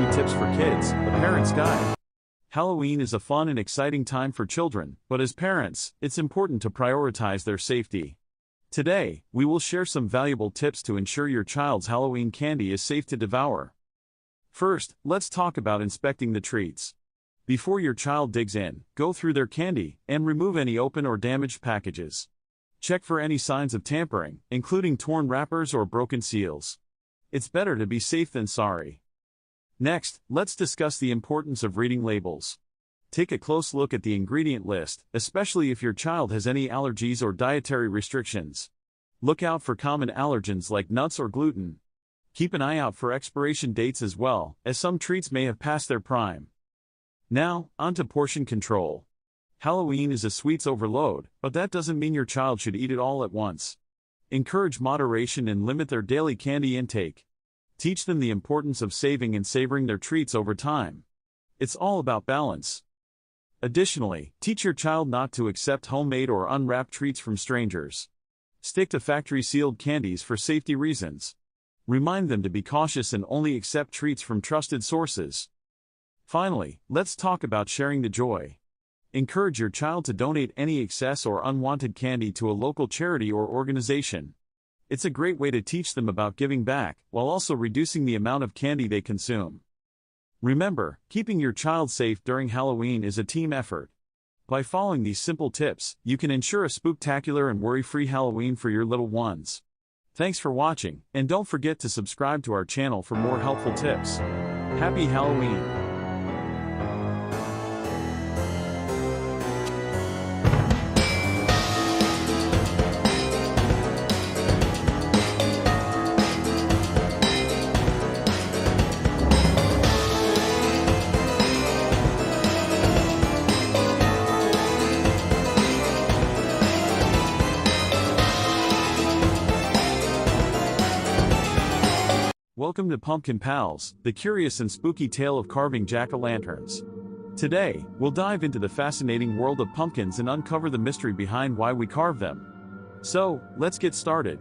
Spooky Tips for Kids, a Parent's Guide. Halloween is a fun and exciting time for children, but as parents, it's important to prioritize their safety. Today, we will share some valuable tips to ensure your child's Halloween candy is safe to devour. First, let's talk about inspecting the treats. Before your child digs in, go through their candy and remove any open or damaged packages. Check for any signs of tampering, including torn wrappers or broken seals. It's better to be safe than sorry. Next, let's discuss the importance of reading labels. Take a close look at the ingredient list, especially if your child has any allergies or dietary restrictions. Look out for common allergens like nuts or gluten. Keep an eye out for expiration dates as well, as some treats may have passed their prime. Now, onto portion control. Halloween is a sweets overload, but that doesn't mean your child should eat it all at once. Encourage moderation and limit their daily candy intake. Teach them the importance of saving and savoring their treats over time. It's all about balance. Additionally, teach your child not to accept homemade or unwrapped treats from strangers. Stick to factory-sealed candies for safety reasons. Remind them to be cautious and only accept treats from trusted sources. Finally, let's talk about sharing the joy. Encourage your child to donate any excess or unwanted candy to a local charity or organization. It's a great way to teach them about giving back, while also reducing the amount of candy they consume. Remember, keeping your child safe during Halloween is a team effort. By following these simple tips, you can ensure a spooktacular and worry-free Halloween for your little ones. Thanks for watching, and don't forget to subscribe to our channel for more helpful tips. Happy Halloween! Welcome to Pumpkin Pals, the curious and spooky tale of carving jack-o'-lanterns. Today, we'll dive into the fascinating world of pumpkins and uncover the mystery behind why we carve them. So, let's get started.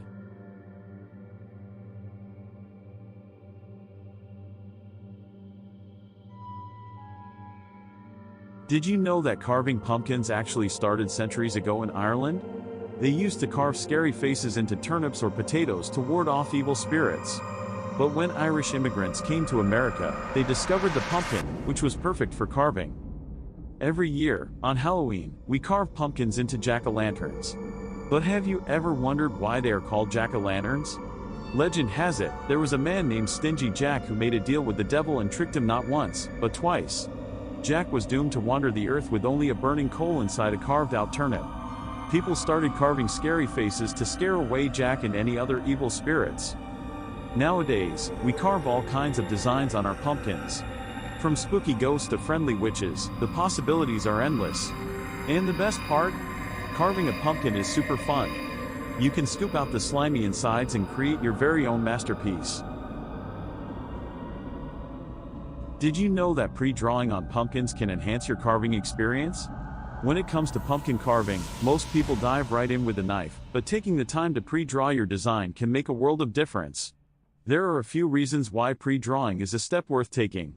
Did you know that carving pumpkins actually started centuries ago in Ireland? They used to carve scary faces into turnips or potatoes to ward off evil spirits. But when Irish immigrants came to America, they discovered the pumpkin, which was perfect for carving. Every year, on Halloween, we carve pumpkins into jack-o'-lanterns. But have you ever wondered why they are called jack-o'-lanterns? Legend has it, there was a man named Stingy Jack who made a deal with the devil and tricked him not once, but twice. Jack was doomed to wander the earth with only a burning coal inside a carved-out turnip. People started carving scary faces to scare away Jack and any other evil spirits. Nowadays, we carve all kinds of designs on our pumpkins. From spooky ghosts to friendly witches, the possibilities are endless. And the best part? Carving a pumpkin is super fun. You can scoop out the slimy insides and create your very own masterpiece. Did you know that pre-drawing on pumpkins can enhance your carving experience? When it comes to pumpkin carving, most people dive right in with a knife, but taking the time to pre-draw your design can make a world of difference. There are a few reasons why pre-drawing is a step worth taking.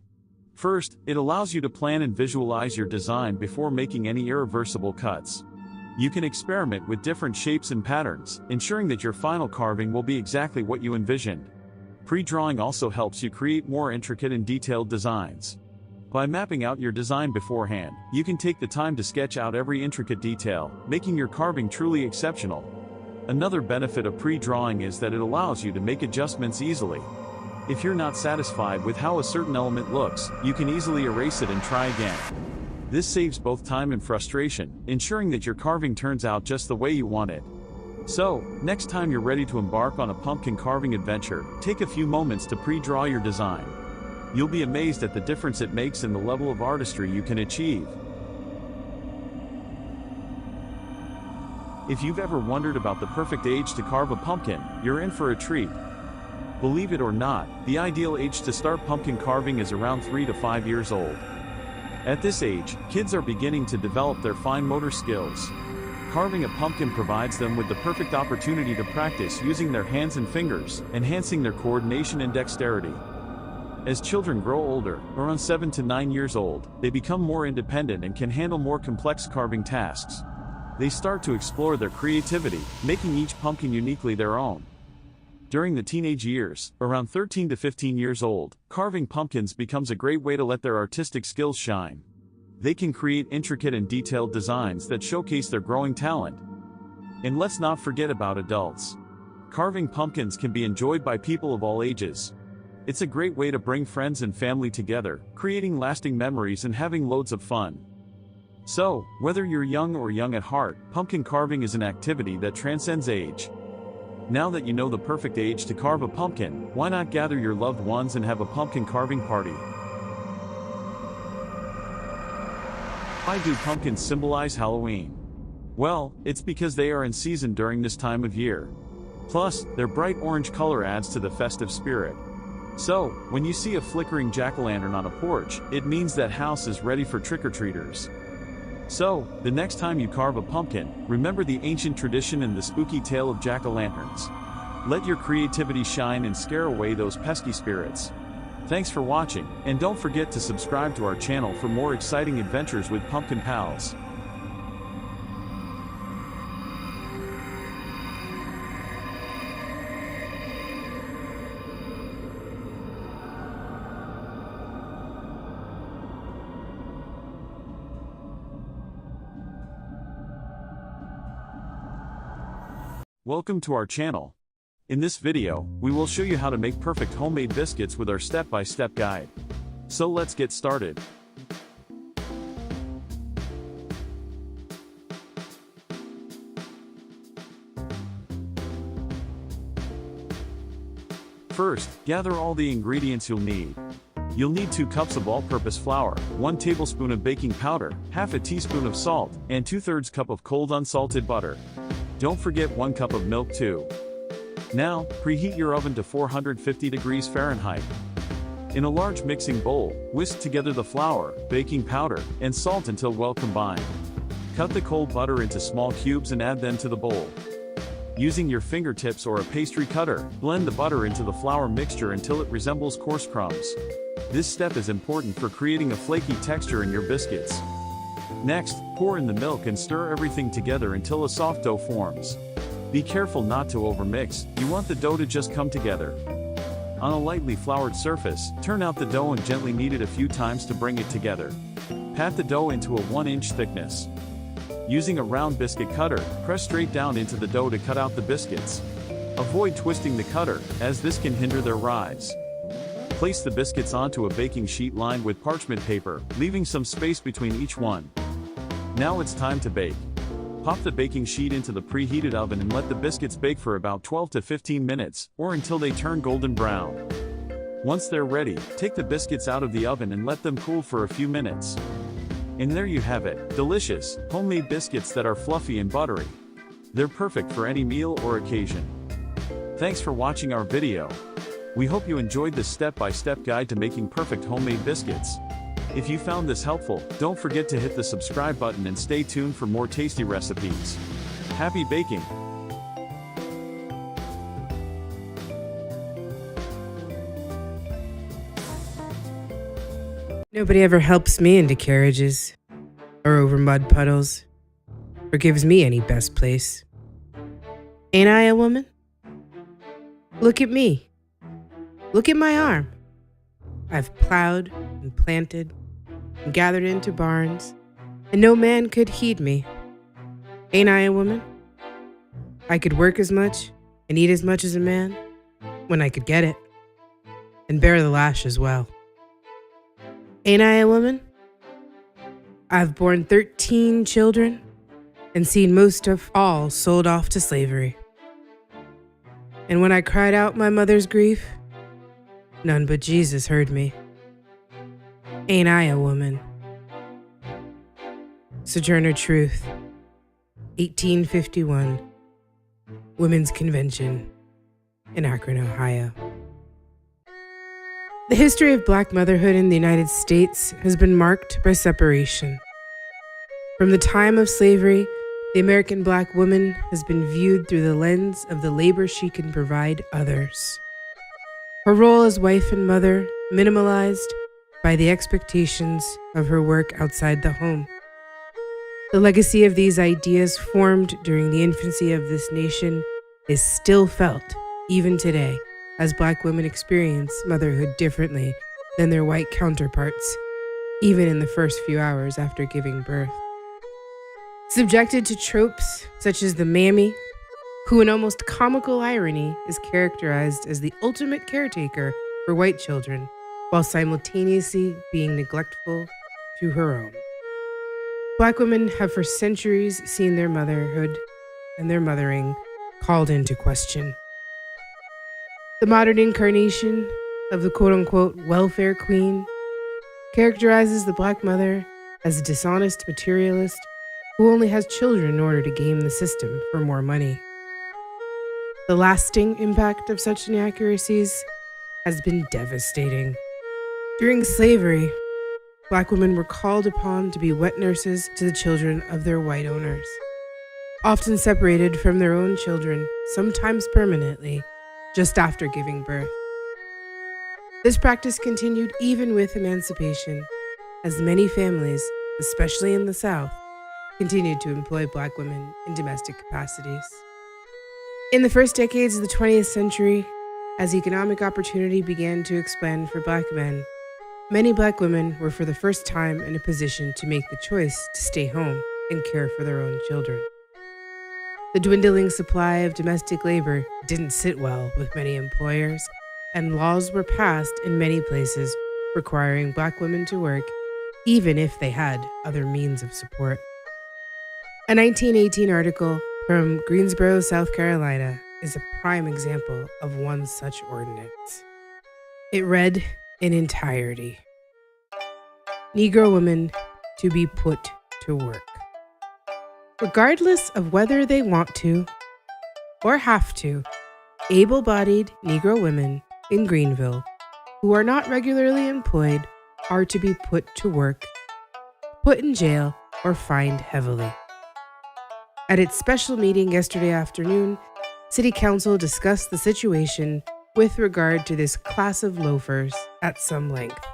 First, it allows you to plan and visualize your design before making any irreversible cuts. You can experiment with different shapes and patterns, ensuring that your final carving will be exactly what you envisioned. Pre-drawing also helps you create more intricate and detailed designs. By mapping out your design beforehand, you can take the time to sketch out every intricate detail, making your carving truly exceptional. Another benefit of pre-drawing is that it allows you to make adjustments easily. If you're not satisfied with how a certain element looks, you can easily erase it and try again. This saves both time and frustration, ensuring that your carving turns out just the way you want it. So, next time you're ready to embark on a pumpkin carving adventure, take a few moments to pre-draw your design. You'll be amazed at the difference it makes in the level of artistry you can achieve. If you've ever wondered about the perfect age to carve a pumpkin, you're in for a treat. Believe it or not, the ideal age to start pumpkin carving is around 3 to 5 years old. At this age, kids are beginning to develop their fine motor skills. Carving a pumpkin provides them with the perfect opportunity to practice using their hands and fingers, enhancing their coordination and dexterity. As children grow older, around 7 to 9 years old, they become more independent and can handle more complex carving tasks. They start to explore their creativity, making each pumpkin uniquely their own. During the teenage years, around 13 to 15 years old, carving pumpkins becomes a great way to let their artistic skills shine. They can create intricate and detailed designs that showcase their growing talent. And let's not forget about adults. Carving pumpkins can be enjoyed by people of all ages. It's a great way to bring friends and family together, creating lasting memories and having loads of fun. So, whether you're young or young at heart, pumpkin carving is an activity that transcends age. Now that you know the perfect age to carve a pumpkin, why not gather your loved ones and have a pumpkin carving party? Why do pumpkins symbolize Halloween? Well, it's because they are in season during this time of year. Plus, their bright orange color adds to the festive spirit. So, when you see a flickering jack-o'-lantern on a porch, it means that house is ready for trick-or-treaters. So, the next time you carve a pumpkin, remember the ancient tradition and the spooky tale of jack-o'-lanterns. Let your creativity shine and scare away those pesky spirits. Thanks for watching, and don't forget to subscribe to our channel for more exciting adventures with Pumpkin Pals. Welcome to our channel. In this video, we will show you how to make perfect homemade biscuits with our step-by-step guide. So let's get started. First, gather all the ingredients you'll need. You'll need 2 cups of all-purpose flour, 1 tablespoon of baking powder, half a teaspoon of salt, and 2/3 cup of cold unsalted butter. Don't forget 1 cup of milk too. Now, preheat your oven to 450 degrees Fahrenheit. In a large mixing bowl, whisk together the flour, baking powder, and salt until well combined. Cut the cold butter into small cubes and add them to the bowl. Using your fingertips or a pastry cutter, blend the butter into the flour mixture until it resembles coarse crumbs. This step is important for creating a flaky texture in your biscuits. Next, pour in the milk and stir everything together until a soft dough forms. Be careful not to overmix, you want the dough to just come together. On a lightly floured surface, turn out the dough and gently knead it a few times to bring it together. Pat the dough into a 1-inch thickness. Using a round biscuit cutter, press straight down into the dough to cut out the biscuits. Avoid twisting the cutter, as this can hinder their rise. Place the biscuits onto a baking sheet lined with parchment paper, leaving some space between each one. Now it's time to bake. Pop the baking sheet into the preheated oven and let the biscuits bake for about 12 to 15 minutes, or until they turn golden brown. Once they're ready, take the biscuits out of the oven and let them cool for a few minutes. And there you have it, delicious, homemade biscuits that are fluffy and buttery. They're perfect for any meal or occasion. Thanks for watching our video. We hope you enjoyed this step-by-step guide to making perfect homemade biscuits. If you found this helpful, don't forget to hit the subscribe button and stay tuned for more tasty recipes. Happy baking! Nobody ever helps me into carriages, or over mud puddles, or gives me any best place. Ain't I a woman? Look at me. Look at my arm. I've plowed and planted and gathered into barns, and no man could heed me. Ain't I a woman? I could work as much and eat as much as a man when I could get it, and bear the lash as well. Ain't I a woman? I've borne 13 children and seen most of all sold off to slavery. And when I cried out my mother's grief, none but Jesus heard me. Ain't I a woman? Sojourner Truth, 1851, Women's Convention in Akron, Ohio. The history of black motherhood in the United States has been marked by separation. From the time of slavery, the American black woman has been viewed through the lens of the labor she can provide others. Her role as wife and mother minimalized by the expectations of her work outside the home. The legacy of these ideas formed during the infancy of this nation is still felt, even today, as Black women experience motherhood differently than their white counterparts, even in the first few hours after giving birth. Subjected to tropes such as the mammy, who in almost comical irony is characterized as the ultimate caretaker for white children, while simultaneously being neglectful to her own. Black women have for centuries seen their motherhood and their mothering called into question. The modern incarnation of the quote-unquote welfare queen characterizes the Black mother as a dishonest materialist who only has children in order to game the system for more money. The lasting impact of such inaccuracies has been devastating. During slavery, Black women were called upon to be wet nurses to the children of their white owners, often separated from their own children, sometimes permanently, just after giving birth. This practice continued even with emancipation, as many families, especially in the South, continued to employ Black women in domestic capacities. In the first decades of the 20th century, as economic opportunity began to expand for Black men, many Black women were for the first time in a position to make the choice to stay home and care for their own children. The dwindling supply of domestic labor didn't sit well with many employers, and laws were passed in many places requiring Black women to work, even if they had other means of support. A 1918 article from Greensboro, South Carolina, is a prime example of one such ordinance. It read in entirety: Negro women to be put to work. Regardless of whether they want to or have to, able-bodied Negro women in Greenville who are not regularly employed are to be put to work, put in jail, or fined heavily. At its special meeting yesterday afternoon, City Council discussed the situation with regard to this class of loafers at some length,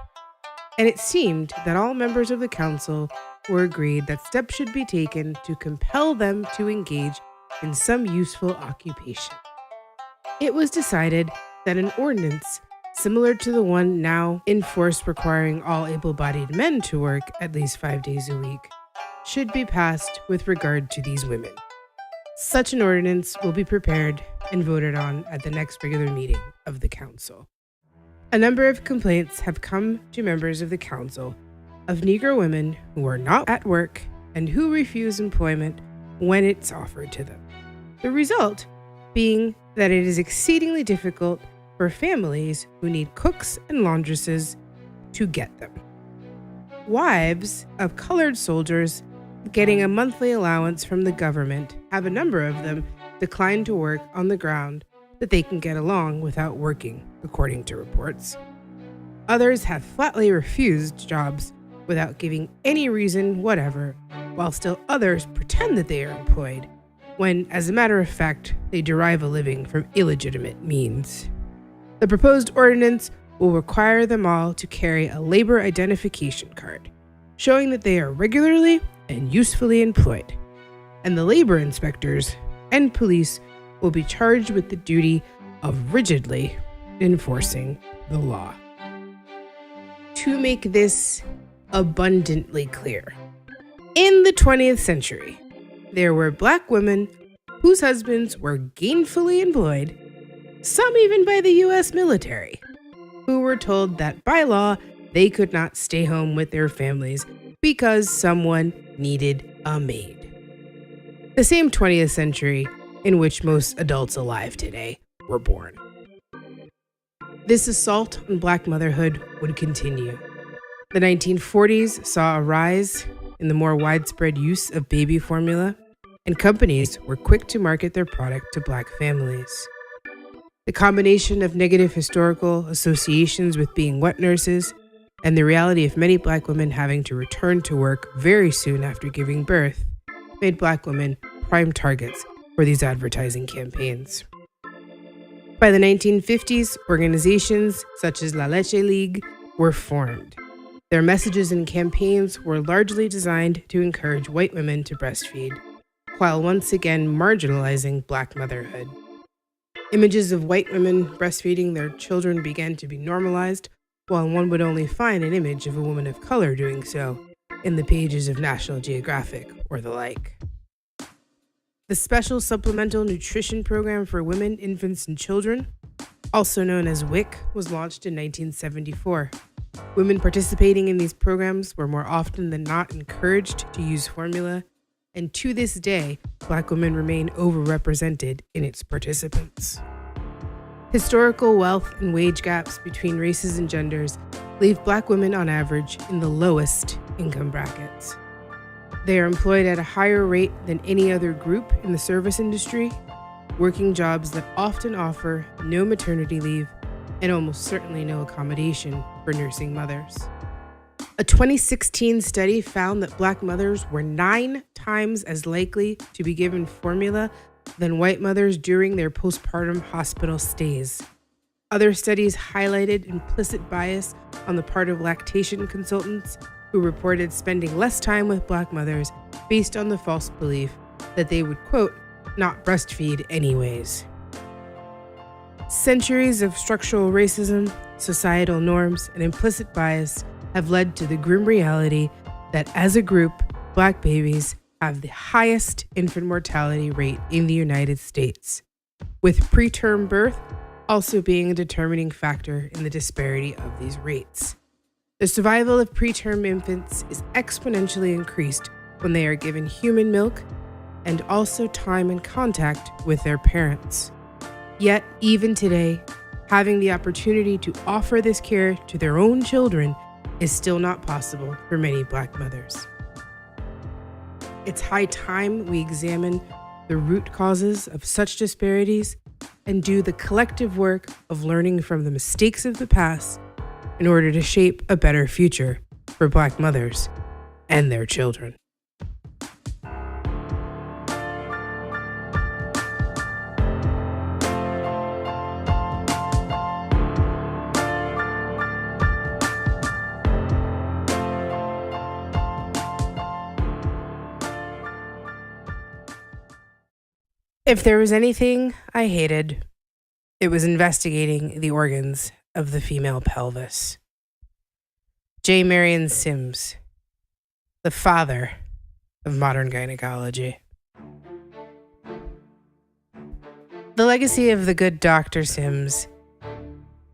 and it seemed that all members of the council were agreed that steps should be taken to compel them to engage in some useful occupation. It was decided that an ordinance similar to the one now in force requiring all able-bodied men to work at least 5 days a week should be passed with regard to these women. Such an ordinance will be prepared and voted on at the next regular meeting of the council. A number of complaints have come to members of the council of Negro women who are not at work and who refuse employment when it's offered to them. The result being that it is exceedingly difficult for families who need cooks and laundresses to get them. Wives of colored soldiers getting a monthly allowance from the government have a number of them declined to work on the ground that they can get along without working, according to reports. Others have flatly refused jobs without giving any reason whatever, while still others pretend that they are employed, when, as a matter of fact, they derive a living from illegitimate means. The proposed ordinance will require them all to carry a labor identification card, showing that they are regularly and usefully employed, and the labor inspectors and police will be charged with the duty of rigidly enforcing the law. To make this abundantly clear, in the 20th century, there were Black women whose husbands were gainfully employed, some even by the U.S. military, who were told that by law they could not stay home with their families because someone needed a maid. The same 20th century in which most adults alive today were born. This assault on Black motherhood would continue. The 1940s saw a rise in the more widespread use of baby formula, and companies were quick to market their product to Black families. The combination of negative historical associations with being wet nurses and the reality of many Black women having to return to work very soon after giving birth made Black women prime targets for these advertising campaigns. By the 1950s, organizations such as La Leche League were formed. Their messages and campaigns were largely designed to encourage white women to breastfeed, while once again marginalizing Black motherhood. Images of white women breastfeeding their children began to be normalized, while one would only find an image of a woman of color doing so in the pages of National Geographic or the like. The Special Supplemental Nutrition Program for Women, Infants, and Children, also known as WIC, was launched in 1974. Women participating in these programs were more often than not encouraged to use formula, and to this day, Black women remain overrepresented in its participants. Historical wealth and wage gaps between races and genders leave Black women on average in the lowest income brackets. They are employed at a higher rate than any other group in the service industry, working jobs that often offer no maternity leave and almost certainly no accommodation for nursing mothers. A 2016 study found that Black mothers were 9 times as likely to be given formula than white mothers during their postpartum hospital stays. Other studies highlighted implicit bias on the part of lactation consultants who reported spending less time with Black mothers based on the false belief that they would, quote, not breastfeed anyways. Centuries of structural racism, societal norms, and implicit bias have led to the grim reality that as a group, Black babies have the highest infant mortality rate in the United States, with preterm birth also being a determining factor in the disparity of these rates. The survival of preterm infants is exponentially increased when they are given human milk and also time and contact with their parents. Yet, even today, having the opportunity to offer this care to their own children is still not possible for many Black mothers. It's high time we examine the root causes of such disparities and do the collective work of learning from the mistakes of the past in order to shape a better future for Black mothers and their children. If there was anything I hated, it was investigating the organs of the female pelvis. J. Marion Sims, the father of modern gynecology. The legacy of the good Dr. Sims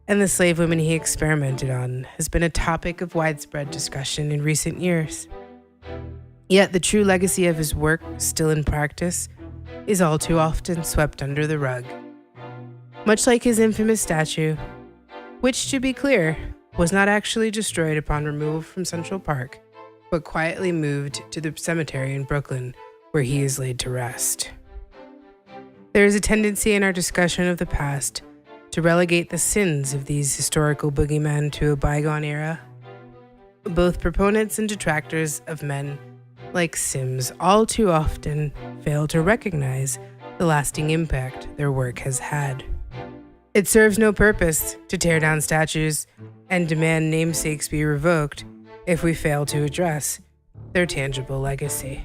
and the slave women he experimented on has been a topic of widespread discussion in recent years. Yet the true legacy of his work, still in practice, is all too often swept under the rug. Much like his infamous statue, which, to be clear, was not actually destroyed upon removal from Central Park, but quietly moved to the cemetery in Brooklyn, where he is laid to rest. There is a tendency in our discussion of the past to relegate the sins of these historical boogeymen to a bygone era. Both proponents and detractors of men like Sims all too often fail to recognize the lasting impact their work has had. It serves no purpose to tear down statues and demand namesakes be revoked if we fail to address their tangible legacy.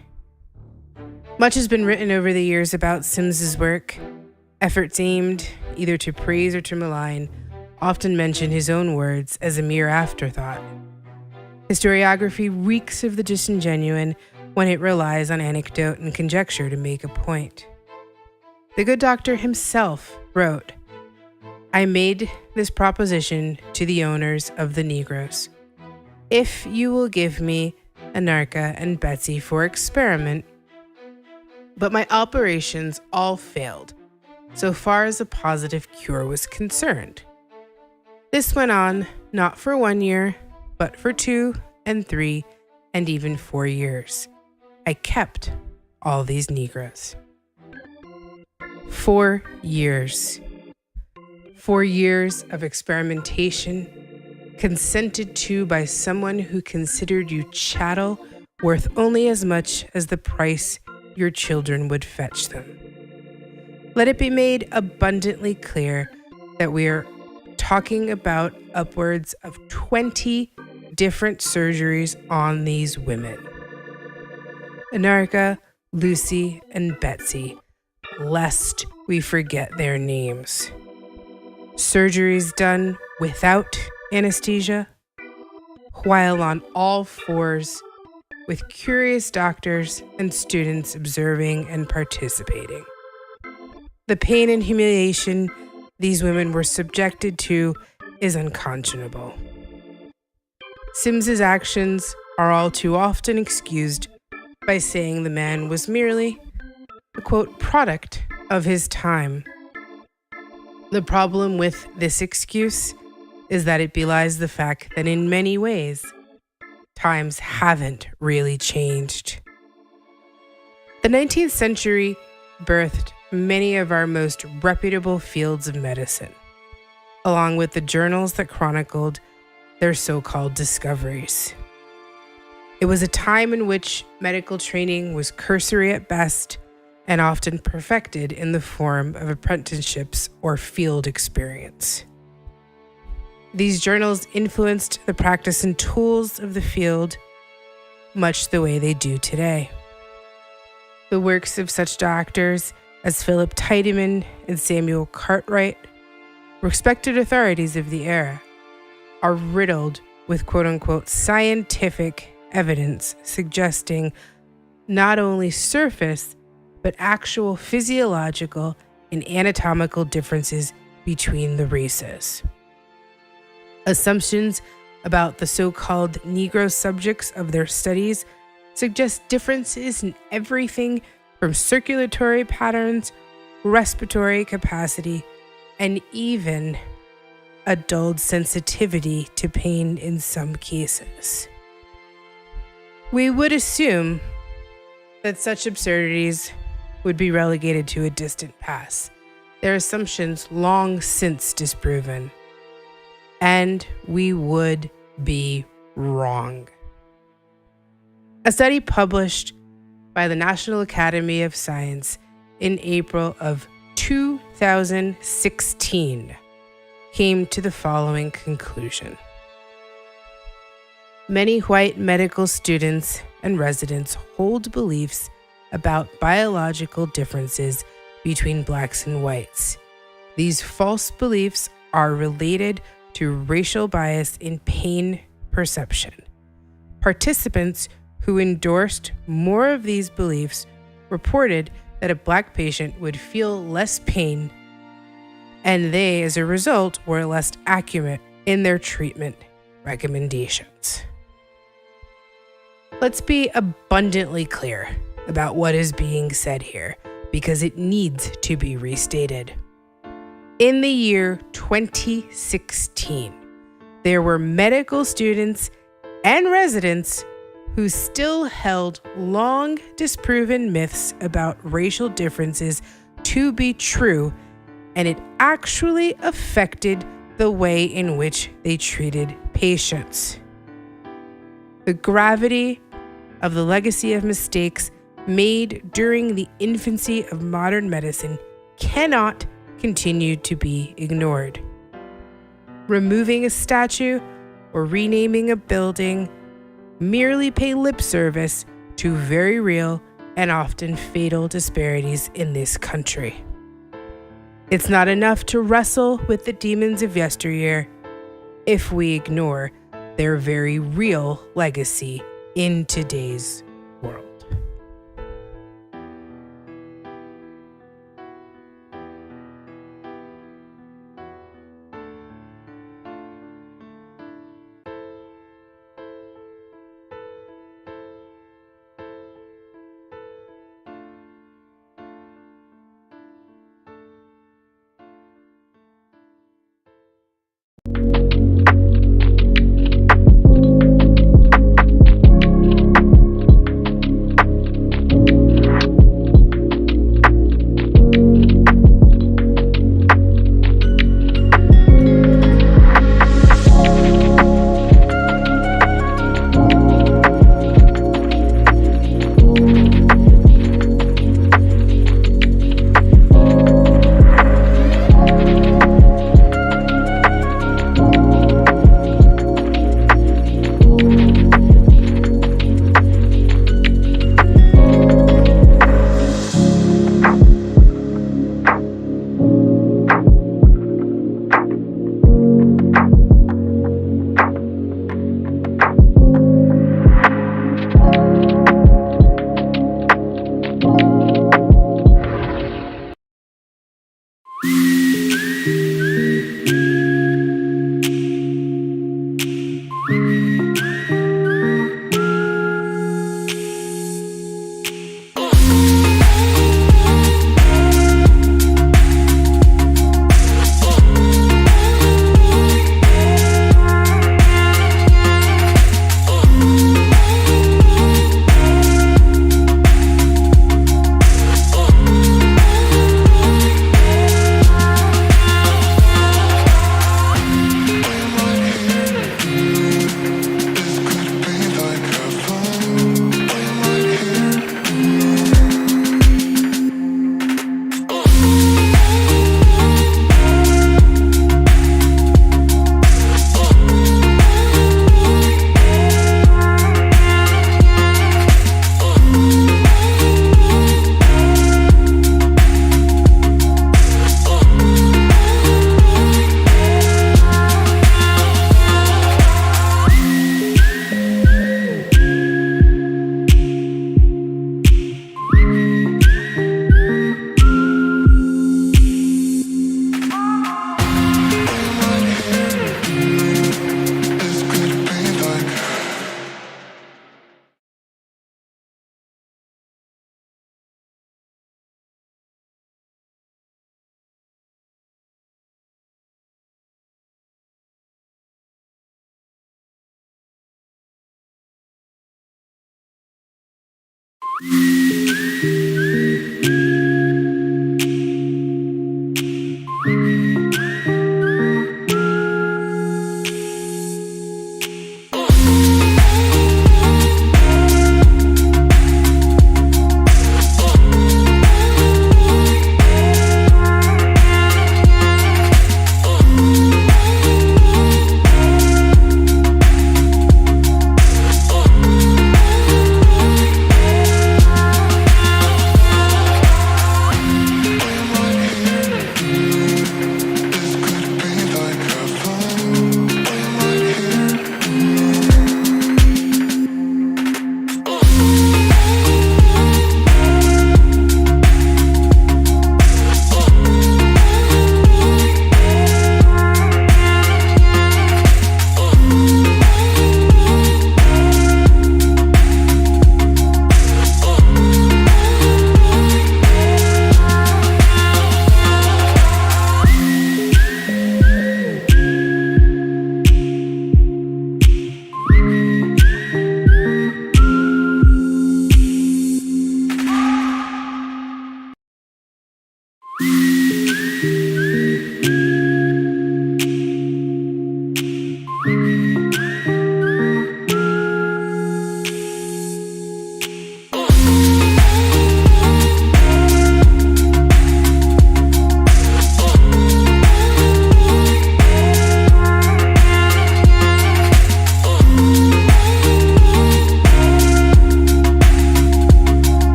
Much has been written over the years about Sims's work. Efforts aimed either to praise or to malign often mention his own words as a mere afterthought. Historiography reeks of the disingenuine when it relies on anecdote and conjecture to make a point. The good doctor himself wrote, "I made this proposition to the owners of the Negroes. If you will give me Anarcha and Betsy for experiment, but my operations all failed, so far as a positive cure was concerned. This went on not for 1 year, but for 2 and 3 and even 4 years. I kept all these Negroes." 4 years. 4 years of experimentation, consented to by someone who considered you chattel worth only as much as the price your children would fetch them. Let it be made abundantly clear that we're talking about upwards of 20 different surgeries on these women. Anarcha, Lucy, and Betsy, lest we forget their names. Surgeries done without anesthesia, while on all fours, with curious doctors and students observing and participating. The pain and humiliation these women were subjected to is unconscionable. Sims's actions are all too often excused by saying the man was merely a, quote, product of his time. The problem with this excuse is that it belies the fact that in many ways, times haven't really changed. The 19th century birthed many of our most reputable fields of medicine, along with the journals that chronicled their so-called discoveries. It was a time in which medical training was cursory at best and often perfected in the form of apprenticeships or field experience. These journals influenced the practice and tools of the field much the way they do today. The works of such doctors as Philip Tiedemann and Samuel Cartwright, respected authorities of the era, are riddled with quote-unquote scientific evidence suggesting not only surface, but actual physiological and anatomical differences between the races. Assumptions about the so-called Negro subjects of their studies suggest differences in everything from circulatory patterns, respiratory capacity, and even a dulled sensitivity to pain in some cases. We would assume that such absurdities would be relegated to a distant past, their assumptions long since disproven. And we would be wrong. A study published by the National Academy of Science in April of 2016 came to the following conclusion. Many white medical students and residents hold beliefs about biological differences between blacks and whites. These false beliefs are related to racial bias in pain perception. Participants who endorsed more of these beliefs reported that a black patient would feel less pain, and they, as a result, were less accurate in their treatment recommendations. Let's be abundantly clear about what is being said here, because it needs to be restated. In the year 2016, there were medical students and residents who still held long disproven myths about racial differences to be true, and it actually affected the way in which they treated patients. The gravity of the legacy of mistakes made during the infancy of modern medicine cannot continue to be ignored. Removing a statue or renaming a building merely pay lip service to very real and often fatal disparities in this country. It's not enough to wrestle with the demons of yesteryear if we ignore their very real legacy in today's world.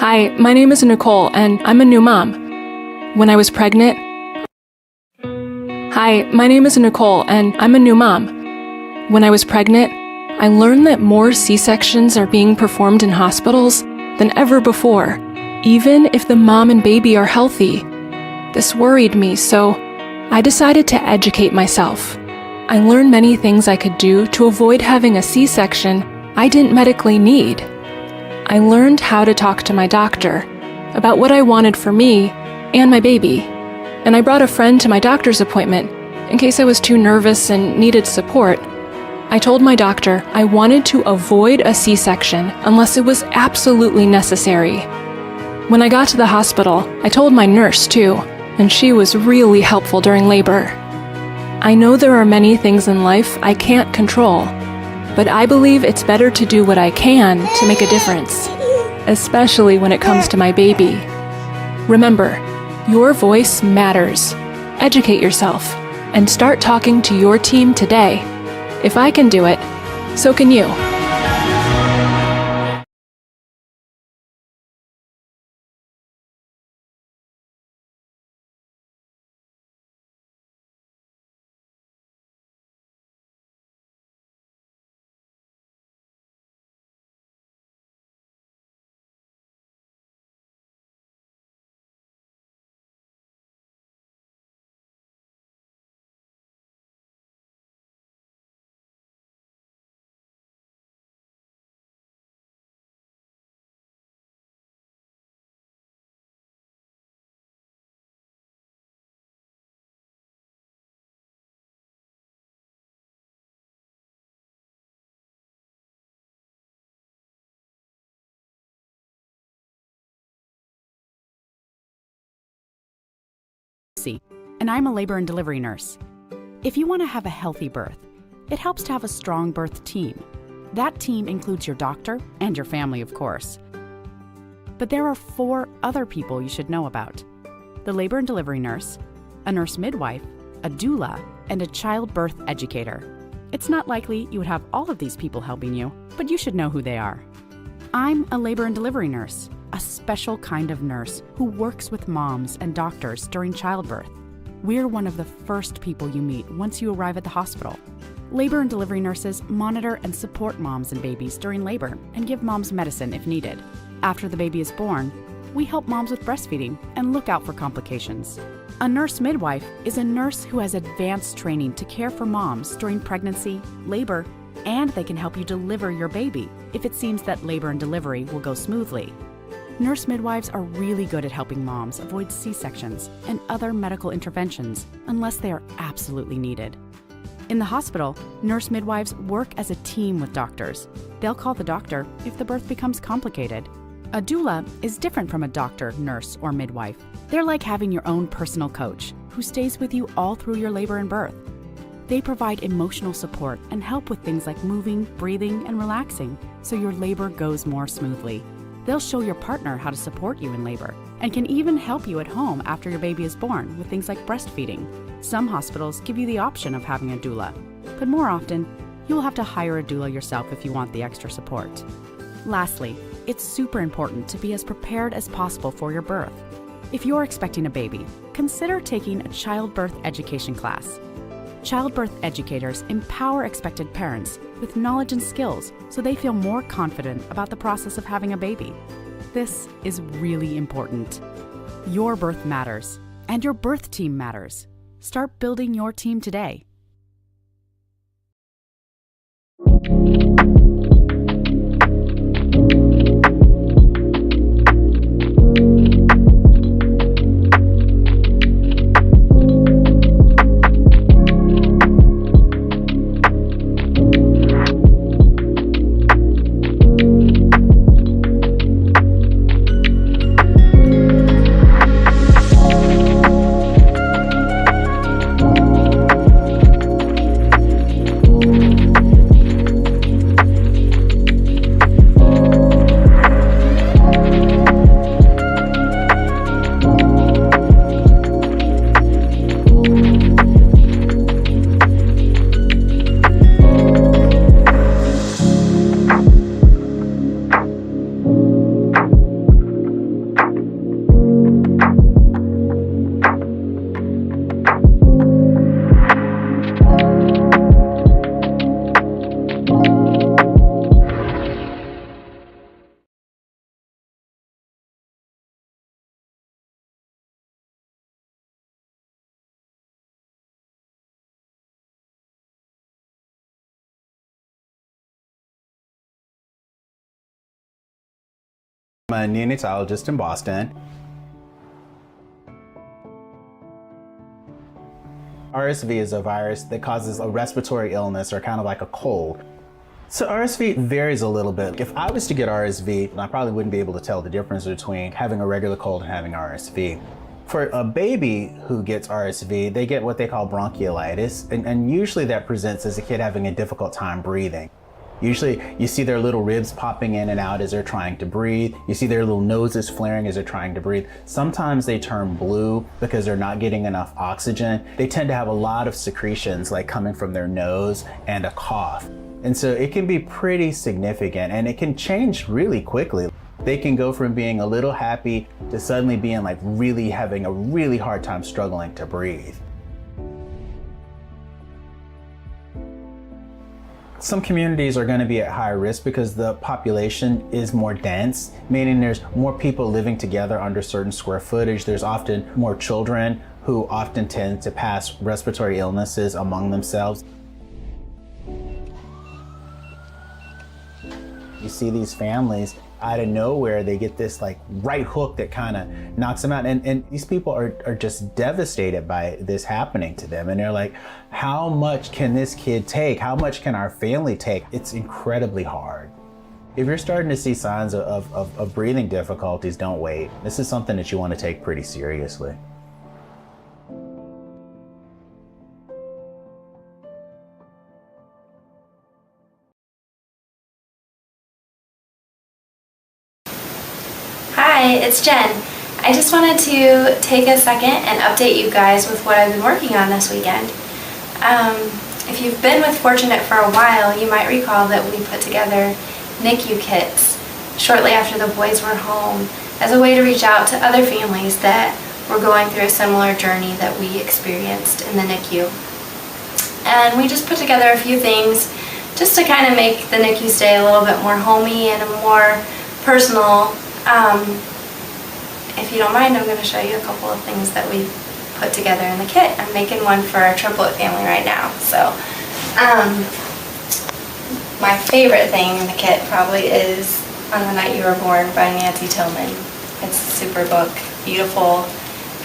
Hi, my name is Nicole, and I'm a new mom. When I was pregnant... Hi, my name is Nicole, and I'm a new mom. When I was pregnant, I learned that more C-sections are being performed in hospitals than ever before, even if the mom and baby are healthy. This worried me, so I decided to educate myself. I learned many things I could do to avoid having a C-section I didn't medically need. I learned how to talk to my doctor about what I wanted for me and my baby, and I brought a friend to my doctor's appointment in case I was too nervous and needed support. I told my doctor I wanted to avoid a C-section unless it was absolutely necessary. When I got to the hospital, I told my nurse too, and she was really helpful during labor. I know there are many things in life I can't control, but I believe it's better to do what I can to make a difference, especially when it comes to my baby. Remember, your voice matters. Educate yourself and start talking to your team today. If I can do it, so can you. And I'm a labor and delivery nurse. If you want to have a healthy birth, it helps to have a strong birth team. That team includes your doctor and your family, of course. But there are 4 other people you should know about: the labor and delivery nurse, a nurse midwife, a doula, and a childbirth educator. It's not likely you would have all of these people helping you, but you should know who they are. I'm a labor and delivery nurse, a special kind of nurse who works with moms and doctors during childbirth. We're one of the first people you meet once you arrive at the hospital. Labor and delivery nurses monitor and support moms and babies during labor and give moms medicine if needed. After the baby is born, we help moms with breastfeeding and look out for complications. A nurse midwife is a nurse who has advanced training to care for moms during pregnancy, labor, and they can help you deliver your baby if it seems that labor and delivery will go smoothly. Nurse midwives are really good at helping moms avoid C-sections and other medical interventions unless they are absolutely needed. In the hospital, nurse midwives work as a team with doctors. They'll call the doctor if the birth becomes complicated. A doula is different from a doctor, nurse, or midwife. They're like having your own personal coach who stays with you all through your labor and birth. They provide emotional support and help with things like moving, breathing, and relaxing so your labor goes more smoothly. They'll show your partner how to support you in labor and can even help you at home after your baby is born with things like breastfeeding. Some hospitals give you the option of having a doula, but more often, you will have to hire a doula yourself if you want the extra support. Lastly, it's super important to be as prepared as possible for your birth. If you're expecting a baby, consider taking a childbirth education class. Childbirth educators empower expected parents with knowledge and skills so they feel more confident about the process of having a baby. This is really important. Your birth matters, and your birth team matters. Start building your team today. I'm a neonatologist in Boston. RSV is a virus that causes a respiratory illness or kind of like a cold. So RSV varies a little bit. If I was to get RSV, I probably wouldn't be able to tell the difference between having a regular cold and having RSV. For a baby who gets RSV, they get what they call bronchiolitis, and usually that presents as a kid having a difficult time breathing. Usually you see their little ribs popping in and out as they're trying to breathe. You see their little noses flaring as they're trying to breathe. Sometimes they turn blue because they're not getting enough oxygen. They tend to have a lot of secretions like coming from their nose and a cough. And so it can be pretty significant and it can change really quickly. They can go from being a little happy to suddenly being like really having a really hard time struggling to breathe. Some communities are going to be at higher risk because the population is more dense, meaning there's more people living together under certain square footage. There's often more children who often tend to pass respiratory illnesses among themselves. You see these families out of nowhere, they get this like right hook that kind of knocks them out. And these people are just devastated by this happening to them. And they're like, how much can this kid take? How much can our family take? It's incredibly hard. If you're starting to see signs of breathing difficulties, don't wait. This is something that you want to take pretty seriously. Hi, it's Jen. I just wanted to take a second and update you guys with what I've been working on this weekend. If you've been with Fortunate for a while, you might recall that we put together NICU kits shortly after the boys were home as a way to reach out to other families that were going through a similar journey that we experienced in the NICU. And we just put together a few things just to kind of make the NICU stay a little bit more homey and a more personal. If you don't mind, I'm going to show you a couple of things that we put together in the kit. I'm making one for a triplet family right now. So, my favorite thing in the kit probably is On the Night You Were Born by Nancy Tillman. It's a super book. Beautiful,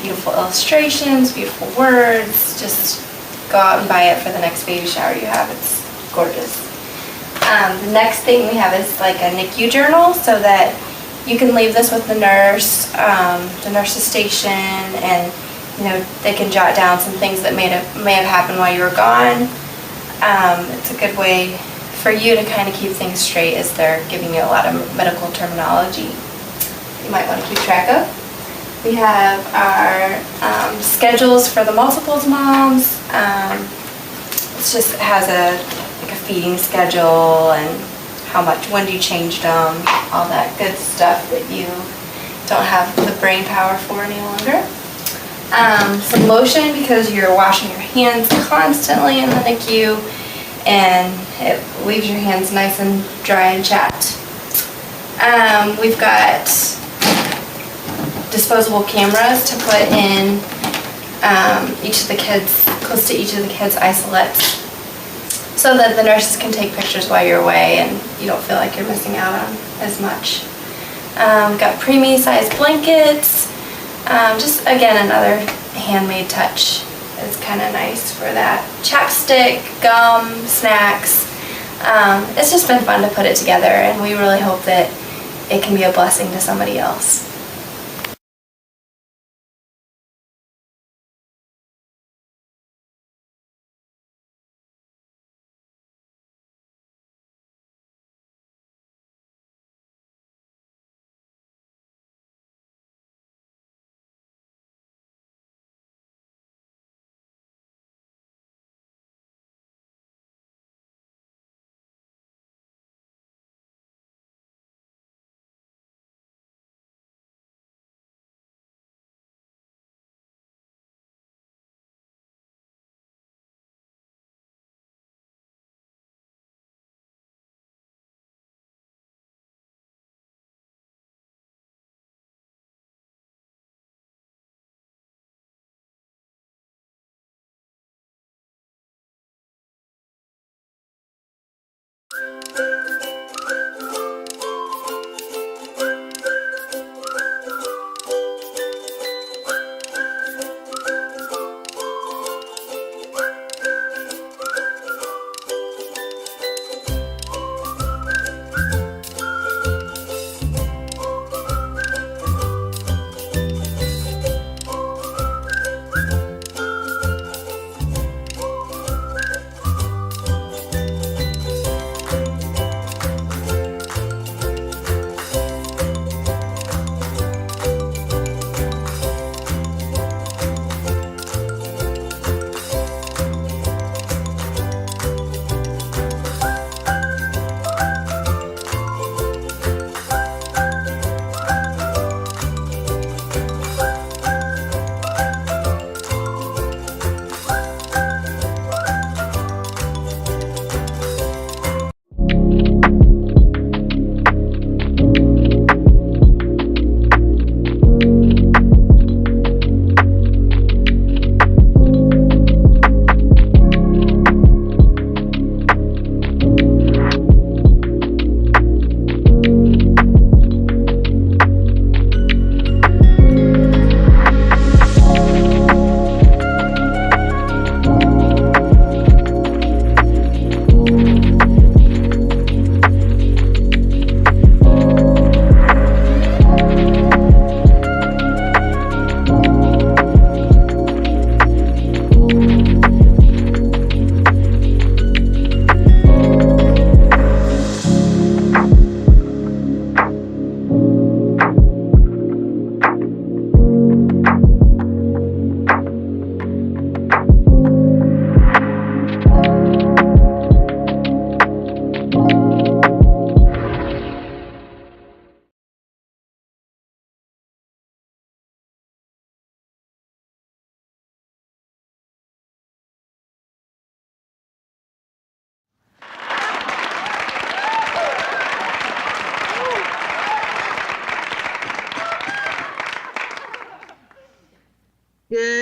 beautiful illustrations, beautiful words. Just go out and buy it for the next baby shower you have. It's gorgeous. The next thing we have is like a NICU journal so that you can leave this with the nurse's station, and they can jot down some things that may have happened while you were gone. It's a good way for you to kind of keep things straight as they're giving you a lot of medical terminology you might want to keep track of. We have our schedules for the multiples moms. It has a feeding schedule and when you changed them, all that good stuff that you don't have the brain power for any longer. Some lotion because you're washing your hands constantly in the NICU and it leaves your hands nice and dry and chapped. We've got disposable cameras to put in close to each of the kids' isolates, so that the nurses can take pictures while you're away and you don't feel like you're missing out on as much. We've got preemie sized blankets. Just again, another handmade touch. It's kind of nice for that. Chapstick, gum, snacks. It's just been fun to put it together, and we really hope that it can be a blessing to somebody else.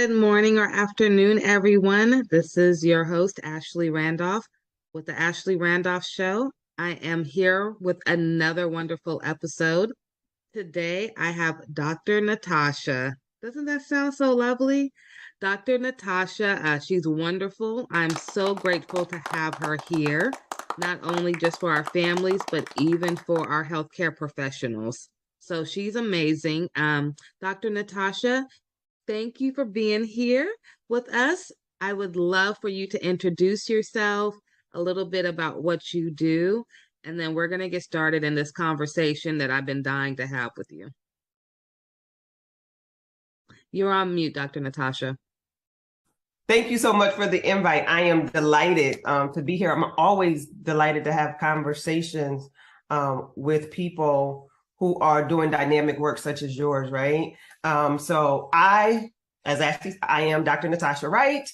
Good morning or afternoon, everyone. This is your host, Ashley Randolph, with the Ashley Randolph Show. I am here with another wonderful episode. Today, I have Dr. Natasha. Doesn't that sound so lovely? Dr. Natasha, she's wonderful. I'm so grateful to have her here, not only just for our families, but even for our healthcare professionals. So she's amazing. Dr. Natasha, thank you for being here with us. I would love for you to introduce yourself, a little bit about what you do, and then we're going to get started in this conversation that I've been dying to have with you. You're on mute, Dr. Natasha. Thank you so much for the invite. I am delighted to be here. I'm always delighted to have conversations with people who are doing dynamic work such as yours, right? So I am Dr. Natasha Wright.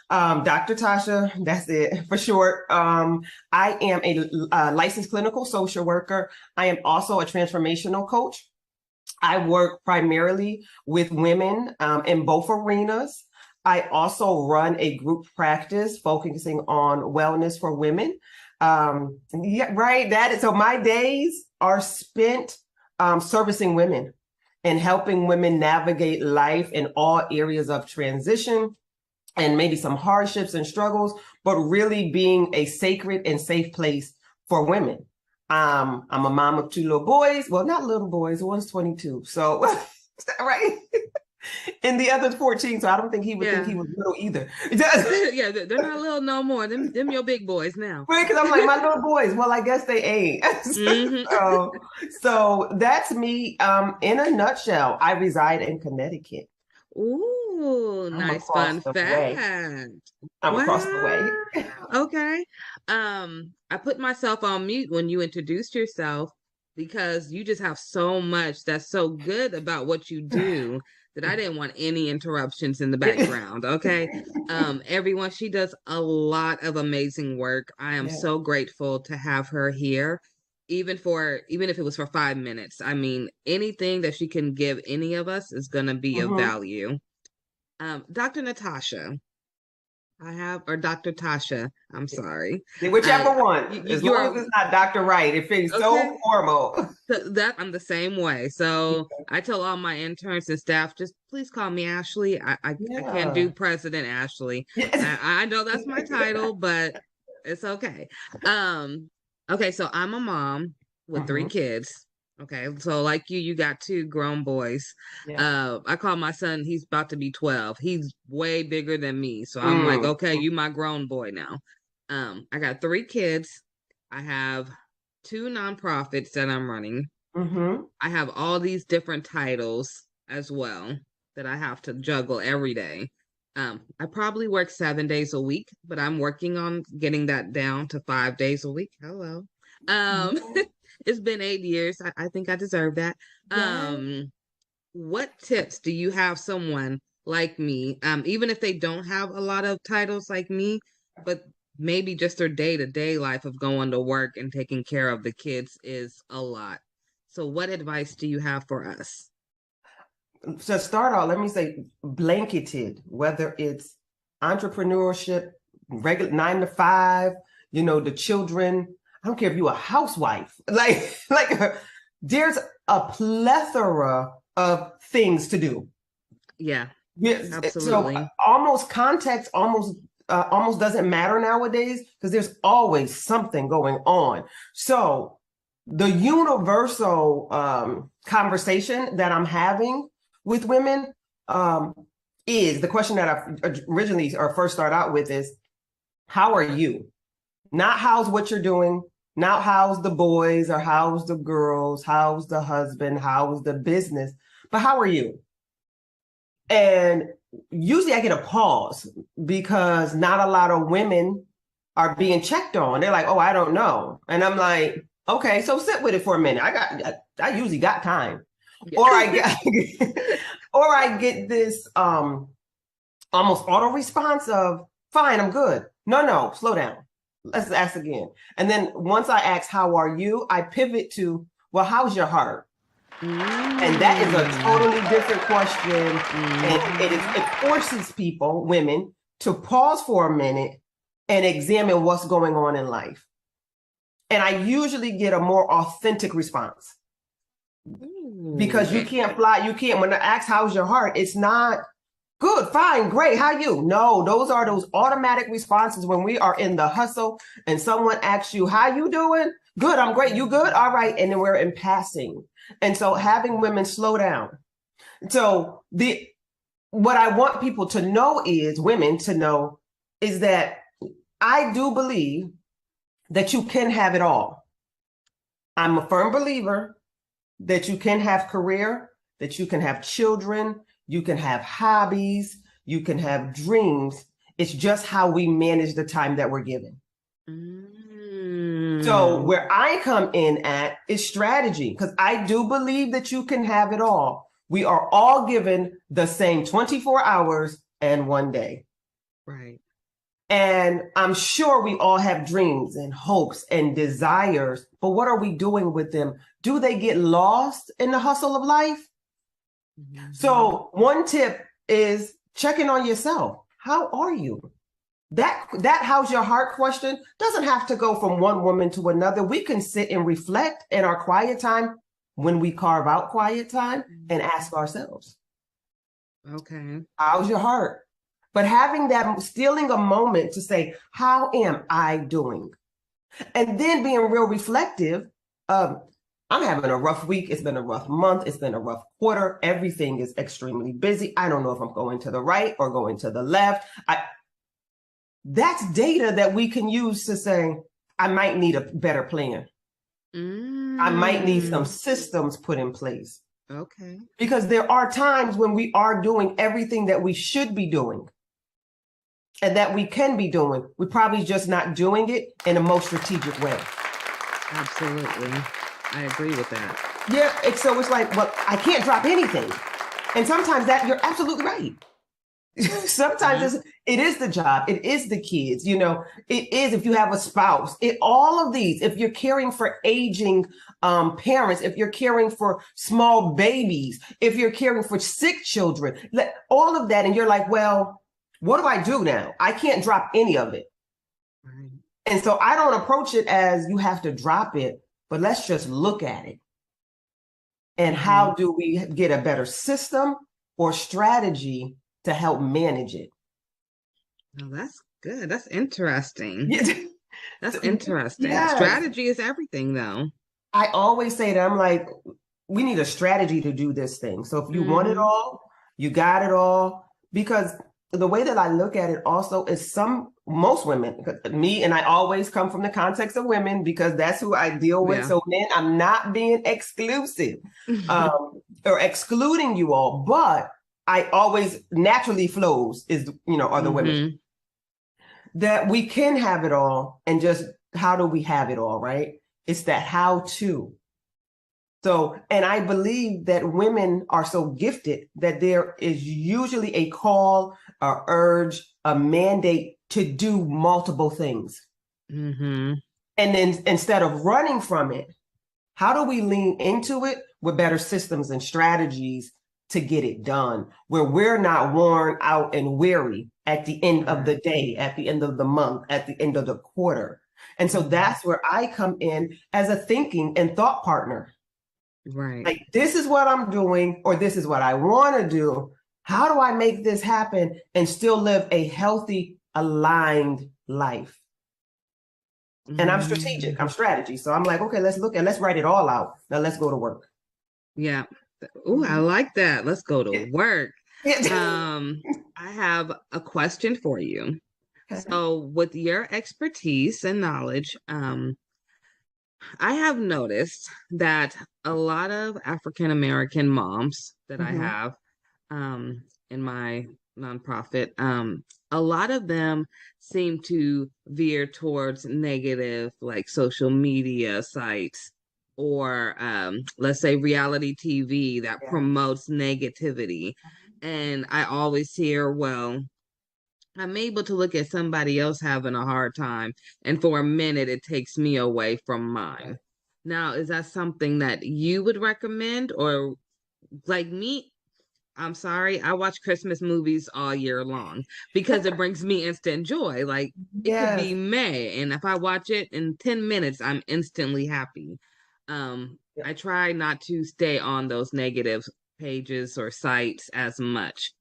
Dr. Tasha, that's it for short. I am a licensed clinical social worker. I am also a transformational coach. I work primarily with women in both arenas. I also run a group practice focusing on wellness for women. So my days are spent servicing women and helping women navigate life in all areas of transition and maybe some hardships and struggles, but really being a sacred and safe place for women. I'm a mom of 2 little boys. Well, not little boys. One's 22. So, right. And the other's 14. So I don't think he would think he was little either. Yeah, they're not little no more. Them your big boys now. Right, because I'm like, my little boys. Well, I guess they ain't. So that's me. In a nutshell, I reside in Connecticut. Ooh, nice fun fact. I'm across the way. Okay. I put myself on mute when you introduced yourself because you just have so much that's so good about what you do that I didn't want any interruptions in the background. Okay. Everyone, she does a lot of amazing work. I am so grateful to have her here, even if it was for 5 minutes. I mean, anything that she can give any of us is going to be of value. Dr. Natasha, or Dr. Tasha, I'm sorry. Whichever one. As long as it's not Dr. Wright, it feels so formal. That I'm the same way. So I tell all my interns and staff, just please call me Ashley. I can't do President Ashley. I know that's my title, but it's okay. Okay, so I'm a mom with 3 kids. Okay, so like you got 2 grown boys. I call my son, he's about to be 12. He's way bigger than me. So I'm like, okay, you my grown boy now. I got 3 kids. I have 2 nonprofits that I'm running. I have all these different titles as well that I have to juggle every day. I probably work 7 days a week, but I'm working on getting that down to 5 days a week. Hello. It's been 8 years. I think I deserve that. What tips do you have someone like me, even if they don't have a lot of titles like me, but maybe just their day-to-day life of going to work and taking care of the kids is a lot. So what advice do you have for us? To start off, let me say blanketed, whether it's entrepreneurship, regular 9 to 5, the children. I don't care if you're a housewife, there's a plethora of things to do. Yeah, absolutely. So almost context almost doesn't matter nowadays because there's always something going on. So the universal conversation that I'm having with women is the question that I originally or first start out with is, how are you? Not how's what you're doing. Not how's the boys or how's the girls, how's the husband, how's the business, but how are you? And usually I get a pause because not a lot of women are being checked on. They're like, oh, I don't know. And I'm like, okay, so sit with it for a minute. I usually got time. Or I get this almost auto response of, fine, I'm good. No, slow down. Let's ask again. And then once I ask, how are you? I pivot to, well, how's your heart? And that is a totally different question. And it forces people, women, to pause for a minute and examine what's going on in life. And I usually get a more authentic response. Because you can't when I ask how's your heart, it's not good, fine, great, how you? No, those are those automatic responses when we are in the hustle and someone asks you, how you doing? Good, I'm great, you good? All right, and then we're in passing. And so having women slow down. So what I want people to know is, women to know, is that I do believe that you can have it all. I'm a firm believer that you can have career, that you can have children, you can have hobbies, you can have dreams. It's just how we manage the time that we're given. So where I come in at is strategy, because I do believe that you can have it all. We are all given the same 24 hours and 1 day. Right. And I'm sure we all have dreams and hopes and desires, but what are we doing with them? Do they get lost in the hustle of life? So one tip is checking on yourself. How are you? That how's your heart question doesn't have to go from one woman to another. We can sit and reflect in our quiet time when we carve out quiet time and ask ourselves, Okay. how's your heart? But having that, stealing a moment to say, how am I doing? And then being real reflective of, I'm having a rough week. It's been a rough month. It's been a rough quarter. Everything is extremely busy. I don't know if I'm going to the right or going to the left. That's data that we can use to say, I might need a better plan. I might need some systems put in place. Okay. Because there are times when we are doing everything that we should be doing and that we can be doing. We're probably just not doing it in a most strategic way. Absolutely. I agree with that. Yeah. So it's like, well, I can't drop anything. And sometimes you're absolutely right. Sometimes it is the job. It is the kids. It is if you have a spouse. All of these, if you're caring for aging parents, if you're caring for small babies, if you're caring for sick children, all of that. And you're like, well, what do I do now? I can't drop any of it. Right. And so I don't approach it as you have to drop it, but let's just look at it. And how do we get a better system or strategy to help manage it? Oh, that's good. That's interesting. Yeah. That's interesting. Yes. Strategy is everything, though. I always say that, I'm like, we need a strategy to do this thing. So if you want it all, you got it all. Because the way that I look at it also is most women, me, and I always come from the context of women because that's who I deal with. Yeah. So men, I'm not being exclusive or excluding you all, but I always naturally flows are the women. That we can have it all, and just how do we have it all, right? It's that how to. So, and I believe that women are so gifted that there is usually a call, a urge, a mandate to do multiple things. And then instead of running from it, how do we lean into it with better systems and strategies to get it done, where we're not worn out and weary at the end of the day, at the end of the month, at the end of the quarter. And so that's where I come in as a thinking and thought partner. Right. Like, this is what I'm doing, or this is what I want to do. How do I make this happen and still live a healthy, aligned life? And I'm strategic, I'm strategy. So I'm like, okay, let's write it all out. Now let's go to work. Yeah. Oh, I like that. Let's go to work. I have a question for you. Okay. So with your expertise and knowledge, I have noticed that a lot of African American moms that I have in my nonprofit, a lot of them seem to veer towards negative, like social media sites, or let's say reality TV that promotes negativity. And I always hear, well, I'm able to look at somebody else having a hard time, and for a minute it takes me away from mine. Now, is that something that you would recommend, or like me? I'm sorry, I watch Christmas movies all year long because it brings me instant joy. Like it could be Yes. May, and if I watch it in 10 minutes, I'm instantly happy. Yeah. I try not to stay on those negative pages or sites as much.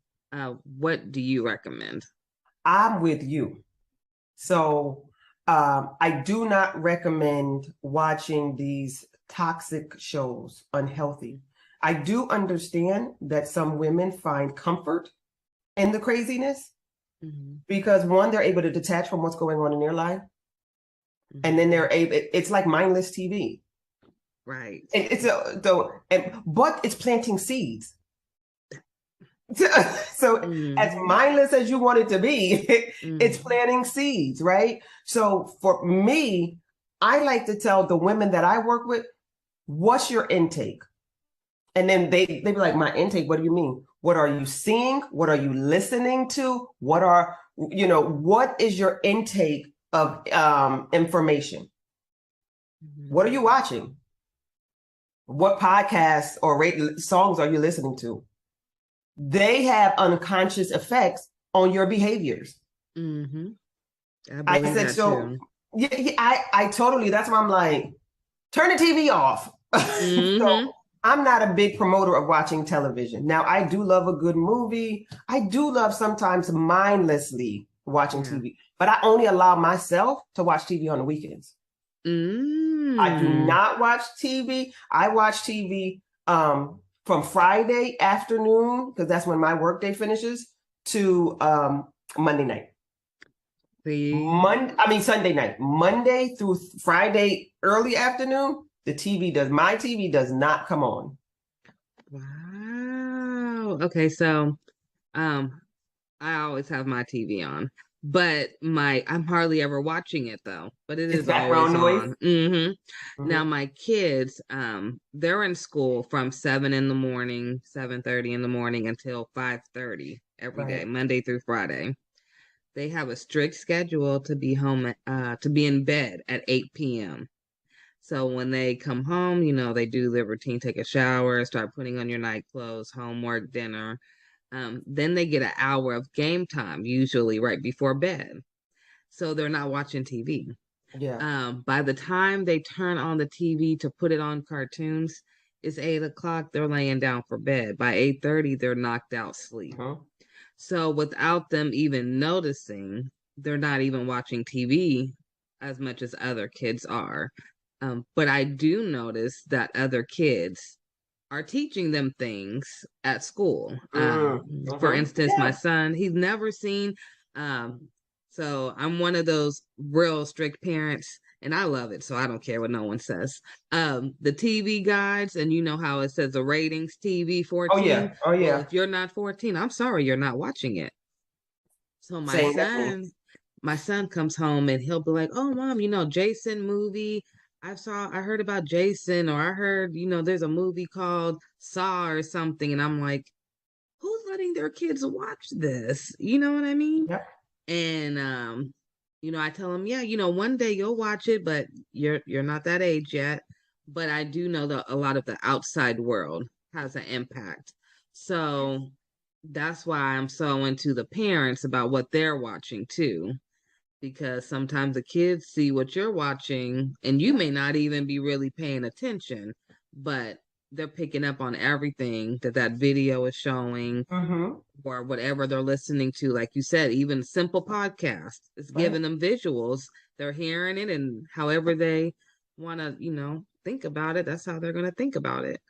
What do you recommend? I'm with you. So I do not recommend watching these toxic shows, unhealthy. I do understand that some women find comfort in the craziness because one, they're able to detach from what's going on in their life. And then they're able, it's like mindless TV. Right. And but it's planting seeds. So as mindless as you want it to be, it's planting seeds, right? So for me, I like to tell the women that I work with, what's your intake? And then they be like, my intake, what do you mean? What are you seeing? What are you listening to? What is your intake of information? What are you watching? What podcasts or songs are you listening to? They have unconscious effects on your behaviors. I said so. Too. Yeah, I totally. That's why I'm like, turn the TV off. So I'm not a big promoter of watching television. Now, I do love a good movie. I do love sometimes mindlessly watching TV, but I only allow myself to watch TV on the weekends. I do not watch TV. I watch TV from Friday afternoon, because that's when my workday finishes, to Monday night. Sunday night. Monday through Friday early afternoon, my TV does not come on. Wow. Okay, so I always have my TV on, but I'm hardly ever watching it though. But it's background always noise. on. Now my kids, they're in school from 7 in the morning, 7:30 in the morning until 5:30 every day, Monday through Friday. They have a strict schedule to be home, to be in bed at 8 p.m. So when they come home, they do their routine, take a shower, start putting on your night clothes, homework, dinner. Then they get an hour of game time, usually right before bed. So they're not watching TV. Yeah. By the time they turn on the TV to put it on cartoons, it's 8 o'clock. They're laying down for bed. By 8:30, they're knocked out sleep. So without them even noticing, they're not even watching TV as much as other kids are. But I do notice that other kids are teaching them things at school. For instance, my son, he's never seen. So I'm one of those real strict parents, and I love it. So I don't care what no one says. The TV guides, and you know how it says the ratings TV 14. Oh yeah. Well, if you're not 14, I'm sorry, you're not watching it. So my son comes home and he'll be like, "Oh, mom, Jason movie. I heard about Jason, or I heard, there's a movie called Saw or something." And I'm like, who's letting their kids watch this? You know what I mean? Yep. And I tell them, yeah, one day you'll watch it, but you're not that age yet. But I do know that a lot of the outside world has an impact. So that's why I'm so into the parents about what they're watching too. Because sometimes the kids see what you're watching and you may not even be really paying attention, but they're picking up on everything that video is showing, or whatever they're listening to. Like you said, even simple podcasts, it's giving them visuals. They're hearing it, and however they want to, think about it, that's how they're going to think about it.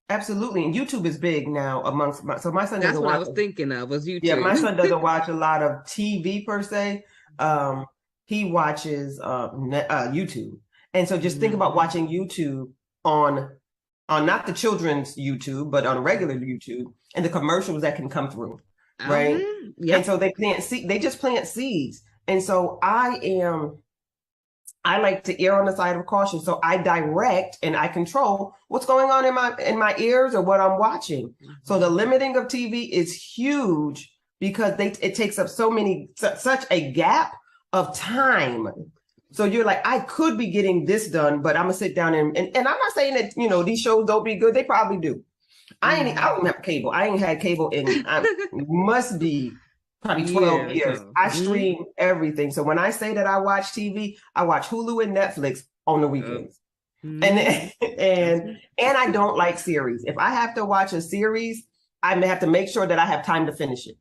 Absolutely. And YouTube is big now amongst my son. That's what I was thinking of, was YouTube. Yeah, my son doesn't watch a lot of TV per se. He watches YouTube. And so just think about watching YouTube on not the children's YouTube, but on regular YouTube, and the commercials that can come through. Right. Yeah. And so they just plant seeds. And so I like to err on the side of caution. So I direct and I control what's going on in my ears or what I'm watching. So the limiting of TV is huge because it takes up such a gap of time So you're like, I could be getting this done, but I'm gonna sit down and I'm not saying that, you know, these shows don't be good. They probably do. I don't have cable. I ain't had cable in must be probably 12 years. I stream everything. So when I say that I watch TV, I watch Hulu and Netflix on the weekends. And I don't like series. If I have to watch a series, I may have to make sure that I have time to finish it.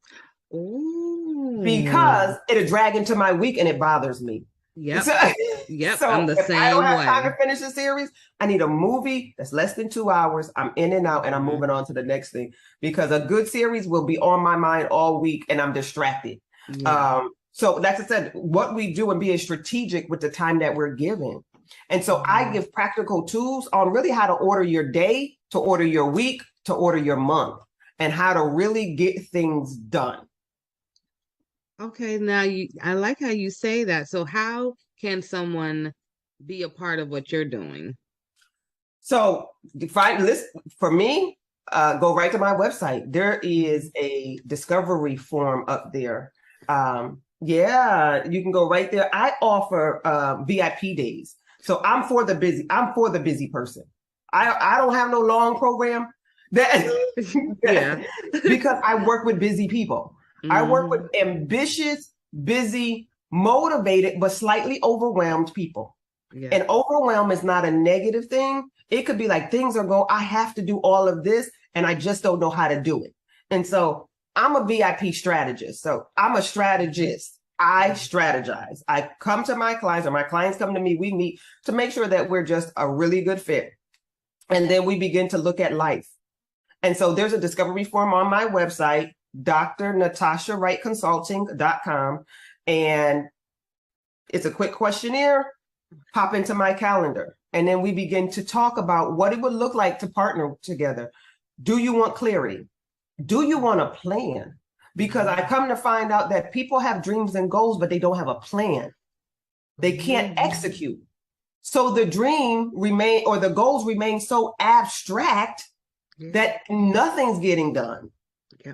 Ooh. Because it'll drag into my week and it bothers me. Yep. So I'm the same way. I don't have time to finish a series, I need a movie that's less than 2 hours. I'm in and out and I'm moving on to the next thing, because a good series will be on my mind all week and I'm distracted. Yeah. So like I said, what we do and being strategic with the time that we're given. And so I give practical tools on really how to order your day, to order your week, to order your month, and how to really get things done. Okay, now I like how you say that. So how can someone be a part of what you're doing? So for me, go right to my website. There is a discovery form up there. Yeah, you can go right there. I offer VIP days. So I'm for the busy person. I don't have no long program because I work with busy people. I work with ambitious, busy, motivated, but slightly overwhelmed people. Yeah. And overwhelm is not a negative thing. It could be like things are going, I have to do all of this and I just don't know how to do it. And so I'm a VIP strategist. So I'm a strategist. I strategize. I come to my clients or my clients come to me. We meet to make sure that we're just a really good fit. And then we begin to look at life. And so there's a discovery form on my website, drnatashawrightconsulting.com. And it's a quick questionnaire. Pop into my calendar. And then we begin to talk about what it would look like to partner together. Do you want clarity? Do you want a plan? Because I come to find out that people have dreams and goals, but they don't have a plan. They can't execute. So the dream the goals remain so abstract that nothing's getting done. Yeah.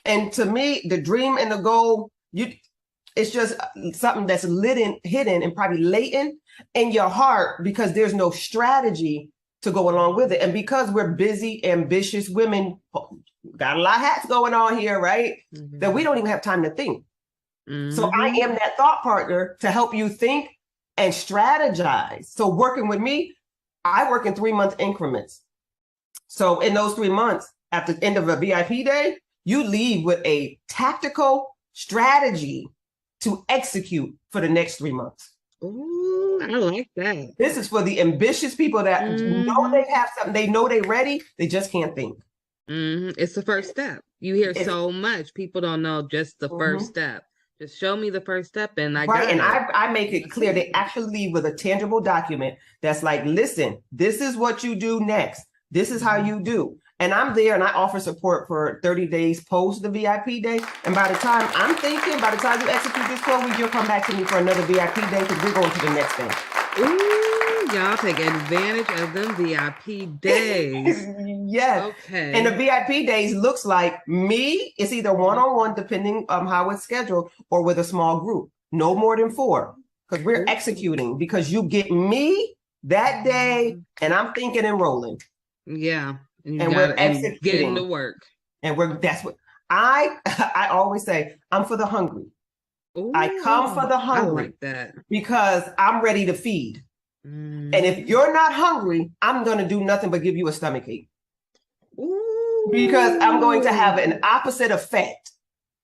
And to me, the dream and the goal, it's just something that's hidden and probably latent in your heart because there's no strategy to go along with it. And because we're busy, ambitious women, got a lot of hats going on here, right? That we don't even have time to think. So I am that thought partner to help you think and strategize. So working with me, I work in 3-month increments. So in those 3 months, at the end of a VIP day, you leave with a tactical strategy to execute for the next 3 months. Ooh, I like that. This is for the ambitious people that know they have something, they know they're ready, they just can't think. It's the first step. You hear so much. People don't know just the first step. Just show me the first step and I got it. And I make it clear. They actually leave with a tangible document that's like, listen, this is what you do next. This is how you do. And I'm there and I offer support for 30 days post the VIP day. And by the time you execute this 12 weeks, you'll come back to me for another VIP day because we're going to the next thing. Ooh, y'all take advantage of them VIP days. Yes. Okay. And the VIP days looks like me. It's either one-on-one, depending on how it's scheduled, or with a small group. No more than 4, because we're executing. Because you get me that day, and I'm thinking and rolling. Yeah. And we're executing, getting to work. And that's what I always say. I'm for the hungry. Ooh, I come for the hungry. I like that. Because I'm ready to feed. And if you're not hungry, I'm going to do nothing but give you a stomachache. Ooh. Because I'm going to have an opposite effect.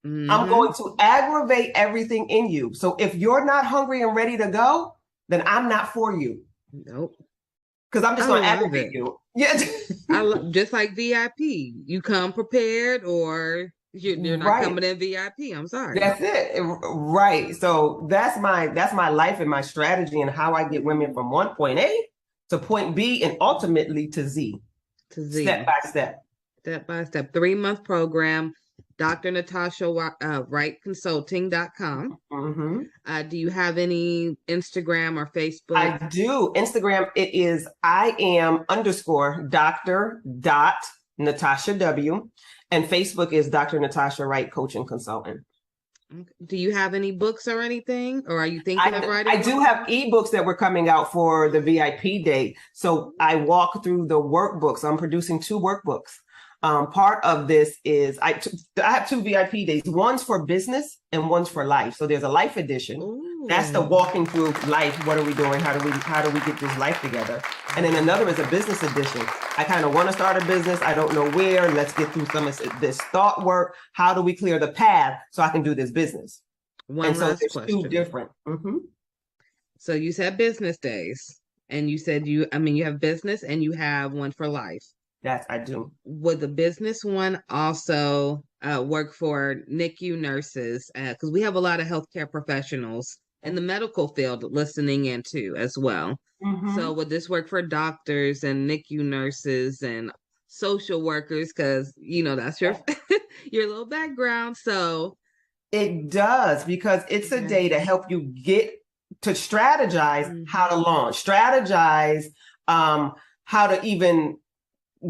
I'm going to aggravate everything in you. So if you're not hungry and ready to go, then I'm not for you. Nope. Because I'm just going to aggravate you. Yeah. Just like VIP. You come prepared or you're not coming in VIP. I'm sorry. That's it. Right. So that's my life and my strategy and how I get women from point A to point B and ultimately to Z. Step by step. Step by step. 3-month program. drnatashawrightconsulting.com. Do you have any Instagram or Facebook? I do. Instagram, it is IAM_Dr.Natasha W. And Facebook is Dr. Natasha Wright Coaching Consultant. Do you have any books or anything? Or are you thinking of writing? I do have ebooks that were coming out for the VIP date. So I walk through the workbooks. I'm producing 2 workbooks. Part of this is I have 2 VIP days. One's for business and one's for life. So there's a life edition. Ooh. That's the walking through life. What are we doing? How do we get this life together? And then another is a business edition. I kind of want to start a business. I don't know where. Let's get through some of this thought work. How do we clear the path so I can do this business? One last there's question. 2 different. So you said business days, and you said you have business and you have one for life. Yes, I do. Would the business one also work for NICU nurses? Because we have a lot of healthcare professionals in the medical field listening in too as well. So would this work for doctors and NICU nurses and social workers? Because, that's your your little background. So it does, because it's a day to help you get to strategize how to launch, strategize how to even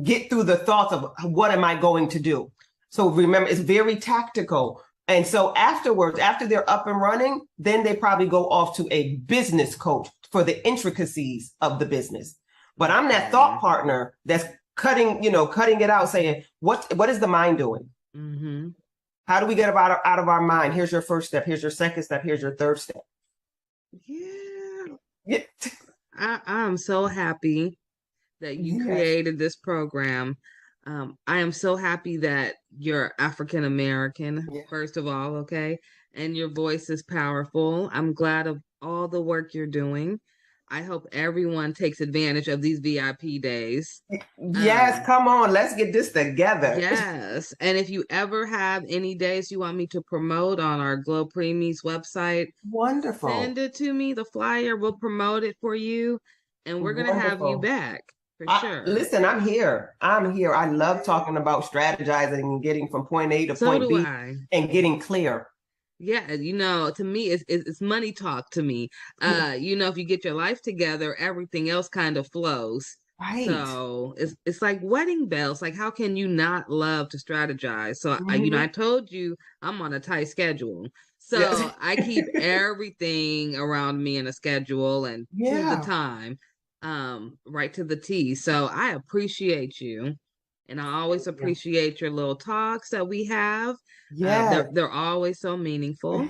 get through the thoughts of what am I going to do? So remember, it's very tactical. And so afterwards, after they're up and running, then they probably go off to a business coach for the intricacies of the business. But I'm that thought partner that's cutting it out, saying, what is the mind doing? How do we get out of our mind? Here's your first step. Here's your second step. Here's your third step. Yeah. I'm so happy that you created this program. I am so happy that you're African American, first of all, okay? And your voice is powerful. I'm glad of all the work you're doing. I hope everyone takes advantage of these VIP days. Yes, come on, let's get this together. Yes, and if you ever have any days you want me to promote on our GLO Preemies website, wonderful. Send it to me, the flyer, we'll promote it for you, and we're going to have you back. Sure. Listen, I'm here. I love talking about strategizing and getting from point A to point B and getting clear. Yeah, to me, it's money talk to me. If you get your life together, everything else kind of flows. Right. So it's like wedding bells. Like, how can you not love to strategize? So, I told you I'm on a tight schedule. So I keep everything around me in a schedule and to the time. Right to the T. So I appreciate you, and I always appreciate your little talks that we have. They're always so meaningful.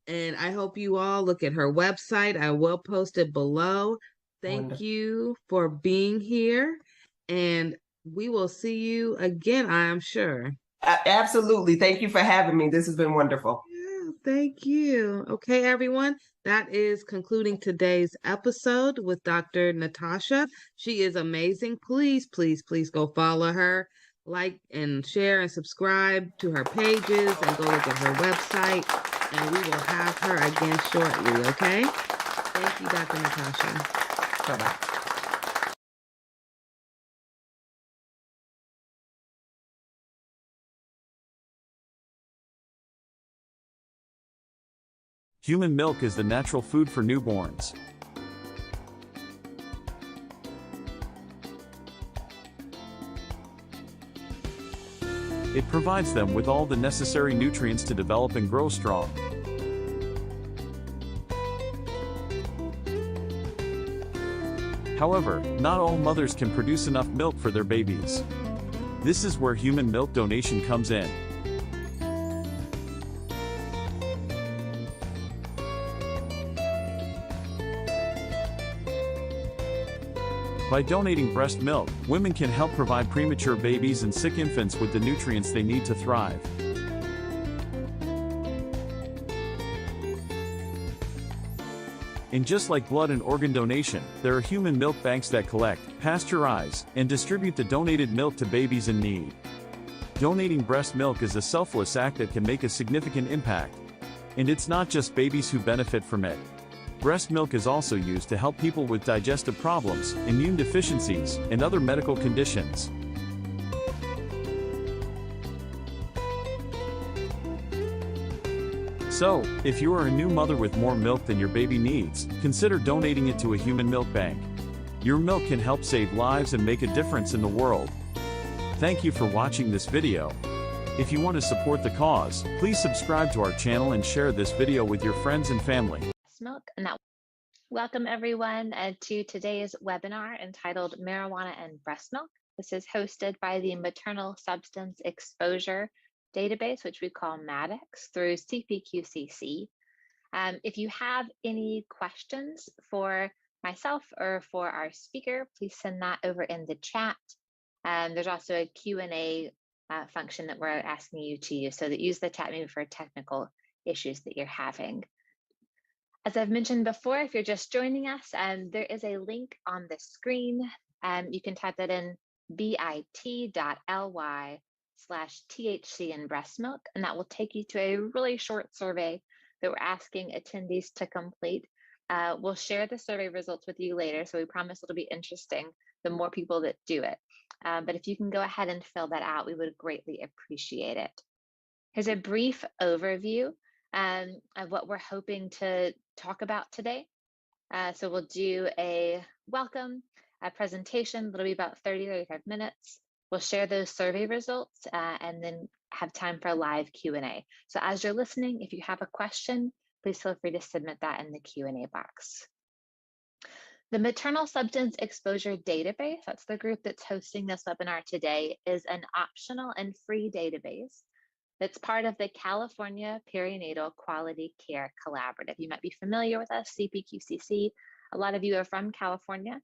And I hope you all look at her website. I will post it below. Thank you for being here, and we will see you again, I am sure. Absolutely. Thank you for having me. This has been wonderful. Thank you. Okay, everyone. That is concluding today's episode with Dr. Natasha. She is amazing. Please, please, please go follow her, like and share and subscribe to her pages, and go look at her website. And we will have her again shortly, okay? Thank you, Dr. Natasha. Bye-bye. Human milk is the natural food for newborns. It provides them with all the necessary nutrients to develop and grow strong. However, not all mothers can produce enough milk for their babies. This is where human milk donation comes in. By donating breast milk, women can help provide premature babies and sick infants with the nutrients they need to thrive. And just like blood and organ donation, there are human milk banks that collect, pasteurize, and distribute the donated milk to babies in need. Donating breast milk is a selfless act that can make a significant impact. And it's not just babies who benefit from it. Breast milk is also used to help people with digestive problems, immune deficiencies, and other medical conditions. So, if you are a new mother with more milk than your baby needs, consider donating it to a human milk bank. Your milk can help save lives and make a difference in the world. Thank you for watching this video. If you want to support the cause, please subscribe to our channel and share this video with your friends and family. Milk. Welcome everyone to today's webinar entitled Marijuana and Breast Milk. This is hosted by the Maternal Substance Exposure Database, which we call MADEX, through CPQCC. If you have any questions for myself or for our speaker, please send that over in the chat. There's also a Q&A function that we're asking you to use, so that use the chat maybe for technical issues that you're having. As I've mentioned before, if you're just joining us, there is a link on the screen. You can type that in bit.ly/THC in breast milk, and that will take you to a really short survey that we're asking attendees to complete. We'll share the survey results with you later, so we promise it'll be interesting the more people that do it. But if you can go ahead and fill that out, we would greatly appreciate it. Here's a brief overview of what we're hoping to talk about today. So we'll do a welcome, a presentation that'll be about 30-35 minutes. We'll share those survey results and then have time for live Q&A. So as you're listening, if you have a question, please feel free to submit that in the Q&A box. The Maternal Substance Exposure Database, that's the group that's hosting this webinar today, is an optional and free database that's part of the California Perinatal Quality Care Collaborative. You might be familiar with us, CPQCC. A lot of you are from California.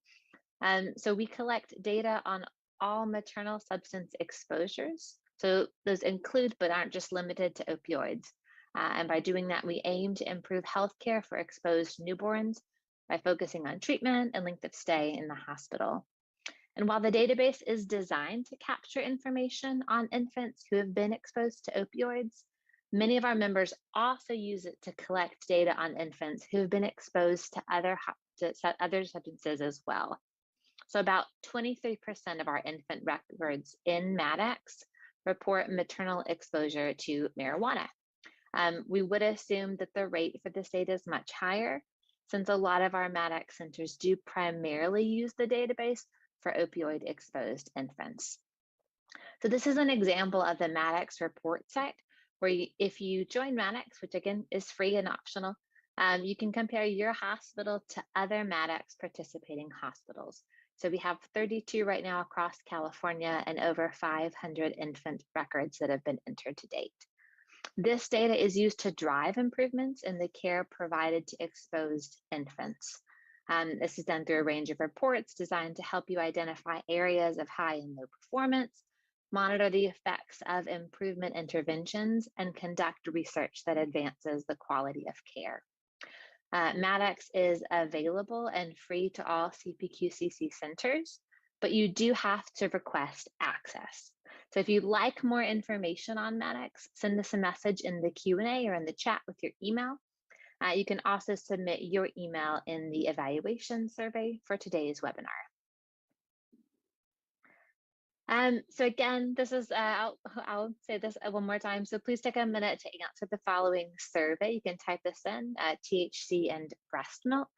So we collect data on all maternal substance exposures. So those include, but aren't just limited to, opioids. And by doing that, we aim to improve healthcare for exposed newborns by focusing on treatment and length of stay in the hospital. And while the database is designed to capture information on infants who have been exposed to opioids, many of our members also use it to collect data on infants who have been exposed to other substances as well. So about 23% of our infant records in MADEX report maternal exposure to marijuana. We would assume that the rate for this data is much higher, since a lot of our MADEX centers do primarily use the database for opioid-exposed infants. So this is an example of the MADEX report site, where if you join MADEX, which again is free and optional, you can compare your hospital to other MADEX participating hospitals. So we have 32 right now across California and over 500 infant records that have been entered to date. This data is used to drive improvements in the care provided to exposed infants. This is done through a range of reports designed to help you identify areas of high and low performance, monitor the effects of improvement interventions, and conduct research that advances the quality of care. MADEX is available and free to all CPQCC centers, but you do have to request access. So if you'd like more information on MADEX, send us a message in the Q&A or in the chat with your email. You can also submit your email in the evaluation survey for today's webinar. So again, this is, I'll say this one more time. So please take a minute to answer the following survey. You can type this in, THC and breast milk.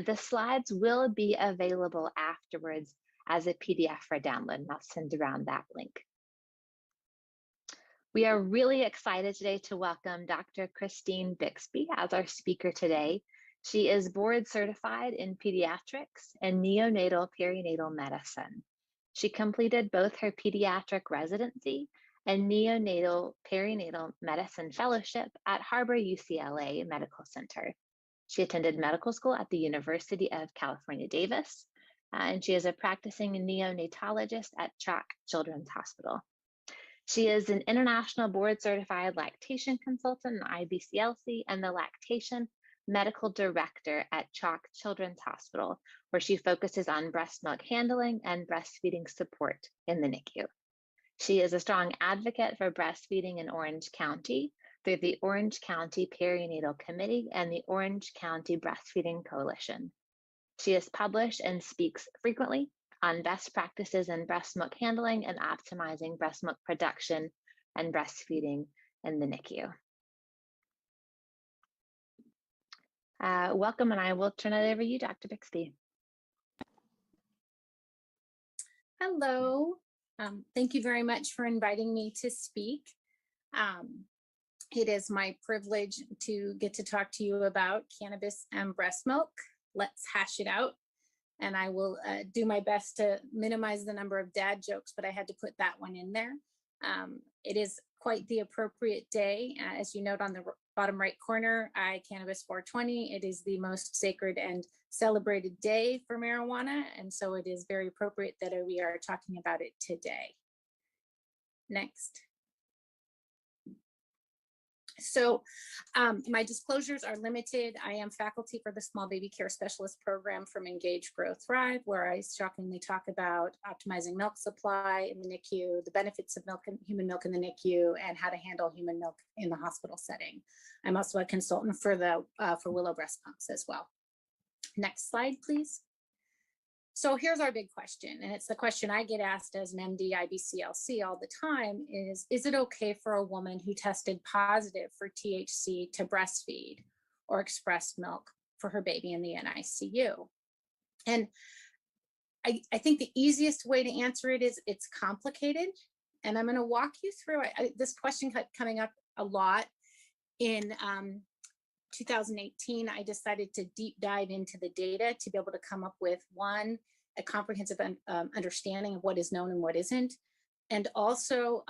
The slides will be available afterwards as a PDF for download, and I'll send around that link. We are really excited today to welcome Dr. Christine Bixby as our speaker today. She is board certified in pediatrics and neonatal perinatal medicine. She completed both her pediatric residency and neonatal perinatal medicine fellowship at Harbor UCLA Medical Center. She attended medical school at the University of California, Davis, and she is a practicing neonatologist at Chalk Children's Hospital. She is an international board certified lactation consultant in IBCLC and the lactation medical director at Chalk Children's Hospital, where she focuses on breast milk handling and breastfeeding support in the NICU. She is a strong advocate for breastfeeding in Orange County through the Orange County Perinatal Committee and the Orange County Breastfeeding Coalition. She has published and speaks frequently on best practices in breast milk handling and optimizing breast milk production and breastfeeding in the NICU. Welcome, and I will turn it over to you, Dr. Bixby. Hello. Thank you very much for inviting me to speak. It is my privilege to get to talk to you about cannabis and breast milk. Let's hash it out. And I will do my best to minimize the number of dad jokes, but I had to put that one in there. It is quite the appropriate day. As you note on the bottom right corner, Cannabis 420. It is the most sacred and celebrated day for marijuana. And so it is very appropriate that we are talking about it today. Next. So my disclosures are limited. I am faculty for the Small Baby Care Specialist Program from Engage, Grow, Thrive, where I shockingly talk about optimizing milk supply in the NICU, the benefits of human milk in the NICU, and how to handle human milk in the hospital setting. I'm also a consultant for Willow breast pumps as well. Next slide, please. So here's our big question, and it's the question I get asked as an MD IBCLC all the time is it okay for a woman who tested positive for THC to breastfeed or express milk for her baby in the NICU? And I think the easiest way to answer it is it's complicated, and I'm going to walk you through it. This question kept coming up a lot. In 2018, I decided to deep dive into the data to be able to come up with a comprehensive understanding of what is known and what isn't, and also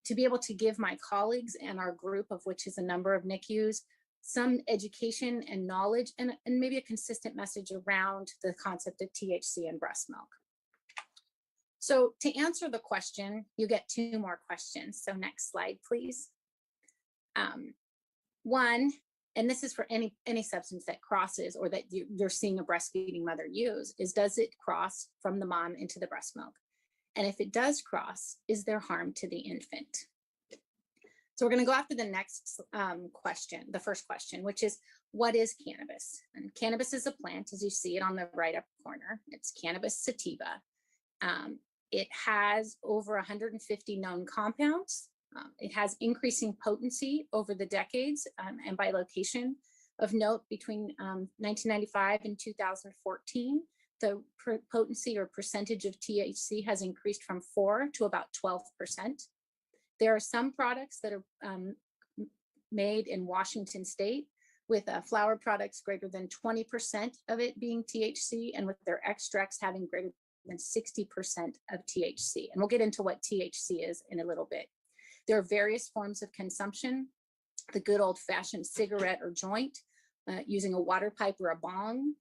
to be able to give my colleagues and our group, of which is a number of NICUs, some education and knowledge and maybe a consistent message around the concept of THC and breast milk. So to answer the question, you get two more questions. So next slide, please. One, and this is for any substance that crosses or that you're seeing a breastfeeding mother use, is does it cross from the mom into the breast milk? And if it does cross, is there harm to the infant? So we're going to go after the next question, the first question, which is, what is cannabis? And cannabis is a plant, as you see it on the right up corner. It's cannabis sativa. It has over 150 known compounds. It has increasing potency over the decades and by location. Of note, between 1995 and 2014, the potency or percentage of THC has increased from 4 to about 12%. There are some products that are made in Washington State with flower products greater than 20% of it being THC, and with their extracts having greater than 60% of THC. And we'll get into what THC is in a little bit. There are various forms of consumption: the good old-fashioned cigarette or joint, using a water pipe or a bong,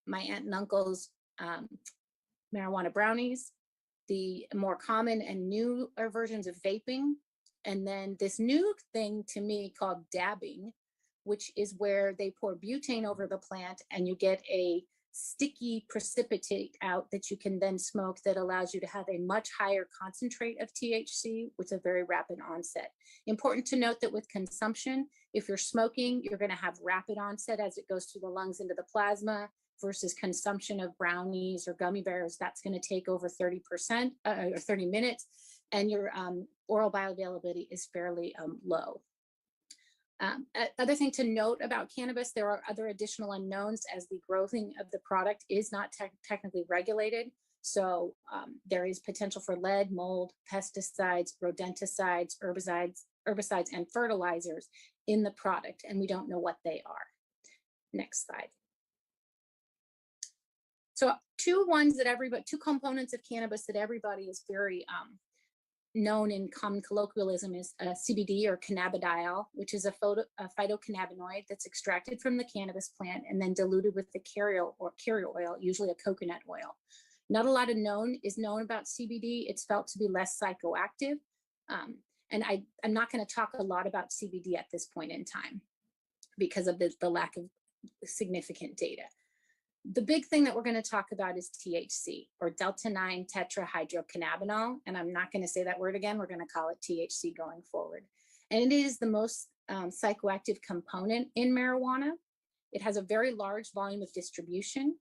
my aunt and uncle's marijuana brownies, the more common and newer versions of vaping, and then this new thing to me called dabbing, which is where they pour butane over the plant and you get a sticky precipitate out that you can then smoke that allows you to have a much higher concentrate of THC with a very rapid onset. Important to note that with consumption, if you're smoking, you're going to have rapid onset as it goes through the lungs into the plasma, versus consumption of brownies or gummy bears, that's going to take over 30% or 30 minutes, and your oral bioavailability is fairly low. Other thing to note about cannabis, there are other additional unknowns as the growing of the product is not technically regulated. So there is potential for lead, mold, pesticides, rodenticides, herbicides, and fertilizers in the product, and we don't know what they are. Next slide. So two components of cannabis that everybody is very known in common colloquialism is CBD or cannabidiol, which is a phytocannabinoid that's extracted from the cannabis plant and then diluted with the carrier oil, usually a coconut oil. Not a lot is known about CBD. It's felt to be less psychoactive. And I'm not going to talk a lot about CBD at this point in time because of the lack of significant data. The big thing that we're going to talk about is THC, or delta-9 tetrahydrocannabinol, and I'm not going to say that word again. We're going to call it THC going forward. And it is the most psychoactive component in marijuana. It has a very large volume of distribution,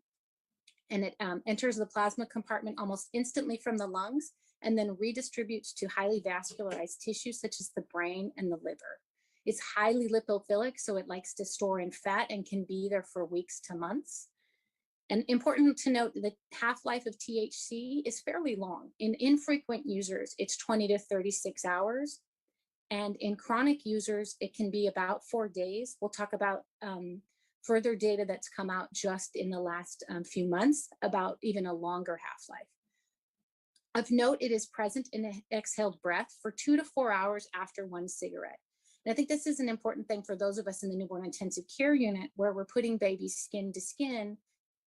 and it enters the plasma compartment almost instantly from the lungs and then redistributes to highly vascularized tissues such as the brain and the liver. It's highly lipophilic, so it likes to store in fat and can be there for weeks to months. And important to note, the half-life of THC is fairly long. In infrequent users, it's 20 to 36 hours. And in chronic users, it can be about 4 days. We'll talk about further data that's come out just in the last few months about even a longer half-life. Of note, it is present in an exhaled breath for 2 to 4 hours after one cigarette. And I think this is an important thing for those of us in the newborn intensive care unit where we're putting babies skin to skin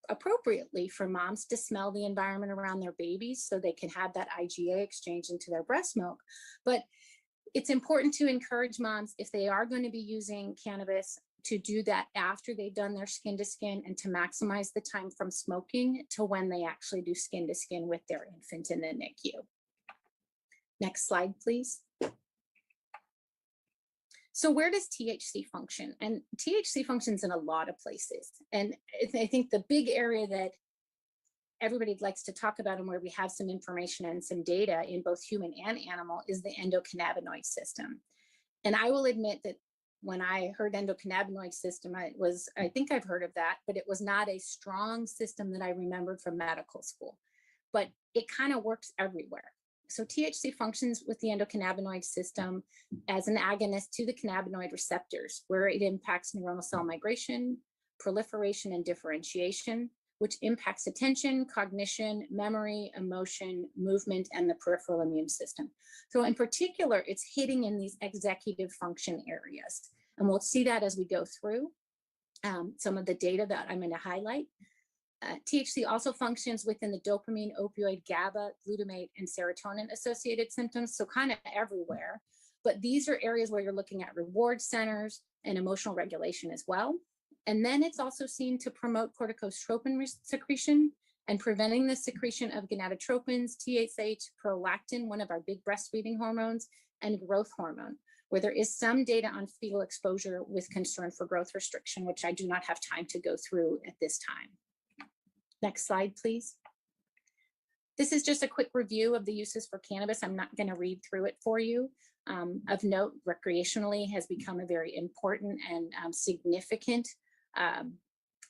appropriately for moms to smell the environment around their babies so they can have that IgA exchange into their breast milk. But it's important to encourage moms, if they are going to be using cannabis, to do that after they've done their skin to skin and to maximize the time from smoking to when they actually do skin to skin with their infant in the NICU. Next slide, please. So where does THC function? And THC functions in a lot of places. And I think the big area that everybody likes to talk about and where we have some information and some data in both human and animal is the endocannabinoid system. And I will admit that when I heard endocannabinoid system, I think I've heard of that, but it was not a strong system that I remembered from medical school, but it kind of works everywhere. So THC functions with the endocannabinoid system as an agonist to the cannabinoid receptors, where it impacts neuronal cell migration, proliferation, and differentiation, which impacts attention, cognition, memory, emotion, movement, and the peripheral immune system. So in particular, it's hitting in these executive function areas. And we'll see that as we go through some of the data that I'm going to highlight. THC also functions within the dopamine, opioid, GABA, glutamate, and serotonin associated symptoms, so kind of everywhere. But these are areas where you're looking at reward centers and emotional regulation as well. And then it's also seen to promote corticotropin secretion and preventing the secretion of gonadotropins, TSH, prolactin, one of our big breastfeeding hormones, and growth hormone, where there is some data on fetal exposure with concern for growth restriction, which I do not have time to go through at this time. Next slide, please. This is just a quick review of the uses for cannabis. I'm not going to read through it for you. Of note, recreationally has become a very important and significant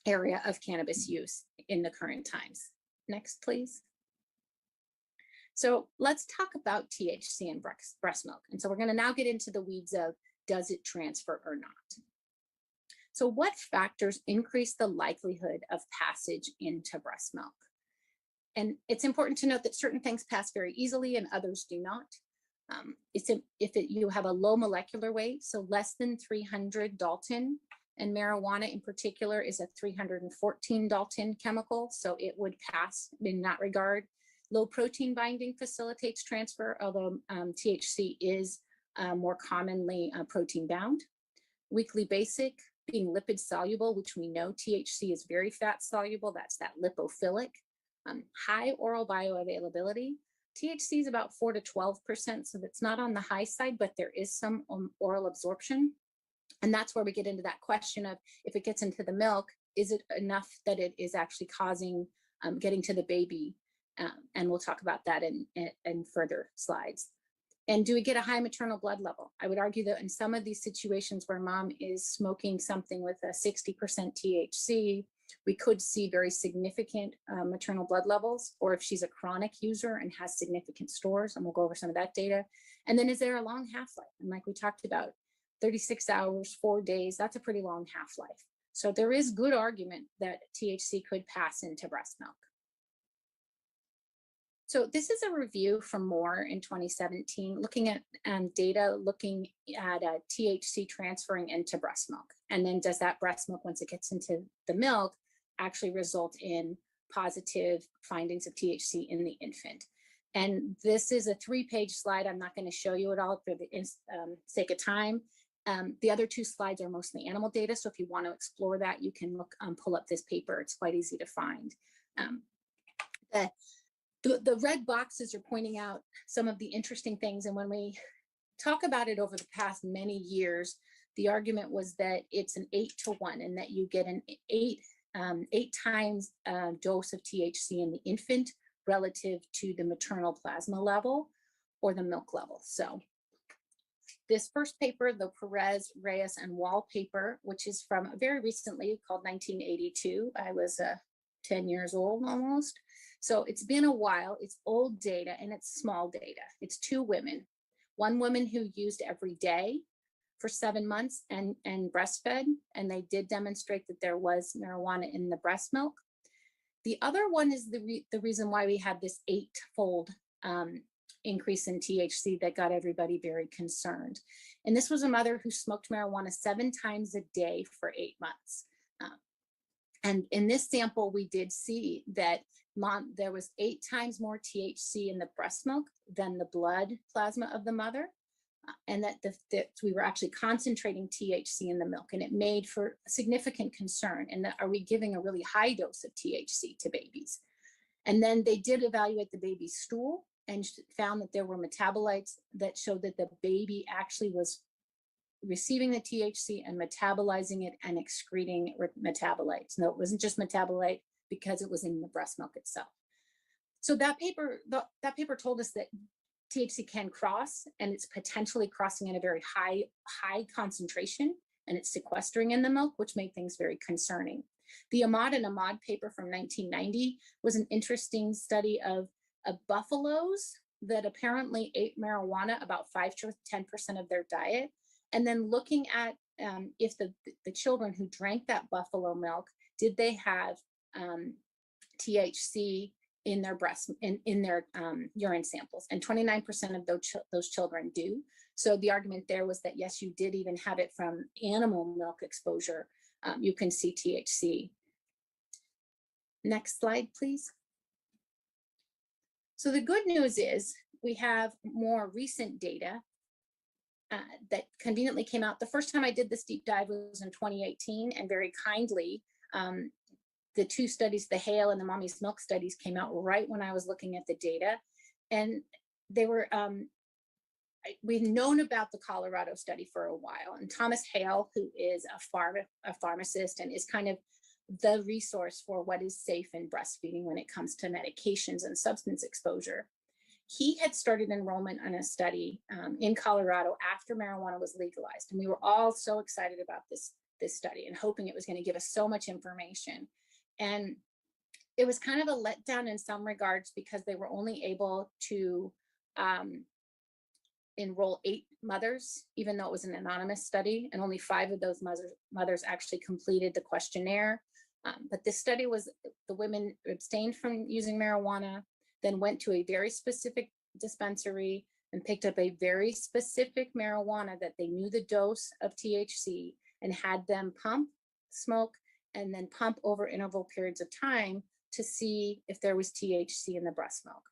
area of cannabis use in the current times. Next, please. So let's talk about THC in breast milk. And so we're going to now get into the weeds of, does it transfer or not? So what factors increase the likelihood of passage into breast milk? And it's important to note that certain things pass very easily and others do not. You have a low molecular weight, so less than 300 Dalton, and marijuana in particular is a 314 Dalton chemical, so it would pass in that regard. Low protein binding facilitates transfer, although THC is more commonly protein bound. Weakly basic, being lipid soluble, which we know THC is very fat soluble, that's that lipophilic. High oral bioavailability. THC is about 4 to 12%, so that's not on the high side, but there is some oral absorption. And that's where we get into that question of, if it gets into the milk, is it enough that it is actually causing getting to the baby? And we'll talk about that in further slides. And do we get a high maternal blood level? I would argue that in some of these situations where mom is smoking something with a 60% THC, we could see very significant maternal blood levels, or if she's a chronic user and has significant stores, and we'll go over some of that data. And then is there a long half-life? And like we talked about, 36 hours, 4 days, that's a pretty long half-life. So there is good argument that THC could pass into breast milk. So this is a review from Moore in 2017, looking at data, looking at THC transferring into breast milk. And then does that breast milk, once it gets into the milk, actually result in positive findings of THC in the infant? And this is a 3-page slide. I'm not going to show you it all for the sake of time. The other 2 slides are mostly animal data. So if you want to explore that, you can look, pull up this paper. It's quite easy to find. The red boxes are pointing out some of the interesting things. And when we talk about it over the past many years, the argument was that it's an 8-to-1 and that you get an 8 times dose of THC in the infant relative to the maternal plasma level or the milk level. So this first paper, the Perez, Reyes, and Wall paper, which is from very recently, called 1982. I was 10 years old almost. So it's been a while, it's old data and it's small data. It's 2 women one woman who used every day for 7 months and breastfed, and they did demonstrate that there was marijuana in the breast milk. The other one is the reason why we had this 8-fold increase in THC that got everybody very concerned. And this was a mother who smoked marijuana 7 times a day for 8 months. And in this sample, we did see that there was 8 times more THC in the breast milk than the blood plasma of the mother. And that we were actually concentrating THC in the milk, and it made for significant concern. And that, are we giving a really high dose of THC to babies? And then they did evaluate the baby's stool and found that there were metabolites that showed that the baby actually was receiving the THC and metabolizing it and excreting metabolites. No, it wasn't just metabolite because it was in the breast milk itself. So that paper told us that THC can cross, and it's potentially crossing at a very high concentration, and it's sequestering in the milk, which made things very concerning. The Ahmad and Ahmad paper from 1990 was an interesting study of buffaloes that apparently ate marijuana about 5 to 10% of their diet, and then looking at if the children who drank that buffalo milk, did they have THC in their in their urine samples, and 29% of those children do. So the argument there was that yes, you did even have it from animal milk exposure. You can see THC. Next slide, please. So the good news is we have more recent data that conveniently came out. The first time I did this deep dive was in 2018, and very kindly, the 2 studies, the Hale and the Mommy's Milk studies, came out right when I was looking at the data. And they were, we've known about the Colorado study for a while. And Thomas Hale, who is a pharmacist and is kind of the resource for what is safe in breastfeeding when it comes to medications and substance exposure, he had started enrollment on a study in Colorado after marijuana was legalized. And we were all so excited about this study and hoping it was going to give us so much information. And it was kind of a letdown in some regards because they were only able to enroll 8 mothers, even though it was an anonymous study, and only 5 of those mothers actually completed the questionnaire. But this study was, the women abstained from using marijuana, then went to a very specific dispensary and picked up a very specific marijuana that they knew the dose of THC, and had them pump, smoke, and then pump over interval periods of time to see if there was THC in the breast milk.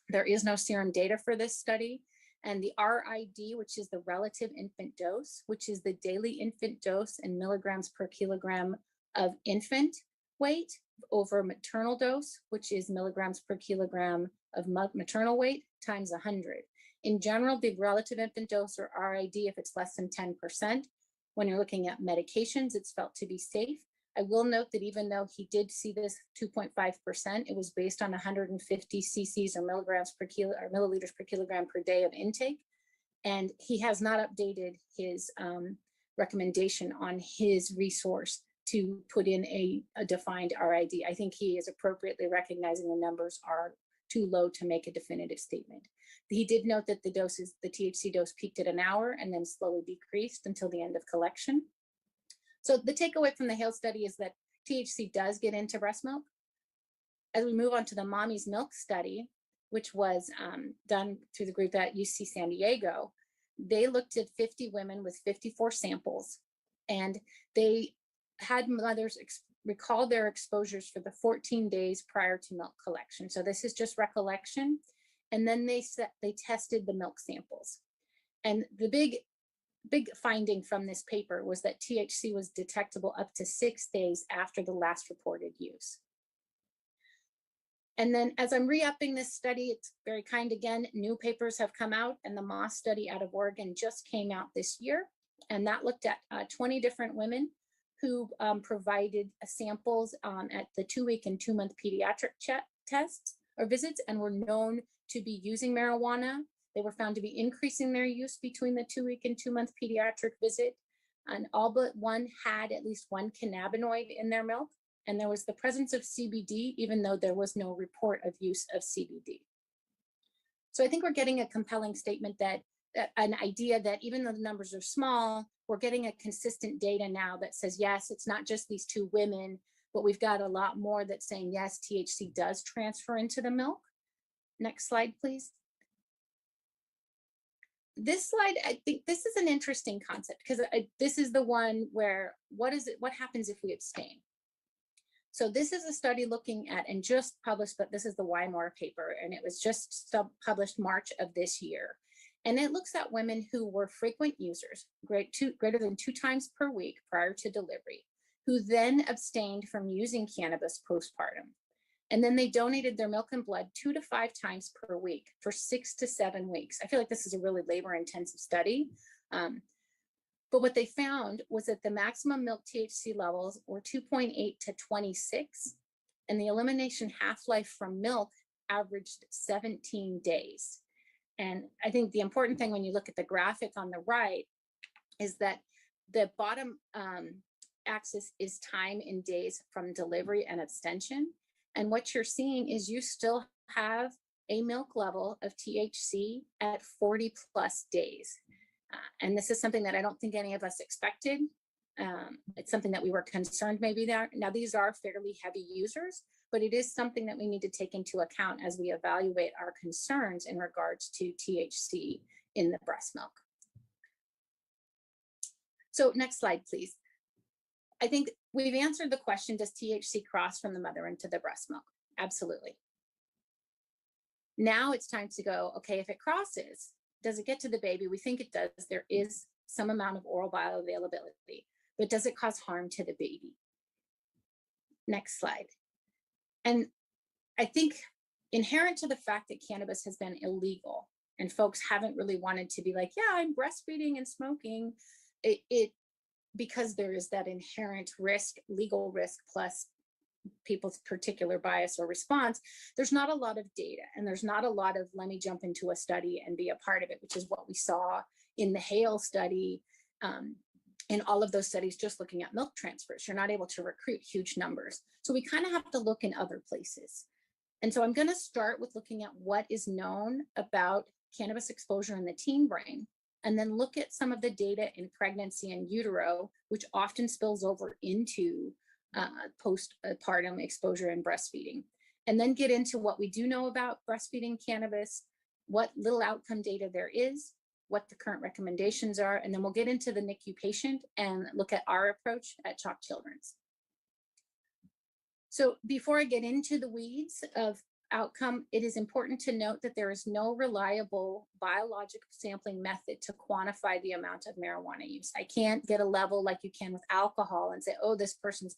There is no serum data for this study. And the RID, which is the relative infant dose, which is the daily infant dose in milligrams per kilogram of infant weight over maternal dose, which is milligrams per kilogram of maternal weight times 100. In general, the relative infant dose, or RID, if it's less than 10%, when you're looking at medications, it's felt to be safe. I will note that even though he did see this 2.5%, it was based on 150 cc's or milligrams per kilo or milliliters per kilogram per day of intake. And he has not updated his recommendation on his resource to put in a defined RID. I think he is appropriately recognizing the numbers are too low to make a definitive statement. He did note that the THC dose peaked at an hour and then slowly decreased until the end of collection. So the takeaway from the Hale study is that THC does get into breast milk. As we move on to the Mommy's Milk study, which was done through the group at UC San Diego, they looked at 50 women with 54 samples, and they had mothers recall their exposures for the 14 days prior to milk collection. So this is just recollection. And then they tested the milk samples. And the big finding from this paper was that THC was detectable up to 6 days after the last reported use. And then as I'm re-upping this study, it's very kind again, new papers have come out, and the Moss study out of Oregon just came out this year. And that looked at 20 different women who provided samples at the 2-week and 2-month pediatric tests or visits and were known to be using marijuana. They were found to be increasing their use between the 2-week and 2-month pediatric visit. And all but one had at least one cannabinoid in their milk. And there was the presence of CBD, even though there was no report of use of CBD. So I think we're getting a compelling statement that an idea that even though the numbers are small, we're getting a consistent data now that says, yes, it's not just these 2 women, but we've got a lot more that's saying, yes, THC does transfer into the milk. Next slide, please. This slide, I think this is an interesting concept because this is the one where what happens if we abstain? So this is a study looking at, and just published, but this is the Weimar paper, and it was just published March of this year. And it looks at women who were frequent users, greater than 2 times per week prior to delivery, who then abstained from using cannabis postpartum. And then they donated their milk and blood 2 to 5 times per week for 6 to 7 weeks. I feel like this is a really labor-intensive study. But what they found was that the maximum milk THC levels were 2.8 to 26, and the elimination half-life from milk averaged 17 days. And I think the important thing when you look at the graphic on the right is that the bottom axis is time in days from delivery and abstention. And what you're seeing is you still have a milk level of THC at 40 plus days. And this is something that I don't think any of us expected. It's something that we were concerned maybe there. Now, these are fairly heavy users, but it is something that we need to take into account as we evaluate our concerns in regards to THC in the breast milk. So next slide, please. I think we've answered the question, does THC cross from the mother into the breast milk? Absolutely. Now it's time to go, okay, if it crosses, does it get to the baby? We think it does. There is some amount of oral bioavailability, but does it cause harm to the baby? Next slide. And I think inherent to the fact that cannabis has been illegal and folks haven't really wanted to be like, yeah, I'm breastfeeding and smoking, because there is that inherent risk, legal risk, plus people's particular bias or response, there's not a lot of data, and there's not a lot of let me jump into a study and be a part of it, which is what we saw in the Hale study, in all of those studies just looking at milk transfers. You're not able to recruit huge numbers. So we kind of have to look in other places. And so I'm going to start with looking at what is known about cannabis exposure in the teen brain, and then look at some of the data in pregnancy and utero, which often spills over into postpartum exposure and breastfeeding, and then get into what we do know about breastfeeding cannabis, what little outcome data there is, what the current recommendations are, and then we'll get into the NICU patient and look at our approach at CHOP Children's. So before I get into the weeds of outcome, it is important to note that there is no reliable biologic sampling method to quantify the amount of marijuana use. I can't get a level like you can with alcohol and say, oh, this person's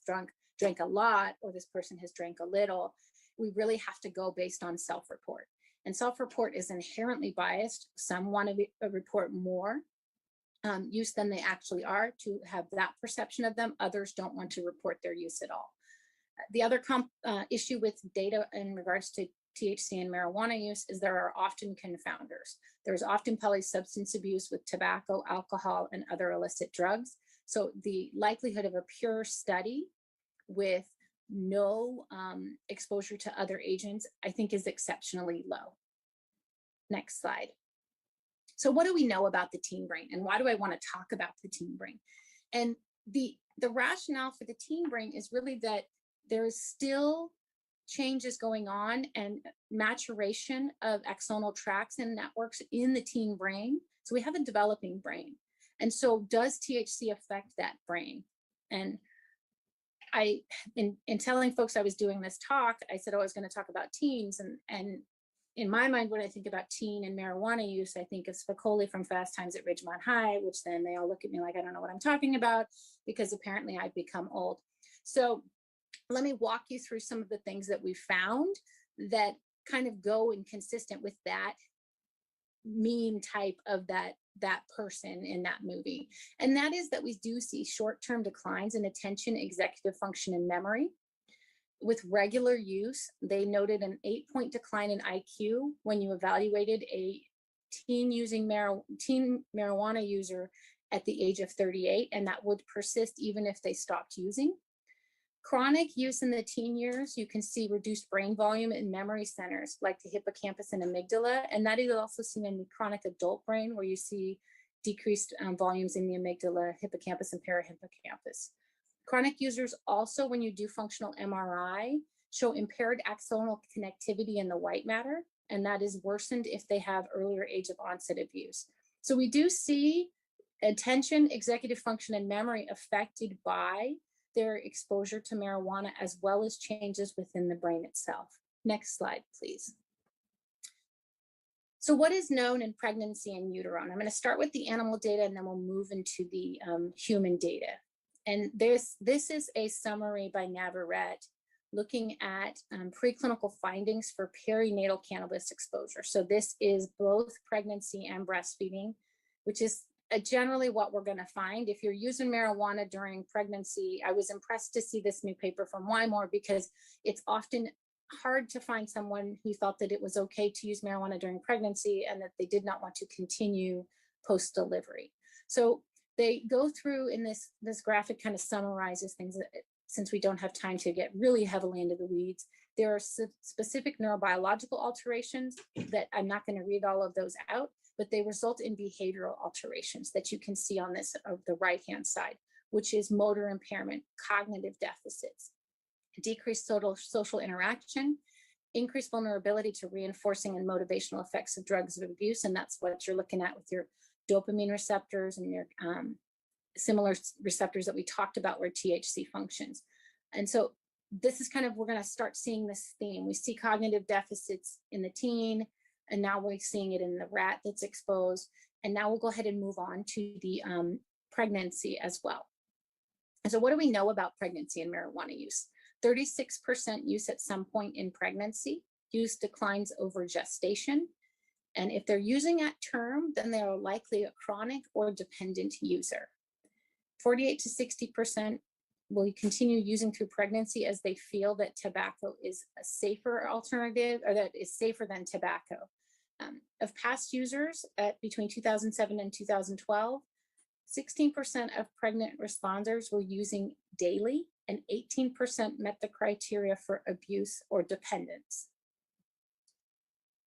drank a lot, or this person has drank a little. We really have to go based on self-report. And self-report is inherently biased. Some want to report more use than they actually are to have that perception of them. Others don't want to report their use at all. The other issue with data in regards to THC and marijuana use is there are often confounders. There's often polysubstance abuse with tobacco, alcohol, and other illicit drugs. So the likelihood of a pure study with no exposure to other agents, I think, is exceptionally low. Next slide. So what do we know about the teen brain, and why do I want to talk about the teen brain? And the rationale for the teen brain is really that there's still changes going on and maturation of axonal tracts and networks in the teen brain. So we have a developing brain. And so does THC affect that brain? And in telling folks I was doing this talk, I said, oh, I was going to talk about teens. And in my mind, when I think about teen and marijuana use, I think of Spicoli from Fast Times at Ridgemont High, which then they all look at me like I don't know what I'm talking about, because apparently I've become old. So let me walk you through some of the things that we found that kind of go inconsistent with that meme type of that person in that movie. And that is that we do see short-term declines in attention, executive function, and memory. With regular use, they noted an 8-point decline in IQ when you evaluated a teen marijuana user at the age of 38, and that would persist even if they stopped using. Chronic use in the teen years, you can see reduced brain volume in memory centers like the hippocampus and amygdala. And that is also seen in the chronic adult brain, where you see decreased volumes in the amygdala, hippocampus, and parahippocampus. Chronic users also, when you do functional MRI, show impaired axonal connectivity in the white matter, and that is worsened if they have earlier age of onset of use. So we do see attention, executive function, and memory affected by their exposure to marijuana, as well as changes within the brain itself. Next slide, please. So what is known in pregnancy in utero? And I'm going to start with the animal data, and then we'll move into the human data. And this is a summary by Navarrete looking at preclinical findings for perinatal cannabis exposure. So this is both pregnancy and breastfeeding, which is generally what we're going to find. If you're using marijuana during pregnancy, I was impressed to see this new paper from Wymore, because it's often hard to find someone who thought that it was okay to use marijuana during pregnancy and that they did not want to continue post-delivery. So they go through in this graphic, kind of summarizes things that, since we don't have time to get really heavily into the weeds, there are specific neurobiological alterations that I'm not going to read all of those out, but they result in behavioral alterations that you can see on this of the right-hand side, which is motor impairment, cognitive deficits, decreased social interaction, increased vulnerability to reinforcing and motivational effects of drugs of abuse. And that's what you're looking at with your dopamine receptors and your similar receptors that we talked about where THC functions. And so this is kind of, we're going to start seeing this theme. We see cognitive deficits in the teen, and now we're seeing it in the rat that's exposed. And now we'll go ahead and move on to the pregnancy as well. And so what do we know about pregnancy and marijuana use? 36% use at some point in pregnancy. Use declines over gestation. And if they're using at term, then they are likely a chronic or dependent user. 48 to 60% will continue using through pregnancy as they feel that tobacco is a safer alternative, or that is safer than tobacco. Of past users at between 2007 and 2012, 16% of pregnant responders were using daily, and 18% met the criteria for abuse or dependence.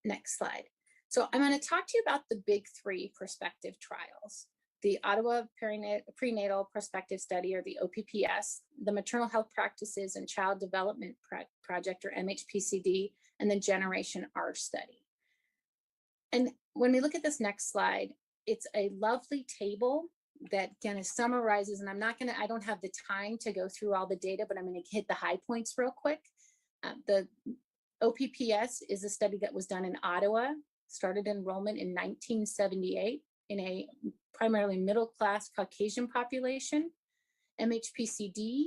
Next slide. So I'm going to talk to you about the big three prospective trials: the Ottawa Prenatal Prospective Study, or the OPPS, the Maternal Health Practices and Child Development Project, or MHPCD, and the Generation R study. And when we look at this next slide, it's a lovely table that kind of summarizes, and I don't have the time to go through all the data, but I'm going to hit the high points real quick. The OPPS is a study that was done in Ottawa, started enrollment in 1978 in a primarily middle-class Caucasian population. MHPCD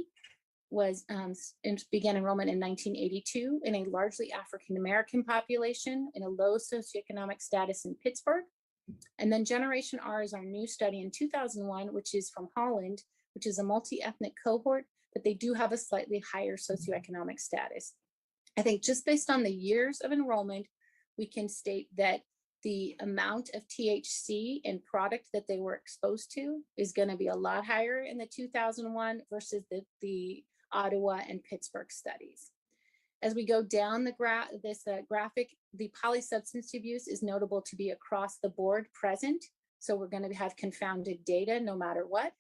began enrollment in 1982 in a largely African-American population in a low socioeconomic status in Pittsburgh. And then Generation R is our new study in 2001, which is from Holland, which is a multi-ethnic cohort, but they do have a slightly higher socioeconomic status. I think just based on the years of enrollment, we can state that the amount of THC in product that they were exposed to is going to be a lot higher in the 2001 versus the Ottawa and Pittsburgh studies. As we go down the graphic, the polysubstance abuse is notable to be across the board present. So we're going to have confounded data no matter what.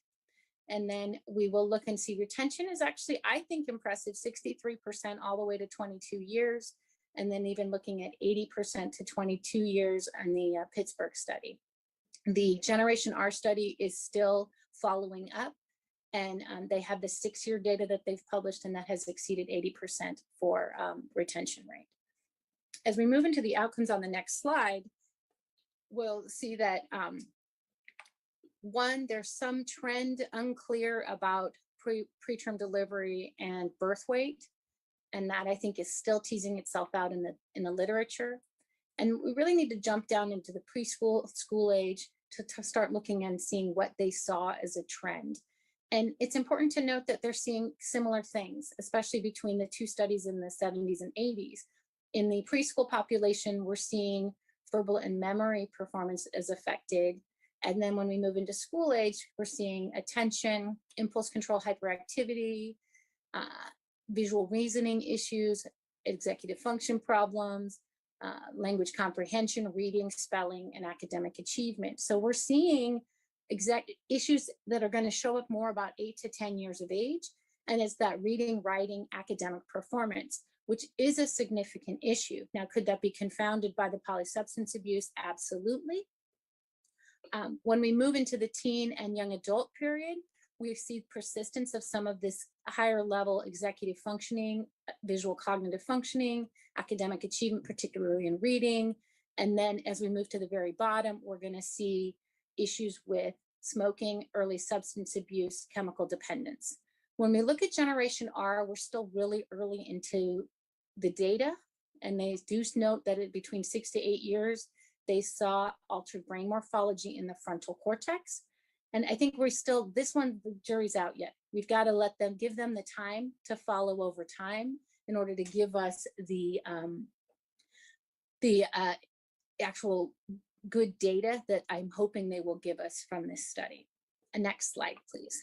And then we will look and see retention is actually, I think, impressive, 63% all the way to 22 years. And then even looking at 80% to 22 years on the Pittsburgh study. The Generation R study is still following up, and they have the 6-year data that they've published, and that has exceeded 80% for retention rate. As we move into the outcomes on the next slide, we'll see that one, there's some trend unclear about preterm delivery and birth weight. And that, I think, is still teasing itself out in the literature. And we really need to jump down into the preschool, school age to start looking and seeing what they saw as a trend. And it's important to note that they're seeing similar things, especially between the two studies in the 70s and 80s. In the preschool population, we're seeing verbal and memory performance is affected. And then when we move into school age, we're seeing attention, impulse control, hyperactivity, visual reasoning issues, executive function problems, language comprehension, reading, spelling, and academic achievement. So we're seeing issues that are going to show up more about 8 to 10 years of age. And it's that reading, writing, academic performance, which is a significant issue. Now, could that be confounded by the polysubstance abuse? Absolutely. When we move into the teen and young adult period, we see persistence of some of this higher level executive functioning, visual cognitive functioning, academic achievement, particularly in reading. And then as we move to the very bottom, we're going to see issues with smoking, early substance abuse, chemical dependence. When we look at Generation R, we're still really early into the data, and they do note that between 6 to 8 years, they saw altered brain morphology in the frontal cortex. And I think this one, the jury's out yet. We've got to give them the time to follow over time in order to give us the actual good data that I'm hoping they will give us from this study. Next slide, please.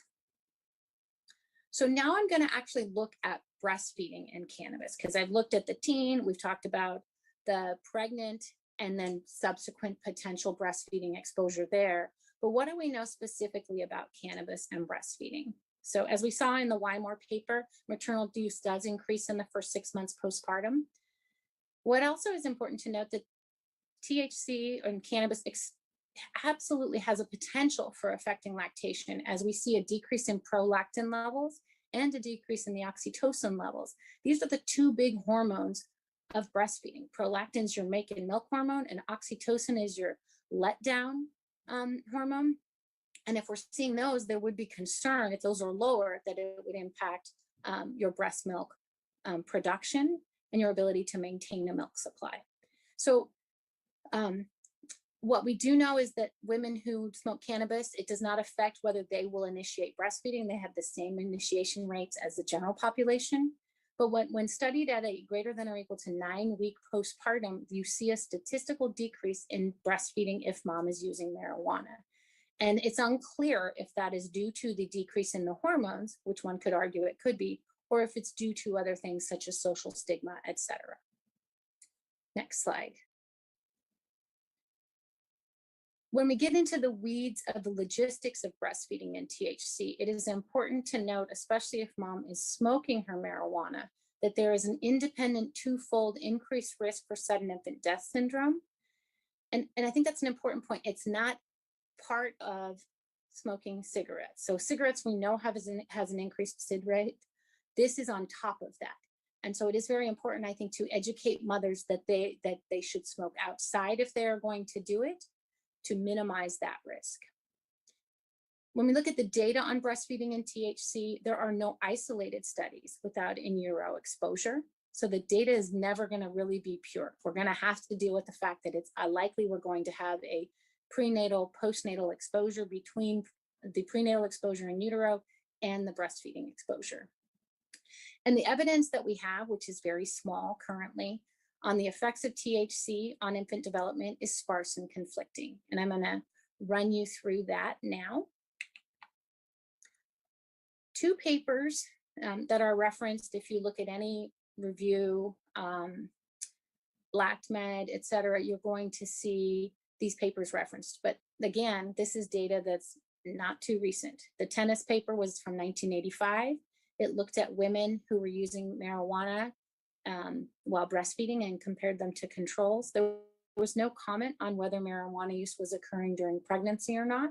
So now I'm going to actually look at breastfeeding and cannabis, because I've looked at the teen, we've talked about the pregnant, and then subsequent potential breastfeeding exposure there. But what do we know specifically about cannabis and breastfeeding? So as we saw in the Wymore paper, maternal use does increase in the first 6 months postpartum. What also is important to note that THC and cannabis absolutely has a potential for affecting lactation, as we see a decrease in prolactin levels and a decrease in the oxytocin levels. These are the two big hormones of breastfeeding. Prolactin is your make and milk hormone, and oxytocin is your letdown hormone. And if we're seeing those, there would be concern if those are lower that it would impact your breast milk production and your ability to maintain a milk supply. So what we do know is that women who smoke cannabis, it does not affect whether they will initiate breastfeeding. They have the same initiation rates as the general population. But when studied at a greater than or equal to 9-week postpartum, you see a statistical decrease in breastfeeding if mom is using marijuana. And it's unclear if that is due to the decrease in the hormones, which one could argue it could be, or if it's due to other things such as social stigma, etc. Next slide. When we get into the weeds of the logistics of breastfeeding and THC, it is important to note, especially if mom is smoking her marijuana, that there is an independent twofold increased risk for sudden infant death syndrome. And I think that's an important point. It's not part of smoking cigarettes. So cigarettes we know has an increased SID rate. This is on top of that. And so it is very important, I think, to educate mothers that they should smoke outside if they are going to do it, to minimize that risk. When we look at the data on breastfeeding and THC, there are no isolated studies without in utero exposure. So the data is never going to really be pure. We're going to have to deal with the fact that it's likely we're going to have a prenatal, postnatal exposure between the prenatal exposure in utero and the breastfeeding exposure. And the evidence that we have, which is very small currently, on the effects of THC on infant development is sparse and conflicting. And I'm going to run you through that now. 2 papers that are referenced, if you look at any review, LactMed, et cetera, you're going to see these papers referenced. But again, this is data that's not too recent. The tennis paper was from 1985. It looked at women who were using marijuana while breastfeeding and compared them to controls. There was no comment on whether marijuana use was occurring during pregnancy or not.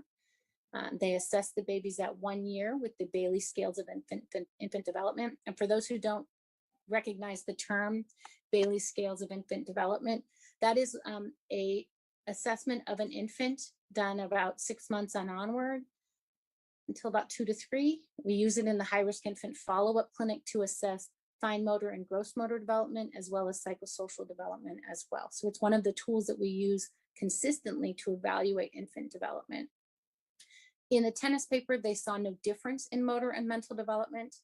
They assessed the babies at 1 year with the Bailey scales of infant development. And for those who don't recognize the term Bailey scales of infant development, that is a assessment of an infant done about 6 months on onward until about 2 to 3. We use it in the high-risk infant follow-up clinic to assess fine motor and gross motor development, as well as psychosocial development as well. So it's one of the tools that we use consistently to evaluate infant development. In the tennis paper, they saw no difference in motor and mental development.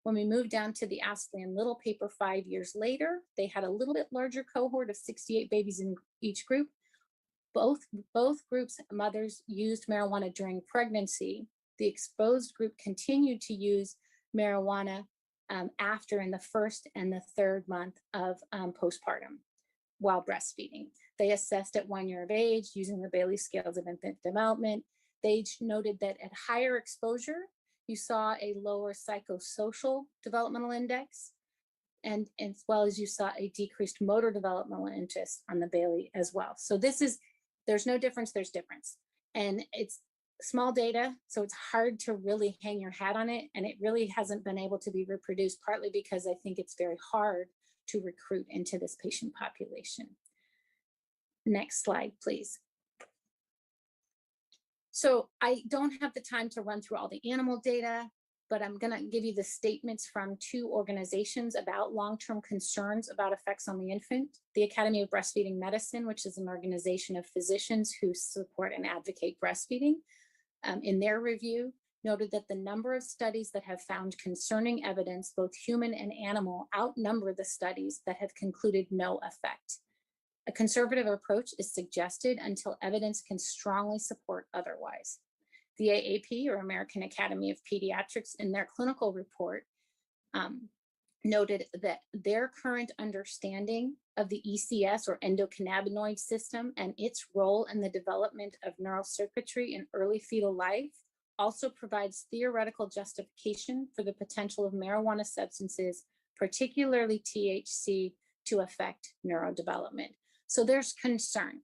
When we moved down to the Astley and Little paper 5 years later, they had a little bit larger cohort of 68 babies in each group. Both groups, mothers used marijuana during pregnancy. The exposed group continued to use marijuana after in the first and the third month of postpartum while breastfeeding. They assessed at 1 year of age using the Bailey scales of infant development. They noted that at higher exposure, you saw a lower psychosocial developmental index, and as well as you saw a decreased motor developmental interest on the Bailey as well. So there's no difference, there's difference. And it's small data, so it's hard to really hang your hat on it, and it really hasn't been able to be reproduced, partly because I think it's very hard to recruit into this patient population. Next slide, please. So I don't have the time to run through all the animal data, but I'm going to give you the statements from 2 organizations about long-term concerns about effects on the infant. The Academy of Breastfeeding Medicine, which is an organization of physicians who support and advocate breastfeeding, in their review, noted that the number of studies that have found concerning evidence, both human and animal, outnumber the studies that have concluded no effect. A conservative approach is suggested until evidence can strongly support otherwise. The AAP, or American Academy of Pediatrics, in their clinical report, noted that their current understanding of the ECS, or endocannabinoid system, and its role in the development of neural circuitry in early fetal life also provides theoretical justification for the potential of marijuana substances, particularly THC, to affect neurodevelopment. So there's concern.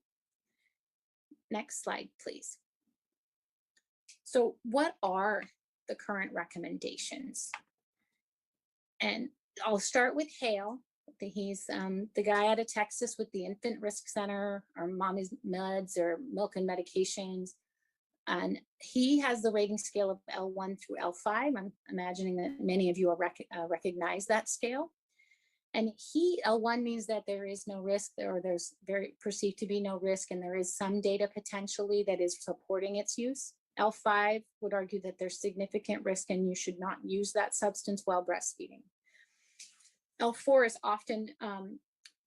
Next slide, please. So what are the current recommendations? And I'll start with Hale. He's the guy out of Texas with the Infant Risk Center, or Mommy's Meds, or Milk and Medications. And he has the rating scale of L1 through L5. I'm imagining that many of you recognize that scale. And L1 means that there is no risk, or there's perceived to be no risk, and there is some data potentially that is supporting its use. L5 would argue that there's significant risk and you should not use that substance while breastfeeding. L4 is often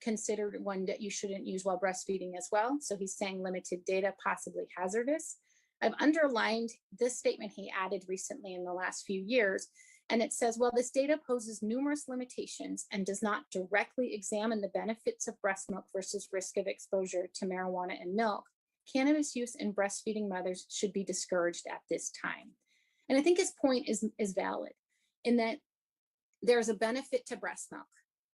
considered one that you shouldn't use while breastfeeding as well. So he's saying limited data, possibly hazardous. I've underlined this statement he added recently in the last few years, and it says, well, this data poses numerous limitations and does not directly examine the benefits of breast milk versus risk of exposure to marijuana and milk. Cannabis use in breastfeeding mothers should be discouraged at this time. And I think his point is valid in that there's a benefit to breast milk.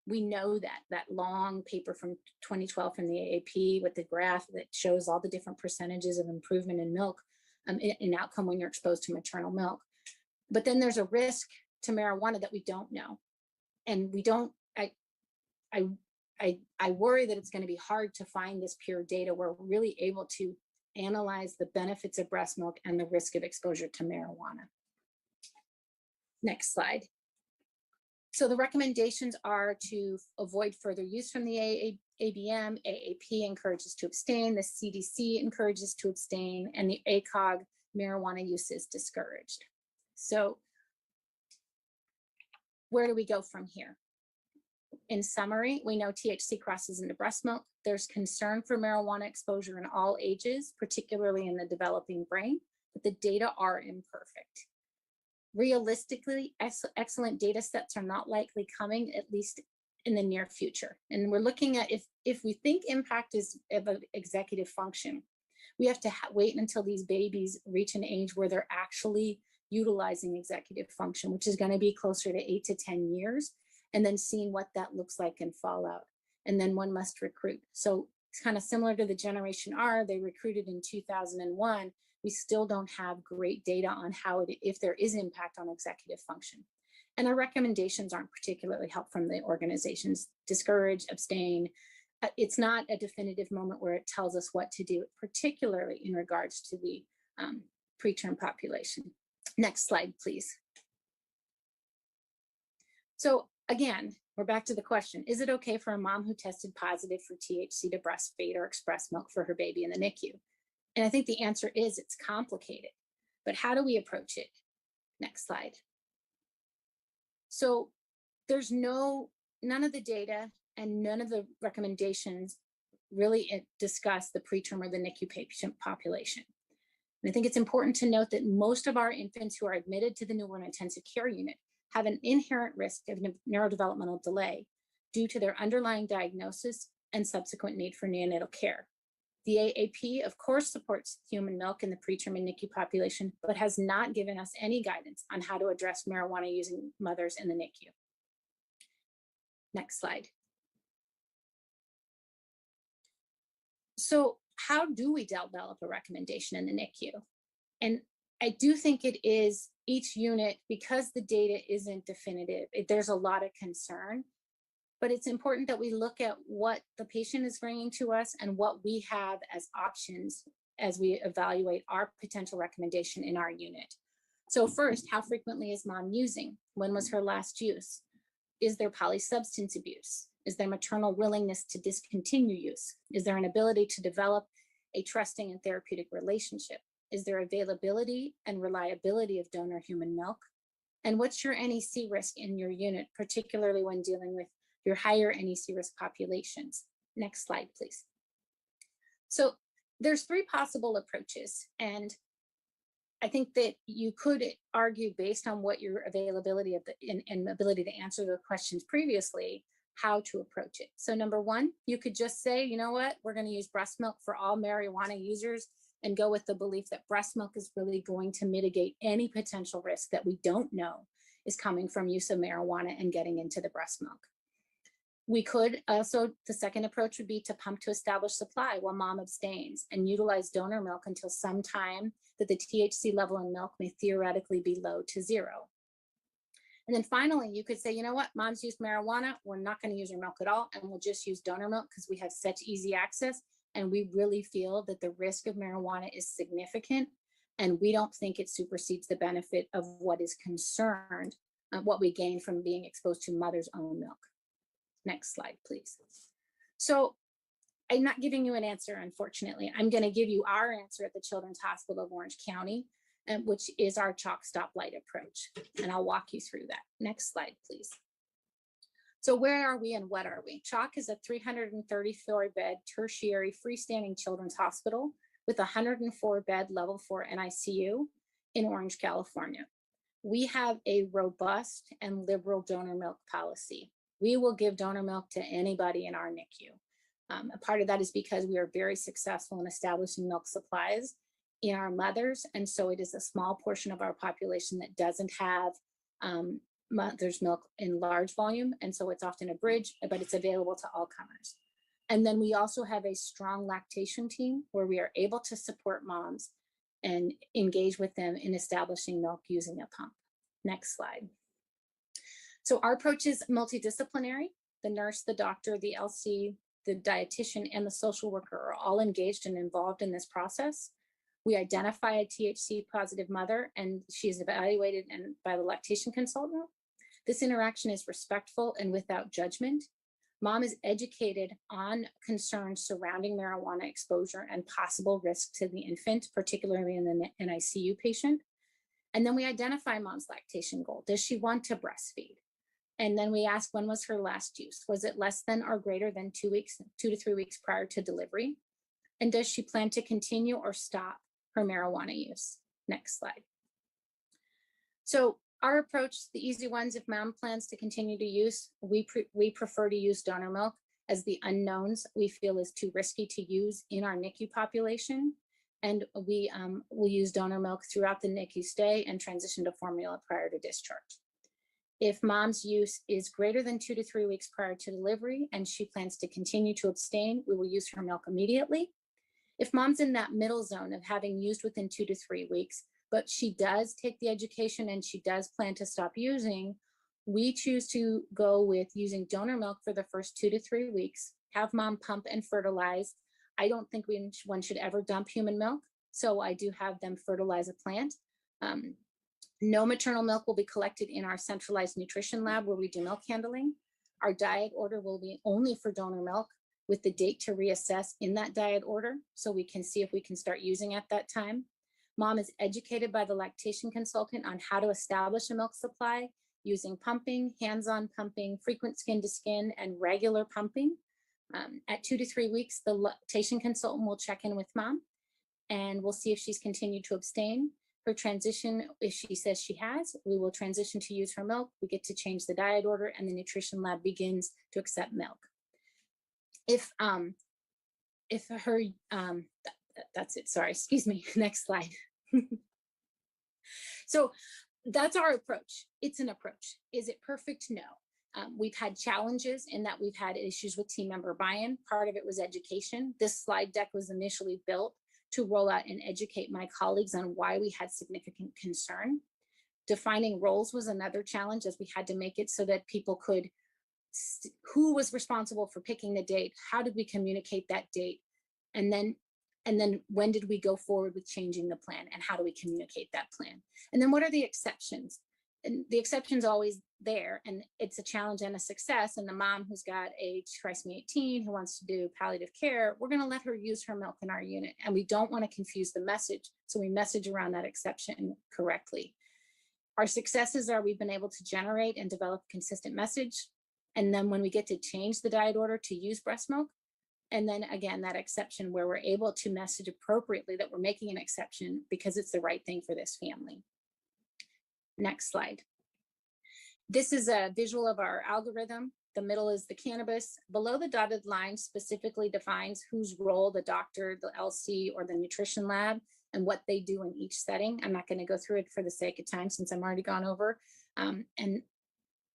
We know that long paper from 2012 from the AAP with the graph that shows all the different percentages of improvement in milk in outcome when you're exposed to maternal milk. But then there's a risk to marijuana that we don't know. And we don't, I worry that it's going to be hard to find this pure data where we're really able to analyze the benefits of breast milk and the risk of exposure to marijuana. Next slide. So the recommendations are to avoid further use from the ABM, AAP encourages to abstain, the CDC encourages to abstain, and the ACOG, marijuana use is discouraged. So where do we go from here? In summary, we know THC crosses into breast milk. There's concern for marijuana exposure in all ages, particularly in the developing brain, but the data are imperfect. Realistically, excellent data sets are not likely coming, at least in the near future. And we're looking at if we think impact is of an executive function, we have to wait until these babies reach an age where they're actually utilizing executive function, which is going to be closer to 8 to 10 years, and then seeing what that looks like in fallout. And then one must recruit. So it's kind of similar to the Generation R. They recruited in 2001. We still don't have great data on how if there is impact on executive function. And our recommendations aren't particularly helpful from the organizations. Discourage, abstain. It's not a definitive moment where it tells us what to do, particularly in regards to the preterm population. Next slide, please. So again, we're back to the question, is it okay for a mom who tested positive for THC to breastfeed or express milk for her baby in the NICU? And I think the answer is it's complicated, but how do we approach it? Next slide. So there's none of the data and none of the recommendations really discuss the preterm or the NICU patient population. And I think it's important to note that most of our infants who are admitted to the newborn intensive care unit have an inherent risk of neurodevelopmental delay due to their underlying diagnosis and subsequent need for neonatal care. The AAP, of course, supports human milk in the preterm and NICU population, but has not given us any guidance on how to address marijuana-using mothers in the NICU. Next slide. So how do we develop a recommendation in the NICU? And I do think it is each unit, because the data isn't definitive, there's a lot of concern, but it's important that we look at what the patient is bringing to us and what we have as options as we evaluate our potential recommendation in our unit. So first, how frequently is mom using? When was her last use? Is there polysubstance abuse? Is there maternal willingness to discontinue use? Is there an ability to develop a trusting and therapeutic relationship? Is there availability and reliability of donor human milk? And what's your NEC risk in your unit, particularly when dealing with your higher NEC risk populations? Next slide, please. So there's 3 possible approaches, and I think that you could argue, based on what your availability of and ability to answer the questions previously, how to approach it. So number 1, you could just say, you know what, we're going to use breast milk for all marijuana users and go with the belief that breast milk is really going to mitigate any potential risk that we don't know is coming from use of marijuana and getting into the breast milk. We could also, the second approach would be to pump to establish supply while mom abstains and utilize donor milk until some time that the THC level in milk may theoretically be low to 0. And then finally, you could say, you know what, mom's used marijuana, we're not going to use her milk at all, and we'll just use donor milk because we have such easy access, and we really feel that the risk of marijuana is significant, and we don't think it supersedes the benefit of what is concerned, what we gain from being exposed to mother's own milk. Next slide, please. So I'm not giving you an answer, unfortunately. I'm going to give you our answer at the Children's Hospital of Orange County, which is our chalk stoplight approach. And I'll walk you through that. Next slide, please. So where are we and what are we? CHOC is a 334-bed tertiary freestanding children's hospital with a 104-bed level 4 NICU in Orange, California. We have a robust and liberal donor milk policy. We will give donor milk to anybody in our NICU. A part of that is because we are very successful in establishing milk supplies in our mothers, and so it is a small portion of our population that doesn't have mother's milk in large volume, and so it's often a bridge, but it's available to all comers. And then we also have a strong lactation team where we are able to support moms and engage with them in establishing milk using a pump. Next slide. So our approach is multidisciplinary. The nurse, the doctor, the LC, the dietitian, and the social worker are all engaged and involved in this process. We identify a THC positive mother, and she is evaluated by the lactation consultant. This interaction is respectful and without judgment. Mom is educated on concerns surrounding marijuana exposure and possible risk to the infant, particularly in the NICU patient. And then we identify mom's lactation goal. Does she want to breastfeed? And then we ask, when was her last use? Was it less than or greater than 2 to 3 weeks prior to delivery? And does she plan to continue or stop her marijuana use? Next slide. So our approach, the easy ones, if mom plans to continue to use, we prefer to use donor milk, as the unknowns we feel is too risky to use in our NICU population. And we will use donor milk throughout the NICU stay and transition to formula prior to discharge. If mom's use is greater than 2 to 3 weeks prior to delivery and she plans to continue to abstain, we will use her milk immediately. If mom's in that middle zone of having used within 2 to 3 weeks, but she does take the education and she does plan to stop using, we choose to go with using donor milk for the first 2 to 3 weeks, have mom pump and fertilize. I don't think one should ever dump human milk, so I do have them fertilize a plant. No maternal milk will be collected in our centralized nutrition lab where we do milk handling. Our diet order will be only for donor milk, with the date to reassess in that diet order, so we can see if we can start using at that time. Mom is educated by the lactation consultant on how to establish a milk supply using pumping, hands-on pumping, frequent skin to skin, and regular pumping. At 2 to 3 weeks, the lactation consultant will check in with mom and we'll see if she's continued to abstain. her transition, if she says she has, we will transition to use her milk. We get to change the diet order and the nutrition lab begins to accept milk. If her, that's it, sorry, excuse me, next slide. So that's our approach. It's an approach. Is it perfect? No. We've had challenges in that we've had issues with team member buy-in. Part of it was education. This slide deck was initially built to roll out and educate my colleagues on why we had significant concern. Defining roles was another challenge, as we had to make it so that people could, who was responsible for picking the date? How did we communicate that date? And then when did we go forward with changing the plan, and how do we communicate that plan? And then what are the exceptions? And the exception's always there, and it's a challenge and a success. And the mom who's got a trisomy 18 who wants to do palliative care, we're going to let her use her milk in our unit, and we don't want to confuse the message, so we message around that exception correctly. Our successes are we've been able to generate and develop a consistent message, and then when we get to change the diet order to use breast milk, and then again, that exception where we're able to message appropriately that we're making an exception because it's the right thing for this family. Next slide. This is a visual of our algorithm. The middle is the cannabis. Below the dotted line specifically defines whose role the doctor, the LC, or the nutrition lab, and what they do in each setting. I'm not going to go through it for the sake of time since I'm already gone over. And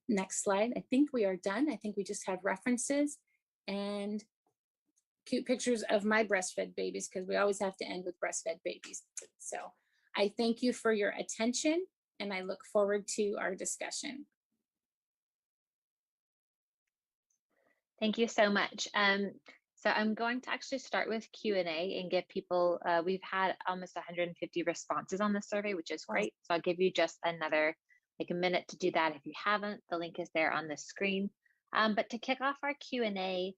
next slide. I think we are done. I think we just have references and cute pictures of my breastfed babies, because we always have to end with breastfed babies. So I thank you for your attention, and I look forward to our discussion. Thank you so much. So I'm going to actually start with Q&A and give people, we've had almost 150 responses on the survey, which is great. So I'll give you just another, like a minute to do that. If you haven't, the link is there on the screen. But to kick off our Q&A,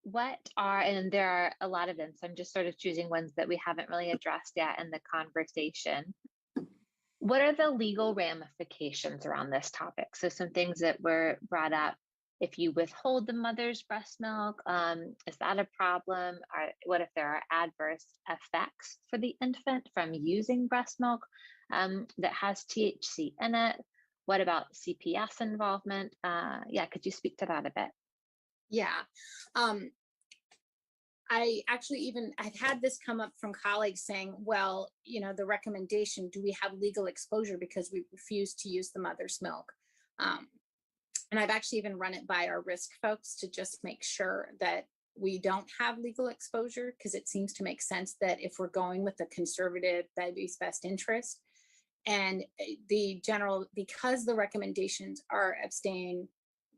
what are, and there are a lot of them, so I'm just sort of choosing ones that we haven't really addressed yet in the conversation. What are the legal ramifications around this topic? So some things that were brought up. If you withhold the mother's breast milk, is that a problem? Or what if there are adverse effects for the infant from using breast milk that has THC in it? What about CPS involvement? Yeah, could you speak to that a bit? Yeah. I actually I've had this come up from colleagues saying, well, you know, the recommendation, do we have legal exposure because we refuse to use the mother's milk? And I've actually even run it by our risk folks to just make sure that we don't have legal exposure, because it seems to make sense that if we're going with the conservative baby's best interest and the general, because the recommendations are abstain,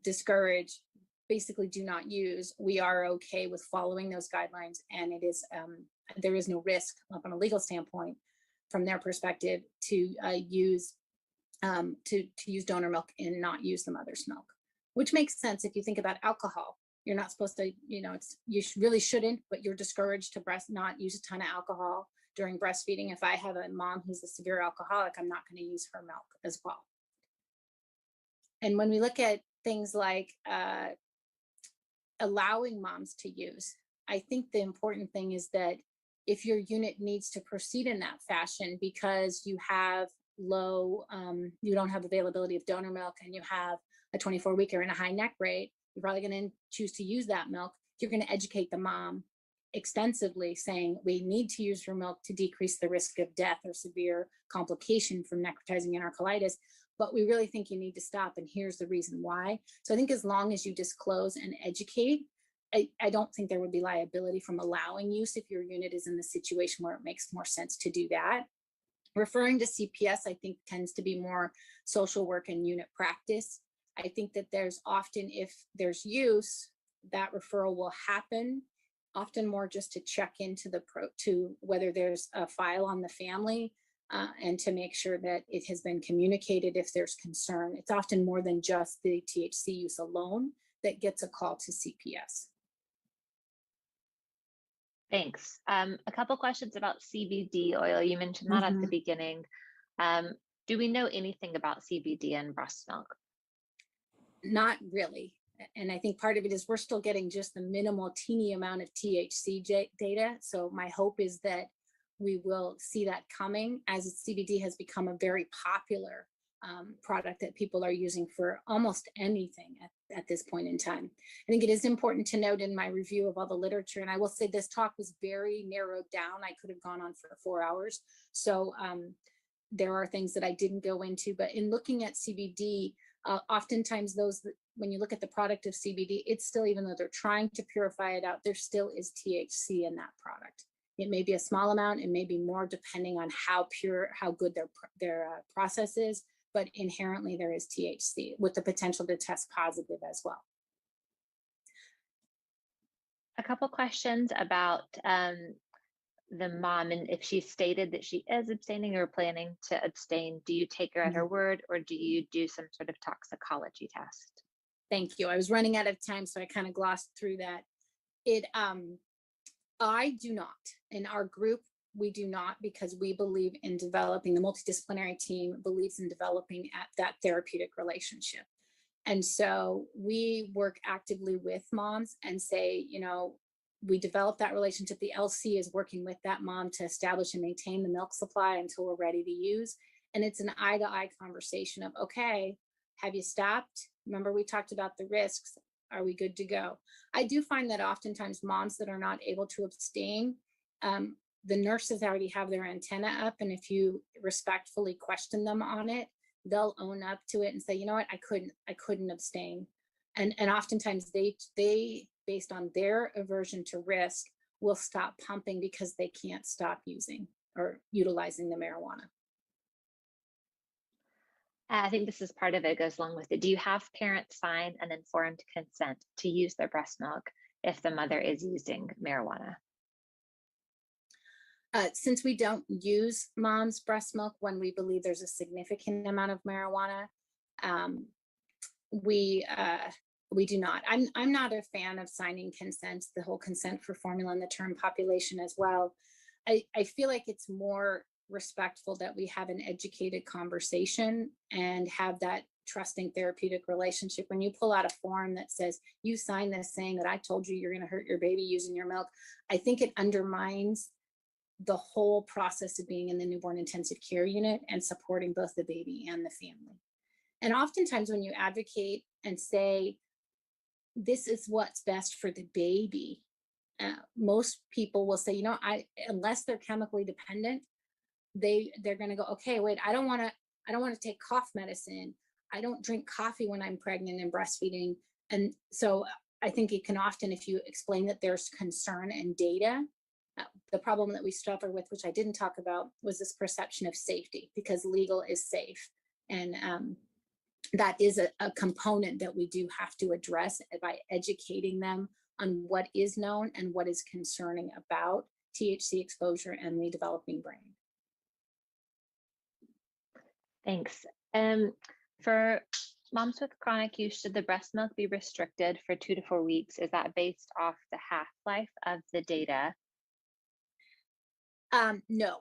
discourage, basically do not use, we are okay with following those guidelines, and it is there is no risk from a legal standpoint from their perspective to use donor milk and not use the mother's milk, which makes sense if you think about alcohol. You're not supposed to, you know, really shouldn't, but you're discouraged to not use a ton of alcohol during breastfeeding. If I have a mom who's a severe alcoholic, I'm not going to use her milk as well. And when we look at things like allowing moms to use, I think the important thing is that if your unit needs to proceed in that fashion because you have low, you don't have availability of donor milk and you have a 24-weeker and a high neck rate, you're probably going to choose to use that milk. You're going to educate the mom extensively saying we need to use your milk to decrease the risk of death or severe complication from necrotizing enterocolitis, but we really think you need to stop, and here's the reason why. So I think as long as you disclose and educate, I don't think there would be liability from allowing use if your unit is in the situation where it makes more sense to do that. Referring to CPS, I think tends to be more social work and unit practice. I think that there's often, if there's use, that referral will happen, often more just to check into to whether there's a file on the family and to make sure that it has been communicated if there's concern. It's often more than just the THC use alone that gets a call to CPS. Thanks. A couple questions about CBD oil. You mentioned that at the beginning. Do we know anything about CBD in breast milk? Not really. And I think part of it is we're still getting just the minimal teeny amount of THC data. So my hope is that we will see that coming as CBD has become a very popular product that people are using for almost anything at this point in time. I think it is important to note in my review of all the literature, and I will say this talk was very narrowed down. I could have gone on for 4 hours. So there are things that I didn't go into, but in looking at CBD, oftentimes when you look at the product of CBD, it's still, even though they're trying to purify it out, there still is THC in that product. It may be a small amount, it may be more depending on how pure, how good their process is, but inherently there is THC with the potential to test positive as well. A couple questions about the mom, and if she stated that she is abstaining or planning to abstain, do you take her at her word, or do you do some sort of toxicology test? Thank you. I was running out of time, so I kind of glossed through that. I do not. In our group, we do not, because we believe in developing, the multidisciplinary team believes in developing at that therapeutic relationship. And so we work actively with moms and say, you know, we develop that relationship. The LC is working with that mom to establish and maintain the milk supply until we're ready to use. And it's an eye-to-eye conversation of, okay, have you stopped? Remember, we talked about the risks. Are we good to go? I do find that oftentimes moms that are not able to abstain, the nurses already have their antenna up. And if you respectfully question them on it, they'll own up to it and say, you know what, I couldn't abstain. And oftentimes they, based on their aversion to risk, will stop pumping because they can't stop using or utilizing the marijuana. I think this is part of it, goes along with it. Do you have parents sign an informed consent to use their breast milk if the mother is using marijuana? Since we don't use mom's breast milk when we believe there's a significant amount of marijuana, we do not. I'm not a fan of signing consents, the whole consent for formula and the term population as well. I feel like it's more respectful that we have an educated conversation and have that trusting therapeutic relationship. When you pull out a form that says you sign this saying that I told you you're going to hurt your baby using your milk, I think it undermines the whole process of being in the newborn intensive care unit and supporting both the baby and the family. And oftentimes when you advocate and say, this is what's best for the baby, most people will say, you know, unless they're chemically dependent, they're going to go, okay, wait, I don't want to take cough medicine. I don't drink coffee when I'm pregnant and breastfeeding. And so I think it can often, if you explain that there's concern and data, the problem that we suffer with, which I didn't talk about, was this perception of safety, because legal is safe. And that is a component that we do have to address by educating them on what is known and what is concerning about THC exposure and the developing brain. Thanks. For moms with chronic use, should the breast milk be restricted for 2 to 4 weeks? Is that based off the half-life of the data? No,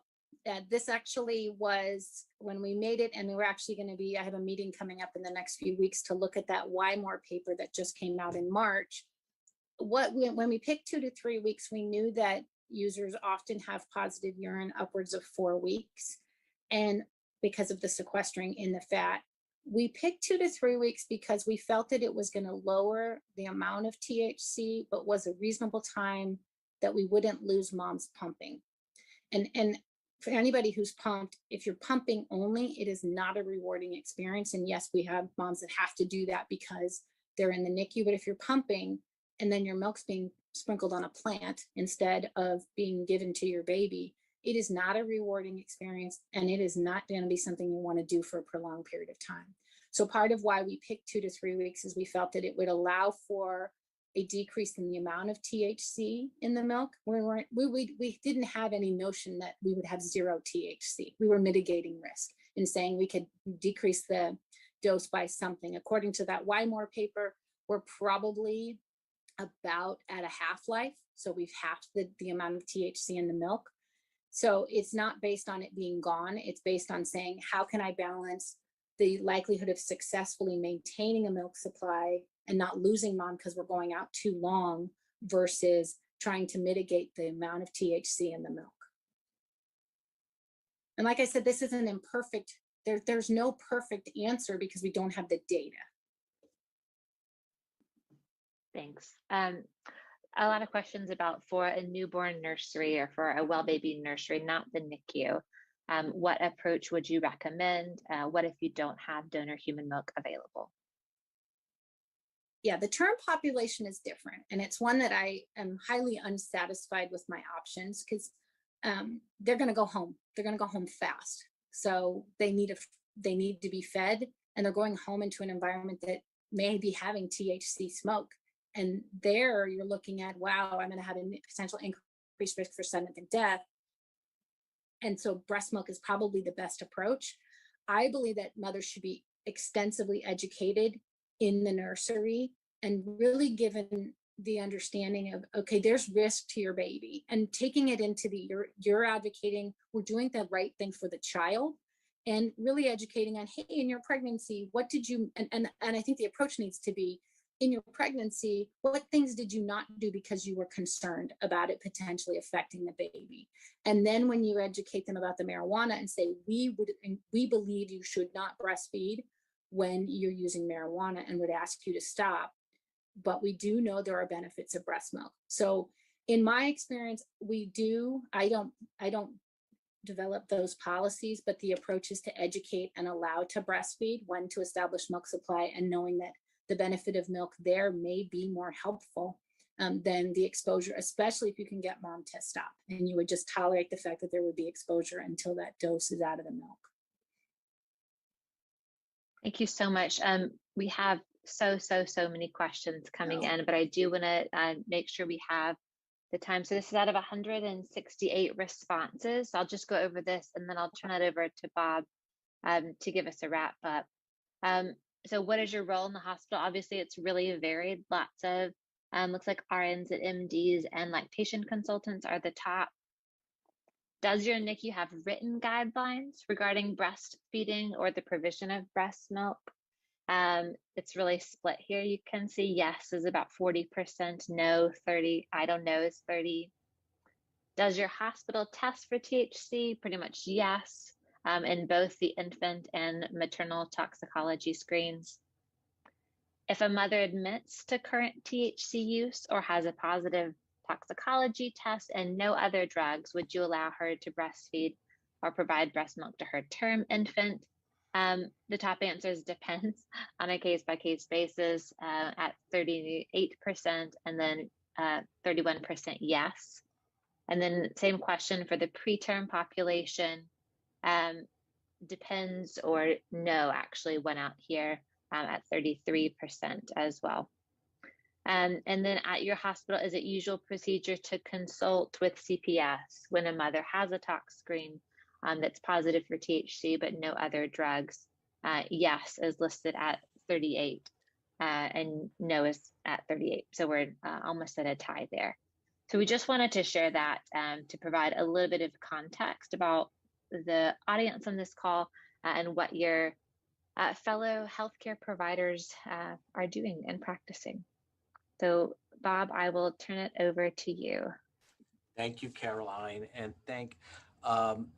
this actually was when we made it, and we're actually going to be, I have a meeting coming up in the next few weeks to look at that Why More paper that just came out in March. When we picked 2 to 3 weeks, we knew that users often have positive urine upwards of 4 weeks. And because of the sequestering in the fat, we picked 2 to 3 weeks because we felt that it was going to lower the amount of THC, but was a reasonable time that we wouldn't lose mom's pumping. And for anybody who's pumped, if you're pumping only, it is not a rewarding experience. And yes, we have moms that have to do that because they're in the NICU, but if you're pumping and then your milk's being sprinkled on a plant instead of being given to your baby, it is not a rewarding experience, and it is not going to be something you want to do for a prolonged period of time. So part of why we picked 2 to 3 weeks is we felt that it would allow for a decrease in the amount of THC in the milk. We didn't have any notion that we would have 0 THC. We were mitigating risk in saying we could decrease the dose by something. According to that Why More paper, we're probably about at a half-life. So we've halved the amount of THC in the milk. So it's not based on it being gone. It's based on saying, how can I balance the likelihood of successfully maintaining a milk supply and not losing mom because we're going out too long versus trying to mitigate the amount of THC in the milk. And like I said, this is an imperfect, there's no perfect answer because we don't have the data. Thanks. A lot of questions about for a newborn nursery or for a well baby nursery, not the NICU. What approach would you recommend? What if you don't have donor human milk available? Yeah, the term population is different. And it's one that I am highly unsatisfied with my options because they're going to go home. They're going to go home fast. So they need to be fed, and they're going home into an environment that may be having THC smoke. And there you're looking at, wow, I'm going to have a potential increased risk for sudden death. And so breast milk is probably the best approach. I believe that mothers should be extensively educated in the nursery and really given the understanding of, okay, there's risk to your baby, and taking it into you're advocating, we're doing the right thing for the child, and really educating on, hey, in your pregnancy, what did you, and I think the approach needs to be, in your pregnancy, what things did you not do because you were concerned about it potentially affecting the baby? And then when you educate them about the marijuana and say, we believe you should not breastfeed when you're using marijuana and would ask you to stop, but we do know there are benefits of breast milk. So in my experience, I don't develop those policies, but the approach is to educate and allow to breastfeed, when to establish milk supply, and knowing that the benefit of milk there may be more helpful than the exposure, especially if you can get mom to stop, and you would just tolerate the fact that there would be exposure until that dose is out of the milk. Thank you so much. We have so many questions coming in, but I do want to make sure we have the time. So this is out of 168 responses. So I'll just go over this and then I'll turn it over to Bob to give us a wrap up. So what is your role in the hospital? Obviously, it's really varied. Lots of, looks like RNs and MDs and lactation consultants are the top. Does your NICU have written guidelines regarding breastfeeding or the provision of breast milk? It's really split here. You can see yes is about 40%, no 30, I don't know is 30. Does your hospital test for THC? Pretty much yes, in both the infant and maternal toxicology screens. If a mother admits to current THC use or has a positive toxicology test and no other drugs, would you allow her to breastfeed or provide breast milk to her term infant? The top answer is depends on a case-by-case basis at 38%, and then 31% yes. And then same question for the preterm population. Depends or no actually went out here at 33% as well. And then at your hospital, is it usual procedure to consult with CPS when a mother has a tox screen that's positive for THC but no other drugs? Yes is listed at 38 and no is at 38. So we're almost at a tie there. So we just wanted to share that to provide a little bit of context about the audience on this call and what your fellow healthcare providers are doing and practicing. So Bob, I will turn it over to you. Thank you, Caroline, and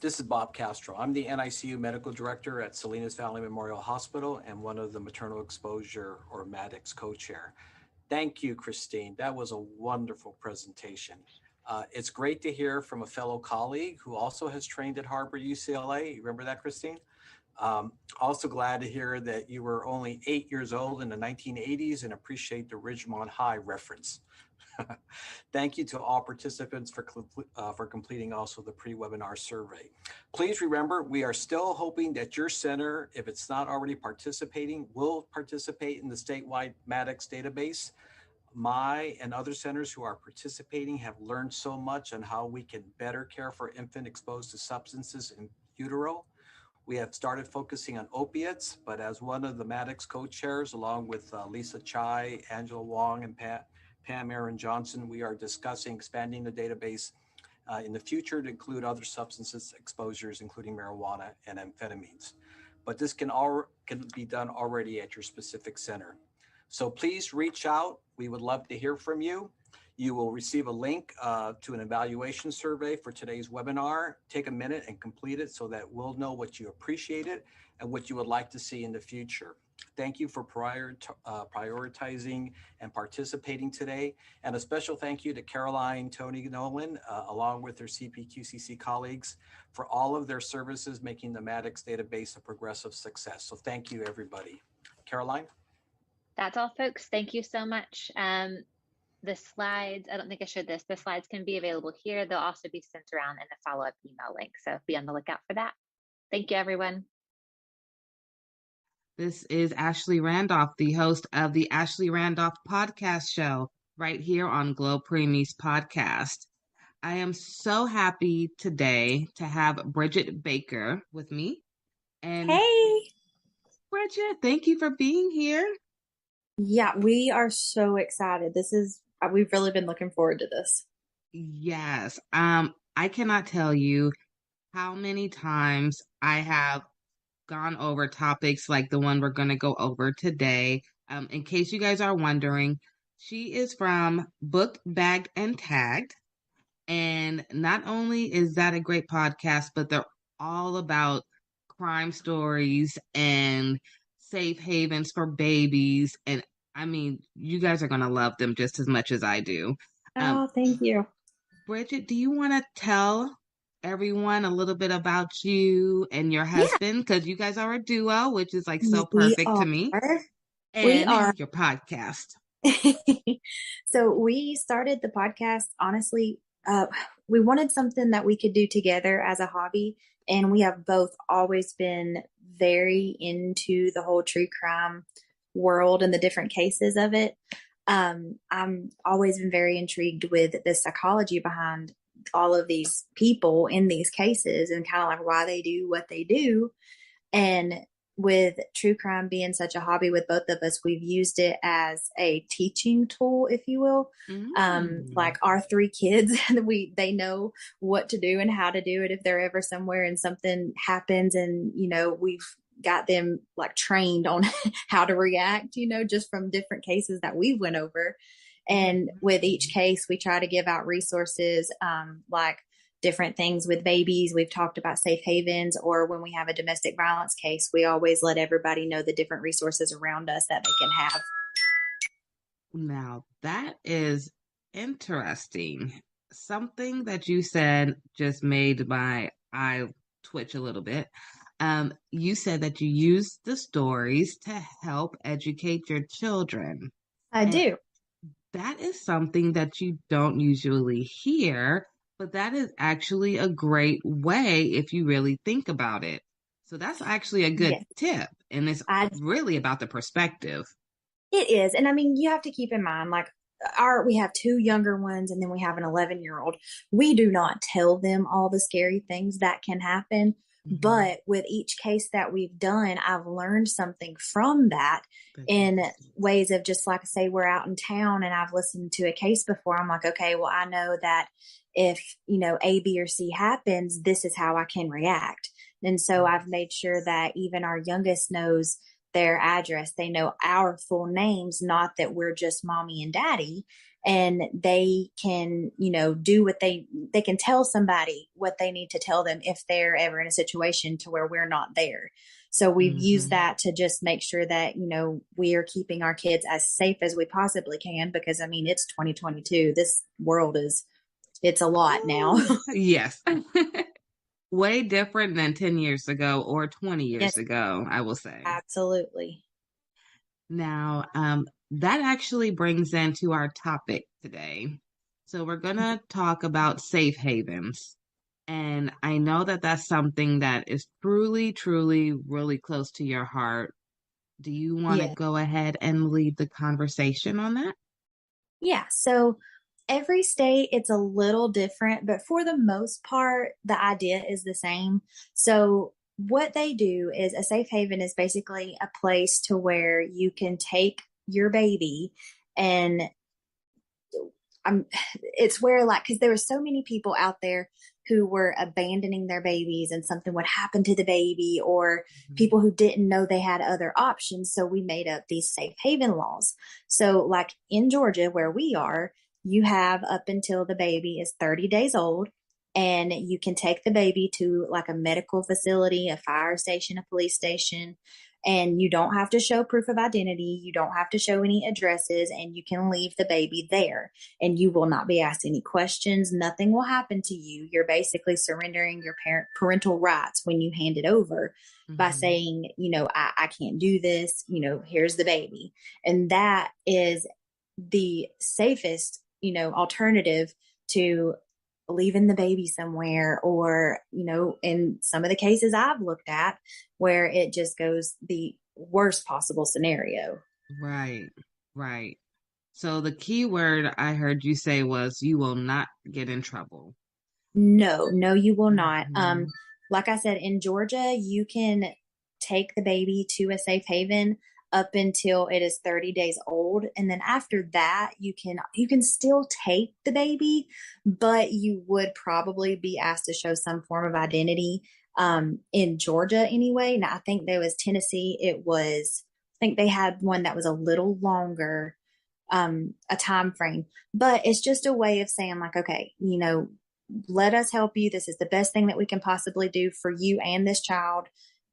this is Bob Castro. I'm the NICU Medical Director at Salinas Valley Memorial Hospital and one of the maternal exposure or MADEX co-chair. Thank you, Christine. That was a wonderful presentation. It's great to hear from a fellow colleague who also has trained at Harvard UCLA. You remember that, Christine? Also glad to hear that you were only 8 years old in the 1980s and appreciate the Ridgemont High reference. Thank you to all participants for completing also the pre-webinar survey. Please remember, we are still hoping that your center, if it's not already participating, will participate in the statewide MADEX database. My and other centers who are participating have learned so much on how we can better care for infant exposed to substances in utero. We have started focusing on opiates, but as one of the MADEX co-chairs, along with Lisa Chai, Angela Wong, and Pam Aaron Johnson, we are discussing expanding the database in the future to include other substances exposures, including marijuana and amphetamines. But this can be done already at your specific center. So please reach out. We would love to hear from you. You will receive a link to an evaluation survey for today's webinar. Take a minute and complete it so that we'll know what you appreciated and what you would like to see in the future. Thank you for prioritizing and participating today. And a special thank you to Caroline, Tony Nolan, along with their CPQCC colleagues for all of their services, making the Maddox database a progressive success. So thank you, everybody. Caroline? That's all, folks. Thank you so much. The slides, I don't think I showed this, the slides can be available here. They'll also be sent around in a follow-up email link. So be on the lookout for that. Thank you, everyone. This is Ashley Randolph, the host of the Ashley Randolph podcast show right here on Glo Preemies podcast. I am so happy today to have Bridget Baker with me. And hey, Bridget, thank you for being here. Yeah, we are so excited. We've really been looking forward to this. Yes. I cannot tell you how many times I have gone over topics like the one we're going to go over today. In case you guys are wondering, she is from Booked, Bagged, and Tagged. And not only is that a great podcast, but they're all about crime stories and safe havens for babies. And I mean, you guys are going to love them just as much as I do. Oh, thank you. Bridget, do you want to tell everyone a little bit about you and your husband? Because you guys are a duo, which is like so perfect to me. We are. Your podcast. So we started the podcast, honestly, we wanted something that we could do together as a hobby. And we have both always been very into the whole true crime world and the different cases of it. I'm always been very intrigued with the psychology behind all of these people in these cases and kind of like why they do what they do. And with true crime being such a hobby with both of us, we've used it as a teaching tool, if you will. Like our three kids, they know what to do and how to do it if they're ever somewhere and something happens, and we've got them like trained on how to react, just from different cases that we went over. And with each case, we try to give out resources, like different things with babies. We've talked about safe havens, or when we have a domestic violence case, we always let everybody know the different resources around us that they can have. Now, that is interesting. Something that you said just made my eye twitch a little bit. You said that you use the stories to help educate your children. I do. That is something that you don't usually hear, but that is actually a great way if you really think about it. So that's actually a good tip. And it's really about the perspective. It is. And I mean, you have to keep in mind, like we have two younger ones and then we have an 11-year-old. We do not tell them all the scary things that can happen. But with each case that we've done, I've learned something from that in ways of just like, say, we're out in town and I've listened to a case before. I'm like, okay, well, I know that if, A, B, or C happens, this is how I can react. And so I've made sure that even our youngest knows their address. They know our full names, not that we're just mommy and daddy. And they can, do what they can tell somebody what they need to tell them if they're ever in a situation to where we're not there. So we've used that to just make sure that, we are keeping our kids as safe as we possibly can, because I mean, it's 2022. This world it's a lot now. Yes. Way different than 10 years ago or 20 years ago, I will say. Absolutely. Now, that actually brings into our topic today. So we're going to talk about safe havens. And I know that that's something that is truly, truly, really close to your heart. Do you want to go ahead and lead the conversation on that? Yeah. So every state, it's a little different, but for the most part, the idea is the same. So what they do is a safe haven is basically a place to where you can take your baby, and it's where, like, because there were so many people out there who were abandoning their babies and something would happen to the baby, or people who didn't know they had other options. So we made up these safe haven laws. So like in Georgia, where we are, you have up until the baby is 30 days old, and you can take the baby to like a medical facility, a fire station, a police station, and you don't have to show proof of identity. You don't have to show any addresses, and you can leave the baby there, and you will not be asked any questions. Nothing will happen to you. You're basically surrendering your parental rights when you hand it over by saying, I can't do this, here's the baby. And that is the safest, alternative to leaving the baby somewhere, or, in some of the cases I've looked at where it just goes the worst possible scenario. Right, right. So the key word I heard you say was you will not get in trouble. No, you will not. Like I said, in Georgia, you can take the baby to a safe haven up until it is 30 days old. And then after that, you can still take the baby, but you would probably be asked to show some form of identity. In Georgia anyway. Now I think there was Tennessee. I think they had one that was a little longer, a time frame, but it's just a way of saying like, okay, let us help you. This is the best thing that we can possibly do for you and this child.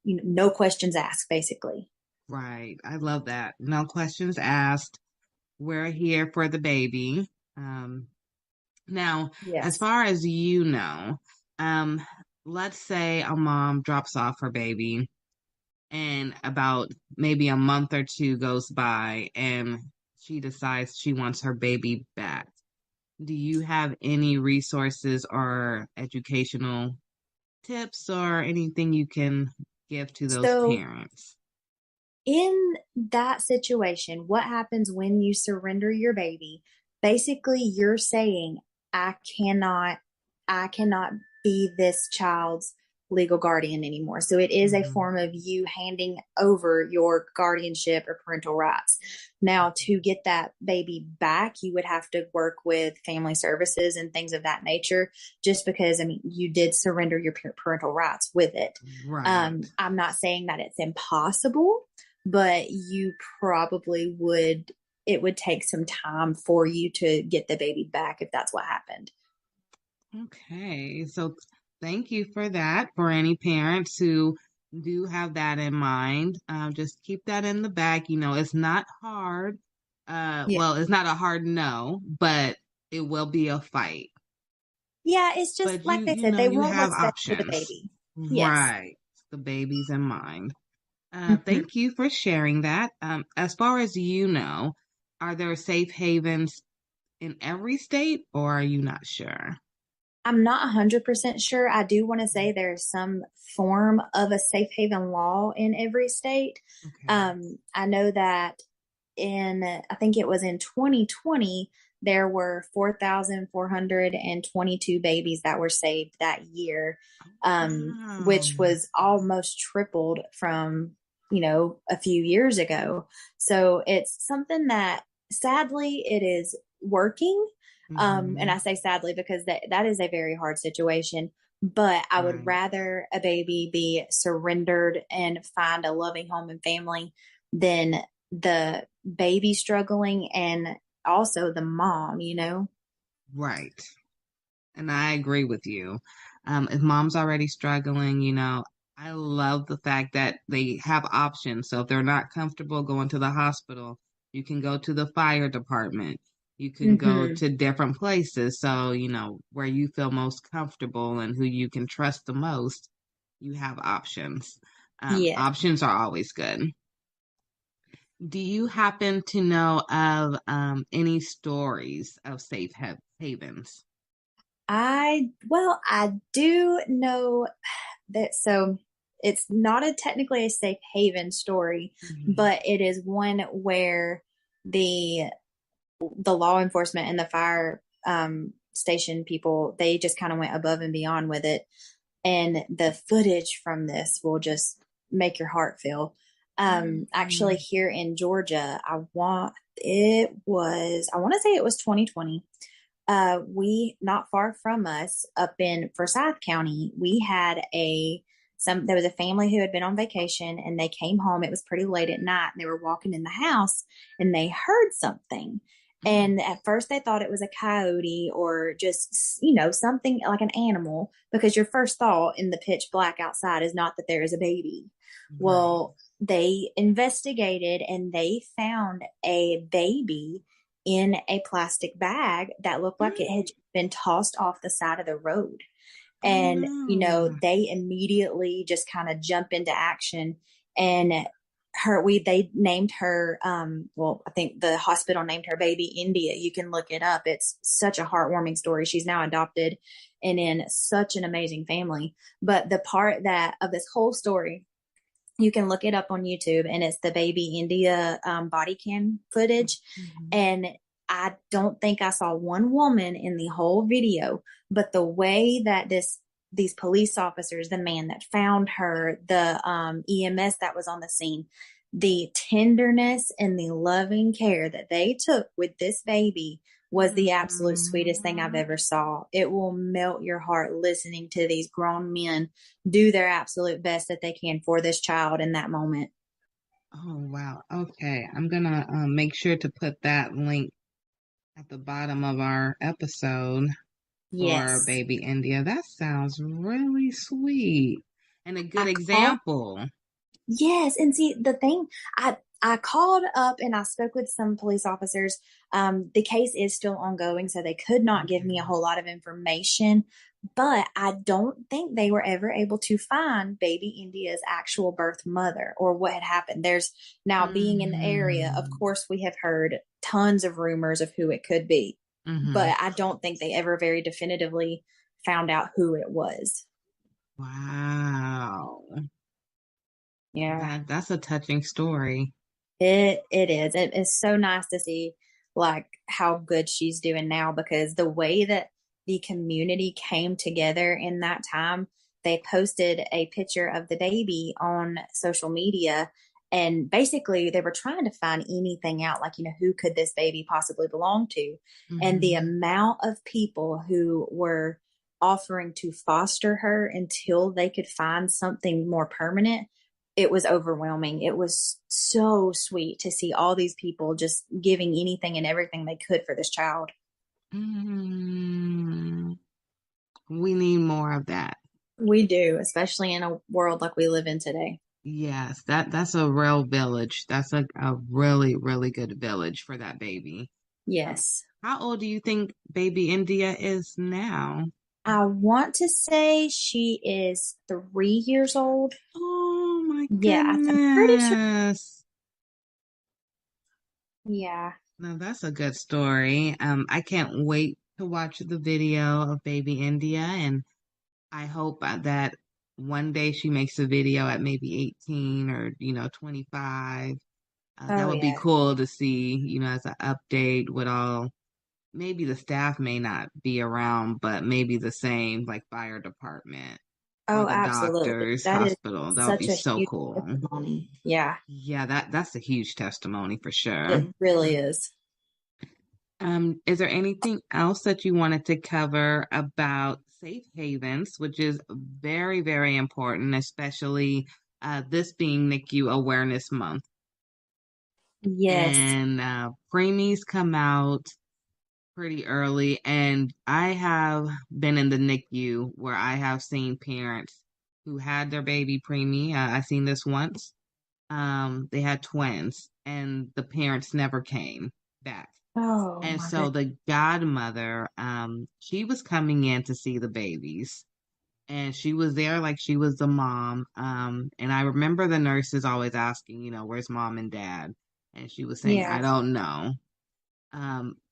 No questions asked, basically. Right. I love that. No questions asked. We're here for the baby. Now, Yes. as far as let's say a mom drops off her baby and about maybe a month or two goes by and she decides she wants her baby back. Do you have any resources or educational tips or anything you can give to those parents? In that situation, what happens when you surrender your baby? Basically, you're saying, I cannot be this child's legal guardian anymore. So it is a form of you handing over your guardianship or parental rights. Now, to get that baby back, you would have to work with family services and things of that nature, just because, you did surrender your parental rights with it. Right. I'm not saying that it's impossible, but you probably it would take some time for you to get the baby back if that's what happened. Okay, so thank you for that. For any parents who do have that in mind, just keep that in the back. It's not hard. Well, it's not a hard no, but it will be a fight. Yeah, it's just but like they said, they won't have what's best options. for the baby. Yes. Right. The baby's in mind. Thank you for sharing that. As far as are there safe havens in every state, or are you not sure? I'm not 100% sure. I do want to say there's some form of a safe haven law in every state. Okay. I know that I think it was in 2020, there were 4,422 babies that were saved that year, which was almost tripled from, a few years ago. So it's something that sadly it is working. And I say sadly because that is a very hard situation, but I would rather a baby be surrendered and find a loving home and family than the baby struggling and also the mom, Right. And I agree with you. If mom's already struggling, I love the fact that they have options. So if they're not comfortable going to the hospital, you can go to the fire department. You can go to different places. So, where you feel most comfortable and who you can trust the most, you have options. Options are always good. Do you happen to know of any stories of safe havens? I do know that. So it's not technically a safe haven story, but it is one where the law enforcement and the fire station people, they just kind of went above and beyond with it. And the footage from this will just make your heart feel. Actually here in Georgia, I want to say it was 2020. We, not far from us up in Forsyth County, we had there was a family who had been on vacation and they came home. It was pretty late at night and they were walking in the house and they heard something. And at first they thought it was a coyote or just, something like an animal, because your first thought in the pitch black outside is not that there is a baby. Right. Well, they investigated and they found a baby in a plastic bag that looked like it had been tossed off the side of the road. And, they immediately just kind of jump into action, and they named her, I think the hospital named her baby India. You can look it up. It's such a heartwarming story. She's now adopted and in such an amazing family. But the part of this whole story, you can look it up on YouTube, and it's the baby India body cam footage. Mm-hmm. And I don't think I saw one woman in the whole video, but the way that these police officers, the man that found her, the EMS that was on the scene, the tenderness and the loving care that they took with this baby was the absolute sweetest thing I've ever saw. It will melt your heart listening to these grown men do their absolute best that they can for this child in that moment. Oh, wow. Okay. I'm going to make sure to put that link at the bottom of our episode for baby India. That sounds really sweet and a good example. Yes. And see, the thing, I called up and I spoke with some police officers. The case is still ongoing, so they could not give me a whole lot of information, but I don't think they were ever able to find baby India's actual birth mother or what had happened. There's now, being in the area, of course, we have heard tons of rumors of who it could be, but I don't think they ever very definitively found out who it was. Wow. Yeah. That's a touching story. It is. It is so nice to see like how good she's doing now, because the way that the community came together in that time, they posted a picture of the baby on social media, and basically they were trying to find anything out, like, who could this baby possibly belong to? And the amount of people who were offering to foster her until they could find something more permanent, it was overwhelming. It was so sweet to see all these people just giving anything and everything they could for this child. We need more of that. We do, especially in a world like we live in today. Yes, that's a real village. That's a really, really good village for that baby. Yes. How old do you think baby India is now? I want to say she is 3 years old. Oh my goodness. Yeah, I'm pretty sure. Yeah. No, that's a good story. I can't wait to watch the video of baby India, and I hope that one day she makes a video at maybe 18 or 25. That would be cool to see, as an update with all. Maybe the staff may not be around, but maybe the same, like fire department. Oh, or the absolutely. Doctors, That hospital. That would be so cool. Testimony. Yeah. Yeah, that's a huge testimony for sure. It really is. Is there anything else that you wanted to cover about safe havens, which is very, very important, especially this being NICU Awareness Month? Yes. And preemies come out pretty early, and I have been in the NICU where I have seen parents who had their baby preemie. I seen this once. They had twins, and the parents never came back. Oh, and so the godmother, she was coming in to see the babies, and she was there like she was the mom. And I remember the nurses always asking, where's mom and dad? And she was saying, I don't know.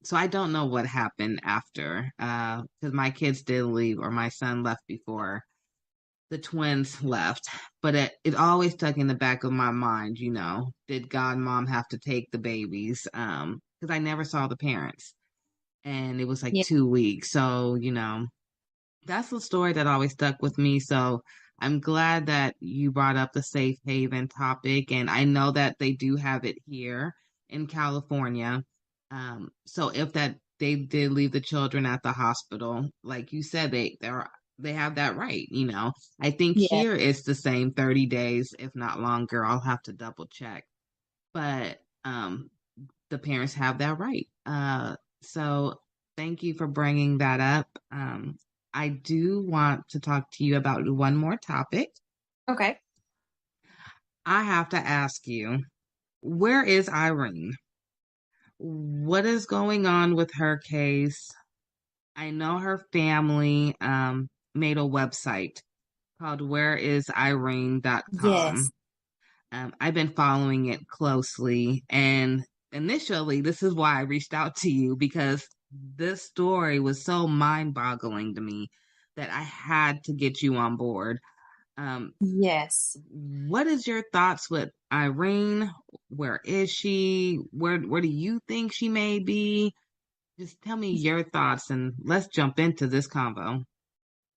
So I don't know what happened after, because my kids did leave, or my son left before the twins left. But it always stuck in the back of my mind, did godmom have to take the babies? Because I never saw the parents, and it was like 2 weeks. So, that's the story that always stuck with me. So I'm glad that you brought up the safe haven topic, and I know that they do have it here in California. So if they did leave the children at the hospital, like you said, they have that right, I think here it's the same 30 days, if not longer. I'll have to double check. But the parents have that right. So thank you for bringing that up. I do want to talk to you about one more topic. Okay. I have to ask you, where is Irene? What is going on with her case? I know her family made a website called whereisirene.com. Yes. I've been following it closely, and initially, this is why I reached out to you, because this story was so mind-boggling to me that I had to get you on board. Yes. What is your thoughts with Irene? Where is she? Where do you think she may be? Just tell me your thoughts and let's jump into this convo.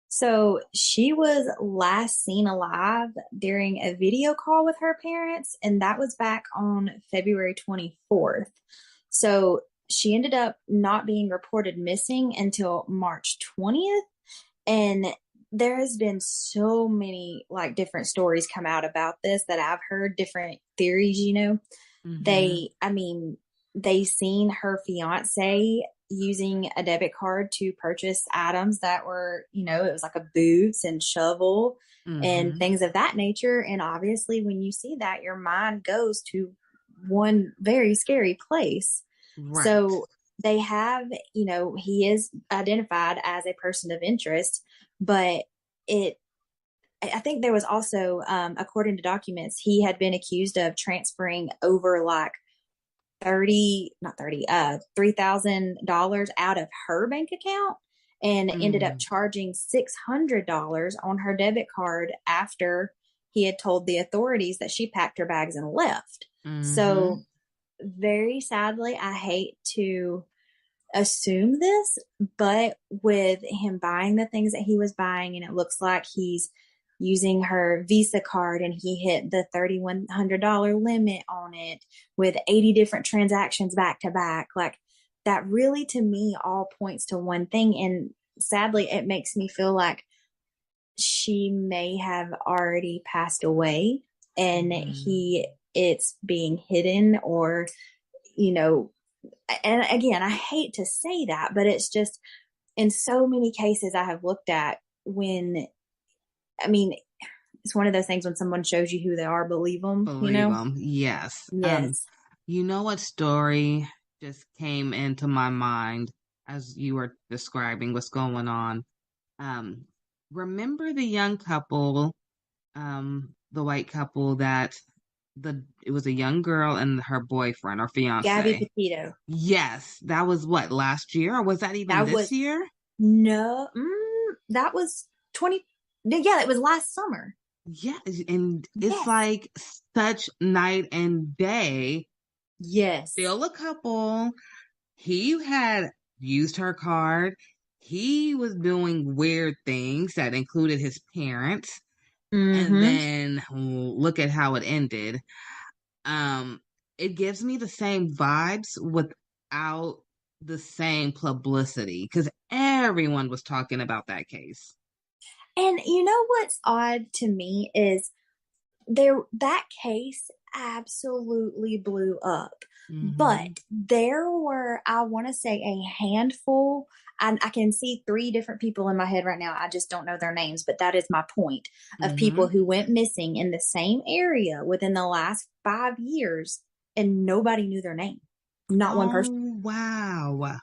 So she was last seen alive during a video call with her parents, and that was back on February 24th. So she ended up not being reported missing until March 20th. And there has been so many like different stories come out about this that I've heard, different theories, Mm-hmm. They seen her fiance using a debit card to purchase items that were, it was like a boots and shovel and Mm-hmm. things of that nature. And obviously, when you see that, your mind goes to one very scary place. Right. So they have, he is identified as a person of interest, but I think there was also, according to documents, he had been accused of transferring over like $3,000 out of her bank account and ended up charging $600 on her debit card after he had told the authorities that she packed her bags and left. Mm-hmm. So very sadly, I hate to assume this, but with him buying the things that he was buying, and it looks like he's using her Visa card and he hit the $3,100 limit on it with 80 different transactions back to back. Like that really, to me, all points to one thing. And sadly, it makes me feel like she may have already passed away and it's being hidden, or, and again, I hate to say that, but it's just in so many cases I have looked at it's one of those things when someone shows you who they are, believe them, Yes. Yes. You know what story just came into my mind as you were describing what's going on? Remember the young couple, the white couple that it was a young girl and her boyfriend or fiance. Gabby Petito. Yes, that was what, last year, or was that even this year? No, that was 20. Yeah, it was last summer. Yeah, and it's like such night and day. Yes. Still a couple. He had used her card. He was doing weird things that included his parents. Mm-hmm. And then look at how it ended. It gives me the same vibes without the same publicity, because everyone was talking about that case. And you know what's odd to me is that case absolutely blew up. Mm-hmm. But there were, I want to say, a handful. I can see 3 different people in my head right now. I just don't know their names, but that is my point, of people who went missing in the same area within the last 5 years, and nobody knew their name. Not one person. Wow.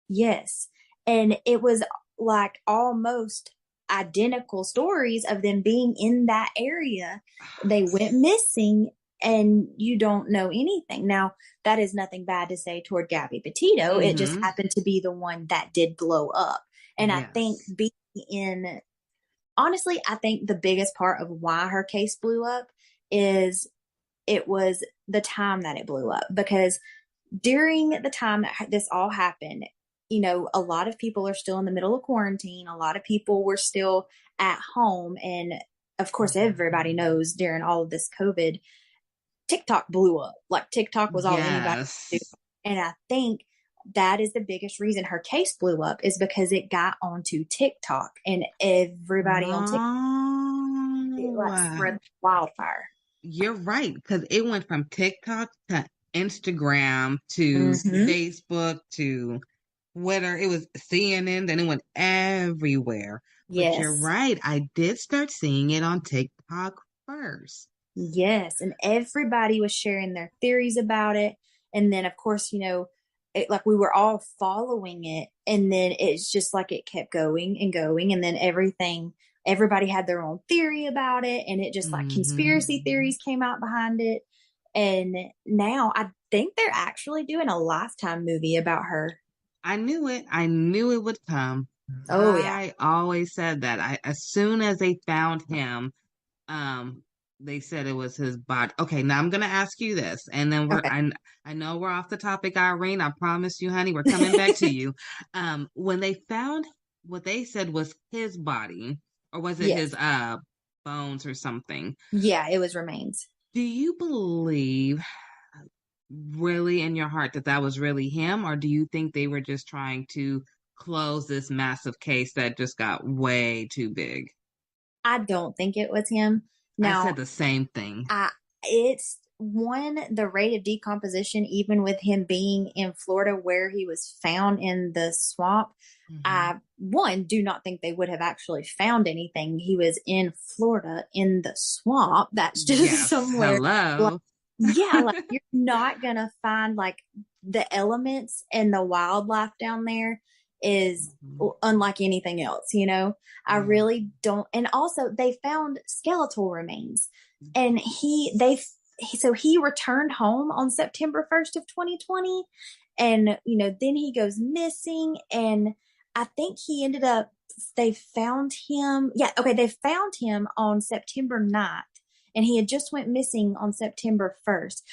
Yes. And it was like almost identical stories of them being in that area. They went missing and you don't know anything. Now, that is nothing bad to say toward Gabby Petito. Mm-hmm. It just happened to be the one that did blow up. And I think honestly, I think the biggest part of why her case blew up is it was the time that it blew up, because during the time that this all happened, a lot of people are still in the middle of quarantine. A lot of people were still at home. And of course, everybody knows during all of this COVID, TikTok blew up. Like TikTok was all anybody could do. And I think that is the biggest reason her case blew up, is because it got onto TikTok and everybody on TikTok, it like spread wildfire. You're right, because it went from TikTok to Instagram to Facebook to Twitter. It was CNN, then it went everywhere. But you're Yes. right. I did start seeing it on TikTok first. Yes. And everybody was sharing their theories about it. And then, of course, like we were all following it. And then it's just like it kept going and going. And then everybody had their own theory about it. And it just like conspiracy theories came out behind it. And now I think they're actually doing a Lifetime movie about her. I knew it. I knew it would come. Oh, yeah. I always said that. As soon as they found him, they said it was his body. Okay, now I'm gonna ask you this, and then I know we're off the topic, Irene. I promise you, honey, we're coming back to you. When they found what they said was his body, or was it his bones or something? Yeah, it was remains. Do you believe really in your heart that was really him, or do you think they were just trying to close this massive case that just got way too big? I don't think it was him. Now, I said the same thing. It's the rate of decomposition, even with him being in Florida where he was found in the swamp. I do not think they would have actually found anything. He was in Florida in the swamp. That's just somewhere. Hello. Like you're not gonna find like the elements and the wildlife down there is unlike anything else, I really don't. And also they found skeletal remains, and he returned home on September 1st of 2020, and then he goes missing, and I think they found him on September 9th. And he had just went missing on September 1st.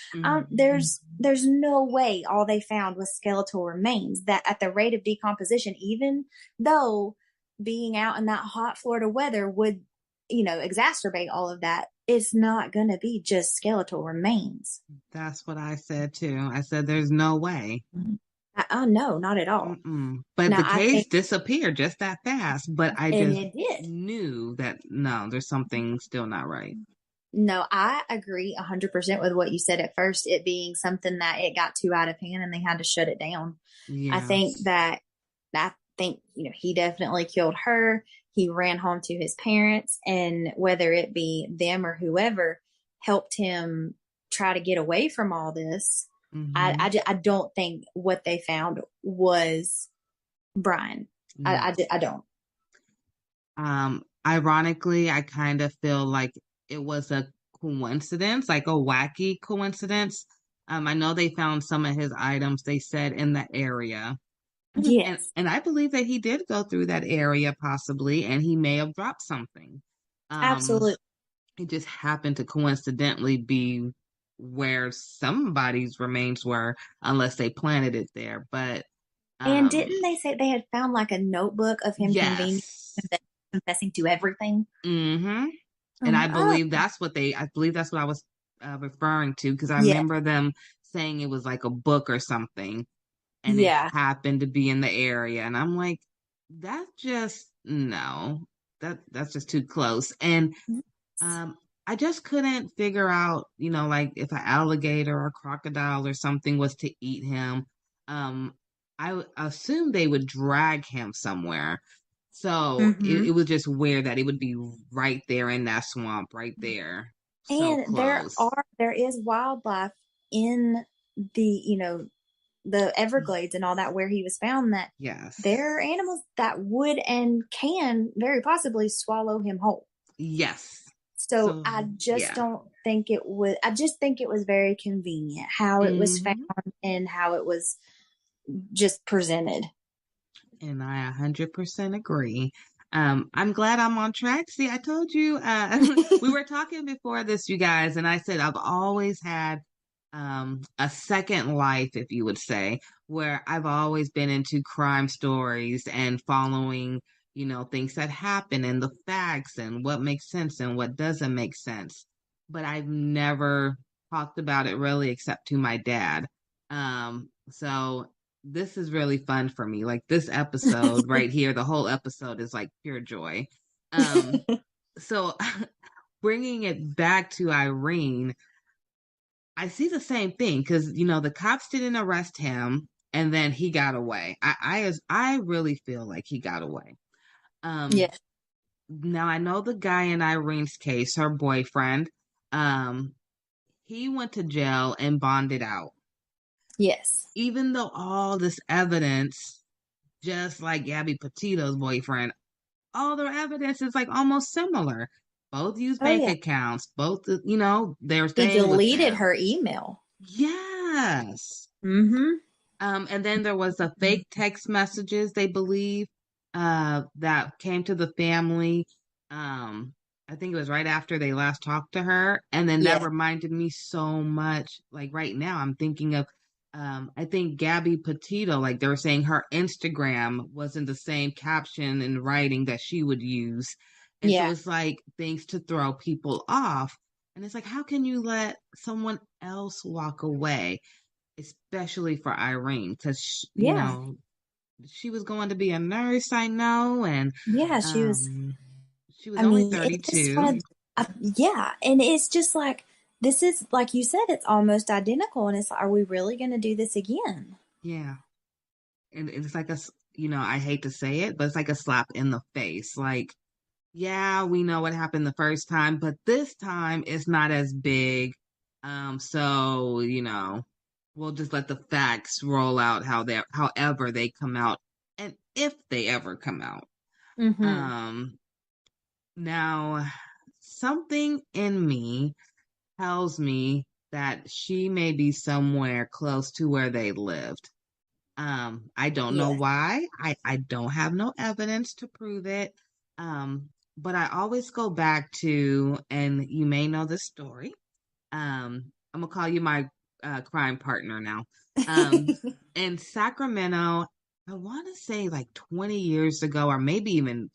There's no way all they found was skeletal remains. That at the rate of decomposition, even though being out in that hot Florida weather would, exacerbate all of that, it's not going to be just skeletal remains. That's what I said too. I said there's no way. No, not at all. But the case disappeared just that fast. But I just knew that no, there's something still not right. No, I agree 100% with what you said at first, it being something that it got too out of hand and they had to shut it down. Yes. I think he definitely killed her. He ran home to his parents, and whether it be them or whoever helped him try to get away from all this. I don't think what they found was Brian. Yes. I don't. Ironically, I kind of feel like it was a coincidence, like a wacky coincidence. I know they found some of his items, they said, in the area. Yes. And I believe that he did go through that area possibly, and he may have dropped something. Absolutely. It just happened to coincidentally be where somebody's remains were, unless they planted it there. But and didn't they say they had found like a notebook of him confessing to everything? And I believe that's what I was referring to, because I remember them saying it was like a book or something, and it happened to be in the area. And I'm like, that's just too close. And I just couldn't figure out, like if an alligator or crocodile or something was to eat him. I assumed they would drag him somewhere. So it was just weird that it would be right there in that swamp, right there. So and close. there is wildlife in the Everglades and all that where he was found, that there are animals that would and can very possibly swallow him whole. Yes. So I just don't think it was. I just think it was very convenient how it was found and how it was just presented. And I 100% agree. I'm glad I'm on track. See, I told you, we were talking before this, you guys, and I said I've always had a second life, if you would say, where I've always been into crime stories and following, things that happen and the facts and what makes sense and what doesn't make sense. But I've never talked about it really except to my dad. So this is really fun for me. Like this episode right here, the whole episode is like pure joy. So bringing it back to Irene, I see the same thing because the cops didn't arrest him, and then he got away. I really feel like he got away. Yeah. Now I know the guy in Irene's case, her boyfriend, um, he went to jail and bonded out. Yes. Even though all this evidence, just like Gabby Petito's boyfriend, all their evidence is like almost similar. Both use Oh, bank yeah. accounts. Both, they're He staying with deleted them. her email. Yes. Mm-hmm. And then there was a fake text messages, they believe, that came to the family. I think it was right after they last talked to her. And then that Yeah. reminded me so much. Like right now, I'm thinking of, I think Gabby Petito, like they were saying her Instagram wasn't the same caption and writing that she would use. And so Yeah. it's like things to throw people off. And it's like, how can you let someone else walk away? Especially for Irene, because Yeah. she was going to be a nurse, I know, and Yeah. She was. she was I only mean, it's just 32. yeah, and it's just like this is like you said, it's almost identical, and it's like, are we really going to do this again? Yeah, and it's like I hate to say it, but it's like a slap in the face. Like, yeah, we know what happened the first time, but this time it's not as big. So we'll just let the facts roll out however they come out, and if they ever come out. Mm-hmm. Um, Now, something in me tells me that she may be somewhere close to where they lived. I don't know Yeah. why. I don't have no evidence to prove it. But I always go back to, and you may know this story. I'm gonna call you my crime partner now. In Sacramento, I want to say like 20 years ago, or maybe even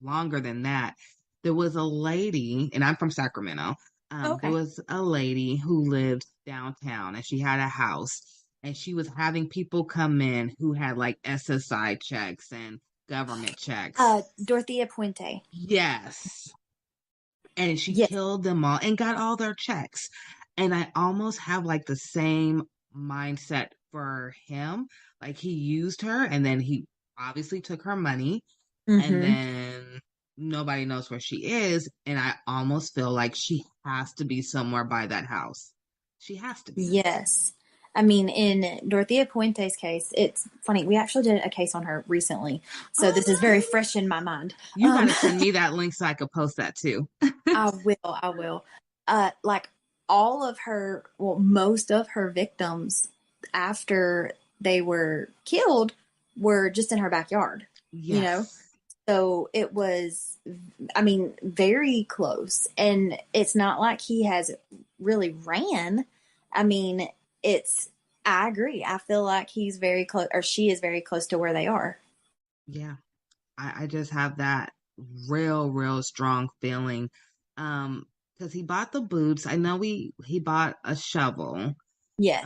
longer than that, there was a lady, and I'm from Sacramento. There Okay. was a lady who lived downtown, and she had a house, and she was having people come in who had like SSI checks and government checks. Dorothea Puente. Yes. And she Yes. killed them all and got all their checks. And I almost have like the same mindset for him. Like he used her and then he obviously took her money and Mm-hmm. then nobody knows where she is. And I almost feel like she has to be somewhere by that house. She has to be. Yes. I mean, in Dorothea Puente's case, it's funny. We actually did a case on her recently, so this is very fresh in my mind. You gotta send me that link so I could post that too. I will. I will. Like all of her, well, most of her victims after they were killed were just in her backyard. Yes. So it was, I mean, very close. And it's not like he has really ran. I mean, I agree. I feel like he's very close, or she is very close to where they are. Yeah. I just have that real strong feeling. Because he bought the boots. I know he bought a shovel. Yes.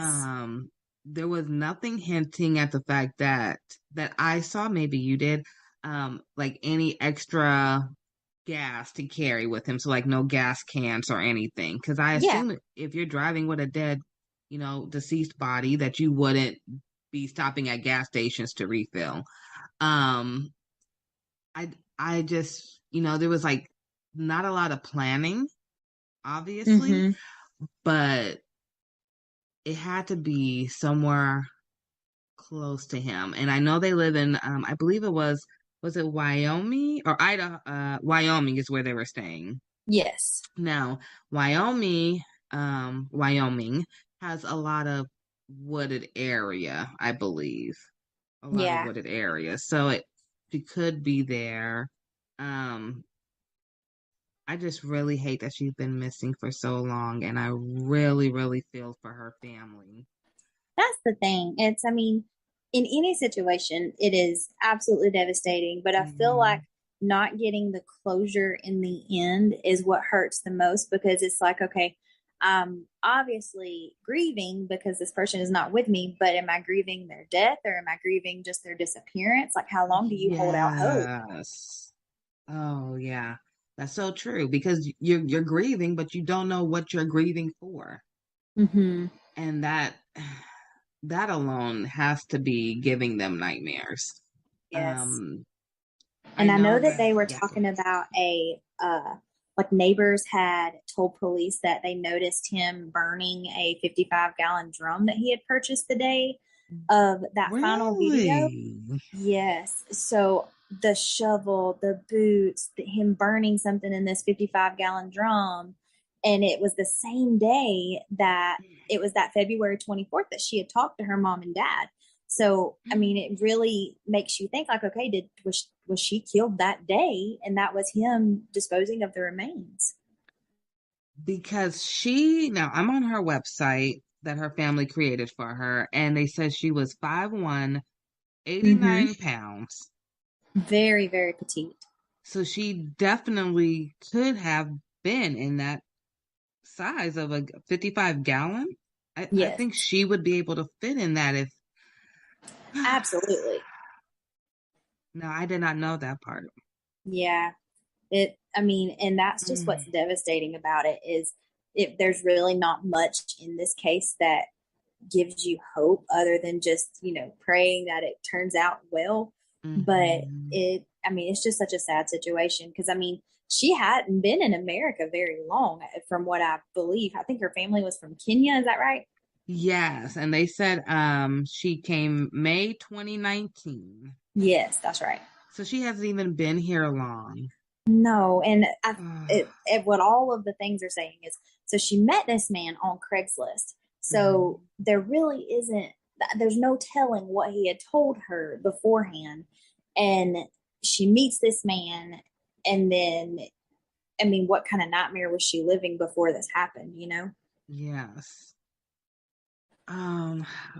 There was nothing hinting at the fact that I saw, maybe you did, like any extra gas to carry with him. So like no gas cans or anything. Because I assume if you're driving with a dead, deceased body, that you wouldn't be stopping at gas stations to refill. I just, there was like not a lot of planning, obviously, but it had to be somewhere close to him. And I know they live in, I believe was it Wyoming or Idaho? Wyoming is where they were staying. Yes. Now, Wyoming has a lot of wooded area, I believe. A lot of wooded area. So she could be there. I just really hate that she's been missing for so long, and I really feel for her family. That's the thing. I mean, in any situation, it is absolutely devastating, but I feel like not getting the closure in the end is what hurts the most, because it's like, okay, I'm obviously grieving because this person is not with me, but am I grieving their death or am I grieving just their disappearance? Like, how long do you hold out hope? Yes. Oh, yeah. That's so true, because you're grieving, but you don't know what you're grieving for. Mm-hmm. And that alone has to be giving them nightmares. Yes. I And I know know that that, they were yeah. talking about like neighbors had told police that they noticed him burning a 55-gallon drum that he had purchased the day of that final video. Really? Yes. So the shovel, the boots, him burning something in this 55-gallon drum. And it was the same day that it was that February 24th that she had talked to her mom and dad. So, I mean, it really makes you think like, okay, was she killed that day? And that was him disposing of the remains. Because now I'm on her website that her family created for her, and they said she was 5'1", 89 pounds. Very, very petite. So she definitely could have been in that size of a 55-gallon. I Yes. think she would be able to fit in that if. Absolutely. No, I did not know that part. Yeah. And that's just what's devastating about it is there's really not much in this case that gives you hope other than just, praying that it turns out well. But it's just such a sad situation because, she hadn't been in America very long from what I believe. I think her family was from Kenya. Is that right? Yes. And they said she came May 2019. Yes, that's right. So she hasn't even been here long. No, and what all of the things are saying is, so she met this man on Craigslist. So there really there's no telling what he had told her beforehand. And she meets this man, and then, what kind of nightmare was she living before this happened, Yes.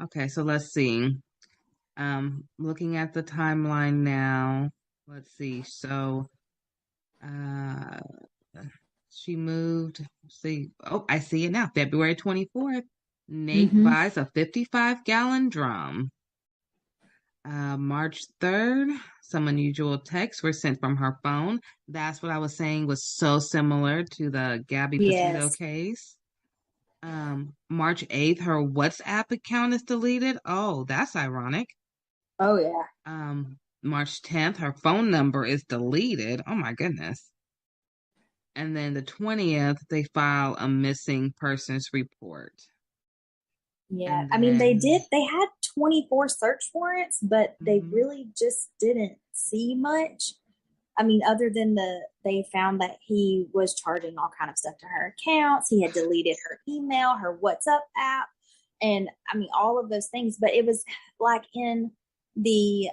Okay, so let's see. Looking at the timeline now. Let's see. So she moved. See, oh, I see it now. February 24th. Nate buys a 55-gallon drum. March 3rd, some unusual texts were sent from her phone. That's what I was saying was so similar to the Gabby Petito case. March 8th, her WhatsApp account is deleted. Oh, that's ironic. Oh, yeah. March 10th, her phone number is deleted. Oh, my goodness. And then the 20th, they file a missing persons report. Yeah, they had 24 search warrants, but they really just didn't see much. Other than they found that he was charging all kind of stuff to her accounts. He had deleted her email, her WhatsApp app, and all of those things. But it was like in the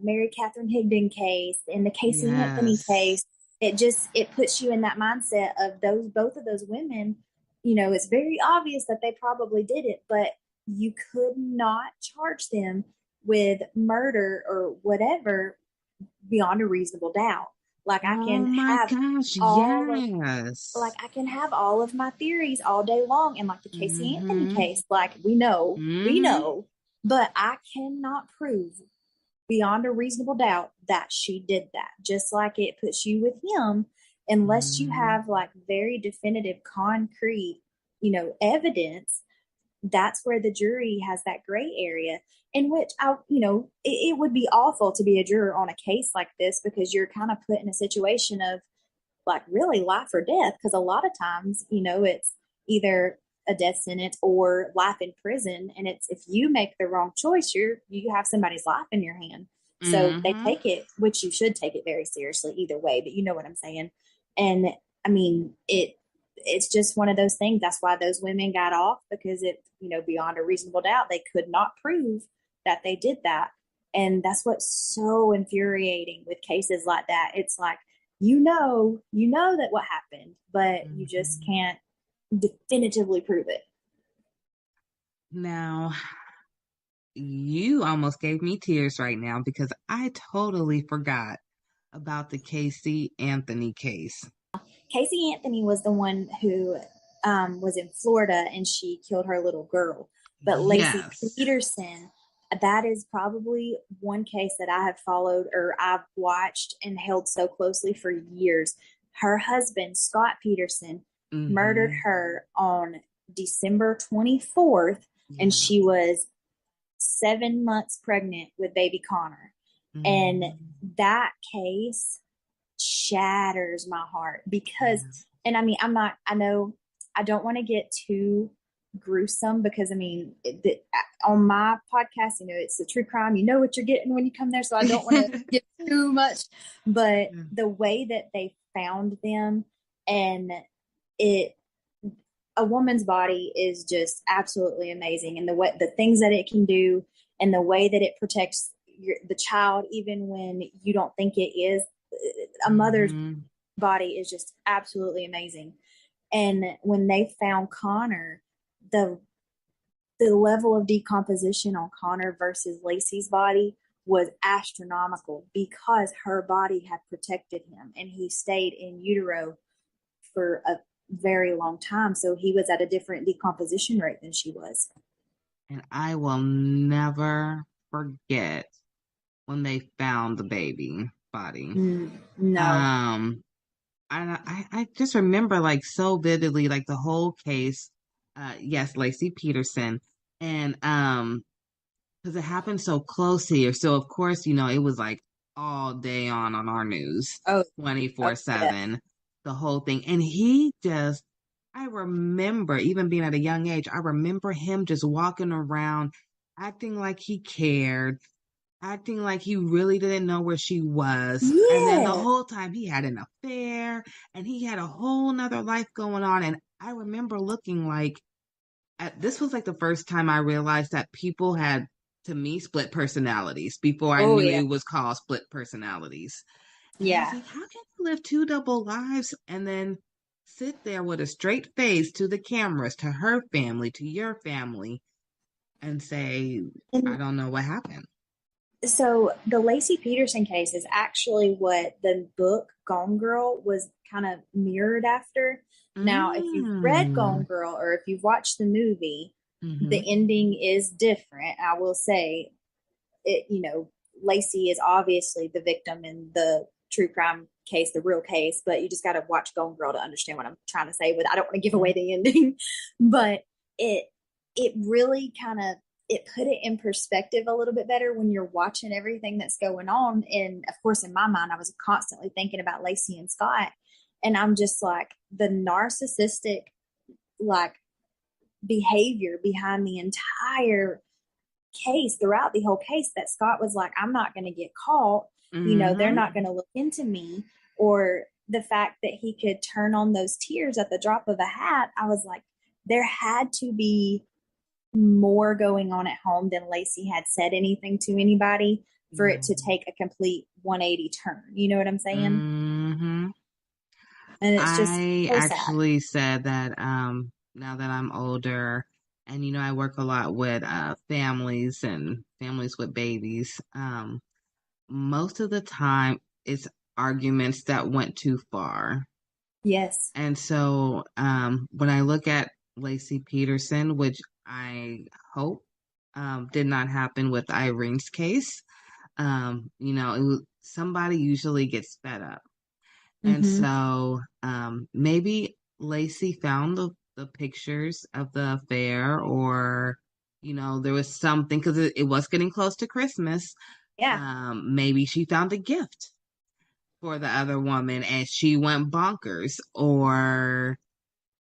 Mary Catherine Higdon case, in the Casey Anthony case, it puts you in that mindset of both of those women. It's very obvious that they probably did it, but you could not charge them with murder or whatever beyond a reasonable doubt. Like I can I can have all of my theories all day long, and like the Casey Anthony case, like we know, but I cannot prove beyond a reasonable doubt that she did that. Just like it puts you with him, unless you have like very definitive, concrete, evidence. That's where the jury has that gray area in which it would be awful to be a juror on a case like this because you're kind of put in a situation of like really life or death. Because a lot of times, it's either a death sentence or life in prison. And it's, if you make the wrong choice, you have somebody's life in your hand. So they take it, which you should take it very seriously either way, but you know what I'm saying? And it's just one of those things. That's why those women got off, because beyond a reasonable doubt, they could not prove that they did that. And that's what's so infuriating with cases like that. It's like, you know that what happened, but you just can't definitively prove it. Now, you almost gave me tears right now because I totally forgot about the Casey Anthony case. Casey Anthony was the one who was in Florida and she killed her little girl. But Lacey Peterson, that is probably one case that I have followed or I've watched and held so closely for years. Her husband, Scott Peterson, murdered her on December 24th, and she was 7 months pregnant with baby Connor. And that case shatters my heart because, and I mean, I know I don't want to get too gruesome because I mean, on my podcast, it's a true crime. You know what you're getting when you come there. So I don't want to get too much, but the way that they found them and a woman's body is just absolutely amazing. And the things that it can do and the way that it protects the child, even when you don't think it is, a mother's body is just absolutely amazing. And when they found Connor, the level of decomposition on Connor versus Lacey's body was astronomical because her body had protected him and he stayed in utero for a very long time. So he was at a different decomposition rate than she was. And I will never forget when they found the baby body. No. I just remember like so vividly, like the whole case. Yes, Lacey Peterson. And because it happened so close here. So of course, it was like all day on our news. 24/7, the whole thing. And I remember even being at a young age, I remember him just walking around acting like he cared, acting like he really didn't know where she was. Yeah. And then the whole time he had an affair and he had a whole nother life going on. And I remember looking like, this was like the first time I realized that people had, to me, split personalities before I knew it was called split personalities. And I was like, how can you live two double lives and then sit there with a straight face to the cameras, to her family, to your family, and say, I don't know what happened? So the Lacey Peterson case is actually what the book Gone Girl was kind of mirrored after. Now, if you've read Gone Girl or if you've watched the movie, the ending is different. I will say it, Lacey is obviously the victim in the true crime case, the real case, but you just got to watch Gone Girl to understand what I'm trying to say. But I don't want to give away the ending, but it really it put it in perspective a little bit better when you're watching everything that's going on. And of course, in my mind, I was constantly thinking about Lacey and Scott. And I'm just like, the narcissistic, like, behavior behind the entire case, throughout the whole case, that Scott was like, I'm not going to get caught. They're not going to look into me. Or the fact that he could turn on those tears at the drop of a hat. I was like, there had to be more going on at home than Lacey had said anything to anybody for it to take a complete 180 turn. You know what I'm saying? And it's just I so actually said that now that I'm older and I work a lot with families and families with babies, most of the time it's arguments that went too far. Yes. And so when I look at Lacey Peterson, which I hope did not happen with Irene's case, somebody usually gets fed up. And so maybe Lacey found the pictures of the affair, or, there was something, because it was getting close to Christmas. Yeah. Maybe she found a gift for the other woman and she went bonkers, or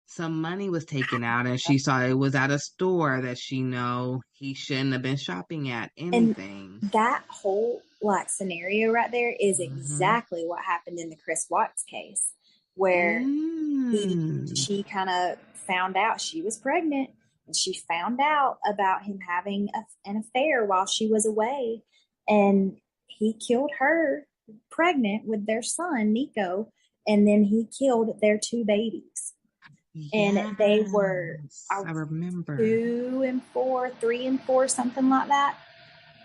some money was taken out and she saw it was at a store that he shouldn't have been shopping at. Anything. And that whole scenario right there is exactly what happened in the Chris Watts case, where she kind of found out she was pregnant, and she found out about him having an affair while she was away, and he killed her pregnant with their son Nico, and then he killed their two babies. Yes, and they were, I remember, 2 and 4, 3 and 4, something like that.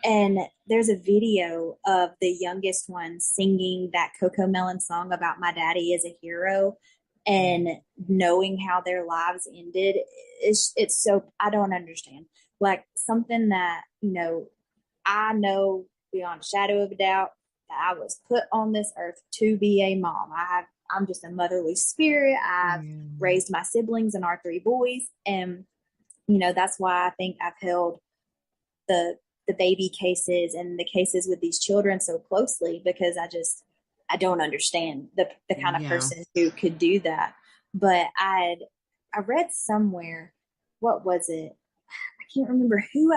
And there's a video of the youngest one singing that Coco Melon song about my daddy is a hero, and knowing how their lives ended. It's so, I don't understand. Like, something that, I know beyond a shadow of a doubt that I was put on this earth to be a mom. I have I'm just a motherly spirit. I've raised my siblings and our 3 boys. And, you know, that's why I think I've held the baby cases and the cases with these children so closely, because I don't understand the kind of person who could do that. But I read somewhere, what was it? I can't remember who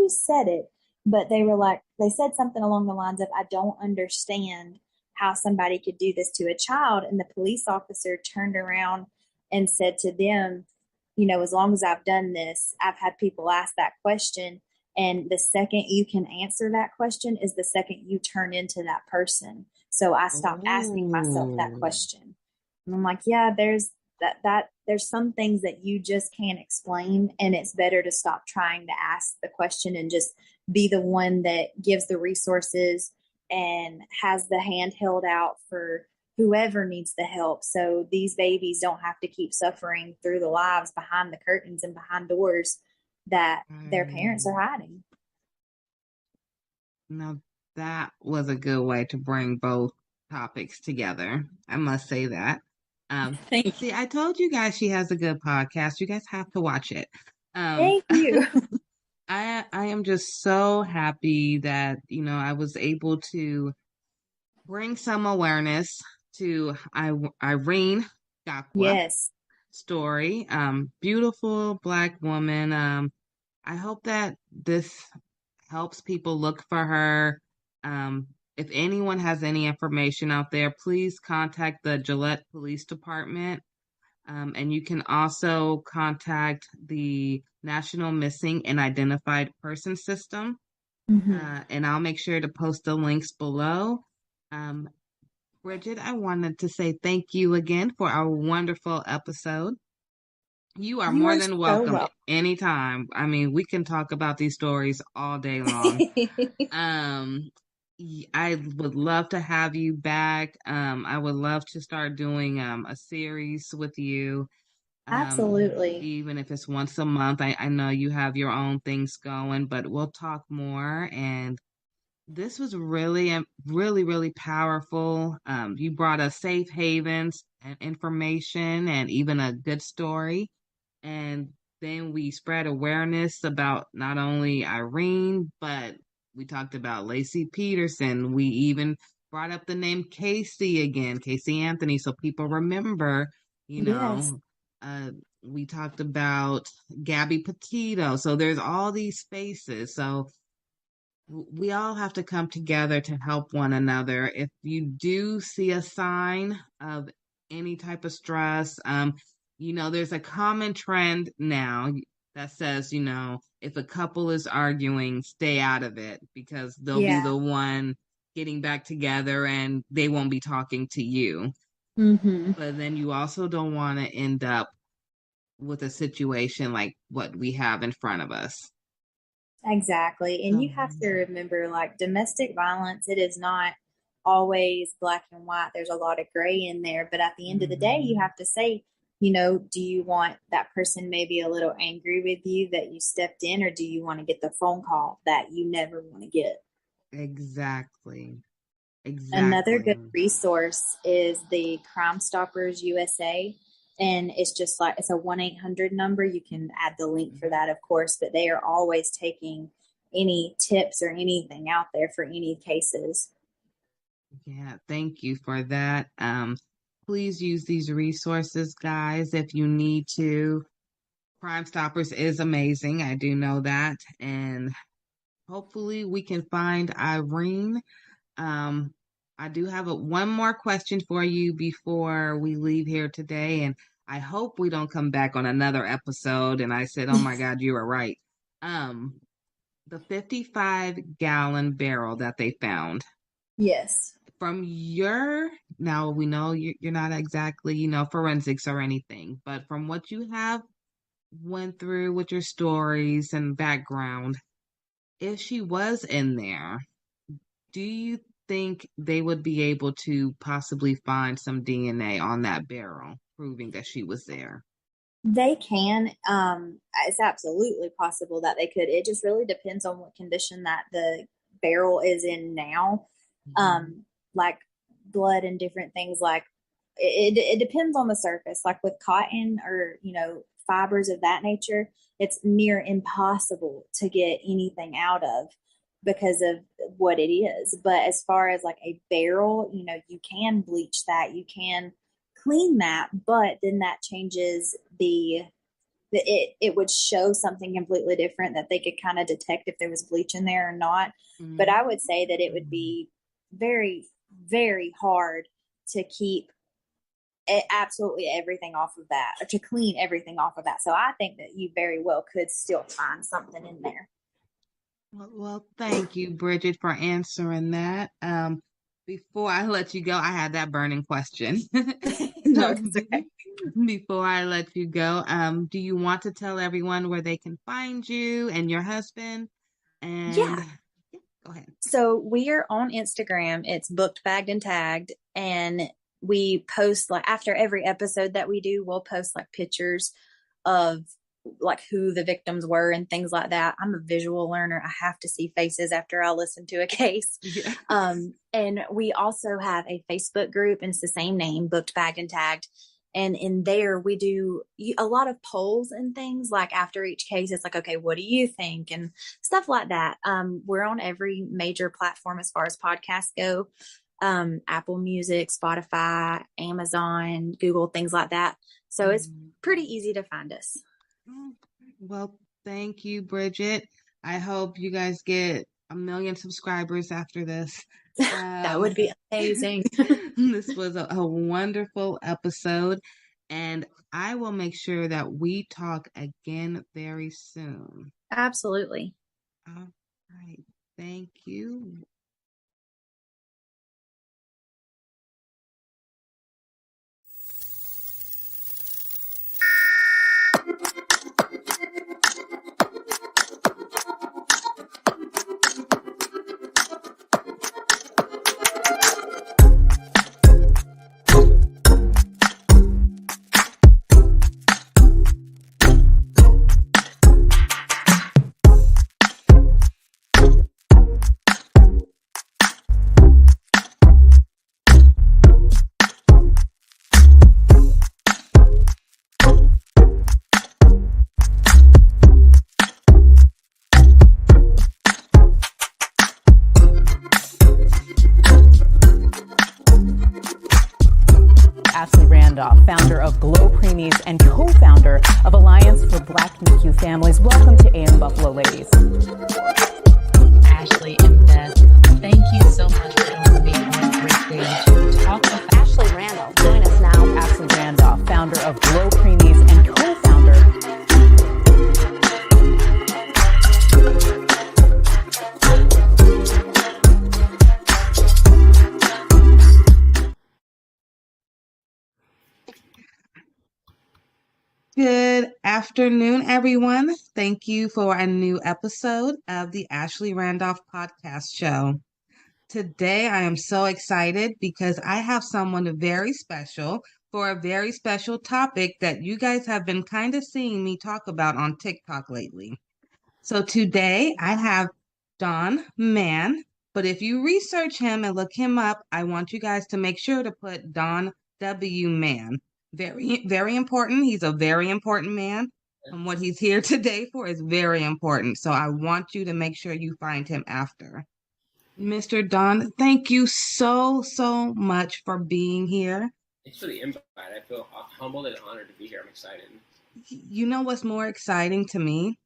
said it, but they said something along the lines of, I don't understand how somebody could do this to a child. And the police officer turned around and said to them, you know, as long as I've done this, I've had people ask that question. And the second you can answer that question is the second you turn into that person. So I stopped asking myself that question. And I'm like, yeah, there's some things that you just can't explain. And it's better to stop trying to ask the question and just be the one that gives the resources and has the hand held out for whoever needs the help. So these babies don't have to keep suffering through the lives behind the curtains and behind doors that their parents are hiding. Now, that was a good way to bring both topics together. I must say that. See, I told you guys she has a good podcast. You guys have to watch it. Thank you. I am just so happy that, you know, I was able to bring some awareness to Irene Gakwa story. Beautiful Black woman. I hope that this helps people look for her. If anyone has any information out there, please contact the Gillette Police Department. And you can also contact the National Missing and Identified Person System. And I'll make sure to post the links below. Bridget, I wanted to say thank you again for our wonderful episode. You are more than welcome anytime. I mean, we can talk about these stories all day long. I would love to have you back. I would love to start doing a series with you. Absolutely. Even if it's once a month. I know you have your own things going, but we'll talk more. And this was really, really powerful. You brought us safe havens and information and even a good story. And then we spread awareness about not only Irene, but we talked about Lacey Peterson. We even brought up the name Casey again, Casey Anthony, so people remember, you know. We talked about Gabby Petito. So there's all these faces. So we all have to come together to help one another. If you do see a sign of any type of stress, you know, there's a common trend now that says, you know, if a couple is arguing, stay out of it because they'll be the one getting back together and they won't be talking to you. But then you also don't want to end up with a situation like what we have in front of us. Exactly. And you have to remember, like, domestic violence, it is not always black and white. There's a lot of gray in there. But at the end of the day, you have to say, you know, do you want that person maybe a little angry with you that you stepped in, or do you want to get the phone call that you never want to get? Exactly. Another good resource is the Crime Stoppers USA. And it's just like, it's a 1-800 number. You can add the link for that, of course, but they are always taking any tips or anything out there for any cases. Yeah, thank you for that. Please use these resources, guys, if you need to. Crime Stoppers is amazing. I do know that. And hopefully we can find Irene. I do have one more question for you before we leave here today. And I hope we don't come back on another episode. And I said, oh my God, you were right. The 55-gallon barrel that they found. Yes. From now we know you're not exactly, you know, forensics or anything, but from what you have went through with your stories and background, if she was in there, do you think they would be able to possibly find some DNA on that barrel proving that she was there? They can. It's absolutely possible that they could. It just really depends on what condition that the barrel is in now. Like blood and different things like it depends on the surface. Like with cotton or, fibers of that nature, it's near impossible to get anything out of because of what it is. But as far as like a barrel, you can bleach that, you can clean that, but then that changes it would show something completely different that they could kind of detect if there was bleach in there or not. Mm-hmm. But I would say that it would be very, very hard to keep absolutely everything off of that, or to clean everything off of that. So I think that you very well could still find something in there. Well, thank you, Bridget, for answering that. Before I let you go, I had that burning question. No, it's okay. Before I let you go, do you want to tell everyone where they can find you and your husband? And yeah, go ahead. So we are on Instagram. It's Booked, Bagged, and Tagged, and we post like after every episode that we do, we'll post like pictures of like who the victims were and things like that. I'm a visual learner. I have to see faces after I listen to a case. Yeah. And we also have a Facebook group, and it's the same name, Booked, Bagged, and Tagged. And in there, we do a lot of polls and things like after each case, it's like, okay, what do you think? And stuff like that. We're on every major platform as far as podcasts go. Apple Music, Spotify, Amazon, Google, things like that. So it's pretty easy to find us. Well, thank you, Bridget. I hope you guys get 1 million subscribers after this. That would be amazing. This was a wonderful episode, and I will make sure that we talk again very soon. Absolutely. All right. Thank you. Founder of GLO Preemies and co-founder of Alliance for Black NICU Families. Welcome to AM Buffalo, ladies. Ashley and Beth, thank you so much for joining me on a great day to talk about Ashley Randolph. Join us now. Ashley Randolph, founder of GLO Preemies and co-founder. Good afternoon, everyone. Thank you for a new episode of the Ashley Randolph podcast show. Today, I am so excited because I have someone very special for a very special topic that you guys have been kind of seeing me talk about on TikTok lately. So today, I have Don Mann, but if you research him and look him up, I want you guys to make sure to put Don W. Mann. Very, very important. He's a very important man. And what he's here today for is very important. So I want you to make sure you find him after. Mr. Don, thank you so much for being here. Thanks for the invite. I feel humbled and honored to be here. I'm excited. You know what's more exciting to me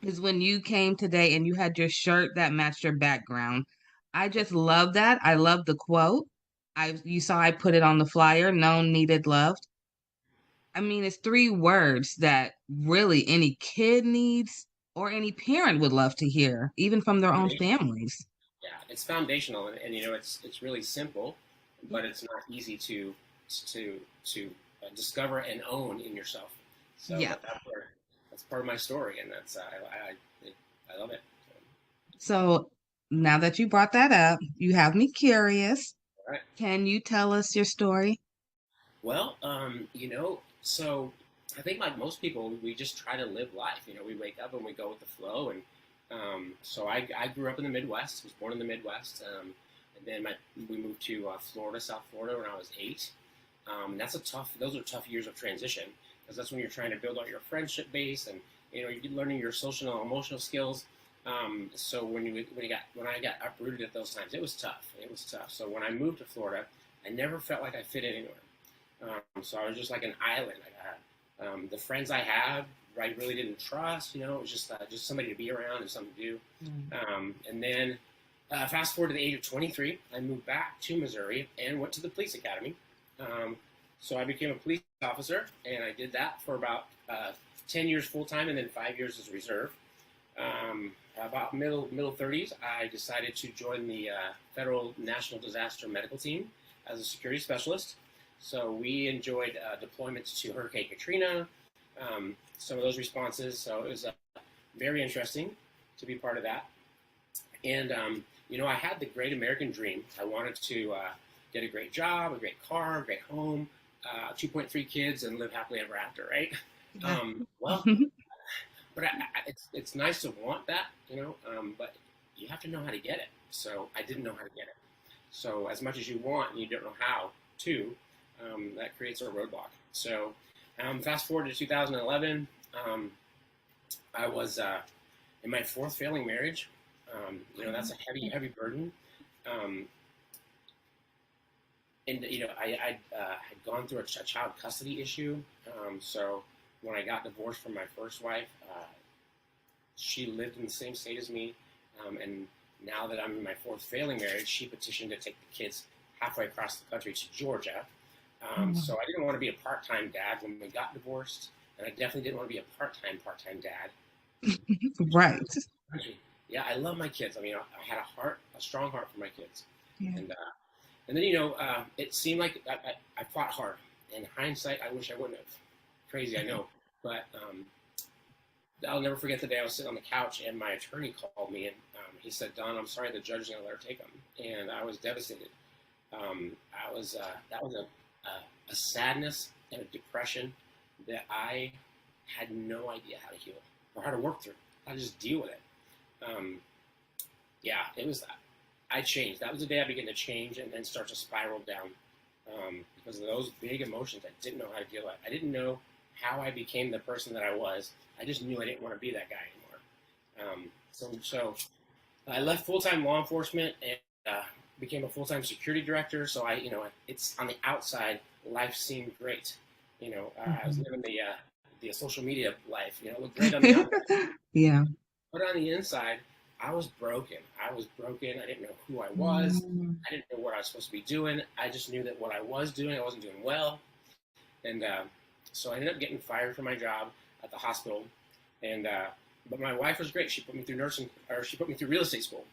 is when you came today and you had your shirt that matched your background. I just love that. I love the quote. You saw I put it on the flyer, known, needed, loved. I mean, it's 3 words that really any kid needs or any parent would love to hear, even from their own families. Yeah, it's foundational, and it's really simple, but it's not easy to discover and own in yourself. So yeah, that's part of my story, and that's I love it. So now that you brought that up, you have me curious. All right. Can you tell us your story? Well, so I think like most people, we just try to live life. We wake up and we go with the flow. And so I grew up in the Midwest, was born in the Midwest. And then we moved to Florida, South Florida, when I was 8. Those are tough years of transition, because that's when you're trying to build out your friendship base, and you're learning your social and emotional skills. So when I got uprooted at those times, it was tough. It was tough. So when I moved to Florida, I never felt like I fit anywhere. So I was just like an island. The friends I had, I really didn't trust. It was just somebody to be around and something to do. And then fast forward to the age of 23, I moved back to Missouri and went to the police academy. So I became a police officer, and I did that for about 10 years full time, and then 5 years as reserve. About middle 30s, I decided to join the Federal National Disaster Medical Team as a security specialist. So we enjoyed deployments to Hurricane Katrina, some of those responses. So it was very interesting to be part of that. And, I had the great American dream. I wanted to get a great job, a great car, a great home, 2.3 kids, and live happily ever after, right? But it's nice to want that, but you have to know how to get it. So I didn't know how to get it. So as much as you want and you don't know how to, that creates a roadblock. So fast forward to 2011, I was in my fourth failing marriage. That's a heavy burden. And I had gone through a child custody issue. So when I got divorced from my first wife, she lived in the same state as me. And now that I'm in my fourth failing marriage, she petitioned to take the kids halfway across the country to Georgia. So I didn't want to be a part-time dad when we got divorced, and I definitely didn't want to be a part-time dad. Right. Yeah, I love my kids. I had a strong heart for my kids. Yeah. And then, it seemed like I fought hard. In hindsight, I wish I wouldn't have. Crazy, I know. But I'll never forget the day I was sitting on the couch and my attorney called me, and he said, "Don, I'm sorry, the judge is going to let her take them." And I was devastated. That was a sadness and a depression that I had no idea how to heal or how to work through, how to just deal with it. It was. I changed. That was the day I began to change and then start to spiral down because of those big emotions I didn't know how to deal with. I didn't know how I became the person that I was. I just knew I didn't want to be that guy anymore. So I left full-time law enforcement and became a full-time security director. So it's on the outside, life seemed great. I was living the social media life. It looked great on the outside. Yeah. But on the inside, I was broken. I didn't know who I was. I didn't know what I was supposed to be doing. I just knew that what I was doing, I wasn't doing well. And so I ended up getting fired from my job at the hospital. And but my wife was great. She put me through real estate school.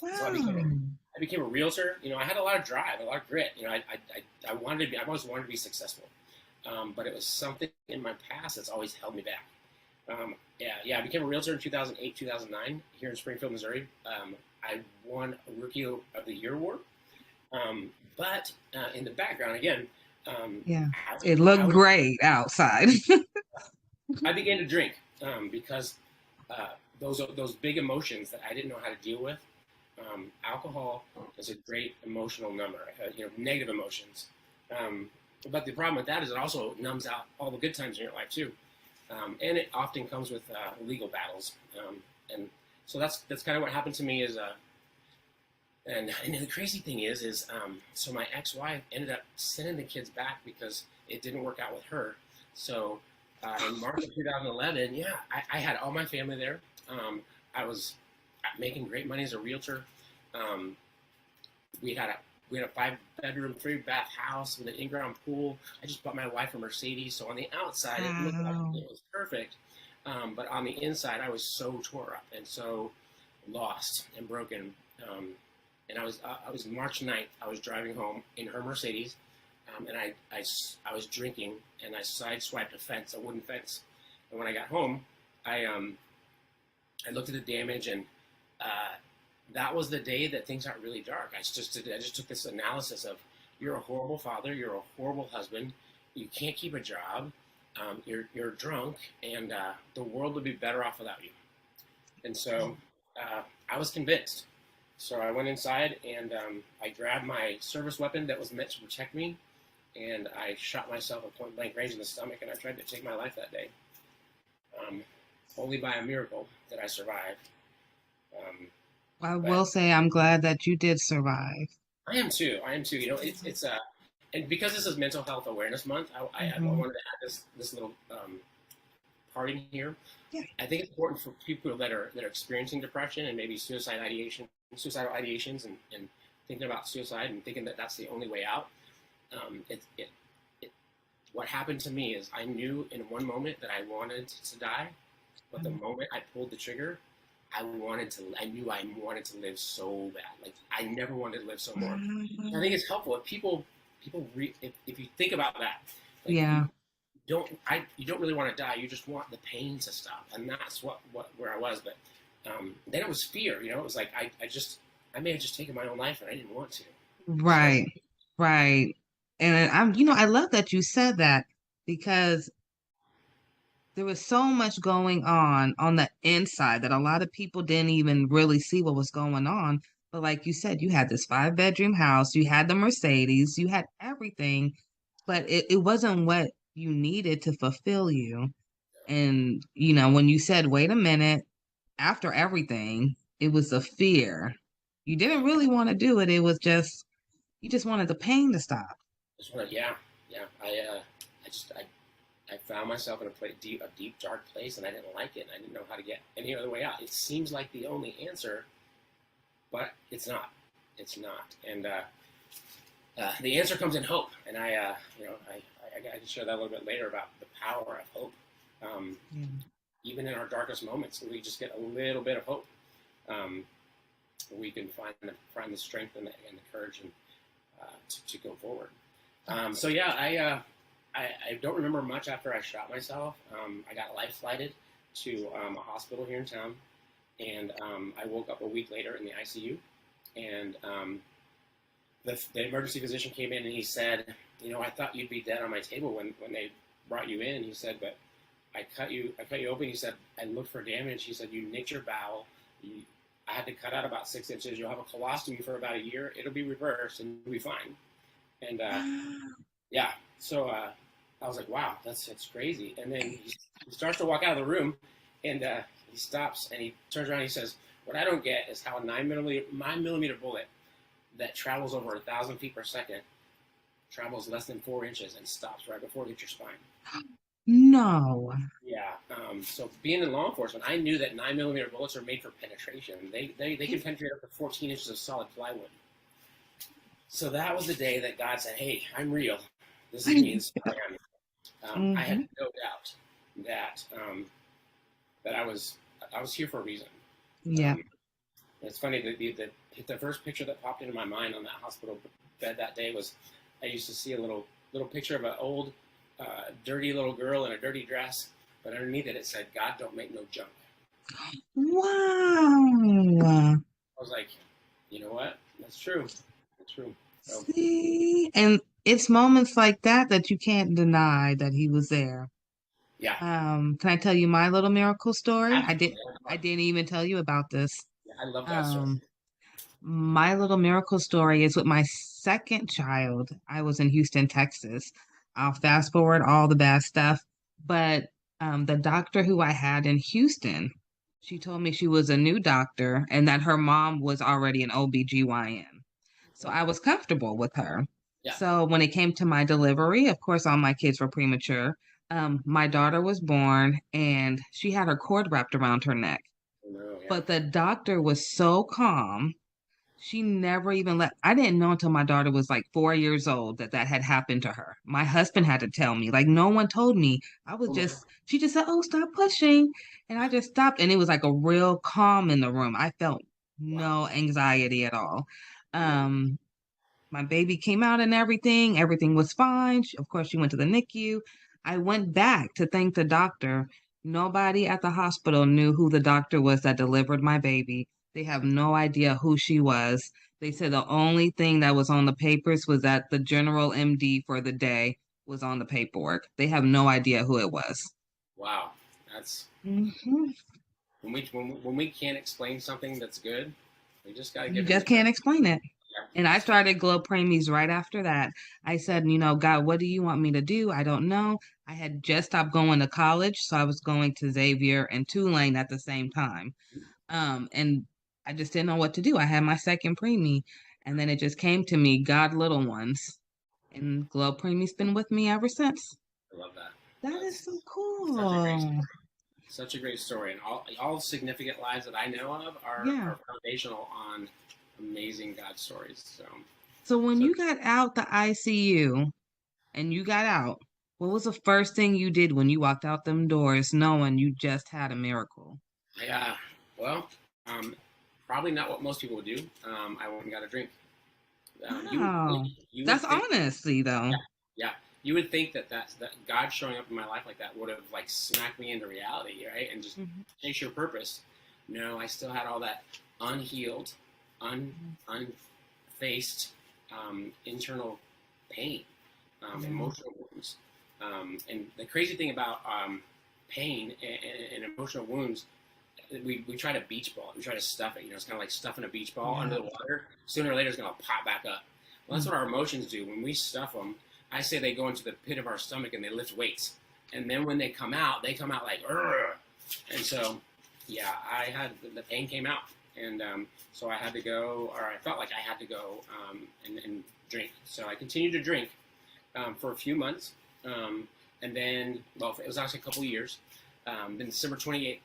Wow. So I became a realtor. I had a lot of drive, a lot of grit. I always wanted to be successful. But it was something in my past that's always held me back. I became a realtor in 2008, 2009 here in Springfield, Missouri. I won a Rookie of the Year award. But in the background, again, it looked great outside. I began to drink because those big emotions that I didn't know how to deal with. Alcohol is a great emotional number, negative emotions. But the problem with that is it also numbs out all the good times in your life too. And it often comes with legal battles. And so that's kind of what happened to me is, and the crazy thing is so my ex-wife ended up sending the kids back because it didn't work out with her. So in March of 2011, I had all my family there. I was making great money as a realtor. We had a 5-bedroom, 3-bath house with an in-ground pool. I just bought my wife a Mercedes. So on the outside, it looked like it was perfect. But on the inside, I was so tore up and so lost and broken. And I was March 9th. I was driving home in her Mercedes, and I was drinking, and I sideswiped a wooden fence. And when I got home, I looked at the damage, and that was the day that things got really dark. I just took this analysis of, you're a horrible father, you're a horrible husband, you can't keep a job, you're drunk, and the world would be better off without you. And so I was convinced. So I went inside and I grabbed my service weapon that was meant to protect me, and I shot myself at point blank range in the stomach, and I tried to take my life that day. Only by a miracle did I survive. I will say I'm glad that you did survive. I am too. You know, it's and because this is Mental Health Awareness Month, I wanted to add this little parting here. Yeah. I think it's important for people that are experiencing depression and maybe suicidal ideations, and thinking about suicide and thinking that that's the only way out. What happened to me is I knew in one moment that I wanted to die, but the moment I pulled the trigger, I knew I wanted to live so bad. Like I never wanted to live so more. I think it's helpful if people if you think about that. Like, yeah. You don't really want to die. You just want the pain to stop, and that's where I was. But then it was fear. You know, it was like I may have just taken my own life, and I didn't want to. Right, right. And I love that you said that, because there was so much going on the inside that a lot of people didn't even really see what was going on. But like you said, you had this 5-bedroom house, you had the Mercedes, you had everything, but it wasn't what you needed to fulfill you. And, when you said, wait a minute, after everything, it was a fear. You didn't really want to do it. It was just, you just wanted the pain to stop. Yeah. I found myself in a deep, dark place, and I didn't like it. I didn't know how to get any other way out. It seems like the only answer, but it's not. It's not. And the answer comes in hope. And I can share that a little bit later about the power of hope. Even in our darkest moments, we just get a little bit of hope. We can find the strength and the courage to go forward. I don't remember much after I shot myself. I got life flighted to a hospital here in town, and I woke up a week later in the ICU. And the emergency physician came in and he said, I thought you'd be dead on my table when they brought you in. He said, but I cut you open. He said, I looked for damage. He said, you nicked your bowel. I had to cut out about 6 inches. You'll have a colostomy for about a year. It'll be reversed and you'll be fine. And so I was like, wow, that's crazy. And then he starts to walk out of the room, and he stops and he turns around and he says, what I don't get is how a 9mm bullet that travels over 1,000 feet per second travels less than 4 inches and stops right before it hits your spine. No. Yeah. So being in law enforcement, I knew that 9mm bullets are made for penetration. They can penetrate up to 14 inches of solid plywood. So that was the day that God said, hey, I'm real. This is me. This is who I am. I had no doubt that I was here for a reason. Yeah. It's funny that the first picture that popped into my mind on that hospital bed that day was I used to see a little picture of an old dirty little girl in a dirty dress, but underneath it said, God don't make no junk. Wow. I was like, you know what? That's true. That's true. So, see, and it's moments like that you can't deny that he was there. Yeah. Can I tell you my little miracle story? Absolutely. I didn't even tell you about this. Yeah, I love that story. My little miracle story is with my second child. I was in Houston, Texas. I'll fast forward all the bad stuff, but the doctor who I had in Houston, she told me she was a new doctor and that her mom was already an OBGYN. So I was comfortable with her. Yeah. So when it came to my delivery, of course, all my kids were premature. My daughter was born and she had her cord wrapped around her neck. Oh, yeah. But the doctor was so calm. She never even I didn't know until my daughter was like 4 years old that had happened to her. My husband had to tell me, like no one told me. She just said, oh, stop pushing. And I just stopped. And it was like a real calm in the room. I felt no anxiety at all. My baby came out and everything. Everything was fine. Of course, she went to the NICU. I went back to thank the doctor. Nobody at the hospital knew who the doctor was that delivered my baby. They have no idea who she was. They said the only thing that was on the papers was that the general MD for the day was on the paperwork. They have no idea who it was. Wow. That's when we can't explain something that's good, we just gotta give You just can't explain it. And I started Glo Preemies right after that. I said, you know, God, what do you want me to do? I don't know. I had just stopped going to college, so I was going to Xavier and Tulane at the same time. And I just didn't know what to do. I had my second preemie, and then it just came to me, God, little ones. And Glo Preemie's been with me ever since. I love that. That is so Such a great cool. story. Such a great story. And all significant lives that I know of are foundational on amazing God stories. So when you got out the ICU and you got out, what was the first thing you did when you walked out them doors knowing you just had a miracle? Well, probably not what most people would do. I went and got a drink. Wow. That's honestly, though. Yeah. You would think that God showing up in my life like that would have like smacked me into reality, right? And just chase your purpose. No, I still had all that unhealed, unfaced internal pain, emotional wounds. And the crazy thing about pain and emotional wounds, we try to beach ball it. We try to stuff it. You know, it's kind of like stuffing a beach ball under the water. Sooner or later, it's going to pop back up. Well, that's what our emotions do. When we stuff them, I say they go into the pit of our stomach and they lift weights. And then when they come out like, Urgh! And so, yeah, the pain came out. And so I had to go, or I felt like I had to go and drink. So I continued to drink for a few months. And then, well, it was actually a couple of years. Then December 28th,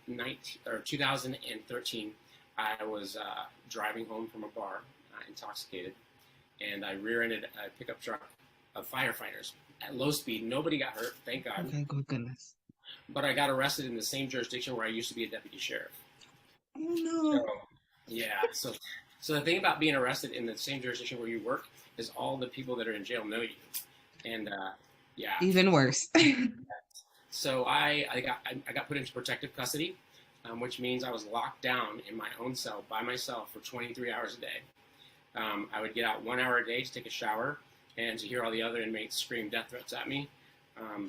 2013, I was driving home from a bar, intoxicated, and I rear-ended a pickup truck of firefighters at low speed. Nobody got hurt, thank God. Okay, good goodness. But I got arrested in the same jurisdiction where I used to be a deputy sheriff. Oh, no. So the thing about being arrested in the same jurisdiction where you work is all the people that are in jail know you. And, even worse. So I got put into protective custody, which means I was locked down in my own cell by myself for 23 hours a day. I would get out 1 hour a day to take a shower and to hear all the other inmates scream death threats at me.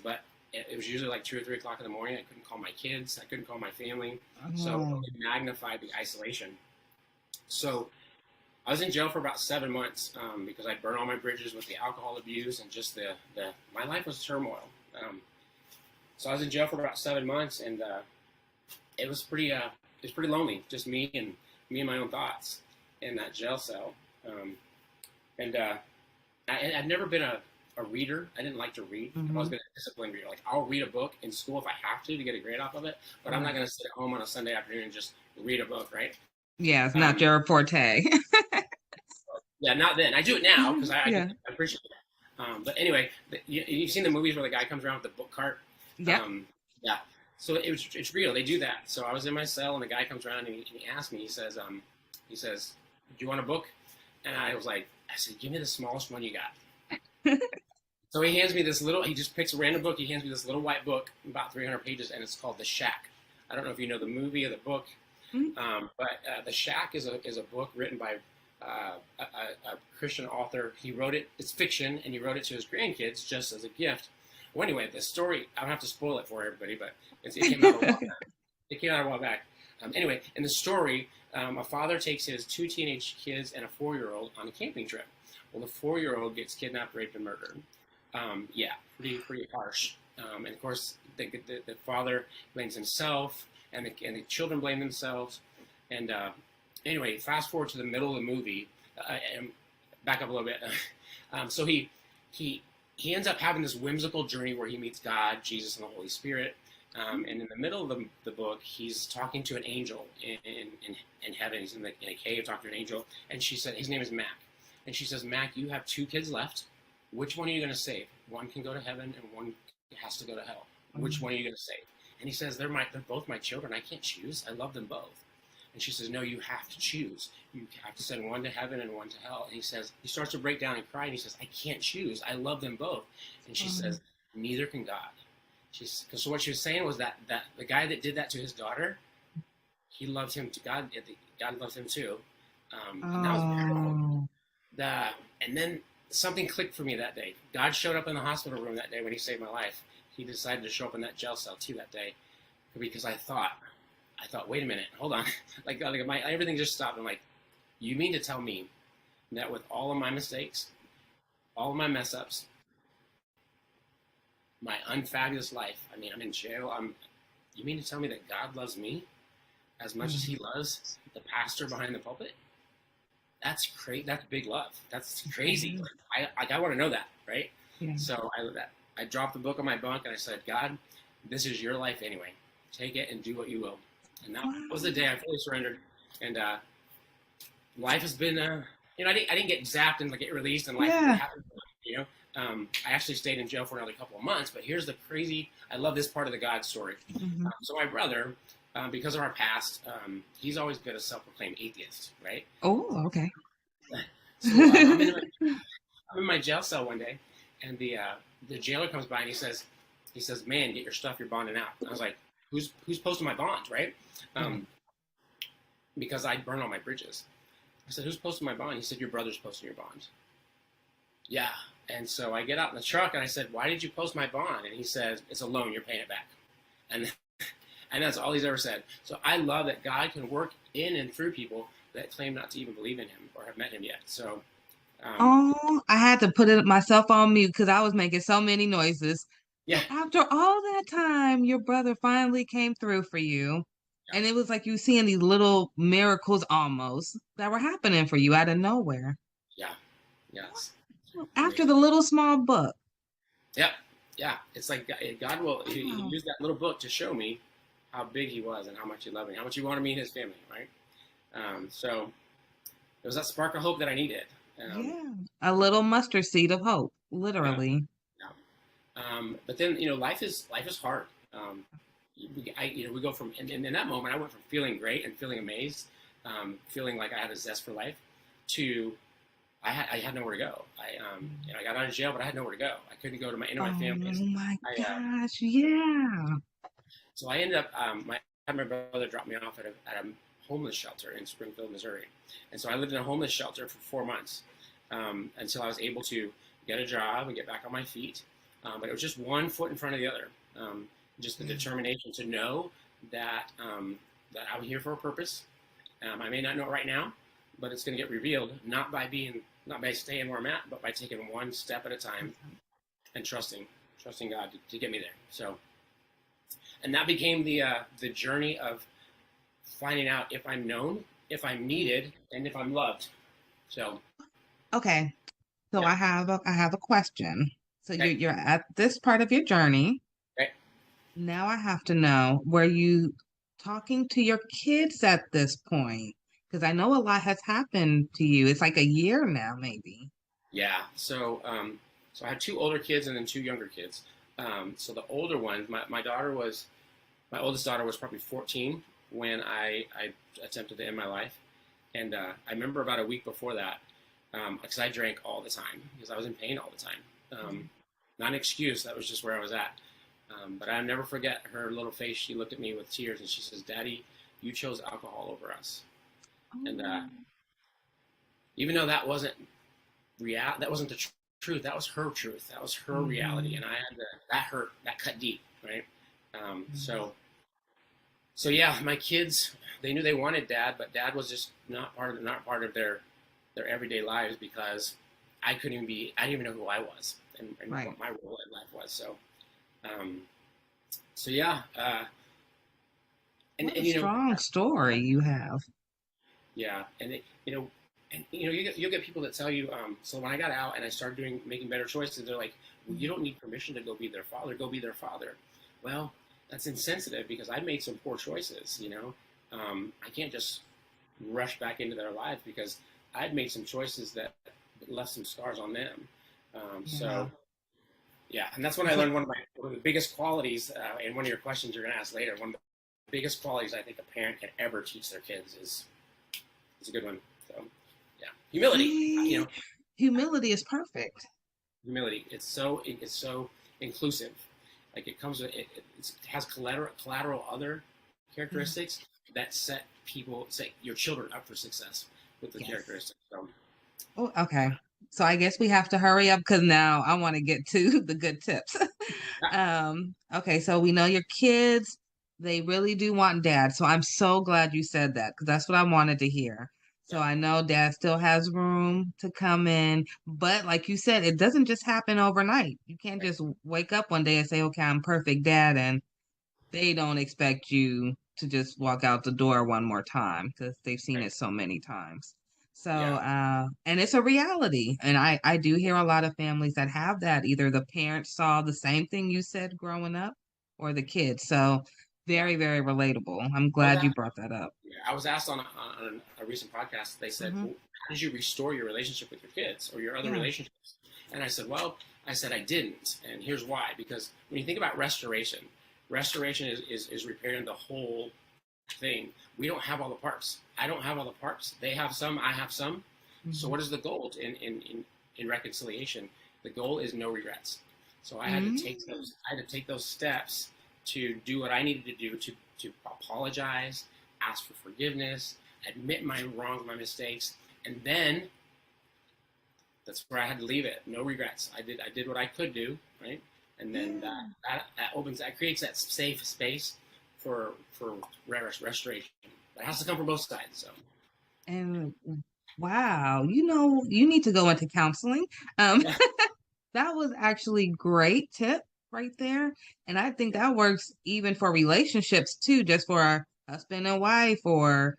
But it was usually like 2 or 3 o'clock in the morning. I couldn't call my kids. I couldn't call my family. So it magnified the isolation. So I was in jail for about 7 months because I burned all my bridges with the alcohol abuse and just my life was turmoil. So I was in jail for about 7 months, and it was pretty lonely, just me and my own thoughts in that jail cell. I'd never been a reader. I didn't like to read. I've always been a disciplined reader. Like, I'll read a book in school if I have to get a grade off of it, but I'm not going to sit at home on a Sunday afternoon and just read a book, right? Yeah, it's not your forte. Yeah, not then. I do it now because I appreciate it. But anyway, you've seen the movies where the guy comes around with the book cart? Yeah. So it's real. They do that. So I was in my cell, and the guy comes around and he asked me. He says, "Do you want a book?" And I said, "Give me the smallest one you got." So he hands me this little. He just picks a random book. He hands me this little white book, about 300 pages, and it's called The Shack. I don't know if you know the movie or the book, but The Shack is a book written by a Christian author. He wrote it. It's fiction, and he wrote it to his grandkids just as a gift. Well, anyway, the story, I don't have to spoil it for everybody, but it came out a while back. It came out a while back. Anyway, in the story, a father takes his 2 teenage kids and a 4-year-old on a camping trip. Well, the 4-year-old gets kidnapped, raped, and murdered. Pretty harsh. And of course, the father blames himself, and the children blame themselves. And anyway, fast forward to the middle of the movie, and back up a little bit. So he ends up having this whimsical journey where he meets God, Jesus, and the Holy Spirit. And in the middle of the book, he's talking to an angel in heaven. He's in a cave talking to an angel. And she said, his name is Mac. And she says, "Mac, you have 2 kids left. Which one are you going to save? One can go to heaven and one has to go to hell. Which one are you going to save?" And he says, they're both my children. I can't choose. I love them both. And she says, "No, you have to choose. You have to send one to heaven and one to hell." And he starts to break down and cry, and he says, "I can't choose. I love them both." And she says, "Neither can God." So what she was saying was that the guy that did that to his daughter, he loved him to God. God loved him too. And that was beautiful. And then something clicked for me that day. God showed up in the hospital room that day when he saved my life. He decided to show up in that jail cell too that day, because I thought, wait a minute, hold on. Everything just stopped. I'm like, you mean to tell me that with all of my mistakes, all of my mess ups, my unfabulous life. I mean, I'm in jail. You mean to tell me that God loves me as much as he loves the pastor behind the pulpit? That's crazy. That's big love. That's crazy. I want to know that, right? Yeah. So I dropped the book on my bunk and I said, God, this is your life anyway. Take it and do what you will. And that was the day I fully surrendered. And life has been, you know, I didn't get zapped and like get released and life happened. You know, I actually stayed in jail for another couple of months. But here's the crazy. I love this part of the God story. So my brother, because of our past, he's always been a self-proclaimed atheist, right? Oh, okay. So I'm in my jail cell one day, and the jailer comes by and he says, "Man, get your stuff. You're bonding out." And I was like, "Who's posting my bond, right?" Because I burned all my bridges. I said, "Who's posting my bond?" He said, "Your brother's posting your bond." Yeah. And so I get out in the truck and I said, "Why did you post my bond?" And he says, "It's a loan. You're paying it back." And that's all he's ever said. So I love that God can work in and through people that claim not to even believe in him or have met him yet. So, I had to put it myself on mute because I was making so many noises. Yeah. So after all that time, your brother finally came through for you. Yeah. And it was like you seeing these little miracles almost that were happening for you out of nowhere. Yeah. Yes. After the little small book. Yep. Yeah. It's like God will he used that little book to show me how big he was and how much he loved me, how much he wanted me and his family, right? So it was that spark of hope that I needed. A little mustard seed of hope, literally. Yeah. But then, you know, life is hard. We go from, and in that moment, I went from feeling great and feeling amazed, feeling like I had a zest for life, to I had nowhere to go. I got out of jail, but I had nowhere to go. I couldn't go to my family. Oh my gosh, yeah. So I ended up, I had my brother drop me off at a homeless shelter in Springfield, Missouri. And so I lived in a homeless shelter for 4 months until I was able to get a job and get back on my feet. But it was just one foot in front of the other. Just the determination to know that that I'm here for a purpose. I may not know it right now, but it's going to get revealed not by staying where I'm at, but by taking one step at a time and trusting God to get me there. So, and that became the journey of finding out if I'm known, if I'm needed, and if I'm loved. So, okay. So I have a question. So you're at this part of your journey. Okay. Now I have to know, were you talking to your kids at this point? Because I know a lot has happened to you. It's like a year now, maybe. Yeah. So I had 2 older kids and then 2 younger kids. So the older one, my oldest daughter was probably 14 when I attempted to end my life. And I remember about a week before that, because I drank all the time because I was in pain all the time. Not an excuse. That was just where I was at. But I'll never forget her little face. She looked at me with tears and she says, "Daddy, you chose alcohol over us." Oh. And even though that wasn't the truth. That was her truth. That was her reality. And I had that hurt. That cut deep, right? So yeah, my kids, they knew they wanted Dad, but Dad was just not part of their everyday lives because I didn't even know who I was and what my role in life was. So yeah. What a strong story you have. Yeah, and you'll get people that tell you. So when I got out and I started making better choices, they're like, well, "You don't need permission to go be their father. Go be their father." Well, that's insensitive because I made some poor choices. I can't just rush back into their lives because I'd made some choices that left some scars on them. So, yeah, and that's when I learned one of the biggest qualities. And one of your questions you're going to ask later. One of the biggest qualities I think a parent can ever teach their kids is a good one. So, yeah, humility. Humility is perfect. Humility. It's so inclusive. Like it comes with it has collateral other characteristics that set your children up for success with the characteristics. So. Oh, okay. So I guess we have to hurry up because now I want to get to the good tips. Okay, so we know your kids, they really do want Dad. So I'm so glad you said that because that's what I wanted to hear. So I know dad still has room to come in, but like you said, it doesn't just happen overnight. You can't just wake up one day and say, okay, I'm perfect dad, and they don't expect you to just walk out the door one more time because they've seen it so many times. So, and it's a reality. And I do hear a lot of families that have that. Either the parents saw the same thing you said growing up or the kids. So, very, very relatable. I'm glad you brought that up. Yeah, I was asked on a recent podcast, they said, well, how did you restore your relationship with your kids or your other relationships? And I said, well, I didn't. And here's why. Because when you think about restoration is repairing the whole thing. We don't have all the parts. I don't have all the parts. They have some, I have some. So what is the goal in reconciliation? The goal is no regrets. So I had to take those steps to do what I needed to do to apologize, ask for forgiveness, admit my wrongs, my mistakes, and then that's where I had to leave it. No regrets. I did what I could do, right? And then that creates that safe space for restoration. That has to come from both sides. So. And wow, you need to go into counseling. That was actually great tip right there. And I think that works even for relationships too, just for a husband and wife or,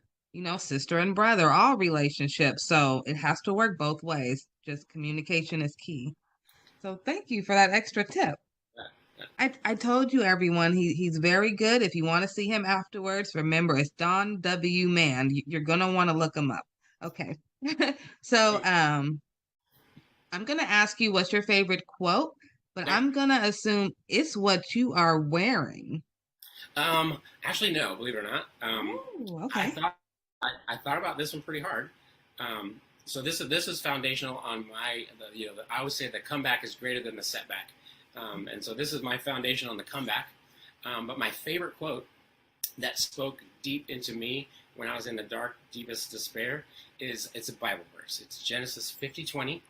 sister and brother, all relationships. So it has to work both ways. Just communication is key. So thank you for that extra tip. I told you, everyone, he's very good. If you want to see him afterwards, remember, it's Don W. Mann. You're going to want to look him up. Okay. So I'm going to ask you what's your favorite quote, but I'm going to assume it's what you are wearing. Actually, no, believe it or not. Okay. I thought about this one pretty hard. So this is foundational on I always say the comeback is greater than the setback. And so this is my foundation on the comeback. But my favorite quote that spoke deep into me when I was in the dark, deepest despair it's a Bible verse. It's Genesis 50:20.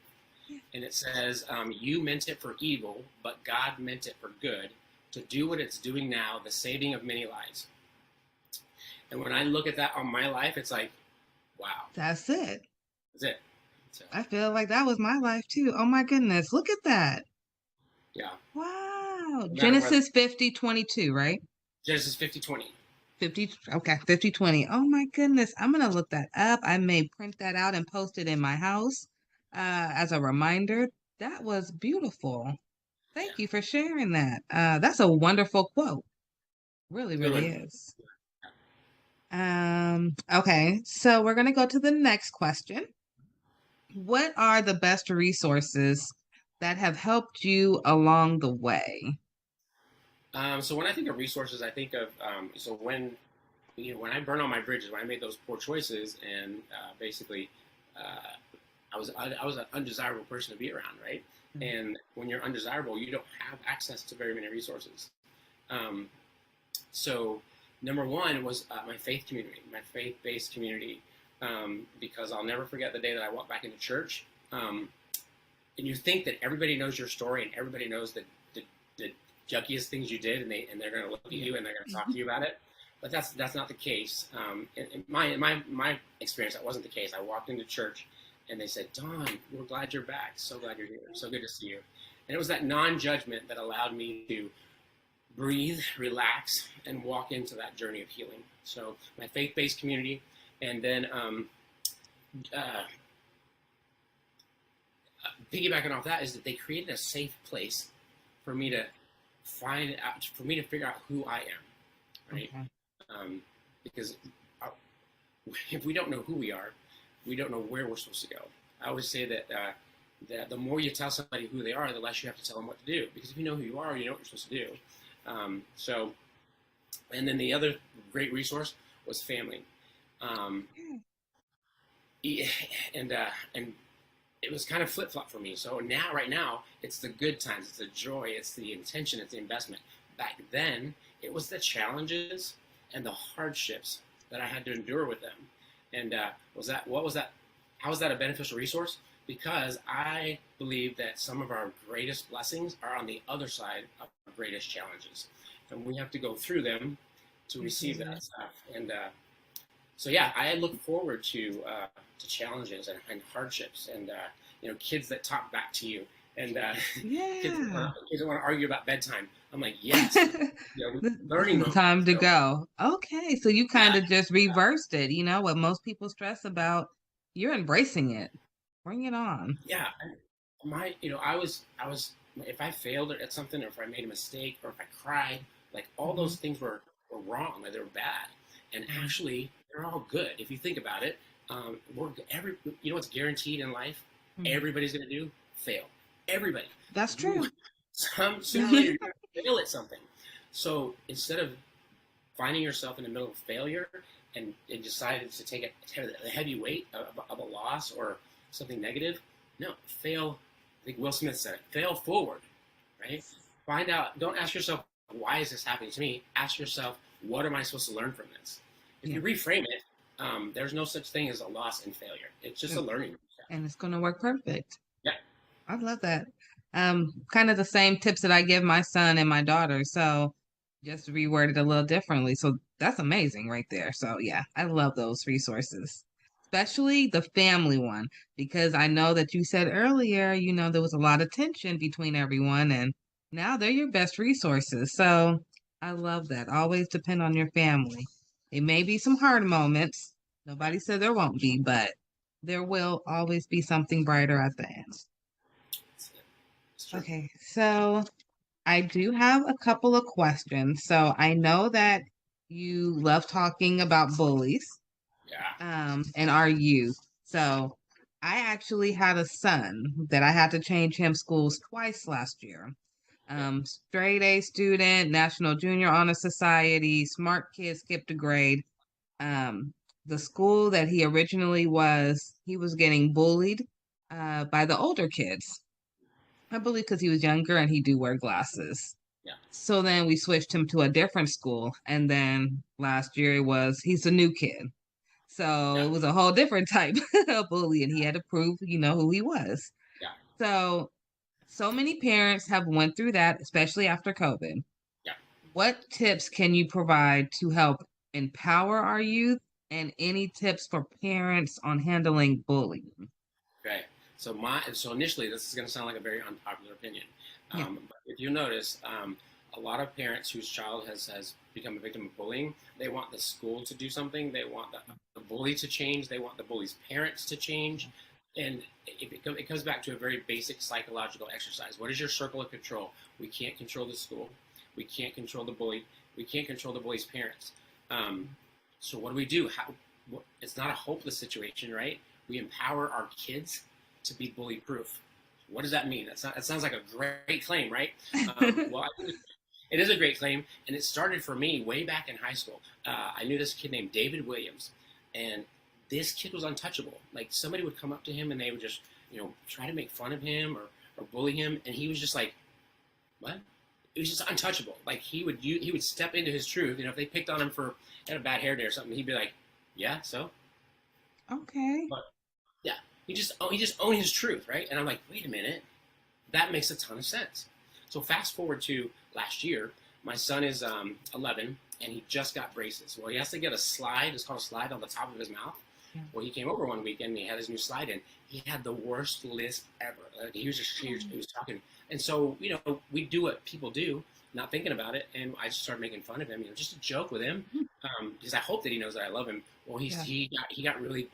And it says, you meant it for evil, but God meant it for good, to do what it's doing now, the saving of many lives. And when I look at that on my life, it's like, wow. That's it. That's it. So, I feel like that was my life too. Oh my goodness. Look at that. Yeah. Wow. Genesis 50:22, right? Genesis 50:20. 50:20. Oh my goodness. I'm going to look that up. I may print that out and post it in my house as a reminder. That was beautiful. Thank you for sharing that. That's a wonderful quote. Really, really is. Okay. So we're going to go to the next question. What are the best resources that have helped you along the way? So when I think of resources, I think of so when I burned all my bridges, when I made those poor choices, and basically I was an undesirable person to be around, right? Mm-hmm. And when you're undesirable, you don't have access to very many resources. So number one was my faith community, my faith-based community, because I'll never forget the day that I walked back into church. And you think that everybody knows your story and everybody knows the junkiest things you did, and they're going to look at you and they're going to talk to you about it. But that's not the case. In my experience, that wasn't the case. I walked into church and they said, Don, we're glad you're back. So glad you're here. So good to see you. And it was that non-judgment that allowed me to breathe, relax, and walk into that journey of healing. So my faith-based community, and then piggybacking off that is that they created a safe place for me to figure out who I am, right? Okay. Because if we don't know who we are, we don't know where we're supposed to go. I always say that the more you tell somebody who they are, the less you have to tell them what to do. Because if you know who you are, you know what you're supposed to do. And then the other great resource was family. And it was kind of flip-flop for me. So right now, it's the good times, it's the joy, it's the intention, it's the investment. Back then, it was the challenges and the hardships that I had to endure with them. And how was that a beneficial resource? Because I believe that some of our greatest blessings are on the other side of our greatest challenges. And we have to go through them to receive that stuff. And So yeah, I look forward to challenges and hardships, and kids that talk back to you, and kids that want to argue about bedtime. I'm like, yes, learning This is time to go. Okay, so you kind of just reversed it. You know what most people stress about, you're embracing it. Bring it on. Yeah, I was if I failed at something, or if I made a mistake, or if I cried, like all those things were wrong, or they were bad, and actually they're all good if you think about it. What's guaranteed in life? Everybody's gonna do fail. Everybody. That's true. Sooner or later, you're gonna fail at something. So instead of finding yourself in the middle of failure and decided to take a heavy weight of a loss or something negative, no, fail. I think Will Smith said it. Fail forward, right? Find out. Don't ask yourself, why is this happening to me? Ask yourself, what am I supposed to learn from this? If you reframe it, there's no such thing as a loss and failure. It's just a learning. And it's going to work perfect. Yeah. I love that. Kind of the same tips that I give my son and my daughter. So just reworded a little differently. So that's amazing right there. So yeah, I love those resources, especially the family one, because I know that you said earlier, there was a lot of tension between everyone, and now they're your best resources. So I love that. Always depend on your family. It may be some hard moments. Nobody said there won't be, but there will always be something brighter at the end. Okay, so I do have a couple of questions. So I know that you love talking about bullies. Yeah. And our youth. So I actually had a son that I had to change him schools twice last year. Straight A student, National Junior Honor Society, smart kid, skipped a grade. The school that he originally was, he was getting bullied by the older kids. I believe because he was younger and he do wear glasses. Yeah. So then we switched him to a different school. And then last year he's a new kid. So it was a whole different type of bully, and he had to prove, who he was. Yeah. So many parents have went through that, especially after COVID. Yeah. What tips can you provide to help empower our youth, and any tips for parents on handling bullying? Okay. So initially, this is going to sound like a very unpopular opinion. But if you notice, a lot of parents whose child has become a victim of bullying, they want the school to do something. They want the bully to change. They want the bully's parents to change. And it comes back to a very basic psychological exercise. What is your circle of control? We can't control the school. We can't control the bully. We can't control the bully's parents. So what do? It's not a hopeless situation, right? We empower our kids to be bully-proof. What does that mean? It sounds like a great claim, right? Well, I think it is a great claim, and it started for me way back in high school. I knew this kid named David Williams, and this kid was untouchable. Like, somebody would come up to him, and they would just, try to make fun of him or bully him, and he was just like, what? It was just untouchable. Like, he would step into his truth. If they picked on him for had a bad hair day or something, he'd be like, yeah, so? Okay. But, yeah, he just owned his truth, right? And I'm like, wait a minute, that makes a ton of sense. So fast forward to last year, my son is 11, and he just got braces. Well, he has to get a slide. It's called a slide on the top of his mouth. Yeah. Well, he came over one weekend, and he had his new slide in. He had the worst lisp ever. He was talking. And so, we do what people do, not thinking about it, and I just started making fun of him, just a joke with him, because I hope that he knows that I love him. Well, he got really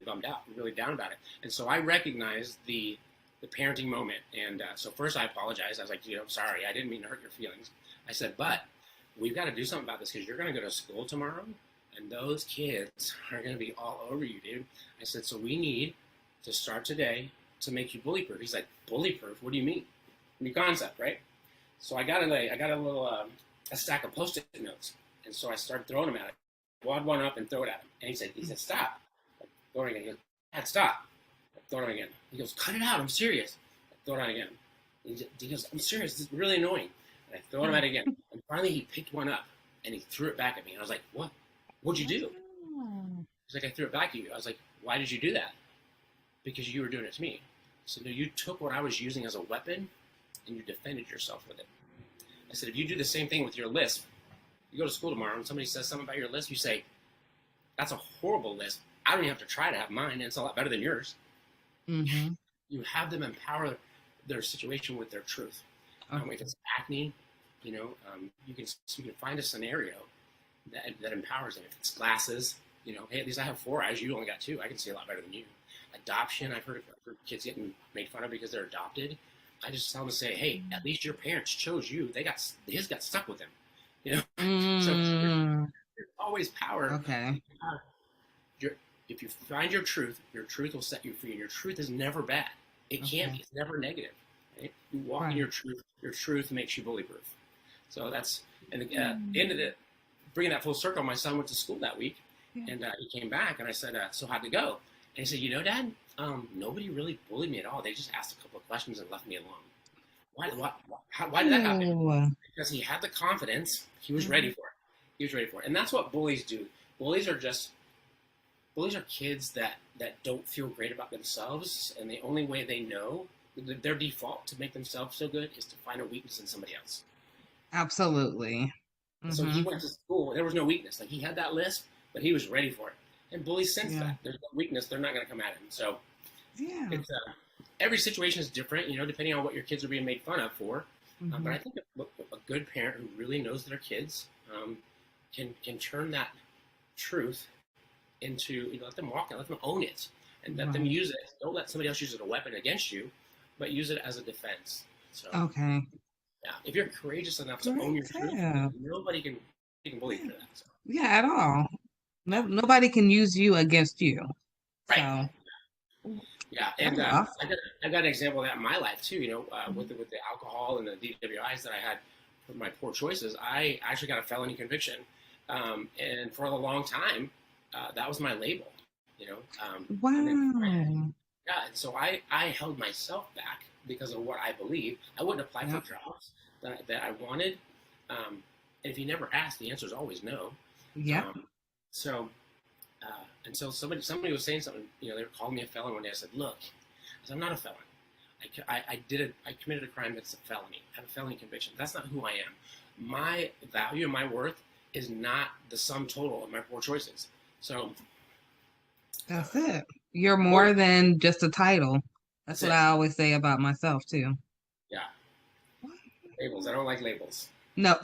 bummed out, really down about it. And so I recognized the parenting moment. And so first I apologized. I was like, I'm sorry. I didn't mean to hurt your feelings. I said, but we've got to do something about this, because you're going to go to school tomorrow, and those kids are going to be all over you, dude. I said, so we need to start today to make you bully-proof. He's like, bully-proof? What do you mean? New concept, right? So I got a little a stack of Post-it notes, and so I started throwing them at him. Wad one up and throw it at him, and he said, stop. I throw it again. He goes, Dad, stop. I throw it on again. He goes, cut it out. I'm serious. I throw it on again. He goes, I'm serious. This is really annoying. And I throw it at again. And finally, he picked one up and he threw it back at me. And I was like, what? What'd you do? He's like, I threw it back at you. I was like, why did you do that? Because you were doing it to me. So no, you took what I was using as a weapon and you defended yourself with it. I said, if you do the same thing with your lisp, you go to school tomorrow and somebody says something about your lisp, you say, That's a horrible list. I don't even have to try to have mine, and it's a lot better than yours. Mm-hmm. You have them empower their situation with their truth. If it's acne, you can find a scenario that empowers them. If it's glasses, hey, at least I have 4 eyes. You only got 2. I can see a lot better than you. Adoption, I've heard kids getting made fun of because they're adopted. I just tell them to say, hey, at least your parents chose you. His got stuck with them. So there's always power. Okay. If you find your truth will set you free, and your truth is never bad. It can't be. It's never negative. Right? You walk in your truth makes you bully-proof. So that's, and at the end of it, bringing that full circle, my son went to school that week, and he came back, and I said, so how'd it go? And he said, Dad, nobody really bullied me at all. They just asked a couple of questions and left me alone. Why did that happen? Because he had the confidence. He was ready for it. He was ready for it. And that's what bullies do. Bullies are kids that don't feel great about themselves, and the only way they know, their default to make themselves feel good is to find a weakness in somebody else. Absolutely. So he went to school. There was no weakness. Like, he had that list, but he was ready for it. And bullies sense that there's no weakness, they're not going to come at him. So it's every situation is different, depending on what your kids are being made fun of for. But I think a good parent who really knows their kids can turn that truth into, let them walk it, let them own it, and let them use it. Don't let somebody else use it as a weapon against you, but use it as a defense. So if you're courageous enough to own your truth, nobody can bully you for that. So. Yeah, at all. Nobody can use you against you. Right. So. Yeah, and I got an example of that in my life too. With the alcohol and the DWIs that I had for my poor choices, I actually got a felony conviction, and for a long time, that was my label. Wow. And so I held myself back because of what I believed. I wouldn't apply for jobs that I wanted, and if you never ask, the answer is always no. Yeah. And so somebody was saying something, they were calling me a felon one day. I said, look, I'm not a felon. I committed a crime that's a felony. I have a felony conviction. That's not who I am. My value and my worth is not the sum total of my poor choices. So that's it. You're more than just a title. That's what I always say about myself too. Yeah. Labels. I don't like labels. No,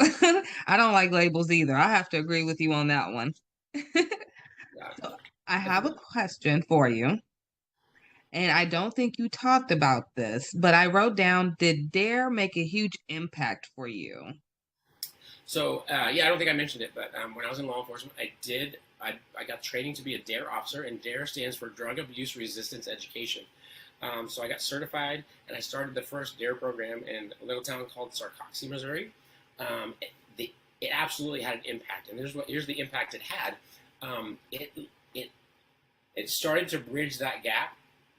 I don't like labels either. I have to agree with you on that one. So I have a question for you. And I don't think you talked about this, but I wrote down, did DARE make a huge impact for you? So, I don't think I mentioned it, but when I was in law enforcement, I got training to be a DARE officer, and DARE stands for Drug Abuse Resistance Education. So I got certified, and I started the first DARE program in a little town called Sarcoxie, Missouri. It absolutely had an impact, and here's the impact it had. It started to bridge that gap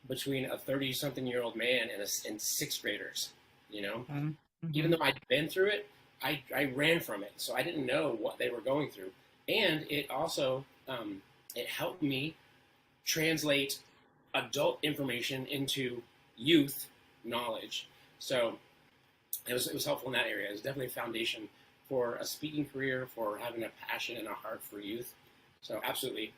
between a 30-something-year-old man and 6th graders. Even though I'd been through it, I ran from it, so I didn't know what they were going through, and it also it helped me translate adult information into youth knowledge. So it was helpful in that area. It was definitely a foundation for a speaking career, for having a passion and a heart for youth. So absolutely.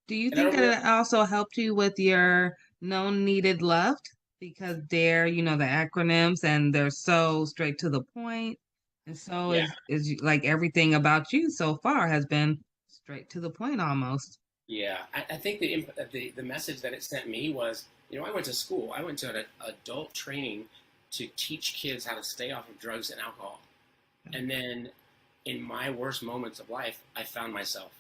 Do you think that it also helped you with your known needed loved? Because DARE, the acronyms, and they're so straight to the point. And so is like everything about you so far has been straight to the point almost. Yeah, I think the message that it sent me was, I went to school. I went to an adult training to teach kids how to stay off of drugs and alcohol. And then in my worst moments of life, I found myself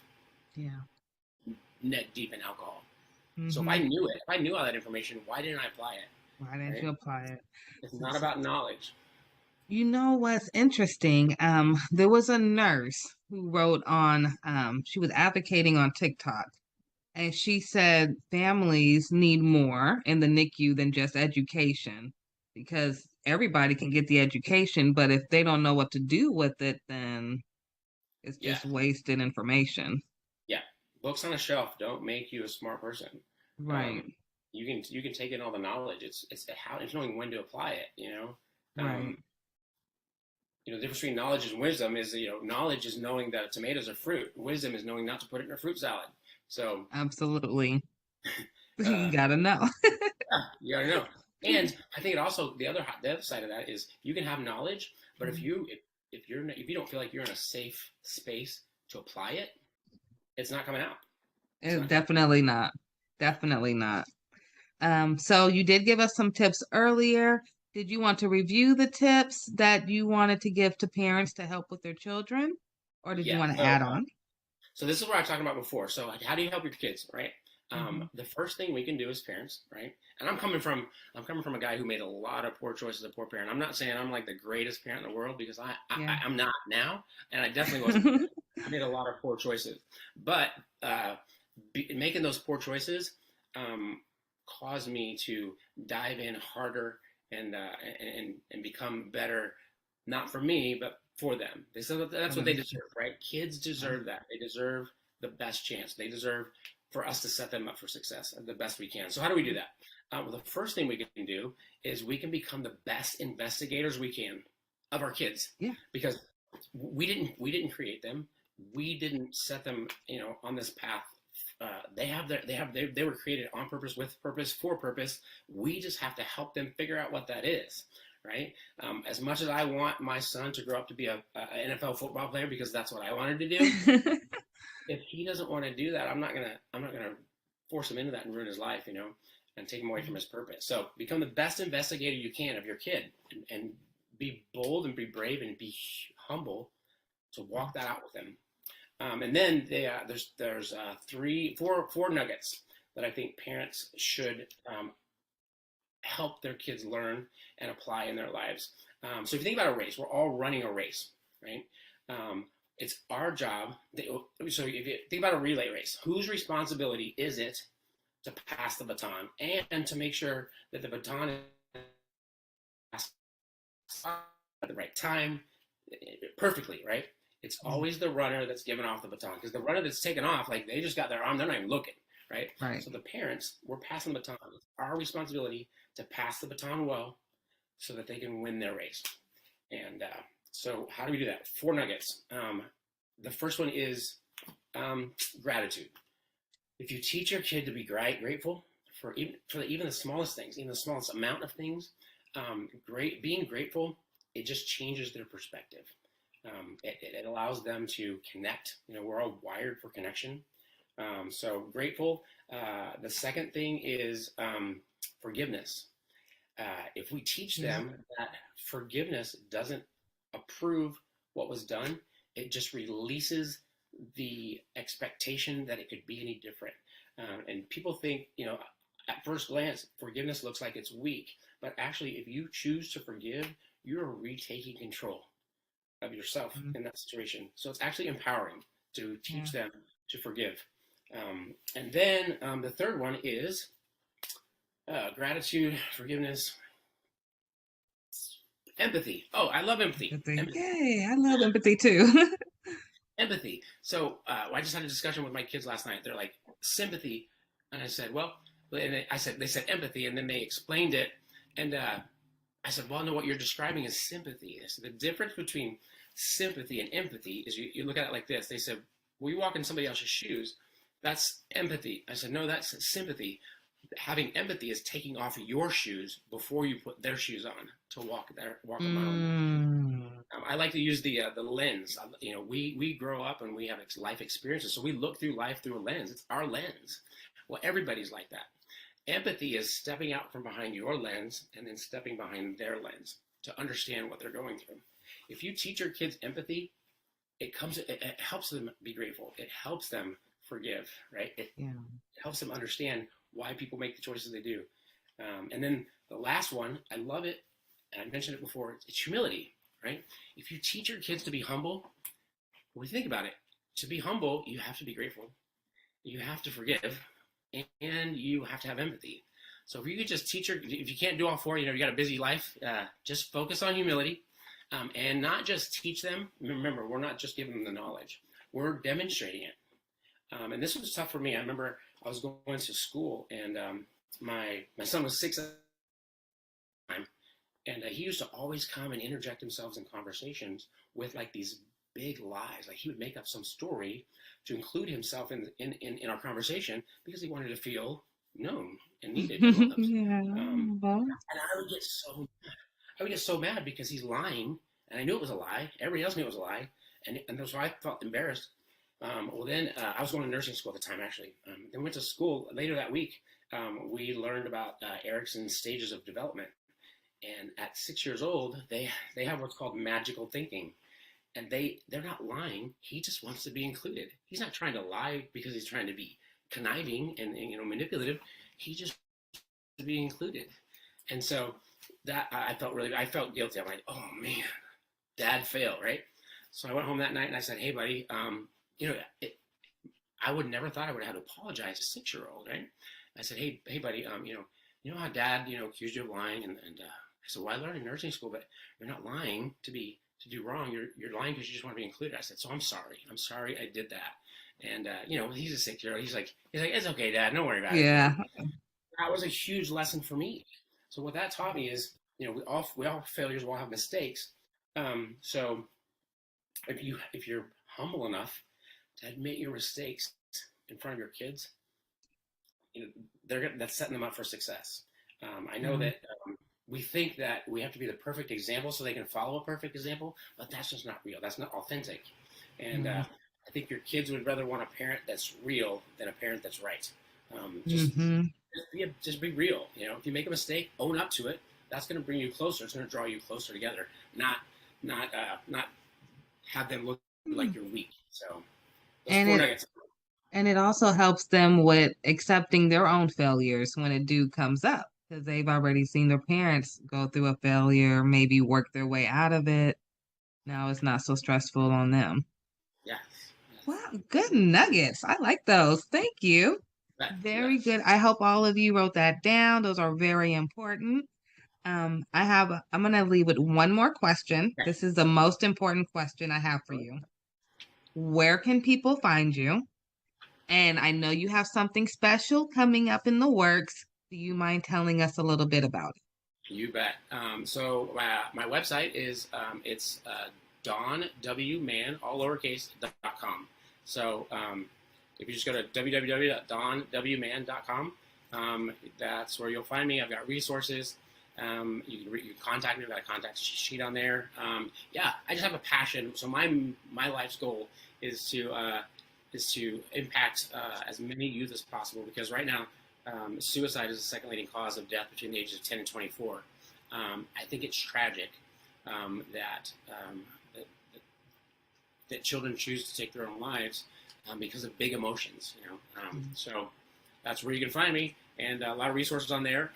neck deep in alcohol. So if I knew it, if I knew all that information, why didn't I apply it? Why didn't you apply it? It's not about knowledge. You know what's interesting? There was a nurse who wrote on, she was advocating on TikTok, and she said families need more in the NICU than just education, because everybody can get the education, but if they don't know what to do with it, then it's just wasted information. Yeah. Books on a shelf don't make you a smart person. Right. You can take in all the knowledge. It's knowing when to apply it, Right. the difference between knowledge and wisdom is, knowledge is knowing that tomatoes are fruit. Wisdom is knowing not to put it in a fruit salad. So Absolutely. You gotta know. yeah, you gotta know. And I think it also the other side of that is you can have knowledge, but if you don't feel like you're in a safe space to apply it, it's not coming out. Definitely not. Definitely not. So you did give us some tips earlier. Did you want to review the tips that you wanted to give to parents to help with their children, or did you want to add on? So this is what I was talking about before. So how do you help your kids, right? The first thing we can do as parents, right? And I'm coming from a guy who made a lot of poor choices as a poor parent. I'm not saying I'm like the greatest parent in the world, because I'm not now, and I definitely wasn't. I made a lot of poor choices, but making those poor choices caused me to dive in harder and become better, not for me, but for them. That's what they deserve, right? Kids deserve that. They deserve the best chance. They deserve for us to set them up for success the best we can. So how do we do that? Well, the first thing we can do is we can become the best investigators we can of our kids. Yeah. Because we didn't create them. We didn't set them, on this path. They were created on purpose, with purpose, for purpose. We just have to help them figure out what that is, right? As much as I want my son to grow up to be a NFL football player, because that's what I wanted to do, if he doesn't want to do that, I'm not gonna force him into that and ruin his life, and take him away from his purpose. So become the best investigator you can of your kid, and be bold and be brave and be humble to walk that out with them. And then there's 4 nuggets that I think parents should help their kids learn and apply in their lives. So if you think about a race, we're all running a race, right? It's our job. So if you think about a relay race, whose responsibility is it to pass the baton and to make sure that the baton is passed at the right time, perfectly, right? It's always the runner that's giving off the baton, because the runner that's taken off, like, they just got their arm, they're not even looking, right? So the parents, we're passing the baton. It's our responsibility to pass the baton well so that they can win their race. And so how do we do that? 4 nuggets. The first one is gratitude. If you teach your kid to be grateful for even the smallest things, even the smallest amount of things, being grateful, it just changes their perspective. It allows them to connect. We're all wired for connection. So grateful. The second thing is forgiveness. If we teach them that forgiveness doesn't approve what was done, it just releases the expectation that it could be any different. And people think, at first glance, forgiveness looks like it's weak. But actually, if you choose to forgive, you're retaking control of yourself in that situation. So it's actually empowering to teach them to forgive. And then the third one is gratitude, forgiveness, empathy. Oh, I love empathy. Yay, I love empathy too. Empathy. So I just had a discussion with my kids last night. They're like, sympathy. And I said, well, they said empathy, and then they explained it. And I said, well, no, what you're describing is sympathy. So the difference between sympathy and empathy is you look at it like this. They said, well, you walk in somebody else's shoes. That's empathy. I said, no, that's sympathy. Having empathy is taking off your shoes before you put their shoes on to walk around. I like to use the lens. We grow up and we have life experiences, so we look through life through a lens. It's our lens. Well, everybody's like that. Empathy is stepping out from behind your lens and then stepping behind their lens to understand what they're going through. If you teach your kids empathy, it helps them be grateful. It helps them forgive, right? It helps them understand why people make the choices they do. And then the last one, I love it, and I mentioned it before, it's humility, right? If you teach your kids to be humble, when you think about it, to be humble, you have to be grateful. You have to forgive, and you have to have empathy. So if you could just teach if you can't do all 4, you got a busy life, just focus on humility, and not just teach them. Remember, we're not just giving them the knowledge. We're demonstrating it. And this was tough for me. I remember I was going to school, and my son was 6 at the time, And he used to always come and interject himself in conversations with like these big lies. Like he would make up some story to include himself in our conversation because he wanted to feel known and needed and loved. Yeah. And I would get so mad because he's lying, and I knew it was a lie. Everybody else knew it was a lie, and so I felt embarrassed. Well, then I was going to nursing school at the time, actually. Then went to school later that week. We learned about Erickson's stages of development, and at 6 years old, they have what's called magical thinking, and they're not lying. He just wants to be included. He's not trying to lie because he's trying to be conniving and manipulative. He just wants to be included, and so that I felt guilty. I'm like, oh man, Dad failed, right? So I went home that night and I said, hey buddy, I would never thought I would have to apologize to a 6-year-old, right? I said, hey buddy, you know how Dad, accused you of lying, and I said, well, I learned in nursing school, but you're not lying to do wrong. You're lying because you just want to be included. I said, so I'm sorry I did that. And he's a 6-year-old. He's like, it's okay, Dad, don't worry about it. Yeah. That was a huge lesson for me. So what that taught me is, we all have failures, we all have mistakes. So if you're humble enough to admit your mistakes in front of your kids, that's setting them up for success. I know that we think that we have to be the perfect example so they can follow a perfect example, but that's just not real. That's not authentic. And I think your kids would rather want a parent that's real than a parent that's right. Just be real. If you make a mistake, own up to it. That's going to bring you closer. It's going to draw you closer together. Not have them look like you're weak. So, and it also helps them with accepting their own failures when it comes up, because they've already seen their parents go through a failure, maybe work their way out of it. Now it's not so stressful on them. Yeah. Wow, good nuggets. I like those. Thank you. Very good. I hope all of you wrote that down. Those are very important. I'm going to leave with one more question. This is the most important question I have for you. Where can people find you? And I know you have something special coming up in the works. Do you mind telling us a little bit about it? You bet. So my website is it's donwman, all lowercase.com. So if you just go to www.donwman.com, that's where you'll find me. I've got resources. You can contact me. I've got a contact sheet on there. I just have a passion. So my life's goal is to impact as many youth as possible, because right now suicide is the second leading cause of death between the ages of 10 and 24. I think it's tragic that children choose to take their own lives because of big emotions. So that's where you can find me, and a lot of resources on there.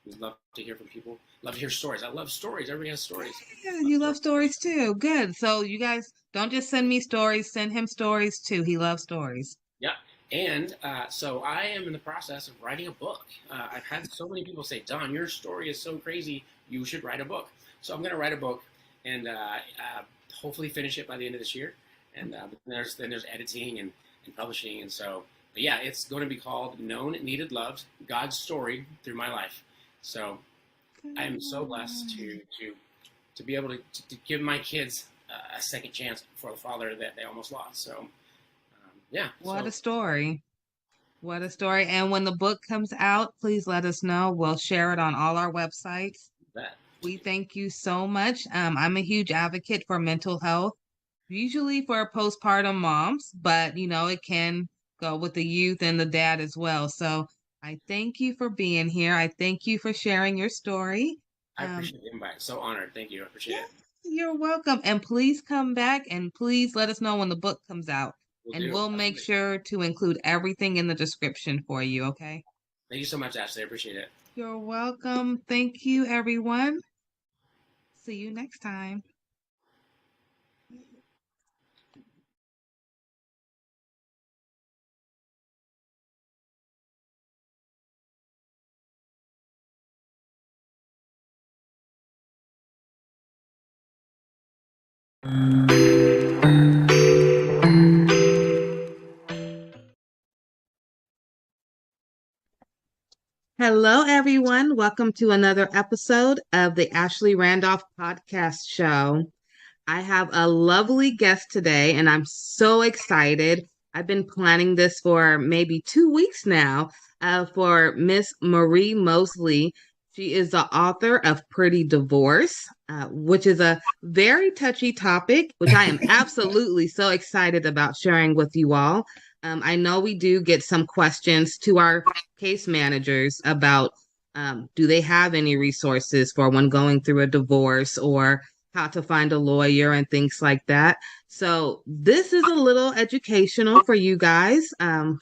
We'd love to hear from people. Love to hear stories. I love stories. Everybody has stories. Yeah, you love stories too. Good. So you guys don't just send me stories, send him stories too. He loves stories. Yeah. And so I am in the process of writing a book. I've had so many people say, Don, your story is so crazy, you should write a book. So I'm going to write a book and hopefully finish it by the end of this year. And then there's editing and publishing. And so, but yeah, it's going to be called Known, Needed, Loved, God's Story Through My Life. So I am so blessed to be able to give my kids a second chance for the father that they almost lost. So What a story. What a story. And when the book comes out, please let us know. We'll share it on all our websites. We thank you so much. I'm a huge advocate for mental health, usually for postpartum moms, but it can go with the youth and the dad as well. So I thank you for being here. I thank you for sharing your story. I appreciate the invite. So honored. Thank you. I appreciate it. You're welcome. And please come back and please let us know when the book comes out. We'll make sure to include everything in the description for you, okay? Thank you so much, Ashley. I appreciate it. You're welcome. Thank you, everyone. See you next time. Hello, everyone. Welcome to another episode of the Ashley Randolph Podcast Show. I have a lovely guest today, and I'm so excited. I've been planning this for maybe 2 weeks now for Miss Marie Mosley. She is the author of Pretty Divorce, which is a very touchy topic, which I am absolutely so excited about sharing with you all. I know we do get some questions to our case managers about do they have any resources for when going through a divorce or how to find a lawyer and things like that. So this is a little educational for you guys.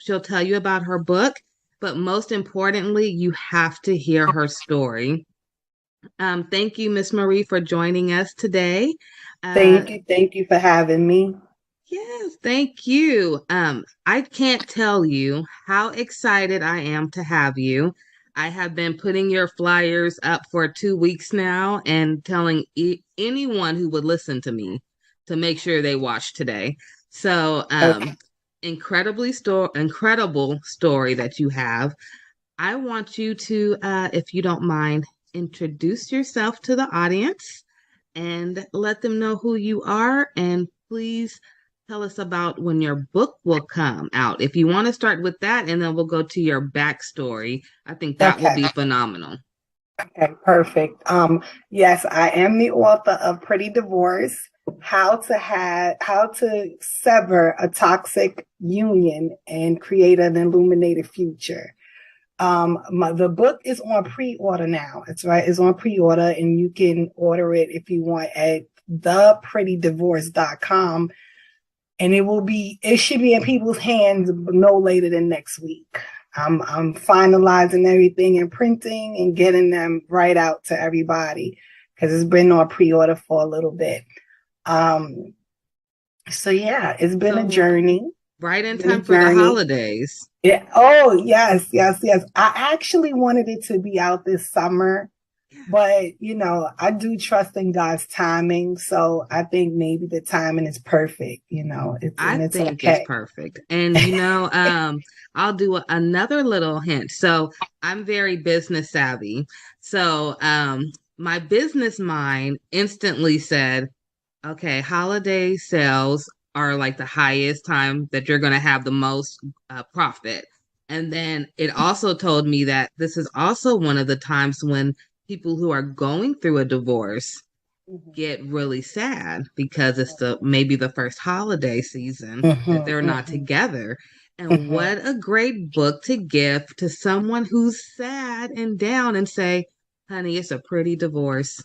She'll tell you about her book, but most importantly, you have to hear her story. Thank you, Miss Marie, for joining us today. Thank you for having me. Yes, thank you. I can't tell you how excited I am to have you. I have been putting your flyers up for 2 weeks now and telling anyone who would listen to me to make sure they watch today. So, Okay. incredible story that you have. I want you to, if you don't mind, introduce yourself to the audience and let them know who you are. And please tell us about when your book will come out. If you want to start with that, and then we'll go to your backstory. I think that will be phenomenal. Okay, perfect. Yes, I am the author of Pretty Divorce, how to sever a toxic union and create an illuminated future. The book is on pre-order now. It's on pre-order, and you can order it if you want at theprettydivorce.com. And it should be in people's hands no later than next week. I'm finalizing everything and printing and getting them right out to everybody because it's been on pre-order for a little bit. So yeah, it's been a journey. Right in time for the holidays. Yeah. Oh, yes. I actually wanted it to be out this summer, but I do trust in God's timing. So I think maybe the timing is perfect. I think it's perfect. And I'll do another little hint. So I'm very business savvy. So my business mind instantly said, okay, holiday sales are like the highest time that you're going to have the most profit. And then it also told me that this is also one of the times when people who are going through a divorce get really sad because it's maybe the first holiday season that they're not together. And what a great book to give to someone who's sad and down and say, honey, it's a pretty divorce.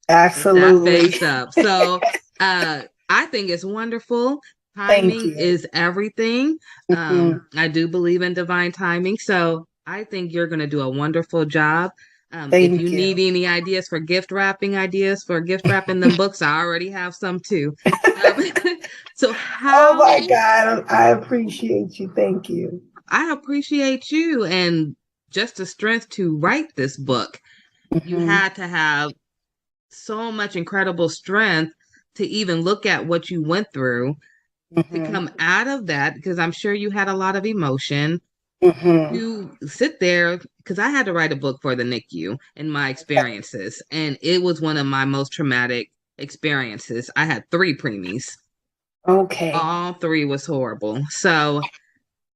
Absolutely. That face up. So I think it's wonderful. Timing is everything. I do believe in divine timing. So I think you're going to do a wonderful job. If you need any ideas for gift wrapping them books, I already have some too. So oh my God, I appreciate you. Thank you. I appreciate you and just the strength to write this book. You had to have so much incredible strength to even look at what you went through to come out of that, because I'm sure you had a lot of emotion. You sit there, because I had to write a book for the NICU and my experiences, and it was one of my most traumatic experiences. I had 3 preemies. Okay. All 3 was horrible. So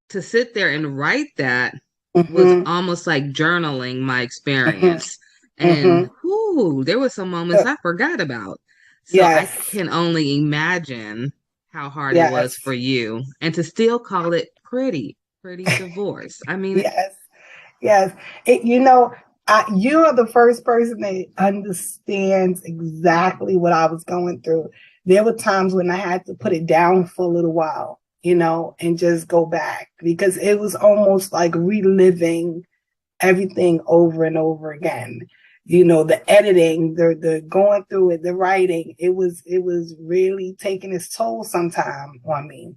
to sit there and write that was almost like journaling my experience. And there were some moments I forgot about. So I can only imagine how hard it was for you, and to still call it pretty divorce. I mean, yes. You are the first person that understands exactly what I was going through. There were times when I had to put it down for a little while, and just go back, because it was almost like reliving everything over and over again. The editing, the going through it, the writing, it was really taking its toll sometime on me.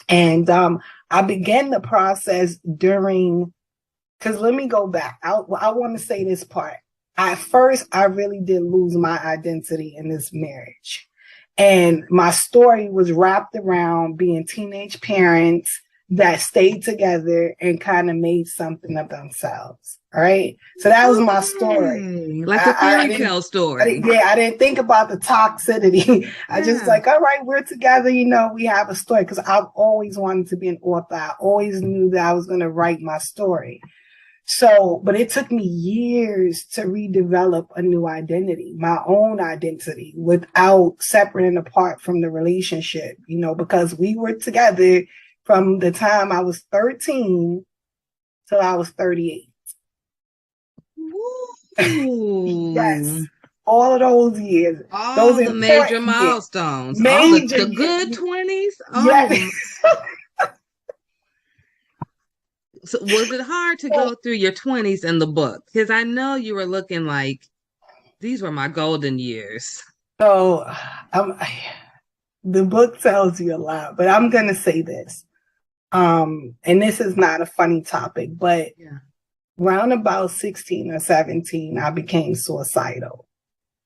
And I began the process because let me go back. I want to say this part. At first, I really did lose my identity in this marriage. And my story was wrapped around being teenage parents, that stayed together and kind of made something of themselves. All right. So that was my story. Like a fairy tale story. I didn't think about the toxicity. I just like, all right, we're together. You know, we have a story, because I've always wanted to be an author. I always knew that I was going to write my story. So, but it took me years to redevelop a new identity, my own identity, without separating apart from the relationship, you know, because we were together from the time I was 13 till I was 38. Yes. All of those years. All those the major milestones. Major all the good 20s. Oh. Yes. So was it hard to go through your 20s in the book? Because I know you were looking like, these were my golden years. So the book tells you a lot, but I'm going to say this. And this is not a funny topic, but around about 16 or 17, I became suicidal.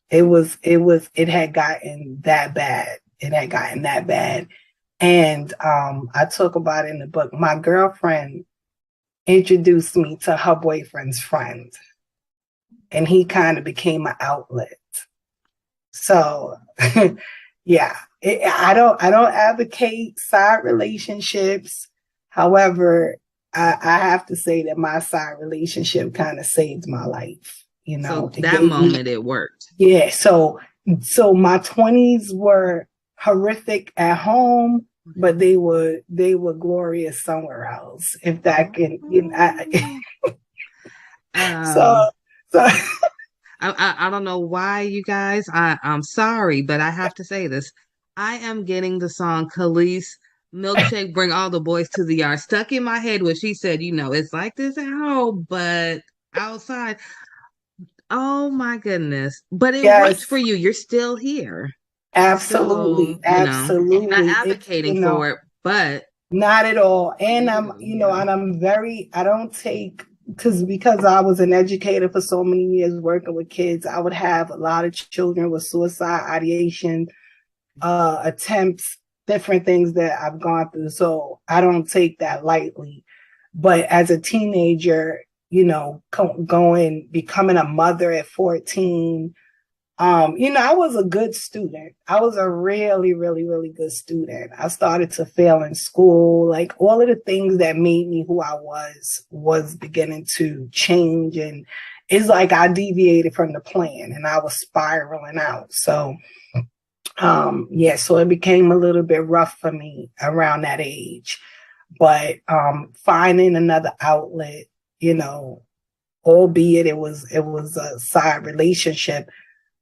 It had gotten that bad. It had gotten that bad. And I talk about it in the book. My girlfriend introduced me to her boyfriend's friend, and he kind of became an outlet. So yeah, I don't advocate side relationships. However, I have to say that my side relationship kind of saved my life. You know, so that moment it worked. Yeah. So my 20s were horrific at home, but they were glorious somewhere else. If that can, you know. So I don't know why, you guys. I'm sorry, but I have to say this. I am getting the song Khalees Milkshake Bring All the Boys to the Yard stuck in my head, where she said, you know, it's like this at home, but outside. Oh my goodness. But it worked for you. You're still here. Absolutely. So, absolutely. I'm not advocating for it, but not at all. And I'm, you know, and I'm very, I don't take, because I was an educator for so many years working with kids, I would have a lot of children with suicide ideation, attempts, different things that I've gone through. So I don't take that lightly. But as a teenager, you know, becoming a mother at 14, you know, I was a good student. I was a really, really, really good student. I started to fail in school. Like, all of the things that made me who I was beginning to change. And it's like I deviated from the plan and I was spiraling out. So, so it became a little bit rough for me around that age. But finding another outlet, you know, albeit it was a side relationship,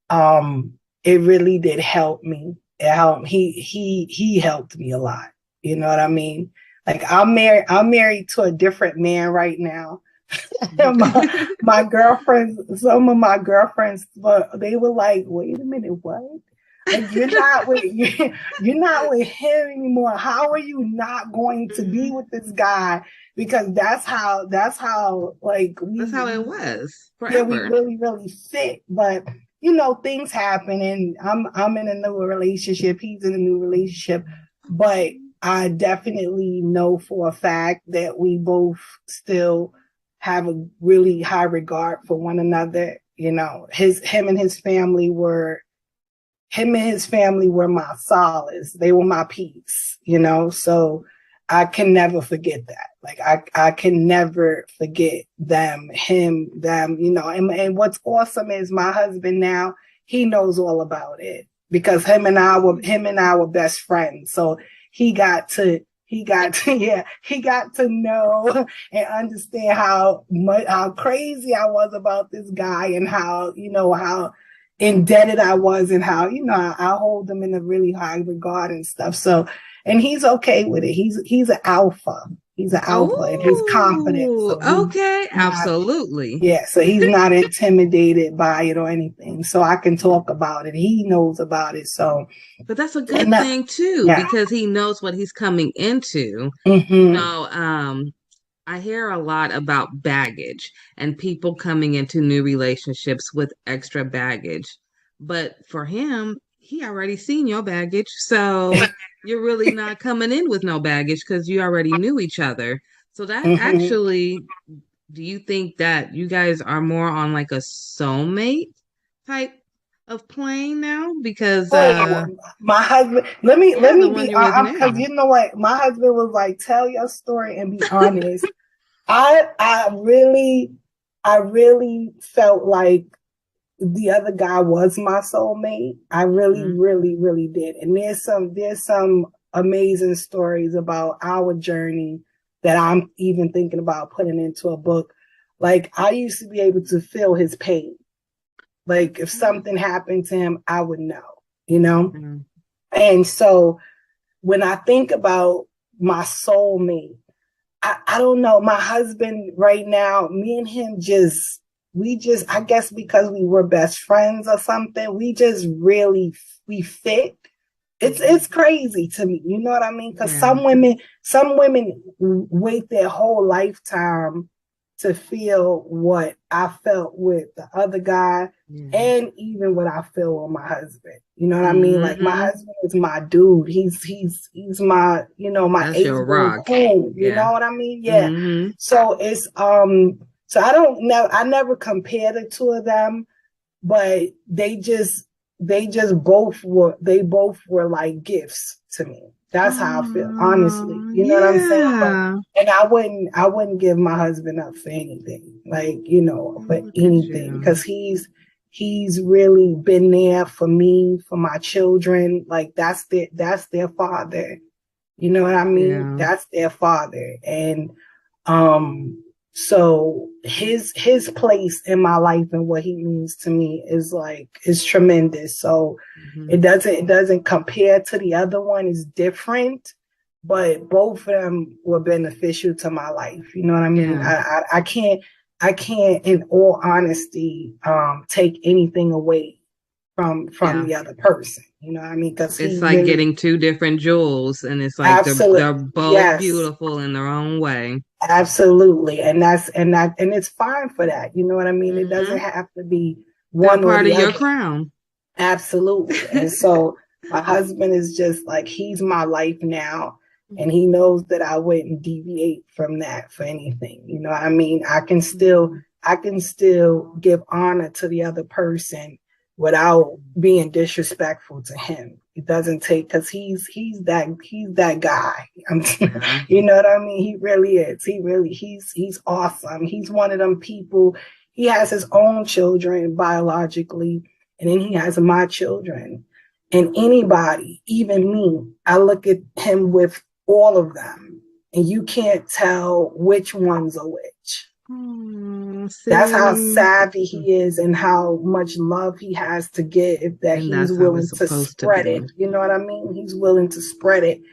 it really did help me. It helped. He helped me a lot. You know what I mean? Like, I'm married to a different man right now. my girlfriends, some of my girlfriends, they were like, wait a minute, what? Like, you're not with him anymore. How are you not going to be with this guy? Because that's how it was forever. Yeah, we really, really fit. But you know, things happen, and I'm in a new relationship. He's in a new relationship, but I definitely know for a fact that we both still have a really high regard for one another. You know, him and his family were my solace. They were my peace, you know, so I can never forget that. Like, I can never forget them, you know, and what's awesome is my husband now, he knows all about it, because him and I were best friends. So he got to know and understand how crazy I was about this guy, and how indebted I was, and how, you know, I hold him in a really high regard and stuff. So, and he's okay with it. He's an alpha. He's an alpha, and he's confident. So absolutely. Yeah. So he's not intimidated by it or anything. So I can talk about it. He knows about it. So, but that's a good thing too, because he knows what he's coming into. Mm-hmm. You know, I hear a lot about baggage and people coming into new relationships with extra baggage. But for him, he already seen your baggage. So you're really not coming in with no baggage because you already knew each other. So that actually, do you think that you guys are more on like a soulmate type of plane now? Because my husband, let me be because now. you know what, my husband was like, tell your story and be honest. I really felt like the other guy was my soulmate. I really did. And there's some amazing stories about our journey that I'm even thinking about putting into a book. Like, I used to be able to feel his pain. Like, if something happened to him, I would know, you know? And so when I think about my soulmate, I don't know. My husband right now, me and him I guess because we were best friends or something, we fit. It's crazy to me. You know what I mean? Because some women wait their whole lifetime to feel what I felt with the other guy and even what I feel with my husband. You know what I mean? Like, my husband is my dude. He's my, my That's your rock. Home, you know what I mean? Yeah. So it's so I never compared the two of them, but they both were like gifts to me. That's how I feel, honestly. You know what I'm saying? And I wouldn't give my husband up for anything, like, for anything, because he's really been there for me, for my children. Like, that's their father. You know what I mean? Yeah. That's their father. And so his place in my life and what he means to me is tremendous. So it doesn't compare to the other one. It's different, but both of them were beneficial to my life. You know what I mean? Yeah. I can't in all honesty take anything away from the other person. You know what I mean? Because it's like really, getting two different jewels, and it's like they're both beautiful in their own way. Absolutely, and it's fine for that. You know what I mean? It doesn't have to be one part or the of your other. crown. Absolutely, and so my husband is just like, he's my life now, and he knows that I wouldn't deviate from that for anything. You know what I mean? I can still give honor to the other person without being disrespectful to him. It doesn't take, because he's that guy. You know what I mean? He really is. He's awesome. He's one of them people. He has his own children biologically, and then he has my children. And anybody, even me, I look at him with all of them, and you can't tell which one's a which. That's how savvy he is and how much love he has to give, that he's willing to spread it. You know what I mean? He's willing to spread it.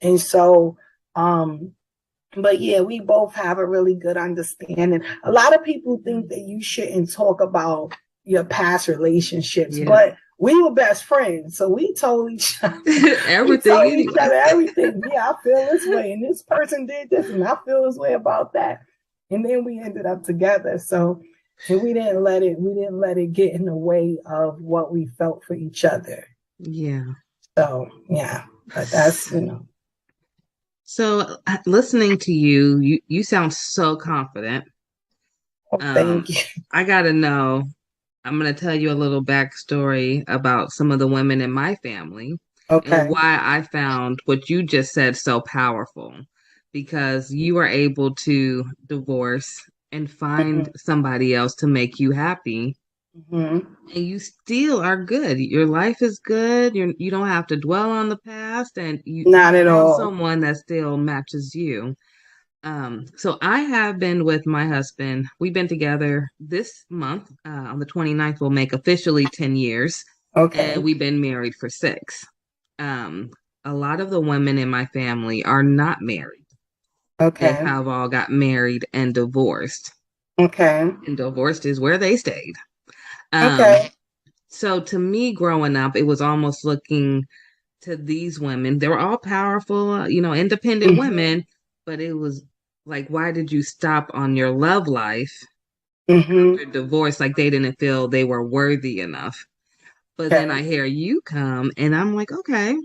And so, but yeah, we both have a really good understanding. A lot of people think that you shouldn't talk about your past relationships, but we were best friends. So we told each other everything. Everything. Yeah, I feel this way, and this person did this, and I feel this way about that. And then we ended up together. So, and we didn't let it get in the way of what we felt for each other. Yeah. So, yeah, but that's, So listening to you sound so confident. Oh, thank you. I got to know, I'm going to tell you a little backstory about some of the women in my family. Okay. And why I found what you just said so powerful. Because you were able to divorce and find somebody else to make you happy. And you still are good. Your life is good. You don't have to dwell on the past, and you not at all. Someone that still matches you. So I have been with my husband. We've been together this month. On the 29th, we'll make officially 10 years. Okay. And we've been married for 6. A lot of the women in my family are not married. Okay. They have all got married and divorced. Okay. And divorced is where they stayed. Okay. So to me, growing up, it was almost looking to these women. They were all powerful, independent women, but it was like, why did you stop on your love life after divorce? Like, they didn't feel they were worthy enough. But then I hear you come, and I'm like, okay,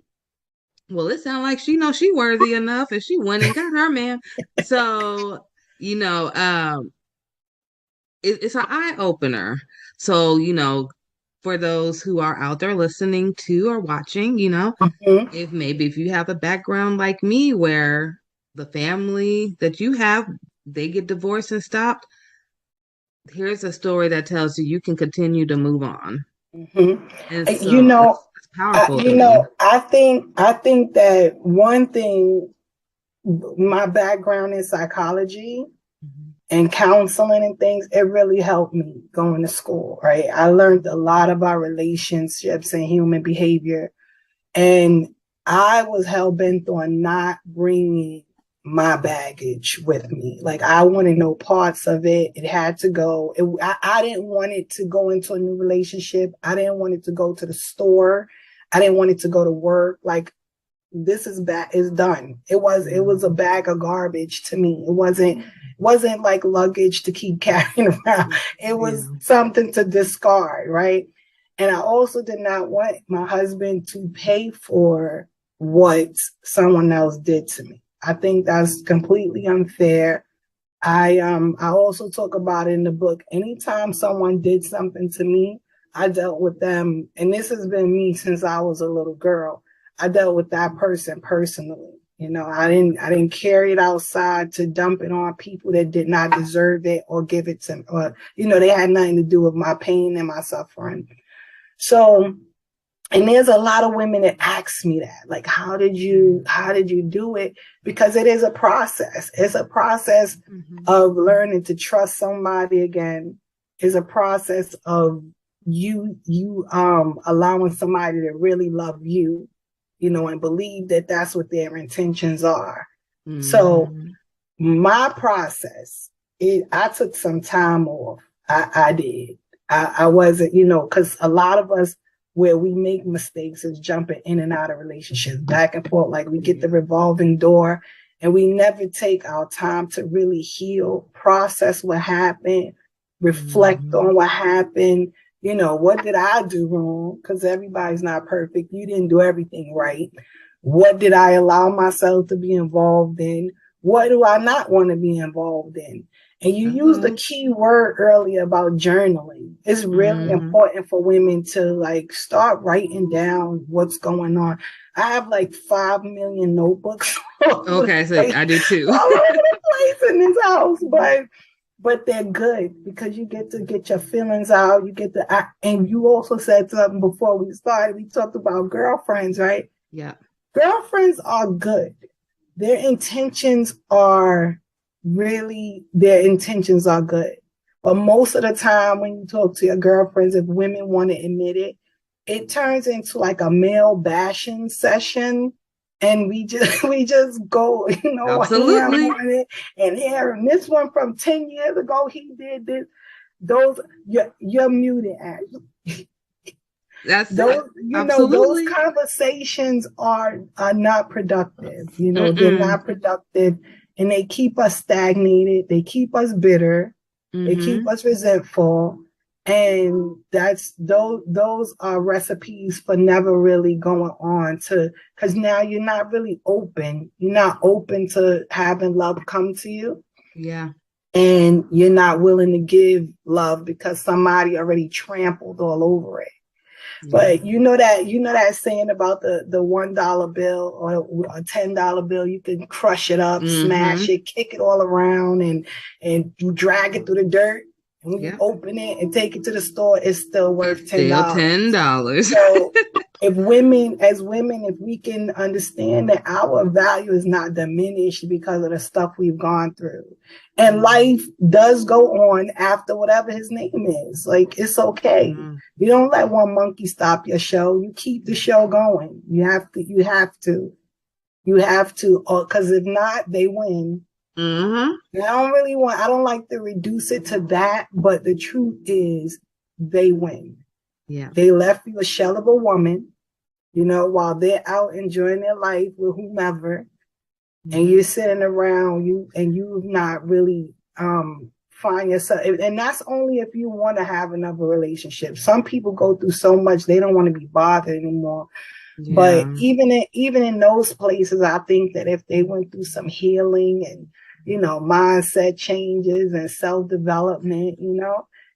Well, it sounds like she knows she worthy enough and she went and got her man. So, it's an eye opener. So, for those who are out there listening to or watching, if you have a background like me where the family that you have, they get divorced and stopped, here's a story that tells you can continue to move on. Mm-hmm. And so it's powerful. I think that one thing, my background in psychology and counseling and things, it really helped me going to school, right? I learned a lot about relationships and human behavior. And I was hell-bent on not bringing my baggage with me. Like, I want to know parts of it. It had to go. I didn't want it to go into a new relationship. I didn't want it to go to the store. I didn't want it to go to work. Like, this is done. It was a bag of garbage to me. It wasn't like luggage to keep carrying around. It was something to discard, right? And I also did not want my husband to pay for what someone else did to me. I think that's completely unfair. I also talk about it in the book. Anytime someone did something to me, I dealt with them, and this has been me since I was a little girl. I dealt with that person personally. I didn't carry it outside to dump it on people that did not deserve it or give it to, or, they had nothing to do with my pain and my suffering. So, and there's a lot of women that ask me that, like, how did you do it? Because it is a process. It's a process of learning to trust somebody again. It's a process of you allowing somebody to really love you, and believe that that's what their intentions are. Mm-hmm. So my process, I took some time off. I did. I wasn't, because a lot of us, where we make mistakes is jumping in and out of relationships, back and forth. Like, we get the revolving door and we never take our time to really heal, process what happened, reflect on what happened. What did I do wrong? Because everybody's not perfect. You didn't do everything right. What did I allow myself to be involved in? What do I not want to be involved in? And you used the key word earlier about journaling. It's really important for women to start writing down what's going on. I have 5 million notebooks. Okay, so I do too. All over the place in this house, but they're good because you get to get your feelings out. You get to, and you also said something before we started. We talked about girlfriends, right? Yeah. Girlfriends are good. Their intentions are good. But most of the time when you talk to your girlfriends, if women want to admit it, it turns into a male bashing session. And we just go, Absolutely. On it, and here, and this one from 10 years ago, he did this. Those, you're muted, Ashley. That's those, Absolutely. Those conversations are not productive. They're not productive, and they keep us stagnated. They keep us bitter. They keep us resentful. And those are recipes for never really going on because now you're not really open. You're not open to having love come to you. Yeah. And you're not willing to give love because somebody already trampled all over it. Yeah. But that saying about the $1 bill or a $10 bill, you can crush it up, smash it, kick it all around, and you drag it through the dirt. When you open it and take it to the store, it's still worth $10. Still $10. So if we can understand that our value is not diminished because of the stuff we've gone through. And life does go on after whatever his name is. It's okay. You don't let one monkey stop your show. You keep the show going. You have to, because if not, they win. I don't like to reduce it to that, but the truth is they win. Yeah. They left you a shell of a woman, while they're out enjoying their life with whomever, and you're sitting around you've not really find yourself, and that's only if you want to have another relationship. Some people go through so much they don't want to be bothered anymore. But Yeah. even in those places, I think that if they went through some healing and, mindset changes and self-development,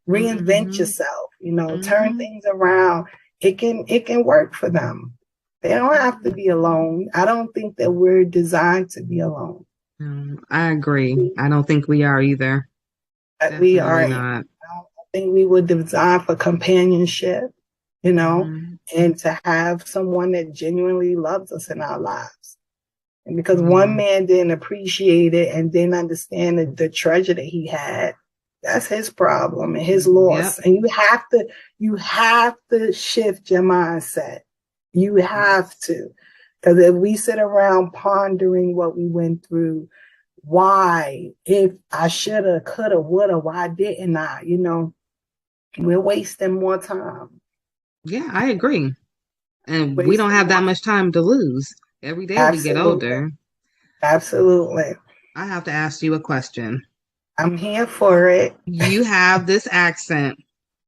reinvent yourself, turn things around, it can work for them. They don't have to be alone. I don't think that we're designed to be alone. I agree. I don't think we are either. We Definitely are. not. I think we were designed for companionship, and to have someone that genuinely loves us in our lives. And because one man didn't appreciate it and didn't understand the treasure that he had, that's his problem and his loss. Yep. And you have to shift your mindset. You have to. Because if we sit around pondering what we went through, why, if I shoulda, coulda, woulda, why didn't I, we're wasting more time. Yeah, I agree. And we don't have that much time to lose. Every day we get older. Absolutely. I have to ask you a question. I'm here for it. You have this accent.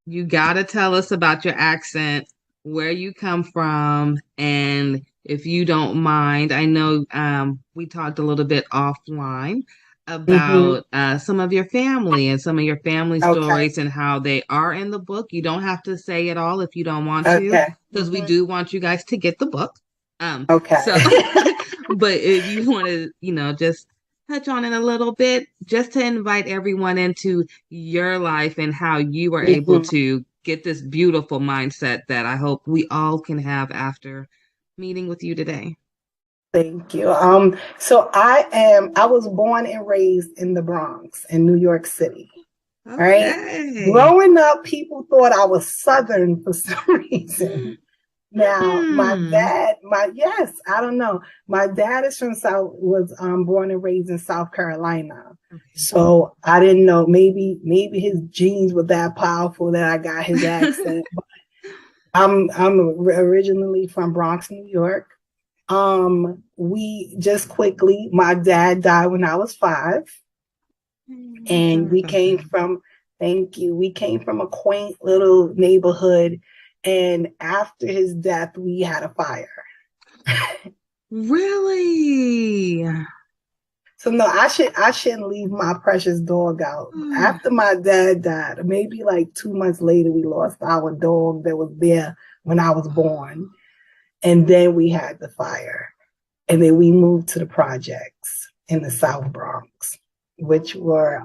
You got to tell us about your accent, where you come from, and if you don't mind, I know we talked a little bit offline about some of your family and some of your family stories and how they are in the book. You don't have to say it all if you don't want to, because we do want you guys to get the book. So, but if you want to, just touch on it a little bit, just to invite everyone into your life and how you were able to get this beautiful mindset that I hope we all can have after meeting with you today. Thank you. So I was born and raised in the Bronx in New York City. Right? Growing up, people thought I was Southern for some reason. Now, my dad, I don't know. My dad is was born and raised in South Carolina. So I didn't know, maybe his genes were that powerful that I got his accent. But I'm originally from Bronx, New York. We just quickly, my dad died when I was 5. And we came from a quaint little neighborhood. And after his death, we had a fire. Really? So no, I shouldn't leave my precious dog out. After my dad died, maybe like 2 months later, we lost our dog that was there when I was born. And then we had the fire. And then we moved to the projects in the South Bronx, which were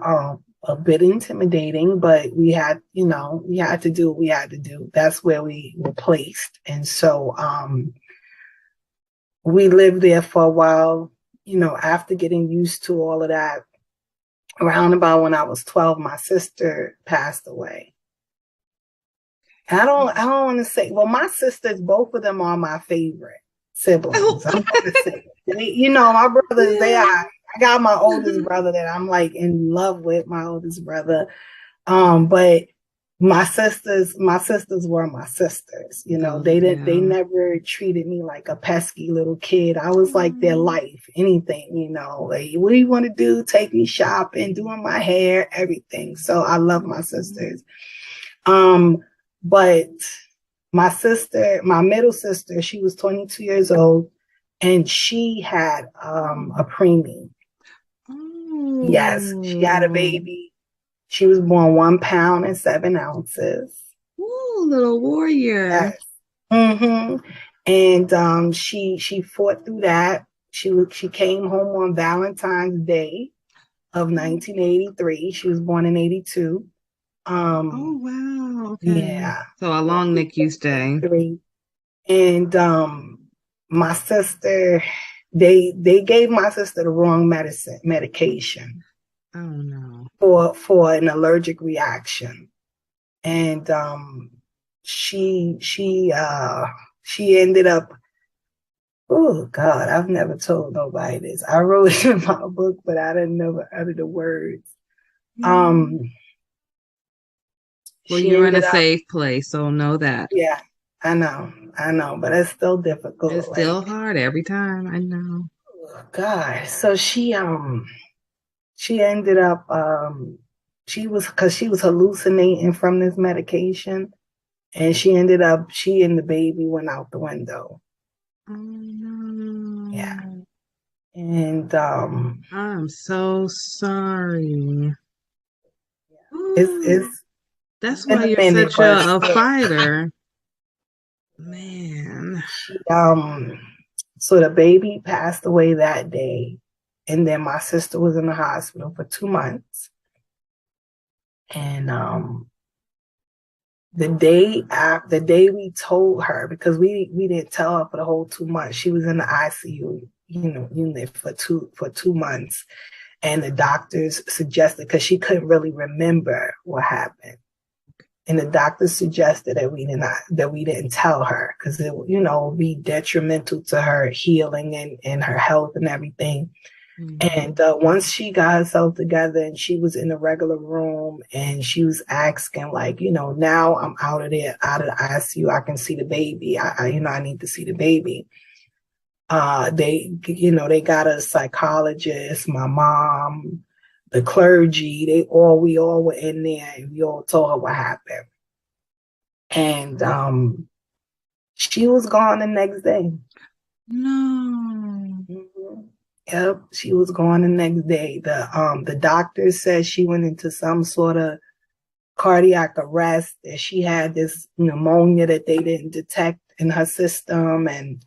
a bit intimidating, but we had to do what we had to do. That's where we were placed. And so we lived there for a while, after getting used to all of that. Around about when I was 12, my sister passed away. I don't want to say, well, my sisters, both of them are my favorite siblings. I'm going to say, my brothers, I got my oldest brother that I'm like in love with, my oldest brother. But my sisters were my sisters. They never treated me like a pesky little kid. I was like their life, anything, like, what do you want to do? Take me shopping, doing my hair, everything. So I love my sisters. But my middle sister, she was 22 years old and she had a preemie. Yes, she had a baby. She was born 1 pound and 7 ounces. Ooh, little warrior. Yes. And she fought through that. She came home on Valentine's Day of 1983. She was born in 82. Oh wow. Okay. Yeah. So a long NICU stay. And my sister, they gave my sister the wrong medication. Oh no. For an allergic reaction. And she ended up, oh God, I've never told nobody this. I wrote it in my book, but I didn't never utter the words. Well, you're in a safe place, so know that. Yeah, I know, but it's still difficult. It's still hard every time, I know. Oh, God, so she ended up, she was hallucinating from this medication, and she and the baby went out the window. Oh no. Yeah. And I'm so sorry. it's That's been why a you're minute, such but a fighter. Man. so the baby passed away that day, and then my sister was in the hospital for 2 months. And the day we told her, because we didn't tell her for the whole 2 months, she was in the ICU, unit for 2 months, and the doctors suggested, because she couldn't really remember what happened, and the doctors suggested that we didn't tell her, because it would be detrimental to her healing and her health and everything. And once she got herself together and she was in the regular room and she was asking, like, now I'm out of the ICU, I can see the baby. I need to see the baby. They got a psychologist, my mom, the clergy, we all were in there, and we all told her what happened. And she was gone the next day. No. Mm-hmm. Yep, she was gone the next day. The doctor said she went into some sort of cardiac arrest, that she had this pneumonia that they didn't detect in her system. And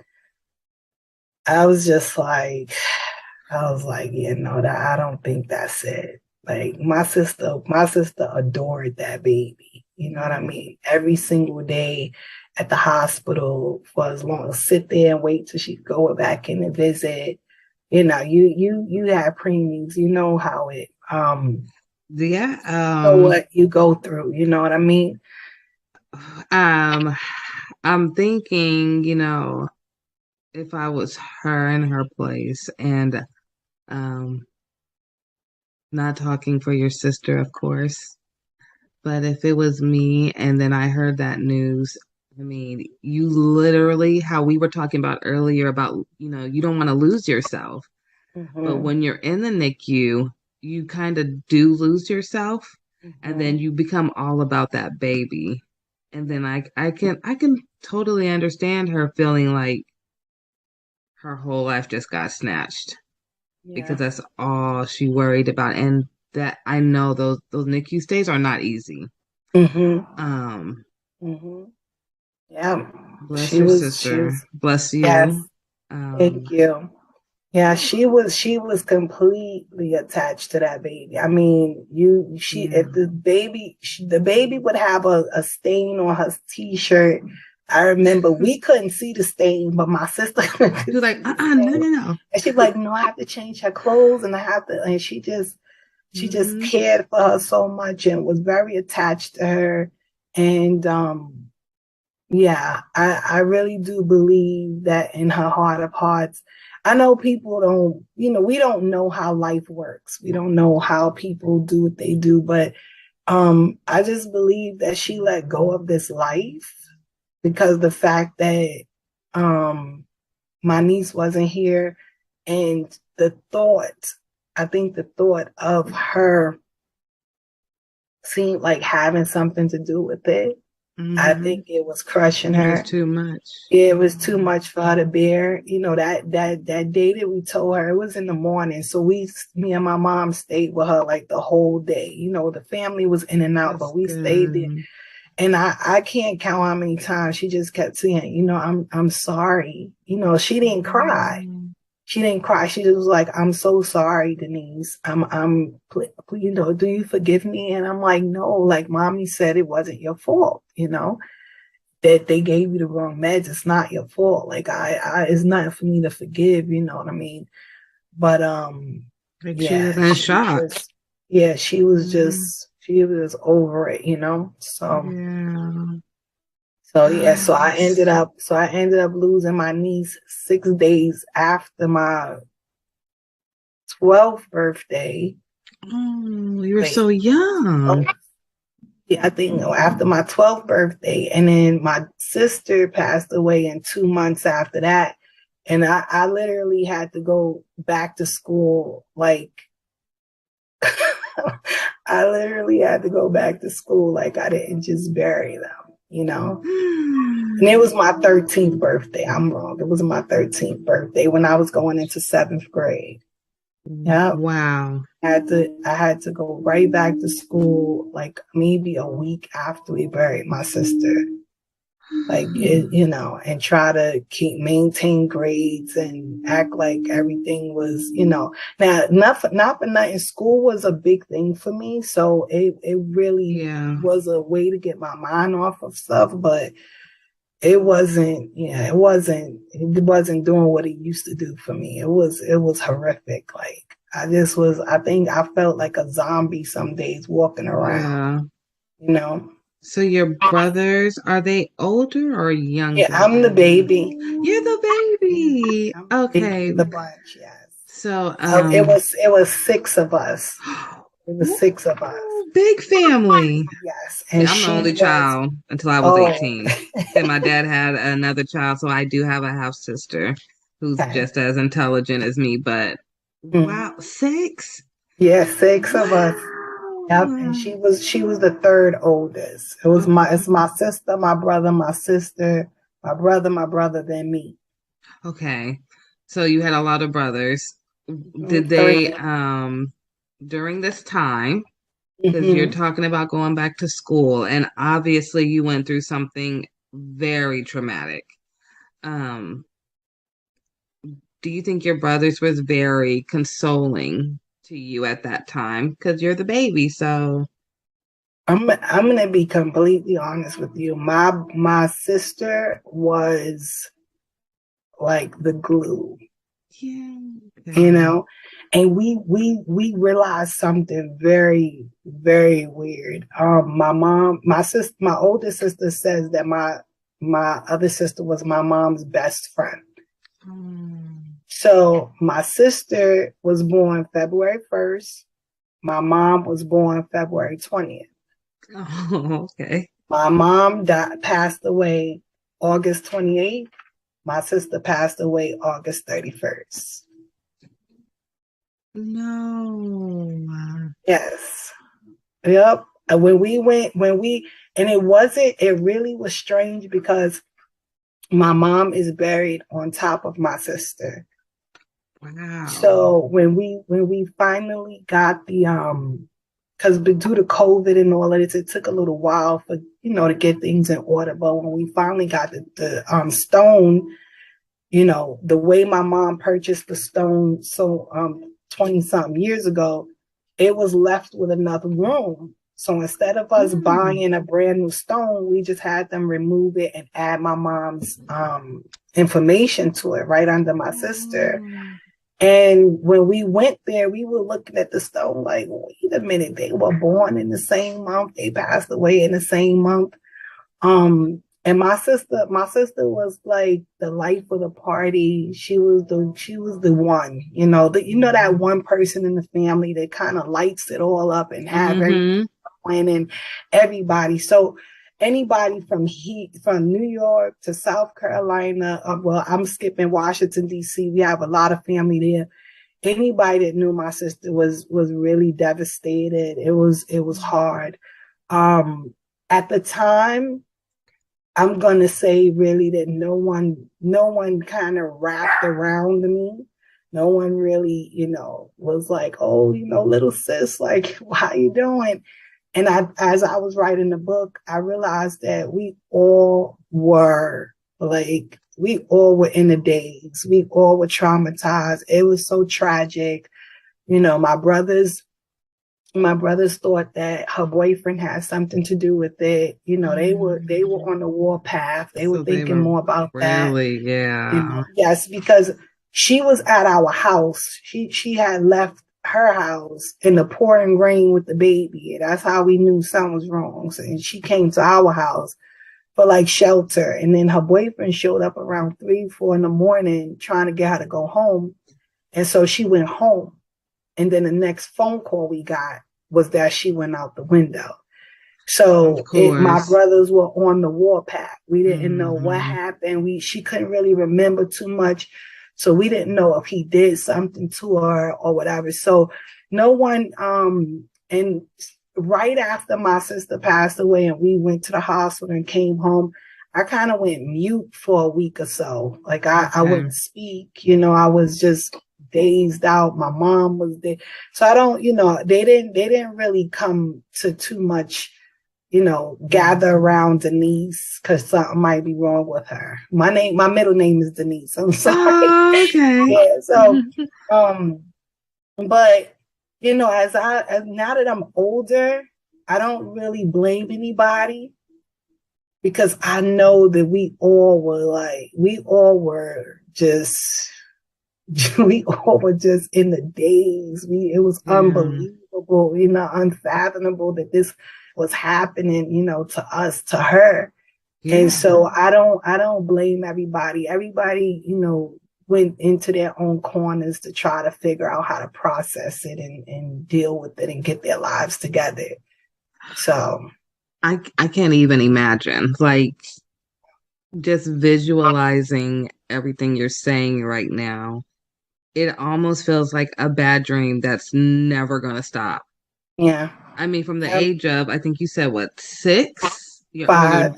I was like, I don't think that's it. Like, my sister adored that baby. You know what I mean? Every single day at the hospital, for as long as sit there and wait till she go back in and visit. You have preemies, you know how it what you go through, you know what I mean? I'm thinking, if I was her in her place, and not talking for your sister, of course, but if it was me and then I heard that news, I mean, you literally, how we were talking about earlier about, you don't want to lose yourself. But when you're in the NICU, you kind of do lose yourself, and then you become all about that baby. And then I can totally understand her feeling like her whole life just got snatched, because that's all she worried about. And that, I know those NICU stays are not easy. Yeah. Bless your sister. Bless you. Yes. Thank you. Yeah, she was completely attached to that baby. I mean, if the baby would have a stain on her t-shirt. I remember we couldn't see the stain, but my sister she was like, no. And she's like, no, I have to change her clothes, and she just cared for her so much and was very attached to her. And I really do believe that in her heart of hearts. I know people don't, we don't know how life works. We don't know how people do what they do, but I just believe that she let go of this life because the fact that my niece wasn't here, and I think the thought of her seemed like having something to do with it. I think it was crushing her. It was too much. It was too much for her to bear. That day that we told her, it was in the morning. So me and my mom stayed with her like the whole day. The family was in and out, but we stayed there. And I can't count how many times she just kept saying, I'm sorry. She didn't cry. She didn't cry. She just was like, I'm so sorry, Denise. Do you forgive me? And I'm like, no, like mommy said, it wasn't your fault, that they gave you the wrong meds. It's not your fault. Like it's nothing for me to forgive, you know what I mean? But, she was in shock. She was she was over it, So I ended up losing my niece 6 days after my 12th birthday. Oh, you were so young. I think after my 12th birthday, and then my sister passed away in 2 months after that. And I literally had to go back to school. Like, I literally had to go back to school. Like, I didn't just bury them. you know. And it was my 13th birthday. I'm wrong. It was my 13th birthday when I was going into 7th grade. Yeah. Wow. I had to go right back to school like maybe a week after we buried my sister. Like you know, and try to maintain grades and act like everything was, you know. Now, not for nothing, school was a big thing for me, so it really was a way to get my mind off of stuff, but it wasn't doing what it used to do for me. It was horrific. Like I think I felt like a zombie some days walking around. You know. So your brothers, are they older or younger? Yeah, I'm the baby. You're the baby. Okay. The bunch, yes. So it was 6 of us. It was 6 of us. Big family. Yes. And I'm the only child until I was 18. And my dad had another child, so I do have a half sister who's just as intelligent as me, but wow, 6? Yeah, 6 of us. Yep, and she was the 3rd oldest. It's my sister, my brother, my sister, my brother, then me. Okay. So you had a lot of brothers. Did they during this time, because you're talking about going back to school, and obviously you went through something very traumatic. Do you think your brothers was very consoling to you at that time? Because you're the baby, so I'm gonna be completely honest with you. My sister was like the glue. Yeah. You know, and we realized something very, very weird. My older sister says that my other sister was my mom's best friend. So my sister was born February 1st. My mom was born February 20th. Oh, okay. My mom passed away August 28th. My sister passed away August 31st. No. Yes. Yep. And it really was strange because my mom is buried on top of my sister. Wow. So when we finally got because due to COVID and all of this, it took a little while for, to get things in order. But when we finally got the stone, the way my mom purchased the stone, so 20-something years ago, it was left with enough room. So instead of us buying a brand new stone, we just had them remove it and add my mom's information to it right under my sister. And when we went there, we were looking at the stone like, wait a minute, they were born in the same month. They passed away in the same month. And my sister was like the life of the party. She was the one, that one person in the family that kind of lights it all up and have everything and everybody. So anybody from New York to South Carolina, I'm skipping Washington, D.C. We have a lot of family there. Anybody that knew my sister was really devastated. It was hard. At the time, I'm going to say really that no one kind of wrapped around me. No one really, was like, oh, little sis, like, how you doing? And as I was writing the book, I realized that we all were in the daze. We all were traumatized. It was so tragic. My brothers thought that her boyfriend had something to do with it. They were on the warpath. They were thinking more about that. Yeah. Yes, because she was at our house. She had left her house in the pouring rain with the baby. That's how we knew something was wrong. So, and she came to our house for like shelter. And then her boyfriend showed up around 3-4 in the morning trying to get her to go home. And so she went home. And then the next phone call we got was that she went out the window. So my brothers were on the warpath. We didn't know what happened. She couldn't really remember too much. So we didn't know if he did something to her or whatever. So no one, and right after my sister passed away and we went to the hospital and came home, I kind of went mute for a week or so. Like I wouldn't speak, I was just dazed out. My mom was there. So I don't, they didn't really come to too much, gather around Denise because something might be wrong with her. My middle name is Denise. I'm sorry. Oh, okay. Yeah. So, but as now that I'm older, I don't really blame anybody because I know that we all were just in the daze. It was unbelievable, unfathomable that this was happening, to us, to her. Yeah. And so I don't blame everybody. Everybody, went into their own corners to try to figure out how to process it and deal with it and get their lives together. So I can't even imagine, like, just visualizing everything you're saying right now. It almost feels like a bad dream that's never going to stop. Yeah. I mean, from the age of, I think you said, what, 6? You're 5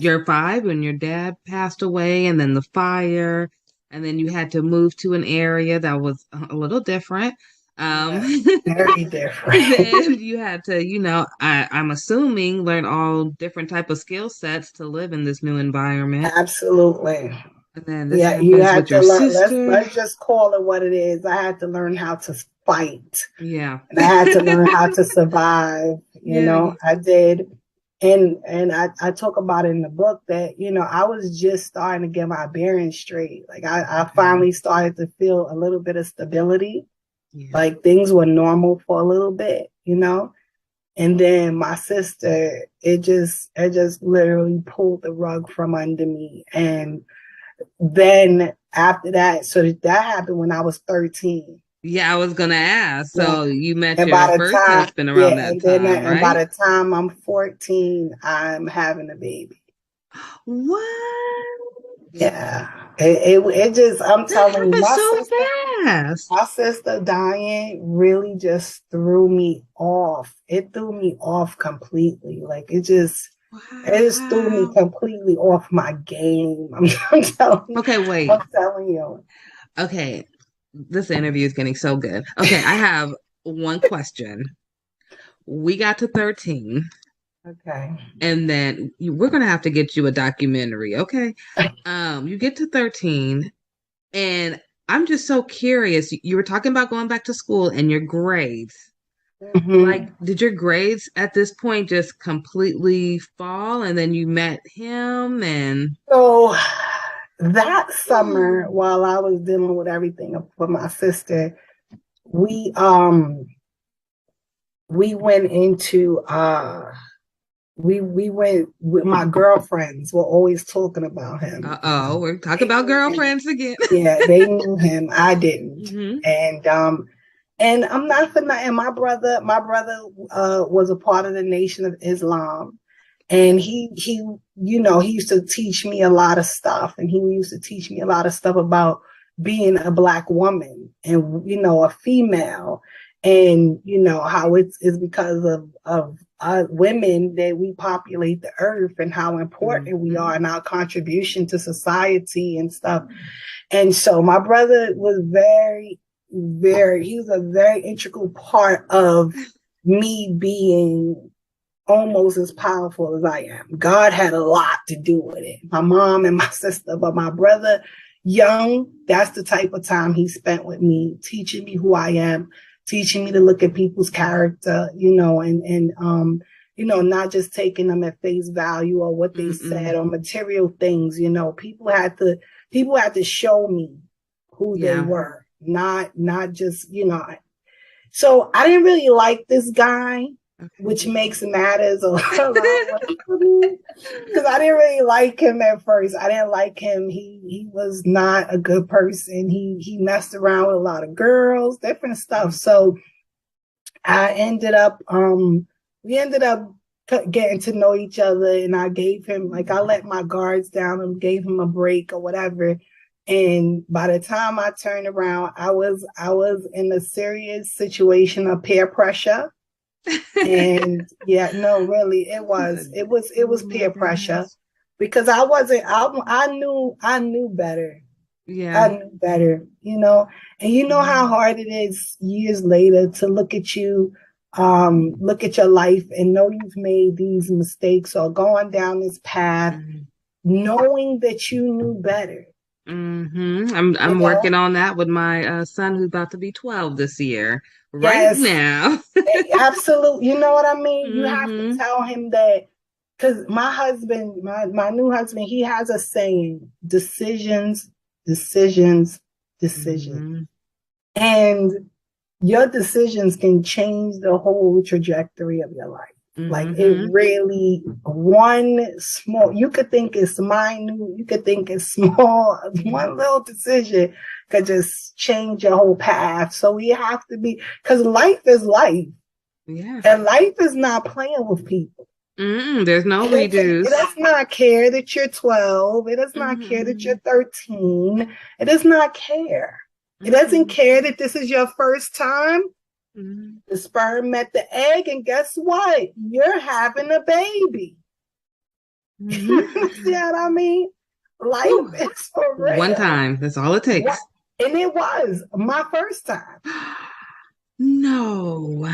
when your dad passed away, and then the fire, and then you had to move to an area that was a little different. Very different. Then you had to, I'm assuming, learn all different type of skill sets to live in this new environment. Absolutely. And then this you had with your sister. Let's just call it what it is. I had to learn how to fight. Yeah. And I had to learn how to survive. I did. And I talk about it in the book that, I was just starting to get my bearings straight. Like I finally started to feel a little bit of stability. Yeah. Like things were normal for a little bit, and then my sister, it just literally pulled the rug from under me. And then after that, so that happened when I was 13. Yeah, I was gonna ask. So you met your first husband around that time, right? And by the time I'm 14, I'm having a baby. What? Yeah. It just, I'm telling you, my sister dying really just threw me off. It threw me off completely. Like it just threw me completely off my game. I'm telling you. Okay, wait. I'm telling you. Okay. This interview is getting so good. Okay, I have one question. We got to 13. Okay. And then we're going to have to get you a documentary, okay? You get to 13, and I'm just so curious. You were talking about going back to school and your grades. Mm-hmm. Like, did your grades at this point just completely fall, and then you met him? And so that summer, while I was dealing with everything with my sister, we went into we went with my girlfriends. Were always talking about him. We're talking about girlfriends again. Yeah, they knew him. I didn't. Mm-hmm. And I'm not for nothing. My brother was a part of the Nation of Islam. And he used to teach me a lot of stuff. And he used to teach me a lot of stuff about being a Black woman and, a female. And, how it's because of women that we populate the earth and how important we are and our contribution to society and stuff. And so my brother was he was a very integral part of me being almost as powerful as I am. God had a lot to do with it. My mom and my sister, but my brother, young, that's the type of time he spent with me, teaching me who I am, teaching me to look at people's character, and not just taking them at face value or what they said or material things. People had to show me who they were, not just, So I didn't really like this guy, which makes matters a lot because I didn't really like him at first. I didn't like him. He was not a good person. He messed around with a lot of girls, different stuff. So we ended up getting to know each other, and I gave him, I let my guards down and gave him a break or whatever. And by the time I turned around, I was in a serious situation of peer pressure. And yeah, no, really, it was peer pressure because I knew better. Yeah. I knew better, you know, and you know how hard it is years later to look at you, look at your life and know you've made these mistakes or gone down this path, knowing that you knew better. I'm working on that with my son who's about to be 12 this year. Right Yes. now. Absolutely. You know what I mean? You have to tell him that, because my husband, my new husband, he has a saying, decisions, decisions, decisions. And your decisions can change the whole trajectory of your life. Like it really, one small, you could think it's minute, you could think it's small, one little decision could just change your whole path. So we have to be, because life is life. Yeah. And life is not playing with people. There's no redos. It does not care that you're 12. It does not care that you're 13. It does not care. It doesn't care that this is your first time. The sperm met the egg, and guess what? You're having a baby. You see what I mean? Life is for real. One time. That's all it takes. And it was my first time. No.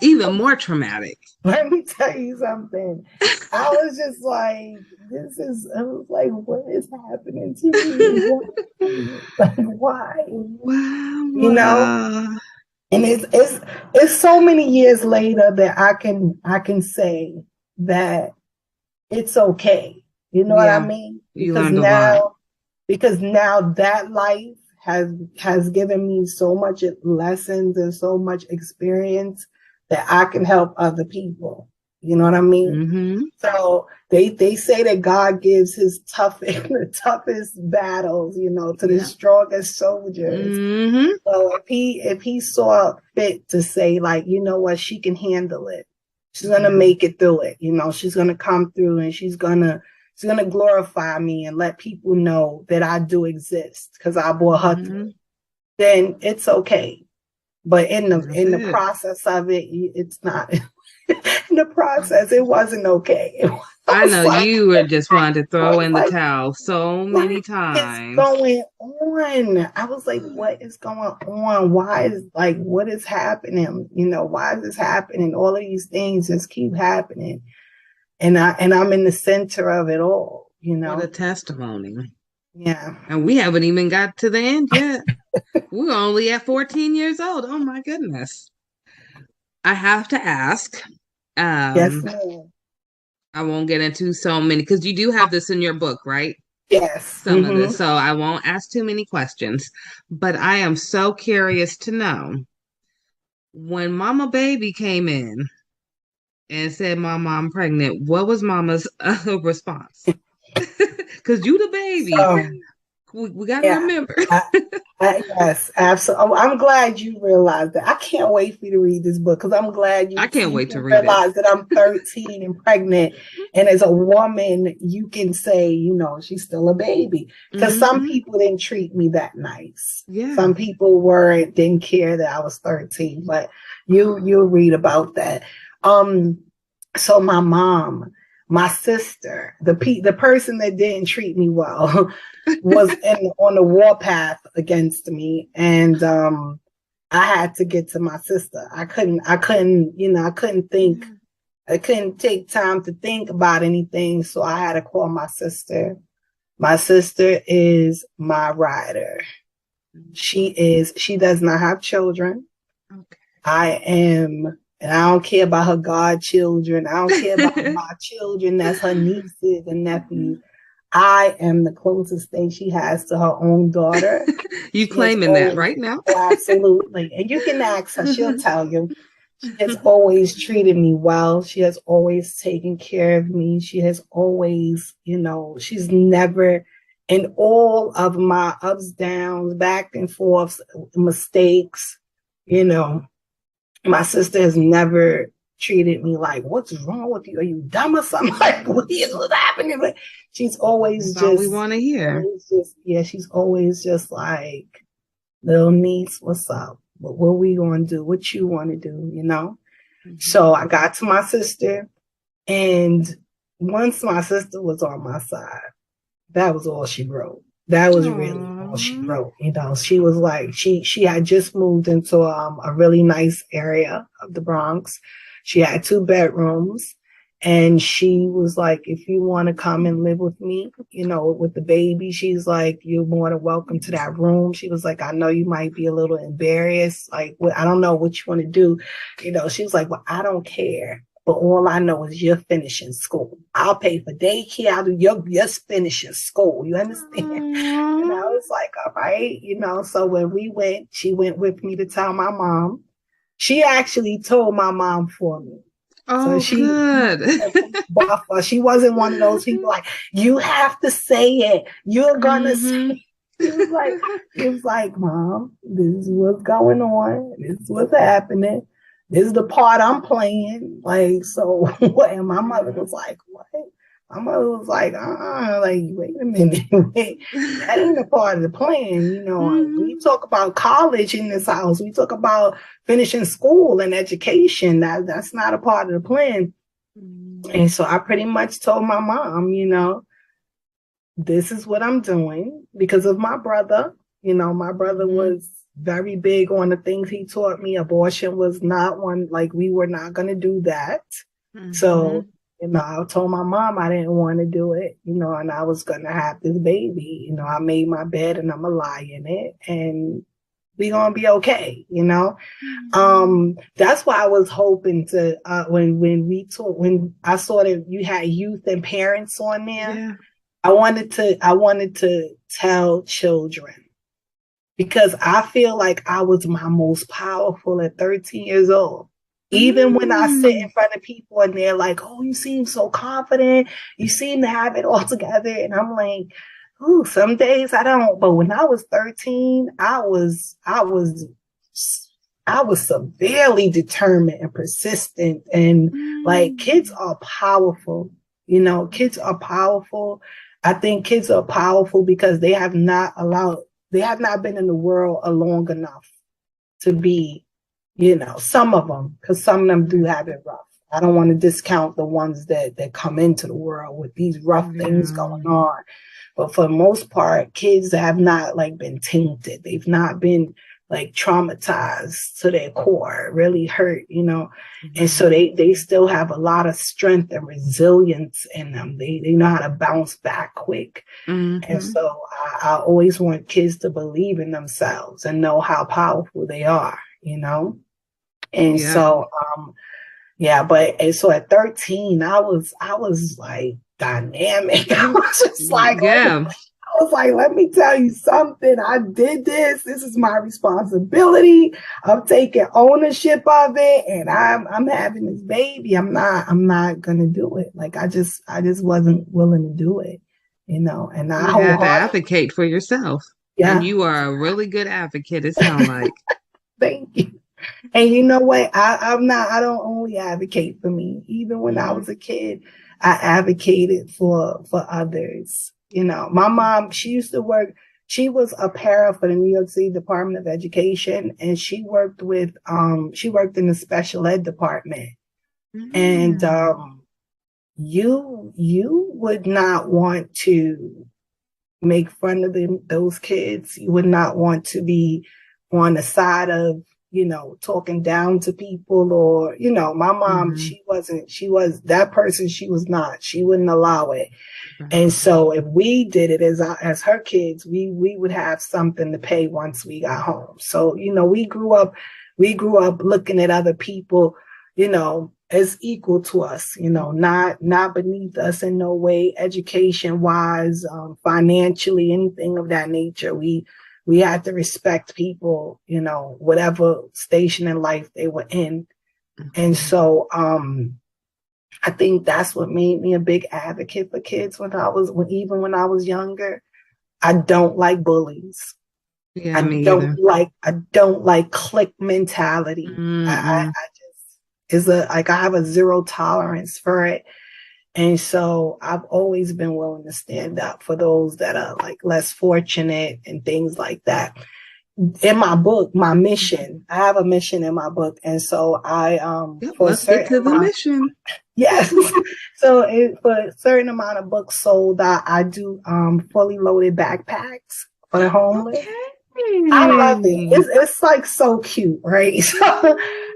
Even more traumatic. Let me tell you something. I was just like, I was like, what is happening to me? Like, why? Wow. You know? And it's so many years later that I can say that it's okay. You know what I mean? Because now that life has given me so much lessons and so much experience that I can help other people. You know what I mean? So they say that God gives his the toughest battles, you know, to the strongest soldiers. So if he saw fit to say, like, you know what, she can handle it. She's gonna make it through it. You know, she's gonna come through and she's gonna glorify me and let people know that I do exist because I brought her through. Then it's okay. But in the process of it, it's not. In the process, it wasn't okay. I know you were just wanting to throw in the towel so many times. What's going on? I was like, what is going on? What is happening? You know, why is this happening? All of these things just keep happening. And I'm in the center of it all, you know. What a testimony. Yeah. And we haven't even got to the end yet. We're only at 14 years old. Oh my goodness. I have to ask. Yes, ma'am. I won't get into so many because you do have this in your book, right? Yes. Some of this. So I won't ask too many questions. But I am so curious to know, when Mama Baby came in and said, Mama, I'm pregnant, what was Mama's response? Because you the baby. We got to remember. Yes, absolutely. Oh, I'm glad you realized that. I can't wait for you to read this book because I'm glad you. I can't wait to read realize that I'm 13 and pregnant, and as a woman, you can say, you know, she's still a baby. Because some people didn't treat me that nice. Yeah. Some people didn't care that I was 13, but you'll read about that. So my mom, my sister, the person that didn't treat me well, was on the warpath against me, and I had to get to my sister. I couldn't think. I couldn't take time to think about anything, so I had to call my sister. My sister is my rider. She does not have children. Okay. I am. And I don't care about her godchildren. I don't care about my children. That's her nieces and nephews. I am the closest thing she has to her own daughter. You claiming that right now? Absolutely. And you can ask her. She'll tell you. She has always treated me well. She has always taken care of me. She has always, you know, she's never, in all of my ups, downs, back and forths, mistakes, you know, my sister has never treated me like, what's wrong with you? Are you dumb or something? Like, what's happening? But she's always That's all we want to hear. She's always just like, little niece, what's up? What we going to do? What you want to do? You know? So I got to my sister, and once my sister was on my side, that was all she wrote. That was really all she wrote. You know, she was like, she had just moved into a really nice area of the Bronx. She had 2 bedrooms, and she was like, if you want to come and live with me, you know, with the baby, she's like, you're more than welcome to that room. She was like, I know you might be a little embarrassed. Like, I don't know what you want to do. You know, she was like, well, I don't care. But all I know is you're finishing school. I'll pay for daycare. I'll do you're finishing school. You understand? And I was like, all right, you know. So when we went, she went with me to tell my mom. She actually told my mom for me. Oh, so good. Buffer. She wasn't one of those people like, you have to say it. You're gonna say it. It was like, Mom, this is what's going on. This is what's happening. This is the part I'm playing. Like, so what? And my mother was like, what? My mother was like, like, wait a minute. That ain't a part of the plan. You know, we talk about college in this house. We talk about finishing school and education. That's not a part of the plan. And so I pretty much told my mom, you know, this is what I'm doing because of my brother. You know, my brother was very big on the things he taught me. Abortion was not one, like, we were not going to do that. So, you know, I told my mom I didn't want to do it, you know, and I was going to have this baby. You know, I made my bed and I'm going to lie in it and we going to be okay, you know. That's why I was hoping to, when I saw that you had youth and parents on there, I wanted to tell children. Because I feel like I was my most powerful at 13 years old. Even when I sit in front of people and they're like, oh, you seem so confident. You seem to have it all together. And I'm like, ooh, some days I don't. But when I was 13, I was severely determined and persistent. And like, kids are powerful. You know, kids are powerful. I think kids are powerful because they have not been in the world long enough to be, you know, some of them, because some of them do have it rough. I don't want to discount the ones that come into the world with these rough things going on. But for the most part, kids have not like been tainted. They've not been like traumatized to their core, really hurt, you know. And so they still have a lot of strength and resilience in them. They know how to bounce back quick. And so I always want kids to believe in themselves and know how powerful they are, you know. And so so at 13 I was like dynamic. I was just like, I was like, let me tell you something. I did this. This is my responsibility. I'm taking ownership of it, and I'm having this baby. I'm not gonna do it. Like I just wasn't willing to do it, you know. And you had to advocate for yourself. Yeah, and you are a really good advocate. It sounds like. Thank you. And you know what? I don't only advocate for me. Even when I was a kid, I advocated for others. You know, my mom, she used to work, she was a para for the New York City Department of Education, and she worked in the special ed department. And you would not want to make fun of those kids. You would not want to be on the side of, you know, talking down to people, or, you know, my mom, she was that person. She was not, she wouldn't allow it. And so if we did it as her kids, we would have something to pay once we got home. So, you know, we grew up looking at other people, you know, as equal to us, you know, not beneath us in no way, education wise, financially, anything of that nature. We had to respect people, you know, whatever station in life they were in. And so I think that's what made me a big advocate for kids even when I was younger. I don't like bullies. Yeah, I don't like clique mentality. I have a zero tolerance for it. And so I've always been willing to stand up for those that are like less fortunate and things like that. in my book, my mission, I have a mission in my book. And so for let's get to the mission. Yes. So for a certain amount of books sold, I do fully loaded backpacks for the homeless. Okay. I love it. It's like so cute, right?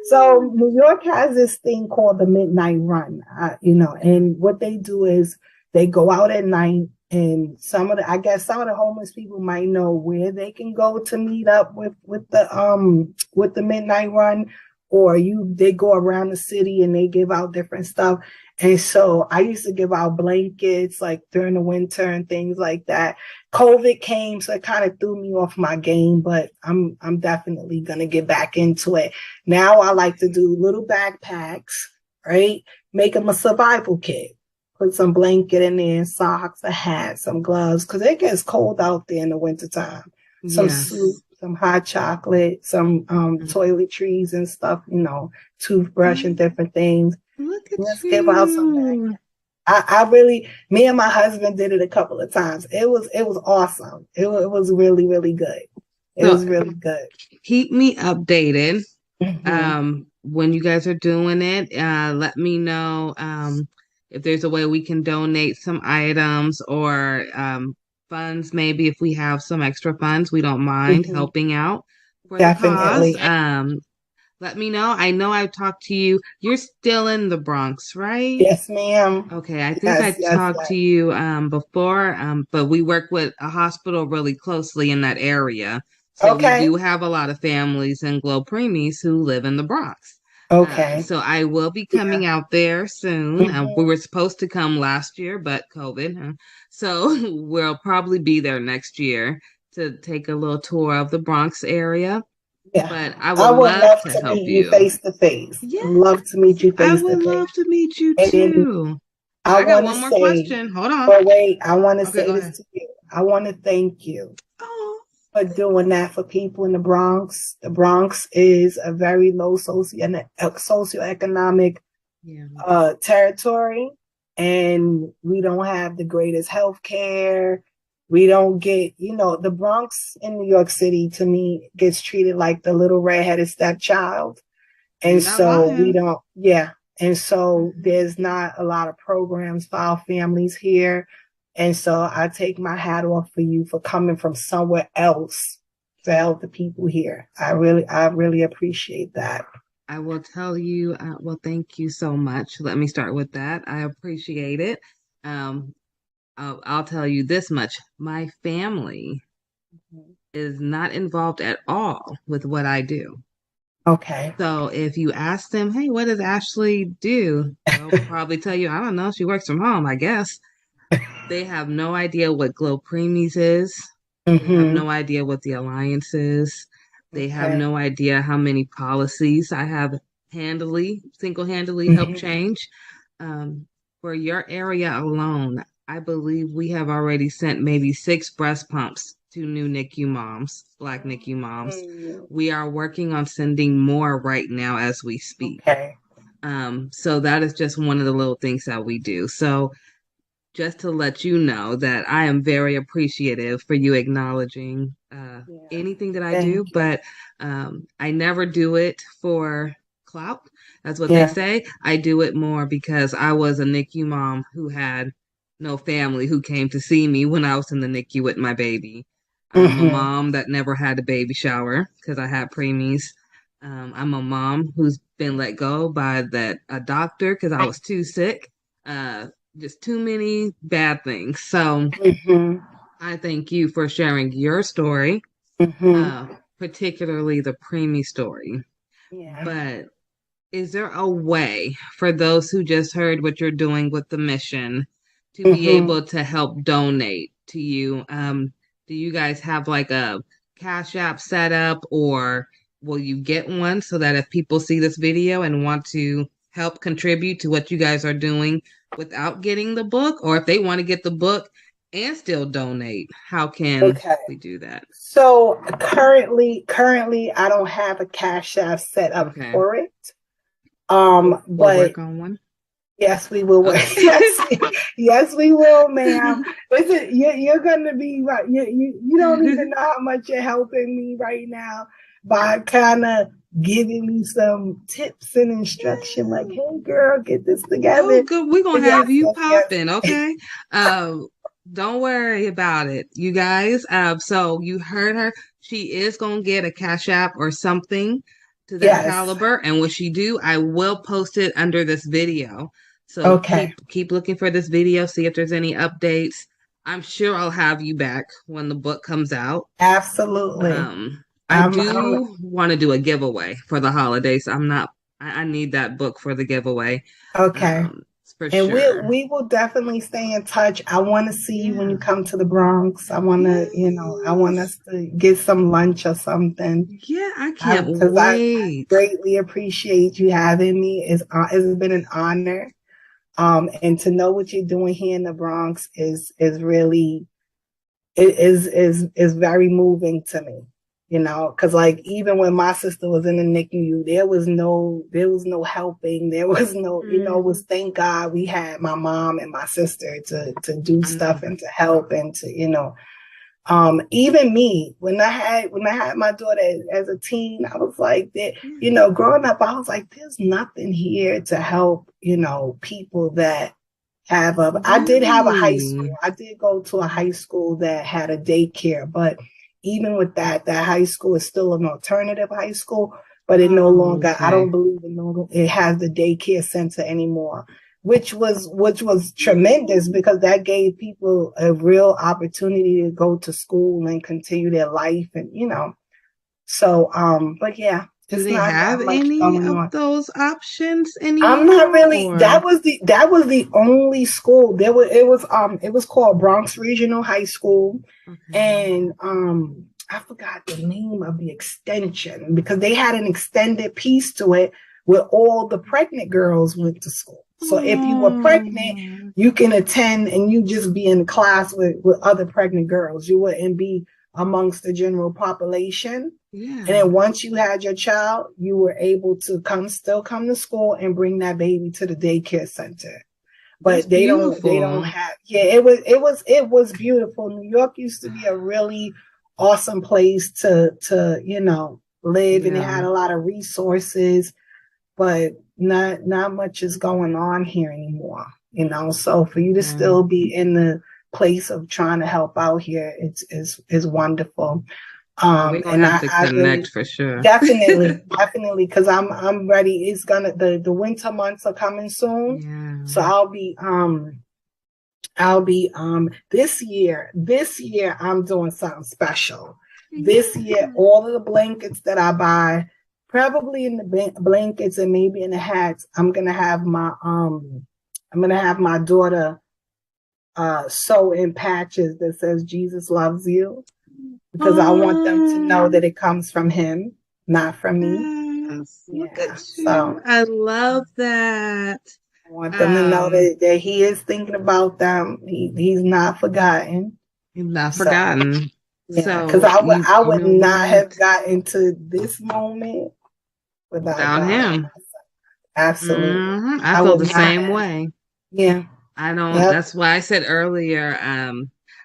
So New York has this thing called the Midnight Run, and what they do is they go out at night, and some of the homeless people might know where they can go to meet up with the Midnight Run, or they go around the city and they give out different stuff. And so I used to give out blankets like during the winter and things like that. COVID came, so it kind of threw me off my game, but I'm definitely gonna get back into it. Now I like to do little backpacks, right? Make them a survival kit. Put some blanket in there, socks, a hat, some gloves, because it gets cold out there in the wintertime. Some soup, some hot chocolate, some toiletries and stuff, toothbrush and different things. Look at Let's you. give out some back. Me and my husband did it a couple of times. It was awesome. It was really, really good. It was really good. Keep me updated. When you guys are doing it, let me know if there's a way we can donate some items or funds. Maybe if we have some extra funds, we don't mind helping out for Definitely. the cause. Let me know. I know I've talked to you. You're still in the Bronx, right? Yes, ma'am. Okay, I think I talked to you before, but we work with a hospital really closely in that area. So we do have a lot of families in Glo Preemies who live in the Bronx. Okay. So I will be coming out there soon. We were supposed to come last year, but COVID. So we'll probably be there next year to take a little tour of the Bronx area. Yeah. But I would love to help meet you face to face. Yeah. I'd love to meet you face to face. I would love to meet you too. I got one more question. Hold on. But wait, I want to say this to you. I want to thank you for doing that for people in the Bronx. The Bronx is a very low socioeconomic territory, and we don't have the greatest health care. We don't get, the Bronx in New York City, to me, gets treated like the little redheaded stepchild. And so And so there's not a lot of programs for our families here. And so I take my hat off for you for coming from somewhere else to help the people here. I really appreciate that. I will tell you, thank you so much. Let me start with that. I appreciate it. I'll tell you this much. My family is not involved at all with what I do. Okay. So if you ask them, hey, what does Ashley do? They'll probably tell you, I don't know. She works from home, I guess. They have no idea what Glo Preemies is. They have no idea what the Alliance is. They have no idea how many policies I have single-handedly helped change. For your area alone, I believe we have already sent maybe 6 breast pumps to new NICU moms, Black NICU moms. We are working on sending more right now as we speak. So that is just one of the little things that we do. So just to let you know that I am very appreciative for you acknowledging anything that I do, but I never do it for clout. That's what they say. I do it more because I was a NICU mom who had no family who came to see me when I was in the NICU with my baby. I'm a mom that never had a baby shower because I had preemies. I'm a mom who's been let go by a doctor because I was too sick. Just too many bad things. So I thank you for sharing your story, particularly the preemie story. But is there a way for those who just heard what you're doing with the mission to be able to help donate to you? Do you guys have like a Cash App set up, or will you get one so that if people see this video and want to help contribute to what you guys are doing without getting the book, or if they want to get the book and still donate, how can we do that? So currently I don't have a Cash App set up for it. We'll work on one. Yes, we will. Yes, we will, ma'am. Listen, you're gonna be right. You don't even know how much you're helping me right now by kind of giving me some tips and instruction. Like, hey, girl, get this together. Oh, good. We're gonna have you Yes. popping, okay? Don't worry about it, you guys. So you heard her. She is gonna get a Cash App or something to that caliber, and when she do, I will post it under this video. So keep looking for this video, see if there's any updates. I'm sure I'll have you back when the book comes out. Absolutely. I do want to do a giveaway for the holidays. I need that book for the giveaway. Okay. For and sure. we will definitely stay in touch. I want to see you when you come to the Bronx. I want to, I want us to get some lunch or something. Yeah, I can't wait. I greatly appreciate you having me. It's been an honor. And to know what you're doing here in the Bronx is really, is very moving to me. Because like even when my sister was in the NICU, there was no helping. There was no, was thank God we had my mom and my sister to do stuff and to help and to, even me when I had my daughter as a teen, I was like that, growing up, I was like, there's nothing here to help, people that have I did have a high school. I did go to a high school that had a daycare, but even with that high school is still an alternative high school, but it no longer, I don't believe it has the daycare center anymore, which was tremendous because that gave people a real opportunity to go to school and continue their life and, so, but yeah. Do they have any of those options anymore? I'm not really. That was the only school. It was called Bronx Regional High School, and I forgot the name of the extension because they had an extended piece to it where all the pregnant girls went to school. So if you were pregnant, you can attend and you just be in class with other pregnant girls. You wouldn't be amongst the general population. Yeah. And then once you had your child, you were able to still come to school and bring that baby to the daycare center. But they don't have, it was beautiful. New York used to be a really awesome place to live, and it had a lot of resources, but not much is going on here anymore, so for you to still be in the place of trying to help out here, it's wonderful. We're gonna have to connect for sure. Definitely, because I'm ready. It's gonna the winter months are coming soon, so I'll be this year I'm doing something special. This year, all of the blankets that I buy, probably in the blankets and maybe in the hats, I'm gonna have my daughter sew in patches that says Jesus loves you. Because I want them to know that it comes from him, not from me. Yes. Look at you. So, I love that. I want them to know that he is thinking about them. He's not forgotten. He's not forgotten. Yeah, because I would not have gotten to this moment without him. Absolutely. Mm-hmm. I feel the same way. Yeah. I don't. Yep. That's why I said earlier.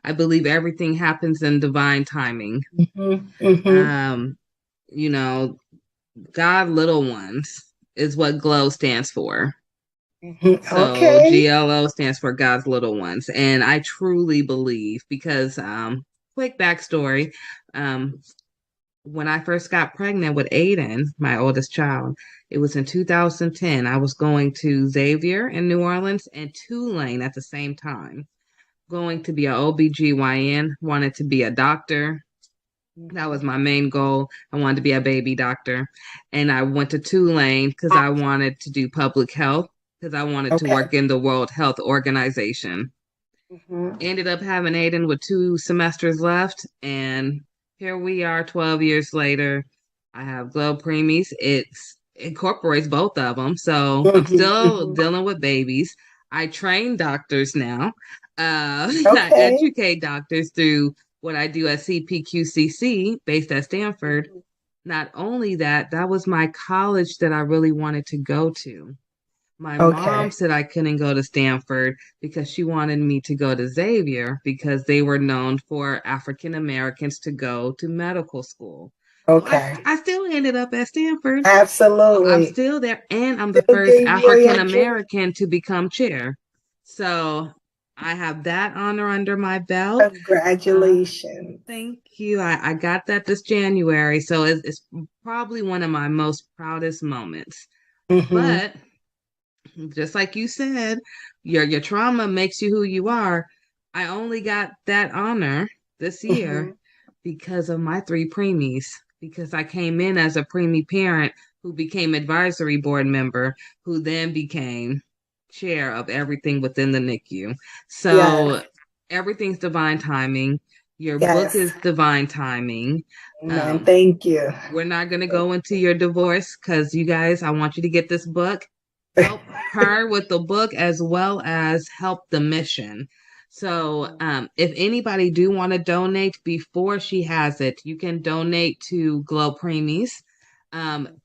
I believe everything happens in divine timing. Mm-hmm. Mm-hmm. God little ones is what GLO stands for. Mm-hmm. So GLO stands for God's little ones. And I truly believe because, quick backstory, when I first got pregnant with Aiden, my oldest child, it was in 2010. I was going to Xavier in New Orleans and Tulane at the same time. Going to be an OBGYN, wanted to be a doctor. That was my main goal. I wanted to be a baby doctor. And I went to Tulane because I wanted to do public health, because I wanted to work in the World Health Organization. Mm-hmm. Ended up having Aiden with 2 semesters left. And here we are 12 years later. I have Glo Preemies. It incorporates both of them. So I'm still dealing with babies. I train doctors now. I educate doctors through what I do at CPQCC based at Stanford. Not only that, that was my college that I really wanted to go to. My Okay. mom said I couldn't go to Stanford because she wanted me to go to Xavier because they were known for African Americans to go to medical school. Okay. I still ended up at Stanford. Absolutely. I'm still there, and I'm the Still first gave you your African dream. American to become chair. So I have that honor under my belt. Congratulations. Thank you. I got that this January, so it's probably one of my most proudest moments. But just like you said, your trauma makes you who you are. I only got that honor this year because of my 3 preemies, because I came in as a preemie parent who became advisory board member, who then became chair of everything within the NICU. So everything's divine timing. Your book is divine timing. Man, thank you. We're not going to go into your divorce because you guys, I want you to get this book. Help her with the book as well as help the mission. So if anybody do want to donate before she has it, you can donate to Glo Preemies.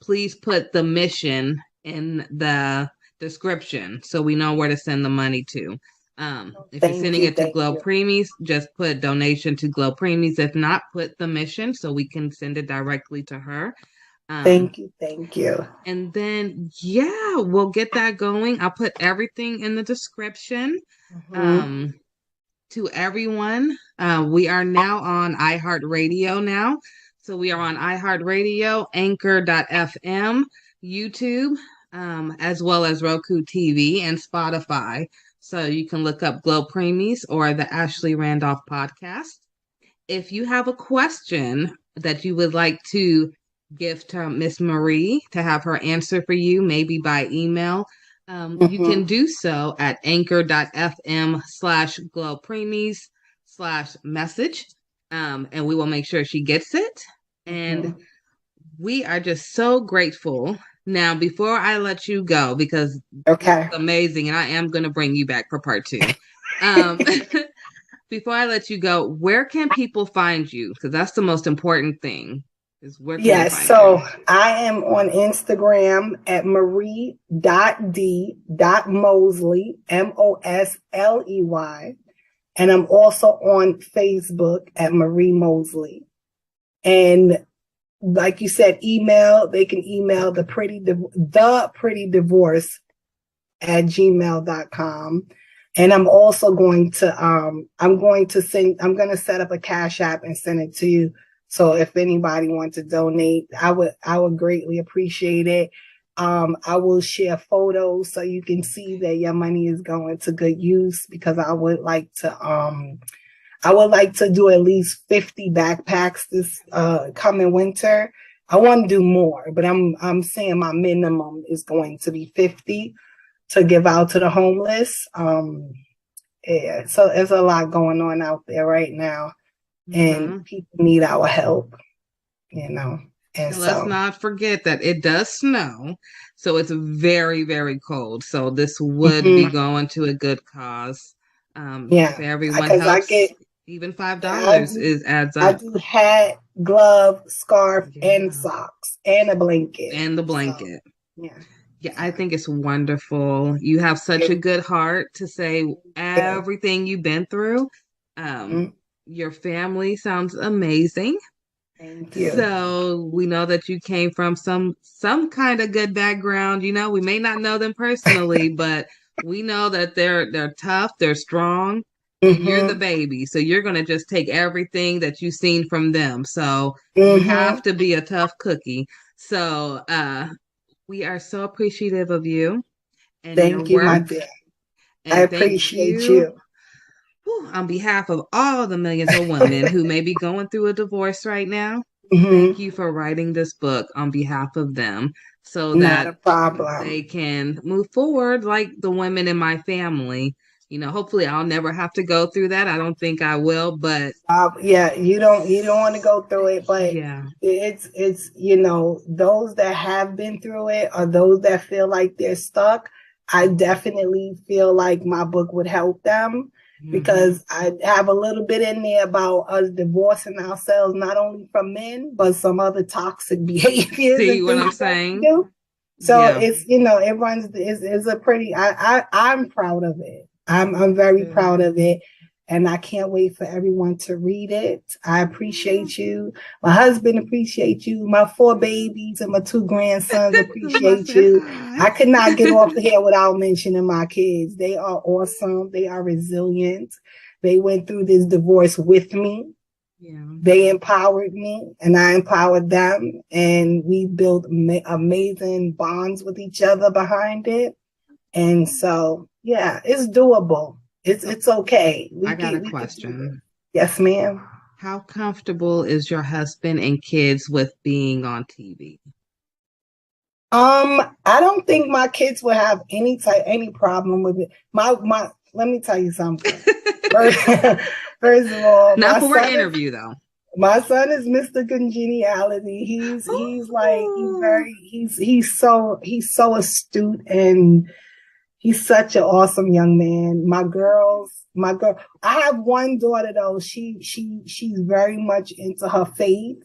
Please put the mission in the description so we know where to send the money to. If you're sending it to Glo Preemies, just put donation to Glo Preemies. If not, put the mission so we can send it directly to her. Thank you. Thank you. And then, yeah, we'll get that going. I'll put everything in the description. To everyone, we are now on iHeartRadio now. So we are on iHeartRadio, Anchor.fm, YouTube, as well as Roku TV and Spotify. So you can look up Glo Preemies or the Ashley Randolph podcast. If you have a question that you would like to give to Miss Marie to have her answer for you, maybe by email, you can do so at anchor.fm/Glo Preemies/message. And we will make sure she gets it. And we are just so grateful. Now, before I let you go, because it's amazing, and I am going to bring you back for part 2. Before I let you go, where can people find you? Because that's the most important thing. Is where can they find you? I am on Instagram at marie.d.mosley, Mosley. And I'm also on Facebook at Marie Mosley. And like you said, they can email the pretty divorce at gmail.com. And I'm also going to I'm going to set up a Cash App and send it to you. So if anybody wants to donate, I would greatly appreciate it. I will share photos so you can see that your money is going to good use, because I would like to do at least 50 backpacks this coming winter. I want to do more, but I'm saying my minimum is going to be 50 to give out to the homeless. So there's a lot going on out there right now. And people need our help, And let's not forget that it does snow, so it's very, very cold. So this would be going to a good cause. If everyone helps, even $5 adds up. I do hat, glove, scarf, and socks, and a blanket. And the blanket. So, yeah, I think it's wonderful. You have such a good heart to say everything you've been through. Your family sounds amazing. Thank you. So we know that you came from some kind of good background. We may not know them personally, but we know that they're tough, they're strong, and you're the baby. So you're gonna just take everything that you've seen from them. So you have to be a tough cookie. So we are so appreciative of you and thank your you, my work. dear. And I appreciate you. On behalf of all the millions of women who may be going through a divorce right now, thank you for writing this book on behalf of them, so that they can move forward like the women in my family. Hopefully I'll never have to go through that. I don't think I will, but you don't want to go through it, but it's those that have been through it, or those that feel like they're stuck, I definitely feel like my book would help them. Because I have a little bit in there about us divorcing ourselves, not only from men, but some other toxic behaviors. See what I'm saying? So Yeah. it's, it runs, it's a pretty, I'm proud of it. I'm very proud of it. And I can't wait for everyone to read it. I appreciate you. My husband appreciates you. My 4 babies and my 2 grandsons appreciate you. I could not get off the here without mentioning my kids. They are awesome. They are resilient. They went through this divorce with me. Yeah. They empowered me and I empowered them. And we built amazing bonds with each other behind it. And so, yeah, it's doable. It's okay. I got a question. Yes, ma'am. How comfortable is your husband and kids with being on TV? I don't think my kids would have any problem with it. Let me tell you something. First of all, not for an interview though. My son is Mr. Congeniality. He's so astute, and he's such an awesome young man. My girl, I have one daughter though. She's very much into her faith,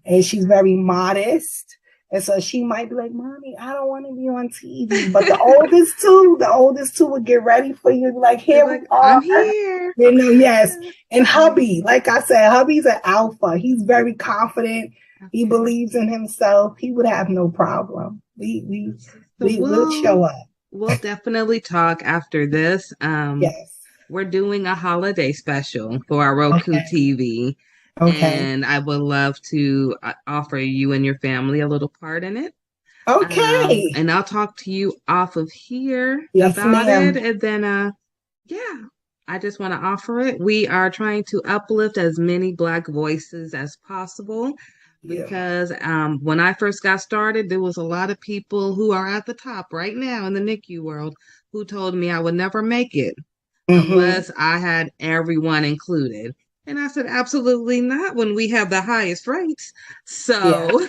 and she's very modest. And so she might be like, "Mommy, I don't want to be on TV." But the oldest two would get ready for you. Like, here we are. I'm here. Yes. And hubby, like I said, hubby's an alpha. He's very confident. He believes in himself. He would have no problem. We'll show up. We'll definitely talk after this. Yes. We're doing a holiday special for our Roku TV. Okay. And I would love to offer you and your family a little part in it. Okay. And I'll talk to you off of here about it. And then, I just want to offer it. We are trying to uplift as many Black voices as possible. Because when I first got started, there was a lot of people who are at the top right now in the NICU world who told me I would never make it unless I had everyone included. And I said, absolutely not when we have the highest rates. So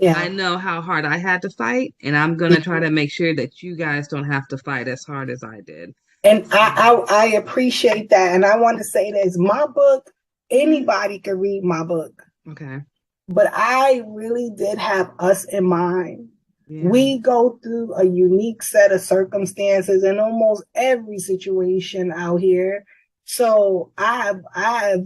I know how hard I had to fight, and I'm going to try to make sure that you guys don't have to fight as hard as I did. And I appreciate that. And I want to say this, my book, anybody can read my book. Okay. But I really did have us in mind. Yeah. We go through a unique set of circumstances in almost every situation out here. So I have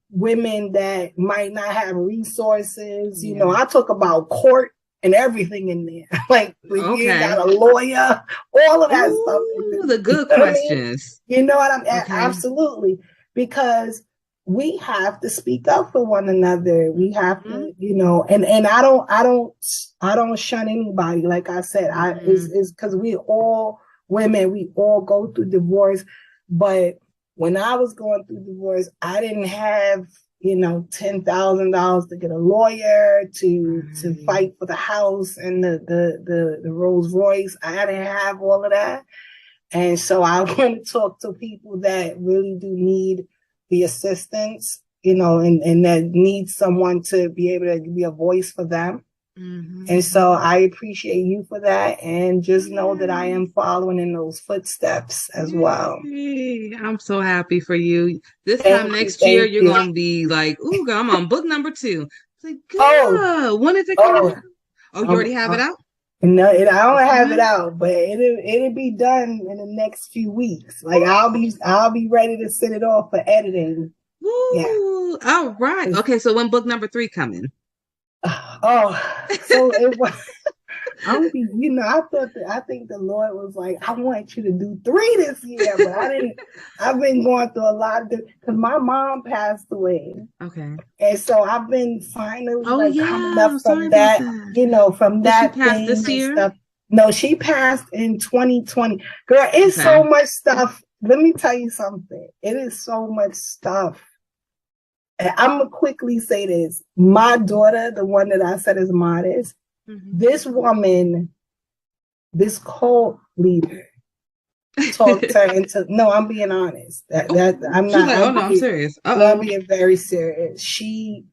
women that might not have resources. You know, I talk about court and everything in there. Like, you got a lawyer, all of that stuff. The good questions. You know what I mean? Absolutely. Because we have to speak up for one another. We have to, and I don't shun anybody. Like I said, it's because we all women, we all go through divorce. But when I was going through divorce, I didn't have, $10,000 to get a lawyer to fight for the house and the Rolls Royce. I didn't have all of that. And so I want to talk to people that really do need the assistance, and that need someone to be able to be a voice for them. And so I appreciate you for that, and just know that I am following in those footsteps as well. I'm so happy for you. This time next year, you're going to be like, ooh, girl, I'm on book number 2. It's like, girl, when is it coming out? Oh, you already have it out? No, I don't have it out, but it'll be done in the next few weeks. Like, I'll be ready to send it off for editing. Ooh, all right. Okay, so when book number 3 coming? So it was. I think the Lord was like, I want you to do 3 this year, but I didn't. I've been going through a lot of because my mom passed away. Okay. And so I've been finally coming up from that, from that. She passed this year? Stuff. No, she passed in 2020. Girl, it's so much stuff. Let me tell you something. It is so much stuff. And I'm gonna quickly say this. My daughter, the one that I said is modest, this woman, this cult leader, talked her into. No, I'm being honest. I'm not. I'm serious. I'm being very serious. She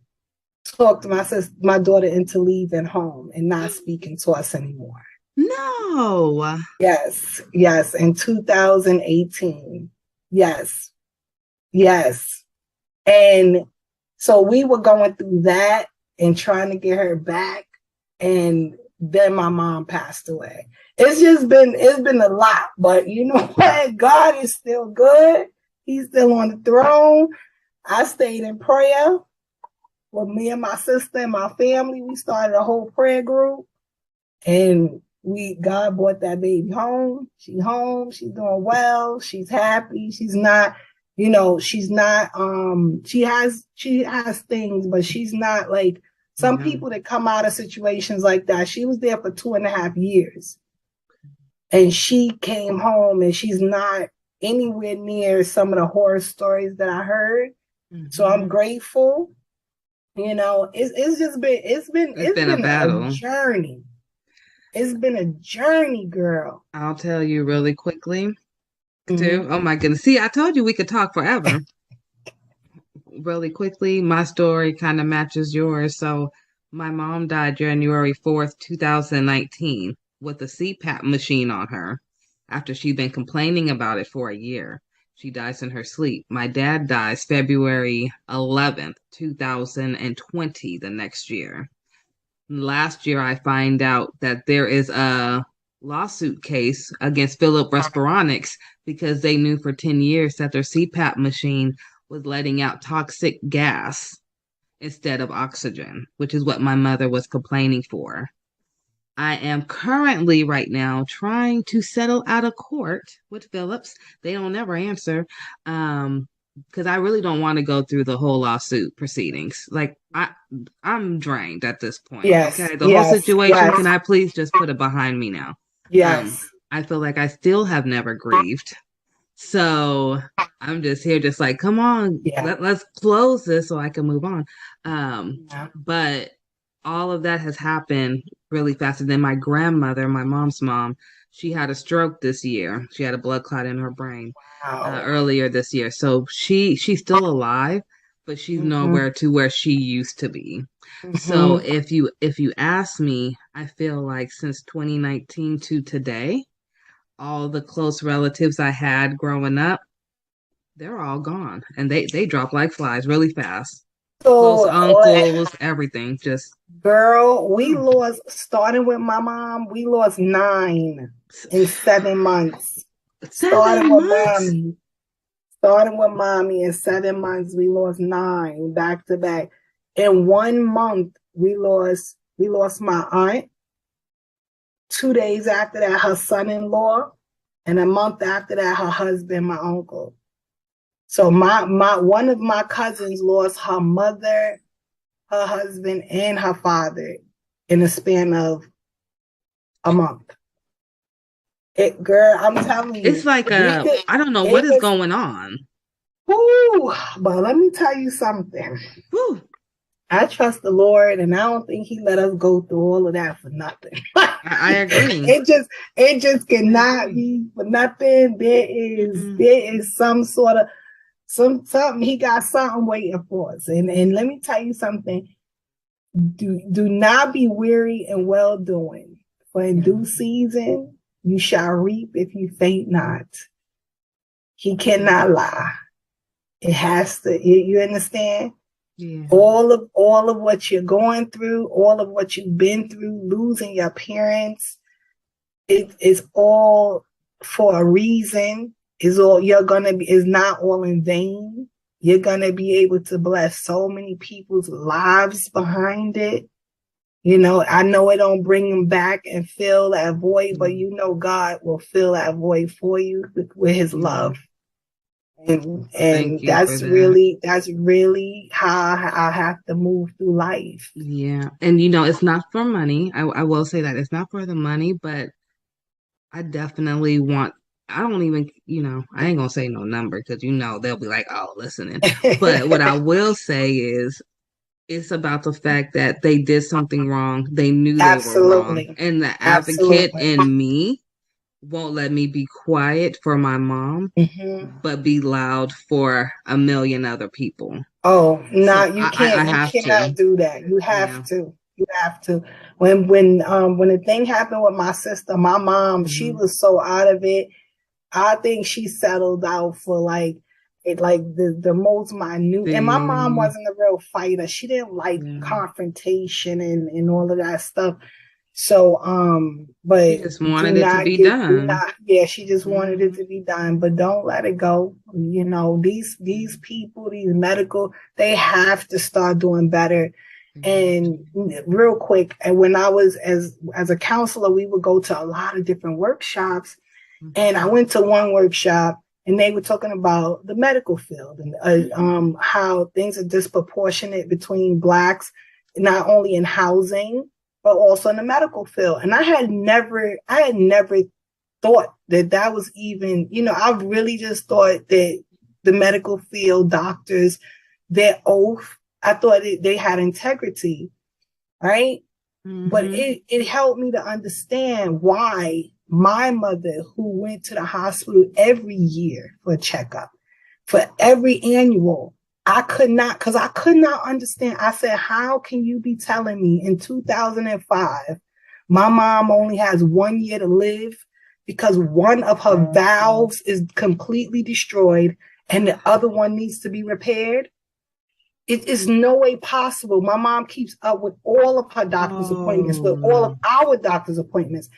talked my daughter into leaving home and not speaking to us anymore. No. Yes. In 2018. Yes. And so we were going through that and trying to get her back. And Then my mom passed away. It's been a lot, but you know what? God is still good. He's still on the throne. I stayed in prayer with me and my sister and my family. We started a whole prayer group, and God brought that baby home. She's home. She's doing well. She's happy. She's not, she's not, she has things, but she's not like some people that come out of situations like that. She was there for 2.5 years, and she came home, and she's not anywhere near some of the horror stories that I heard. So I'm grateful. It's been a battle. A journey. It's been a journey, girl. I'll tell you really quickly, too. Oh my goodness. See, I told you we could talk forever. Really quickly, my story kind of matches yours. So my mom died January 4th, 2019 with a CPAP machine on her after she'd been complaining about it for a year. She dies in her sleep. My dad dies February 11th, 2020, the next year. Last year, I find out that there is a lawsuit case against Philip Respironics because they knew for 10 years that their CPAP machine was letting out toxic gas instead of oxygen, which is what my mother was complaining for. I am currently right now trying to settle out of court with Phillips. They don't ever answer because I really don't want to go through the whole lawsuit proceedings. Like I'm drained at this point. Yes. Okay. The whole situation, can I please just put it behind me now? Yes. I feel like I still have never grieved. So I'm just here, just like, come on, let's close this so I can move on. But all of that has happened really fast. And then my grandmother, my mom's mom, she had a stroke this year. She had a blood clot in her brain earlier this year. So she's still alive, but she's nowhere to where she used to be. So if you ask me, I feel like since 2019 to today, all the close relatives I had growing up, they're all gone, and they drop like flies really fast. So, close uncles, everything, just girl. We lost, starting with my mom. We lost 9 in 7 months. Starting with mommy in 7 months, we lost 9 back to back. In 1 month, we lost my aunt. 2 days after that, her son-in-law, and a month after that, her husband, my uncle. So one of my cousins lost her mother, her husband, and her father in the span of a month. Girl, I'm telling you, it's like I don't know what is going on. Woo, but let me tell you something. Woo. I trust the Lord, and I don't think He let us go through all of that for nothing. I agree. It just cannot be for nothing. There is some sort of something. He got something waiting for us. And let me tell you something. Do not be weary in well doing, for in due season you shall reap if you faint not. He cannot lie. It has to. You understand? Yeah. All of what you're going through, all of what you've been through, losing your parents, it is all for a reason. Is not all in vain. You're gonna be able to bless so many people's lives behind it. I know it don't bring them back and fill that void, but God will fill that void for you with His love. And that's really how I have to move through life. Yeah. And it's not for money. I will say that it's not for the money, but I definitely want, I don't even, I ain't gonna say no number because they'll be like, oh, listening. But what I will say is it's about the fact that they did something wrong. They knew they were wrong. And the advocate in me won't let me be quiet for my mom, but be loud for a million other people. Oh, no, you can't. You cannot do that. You have to. You have to. When the thing happened with my sister, my mom, she was so out of it. I think she settled out for the most minute. And my mom wasn't a real fighter. She didn't like confrontation and all of that stuff. So, She but just do wanted it to not be get, do done. not, yeah, she just wanted it to be done, but don't let it go. You know, these people, these medical, they have to start doing better. And real quick, and when I was as a counselor, we would go to a lot of different workshops. And I went to one workshop and they were talking about the medical field and how things are disproportionate between Blacks, not only in housing, but also in the medical field. And I had never thought that that was even, you know, I really just thought that the medical field, doctors, their oath, I thought they had integrity, right? But it helped me to understand why my mother, who went to the hospital every year for a checkup, for every annual, I could not understand. I said, how can you be telling me in 2005, my mom only has 1 year to live because one of her valves is completely destroyed and the other one needs to be repaired? It is no way possible. My mom keeps up with all of her doctor's appointments, with all of our doctor's appointments.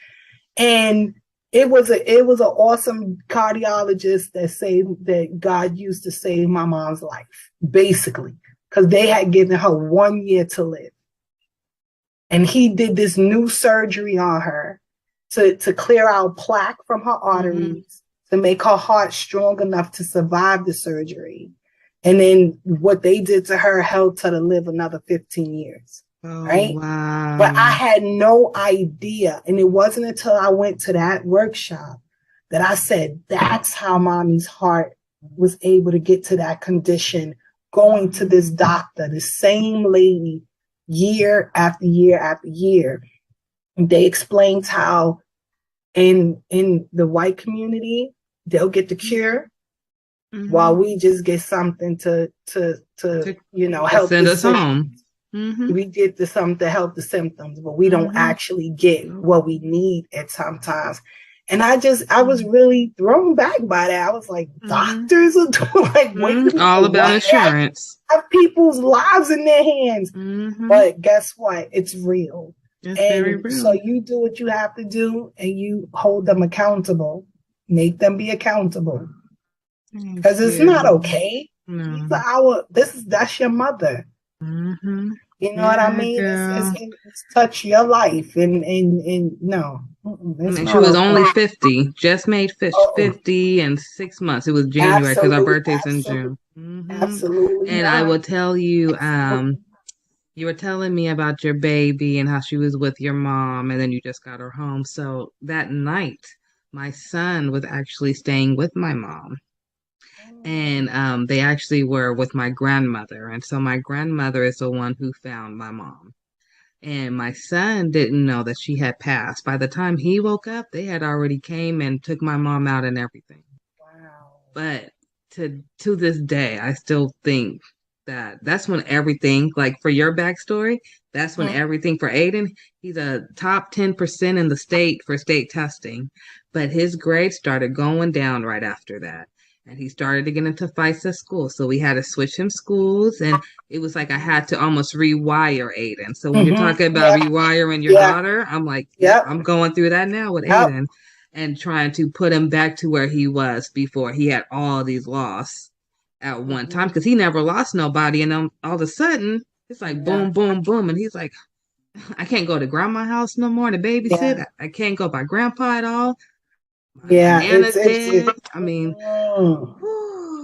And it was an awesome cardiologist that God used to save my mom's life, basically, because they had given her 1 year to live. And he did this new surgery on her to clear out plaque from her arteries, to make her heart strong enough to survive the surgery. And then what they did to her helped her to live another 15 years. Right? Wow. But I had no idea. And it wasn't until I went to that workshop that I said, that's how mommy's heart was able to get to that condition, going to this doctor, the same lady, year after year after year. And they explained how in the white community, they'll get the cure, while we just get something to you know, help send us symptoms. home. We get the something to help the symptoms, but we don't actually get what we need at sometimes. And I was really thrown back by that. I was like, doctors are doing like, wait, all about insurance. Have people's lives in their hands. But guess what? It's real. It's very real. So you do what you have to do and you hold them accountable. Make them be accountable. Because it's not okay. No. That's your mother. You know what I mean? It's touch your life and no. And she was only 50, just made 50 in 6 months. It was January because our birthday's in June. Absolutely. And I will tell you, you were telling me about your baby and how she was with your mom and then you just got her home. So that night, my son was actually staying with my mom. And they actually were with my grandmother. And so my grandmother is the one who found my mom. And my son didn't know that she had passed. By the time he woke up, they had already came and took my mom out and everything. Wow. But to this day, I still think that's when everything, like for your backstory, that's when everything for Aiden, he's a top 10% in the state for state testing. But his grades started going down right after that. And he started to get into fights at school. So we had to switch him schools. And it was like I had to almost rewire Aiden. So when you're talking about rewiring your daughter, I'm like, I'm going through that now with Aiden and trying to put him back to where he was before he had all these losses at one time. Because he never lost nobody. And then all of a sudden, it's like boom, boom, boom. And he's like, I can't go to grandma's house no more to babysit. I can't go by grandpa at all. I mean,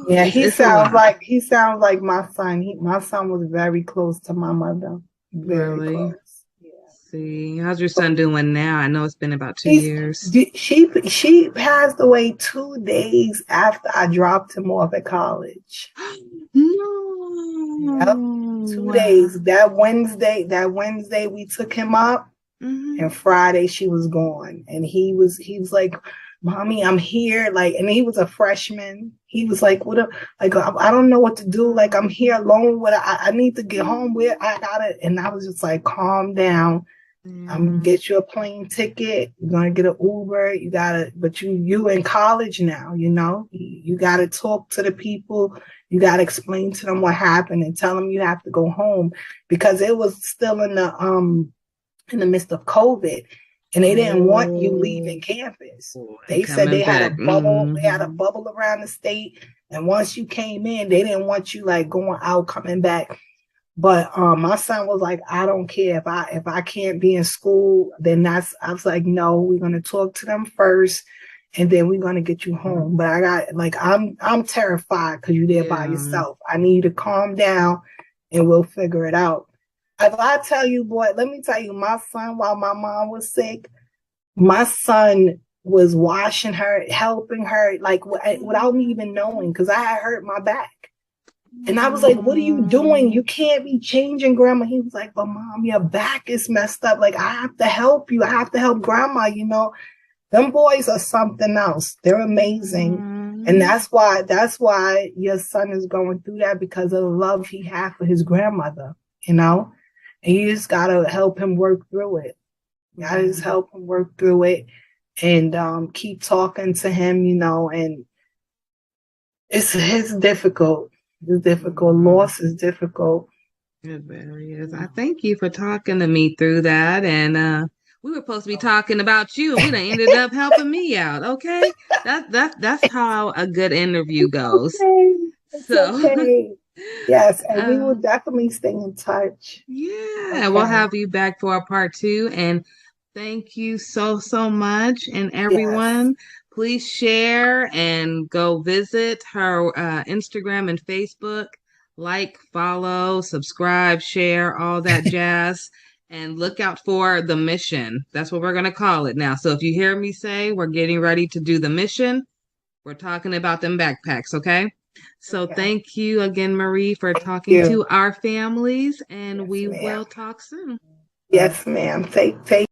he sounds like my son. My son was very close to my mother. Very close. See, how's your son doing now? I know it's been about 2 years. She passed away 2 days after I dropped him off at college. No. Yep. 2 days. That Wednesday we took him up, and Friday she was gone. And he was like, Mommy, I'm here. Like, and he was a freshman. He was like, I don't know what to do. Like, I'm here alone. I need to get home with. I gotta. And I was just like, calm down. I'm gonna get you a plane ticket. You're gonna get an Uber. You gotta, but you in college now, you know, you gotta talk to the people. You gotta explain to them what happened and tell them you have to go home because it was still in the in the midst of COVID, and they didn't want you leaving campus. They said they had a bubble. They had a bubble around the state, and once you came in, they didn't want you like going out, coming back. But my son was like, I don't care if I can't be in school, then I was like, no, we're gonna talk to them first, and then we're gonna get you home. But I got like I'm terrified because you're there by yourself. I need you to calm down, and we'll figure it out. If I tell you, boy, let me tell you, my son, while my mom was sick, my son was washing her, helping her, like without me even knowing, because I had hurt my back. And I was like, what are you doing? You can't be changing, Grandma. He was like, but Mom, your back is messed up. Like, I have to help you. I have to help Grandma, you know. Them boys are something else. They're amazing. And that's why your son is going through that, because of the love he had for his grandmother, you know. And you just got to help him work through it. You got to just help him work through it and keep talking to him, you know. And it's difficult. It's difficult. Loss is difficult. It very is. I thank you for talking to me through that. And we were supposed to be talking about you, and we done ended up helping me out. Okay, that's how a good interview goes. It's okay. Yes, and we will definitely stay in touch. Yeah, Okay. we'll have you back for a part 2. And thank you so much. And everyone, please share and go visit her Instagram and Facebook. Like, follow, subscribe, share, all that jazz. And look out for the mission. That's what we're going to call it now. So if you hear me say we're getting ready to do the mission, we're talking about them backpacks, okay? So thank you again, Marie, for talking to our families, and we will talk soon. Yes, ma'am. Take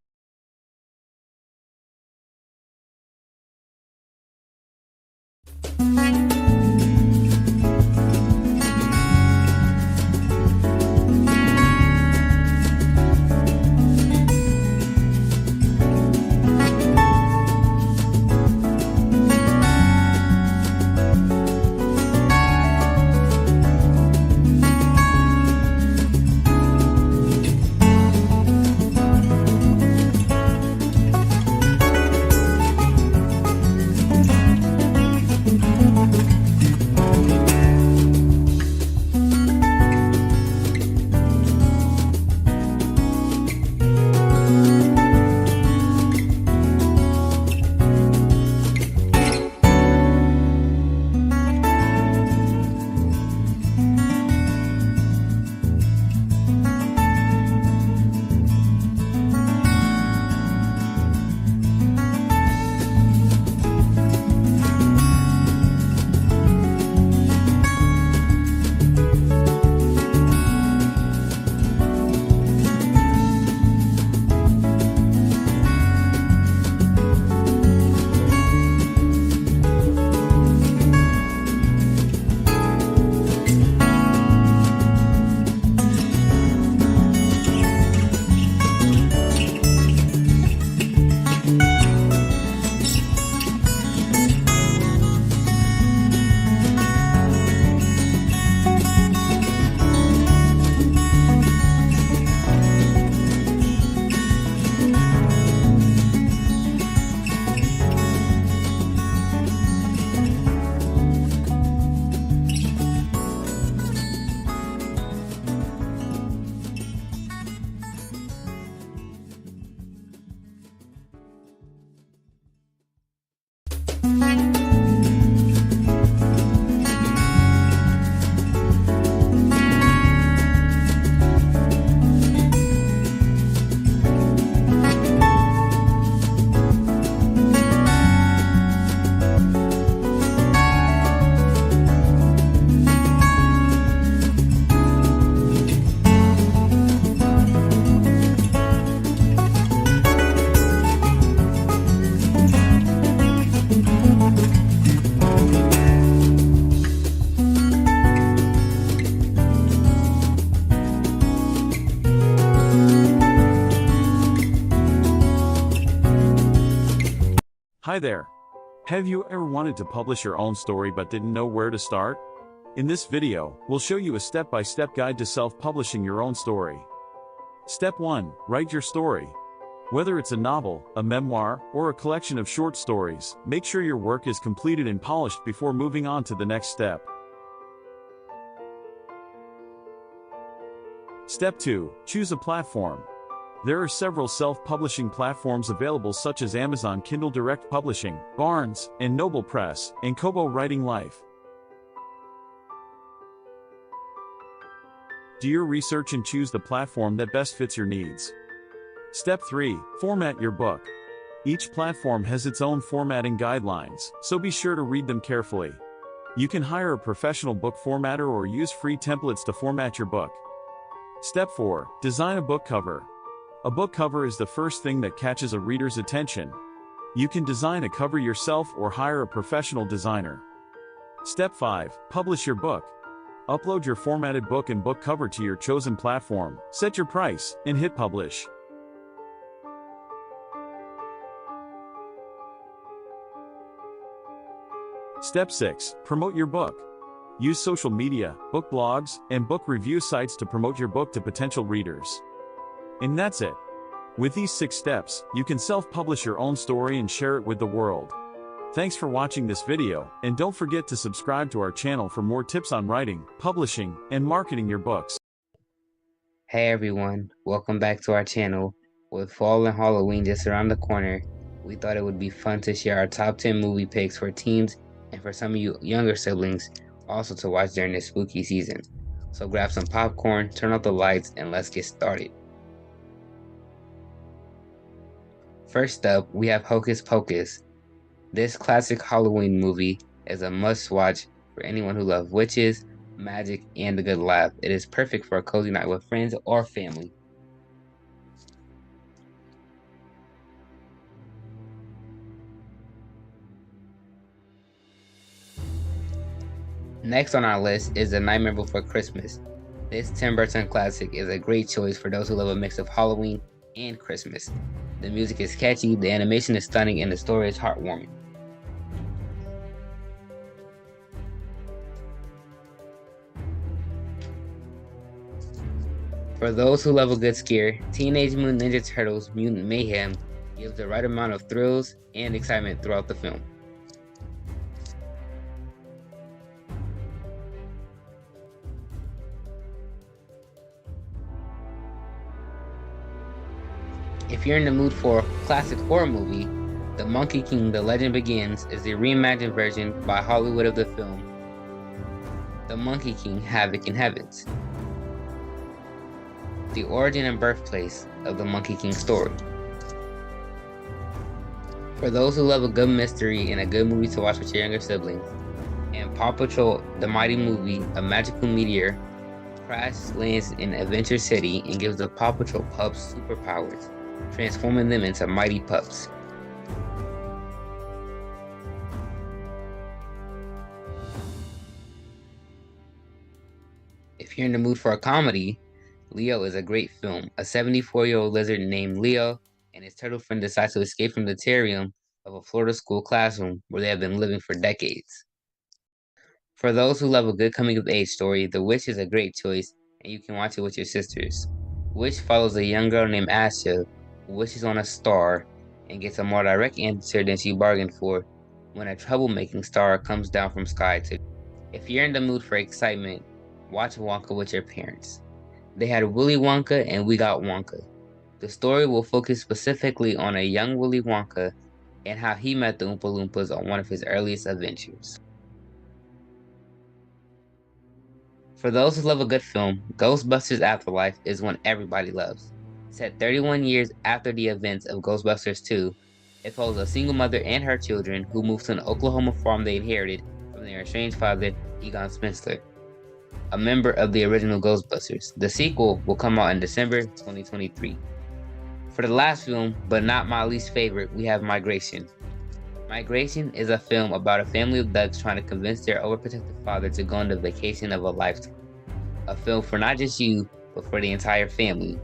Hi there. Have you ever wanted to publish your own story but didn't know where to start? In this video, we'll show you a step-by-step guide to self-publishing your own story. Step 1. Write your story. Whether it's a novel, a memoir, or a collection of short stories, make sure your work is completed and polished before moving on to the next step. Step 2. Choose a platform. There are several self-publishing platforms available such as Amazon Kindle Direct Publishing, Barnes and Noble Press, and Kobo Writing Life. Do your research and choose the platform that best fits your needs. Step 3. Format your book. Each platform has its own formatting guidelines, so be sure to read them carefully. You can hire a professional book formatter or use free templates to format your book. Step 4. Design a book cover. A book cover is the first thing that catches a reader's attention. You can design a cover yourself or hire a professional designer. Step 5. Publish your book. Upload your formatted book and book cover to your chosen platform, set your price, and hit publish. Step 6. Promote your book. Use social media, book blogs, and book review sites to promote your book to potential readers. And that's it. With these 6 steps, you can self-publish your own story and share it with the world. Thanks for watching this video, and don't forget to subscribe to our channel for more tips on writing, publishing, and marketing your books. Hey everyone, welcome back to our channel. With fall and Halloween just around the corner, we thought it would be fun to share our top 10 movie picks for teens and for some of you younger siblings also to watch during this spooky season. So grab some popcorn, turn off the lights, and let's get started. First up, we have Hocus Pocus. This classic Halloween movie is a must-watch for anyone who loves witches, magic, and a good laugh. It is perfect for a cozy night with friends or family. Next on our list is The Nightmare Before Christmas. This Tim Burton classic is a great choice for those who love a mix of Halloween and Christmas. The music is catchy, the animation is stunning, and the story is heartwarming. For those who love a good scare, Teenage Mutant Ninja Turtles Mutant Mayhem gives the right amount of thrills and excitement throughout the film. If you're in the mood for a classic horror movie, The Monkey King: The Legend Begins is the reimagined version by Hollywood of the film The Monkey King: Havoc in Heavens, the origin and birthplace of the Monkey King story. For those who love a good mystery and a good movie to watch with your younger siblings, and Paw Patrol: The Mighty Movie, a magical meteor crash lands in Adventure City and gives the Paw Patrol pups superpowers, transforming them into mighty pups. If you're in the mood for a comedy, Leo is a great film. A 74-year-old lizard named Leo and his turtle friend decide to escape from the terrarium of a Florida school classroom where they have been living for decades. For those who love a good coming-of-age story, The Witch is a great choice, and you can watch it with your sisters. Witch follows a young girl named Asha who wishes on a star and gets a more direct answer than she bargained for when a troublemaking star comes down from sky to. If you're in the mood for excitement, watch Wonka with your parents. They had Willy Wonka and We Got Wonka. The story will focus specifically on a young Willy Wonka and how he met the Oompa Loompas on one of his earliest adventures. For those who love a good film, Ghostbusters Afterlife is one everybody loves. Set 31 years after the events of Ghostbusters 2, it follows a single mother and her children who move to an Oklahoma farm they inherited from their estranged father, Egon Spengler, a member of the original Ghostbusters. The sequel will come out in December 2023. For the last film, but not my least favorite, we have Migration. Migration is a film about a family of ducks trying to convince their overprotective father to go on the vacation of a lifetime. A film for not just you, but for the entire family.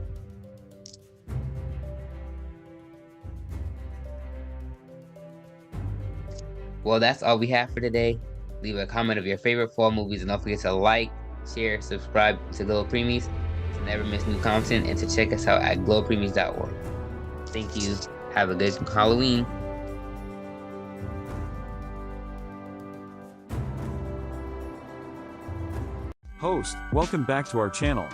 Well, that's all we have for today. Leave a comment of your favorite fall movies and don't forget to like, share, subscribe to GLO Preemies. to never miss new content and to check us out at glopreemies.org. Thank you. Have a good Halloween. Host, welcome back to our channel.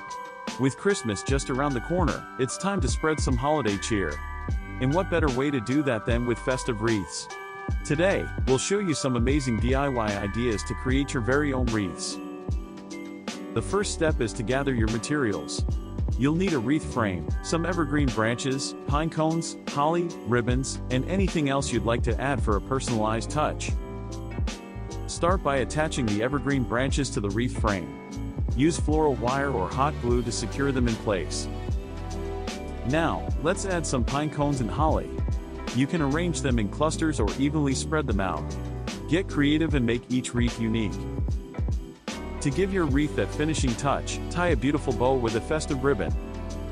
With Christmas just around the corner, it's time to spread some holiday cheer. And what better way to do that than with festive wreaths? Today, we'll show you some amazing DIY ideas to create your very own wreaths. The first step is to gather your materials. You'll need a wreath frame, some evergreen branches, pine cones, holly, ribbons, and anything else you'd like to add for a personalized touch. Start by attaching the evergreen branches to the wreath frame. Use floral wire or hot glue to secure them in place. Now, let's add some pine cones and holly. You can arrange them in clusters or evenly spread them out. Get creative and make each wreath unique. To give your wreath that finishing touch, tie a beautiful bow with a festive ribbon.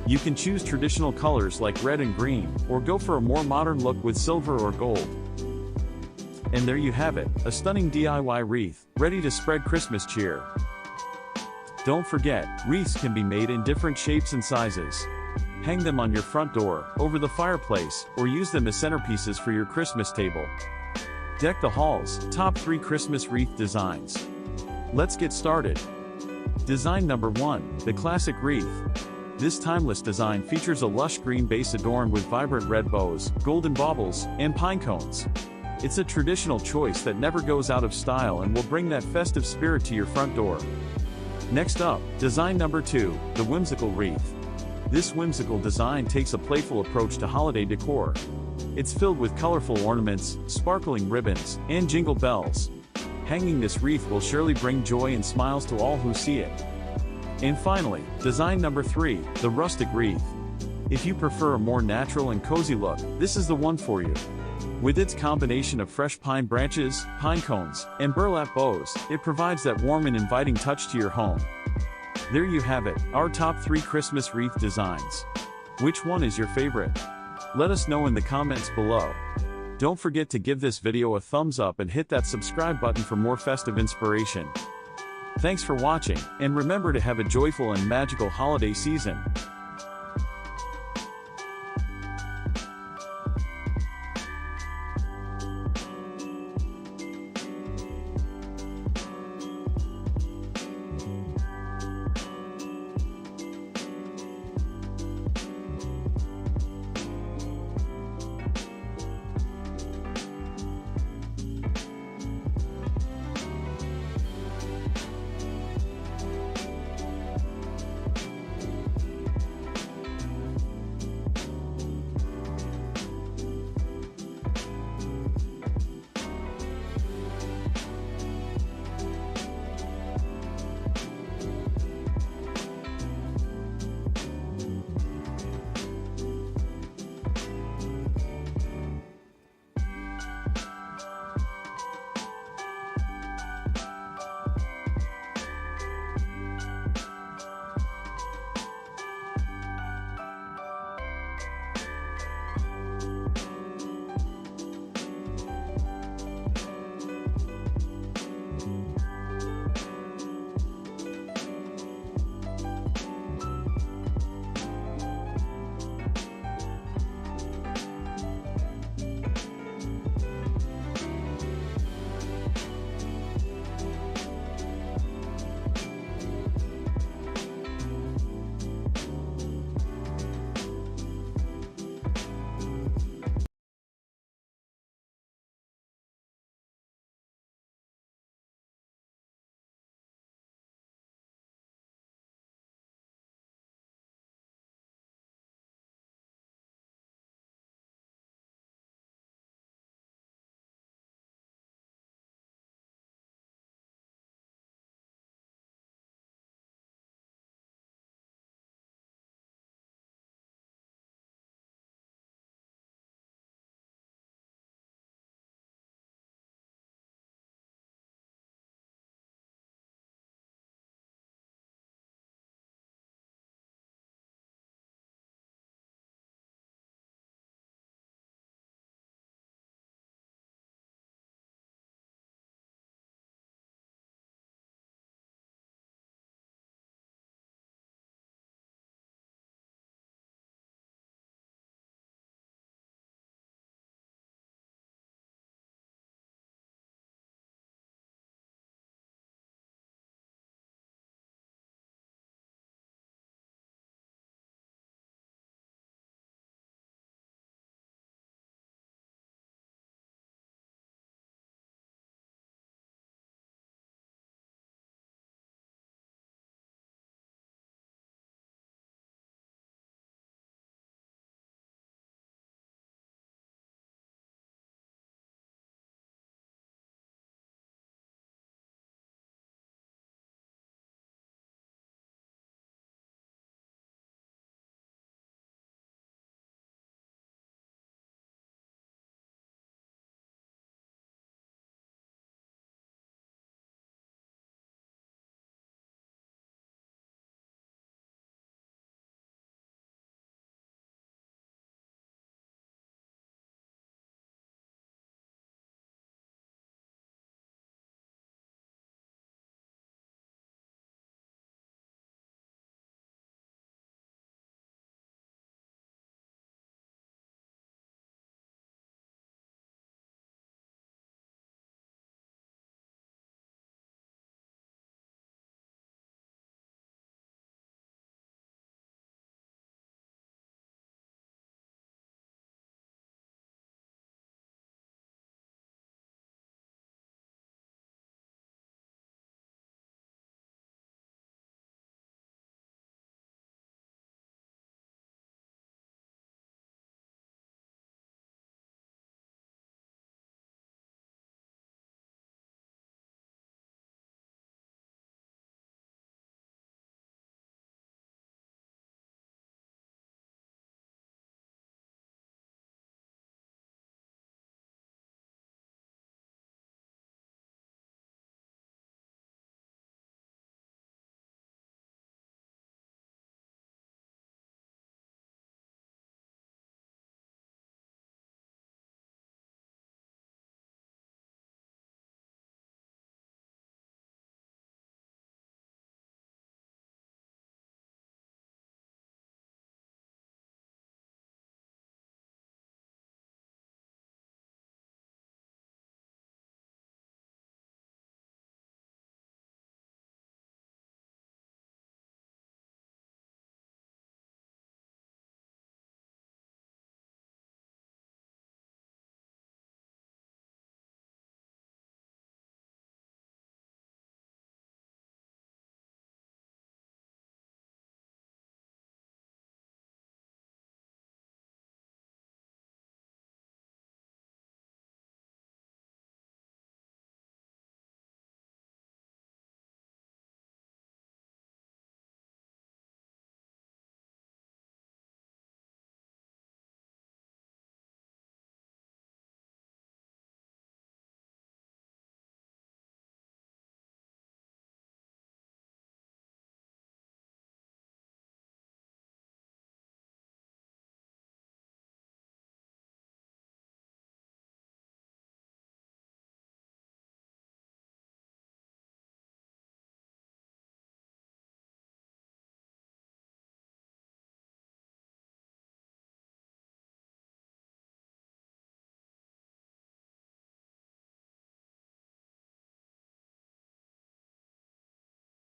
You can choose traditional colors like red and green, or go for a more modern look with silver or gold. And there you have it, a stunning DIY wreath, ready to spread Christmas cheer. Don't forget, wreaths can be made in different shapes and sizes. Hang them on your front door, over the fireplace, or use them as centerpieces for your Christmas table. Deck the halls, top 3 Christmas wreath designs. Let's get started. Design number 1, the classic wreath. This timeless design features a lush green base adorned with vibrant red bows, golden baubles, and pine cones. It's a traditional choice that never goes out of style and will bring that festive spirit to your front door. Next up, design number 2, the whimsical wreath. This whimsical design takes a playful approach to holiday decor. It's filled with colorful ornaments, sparkling ribbons, and jingle bells. Hanging this wreath will surely bring joy and smiles to all who see it. And finally, design number 3, the rustic wreath. If you prefer a more natural and cozy look, this is the one for you. With its combination of fresh pine branches, pine cones, and burlap bows, it provides that warm and inviting touch to your home. There you have it, our top 3 Christmas wreath designs. Which one is your favorite? Let us know in the comments below. Don't forget to give this video a thumbs up and hit that subscribe button for more festive inspiration. Thanks for watching, and remember to have a joyful and magical holiday season.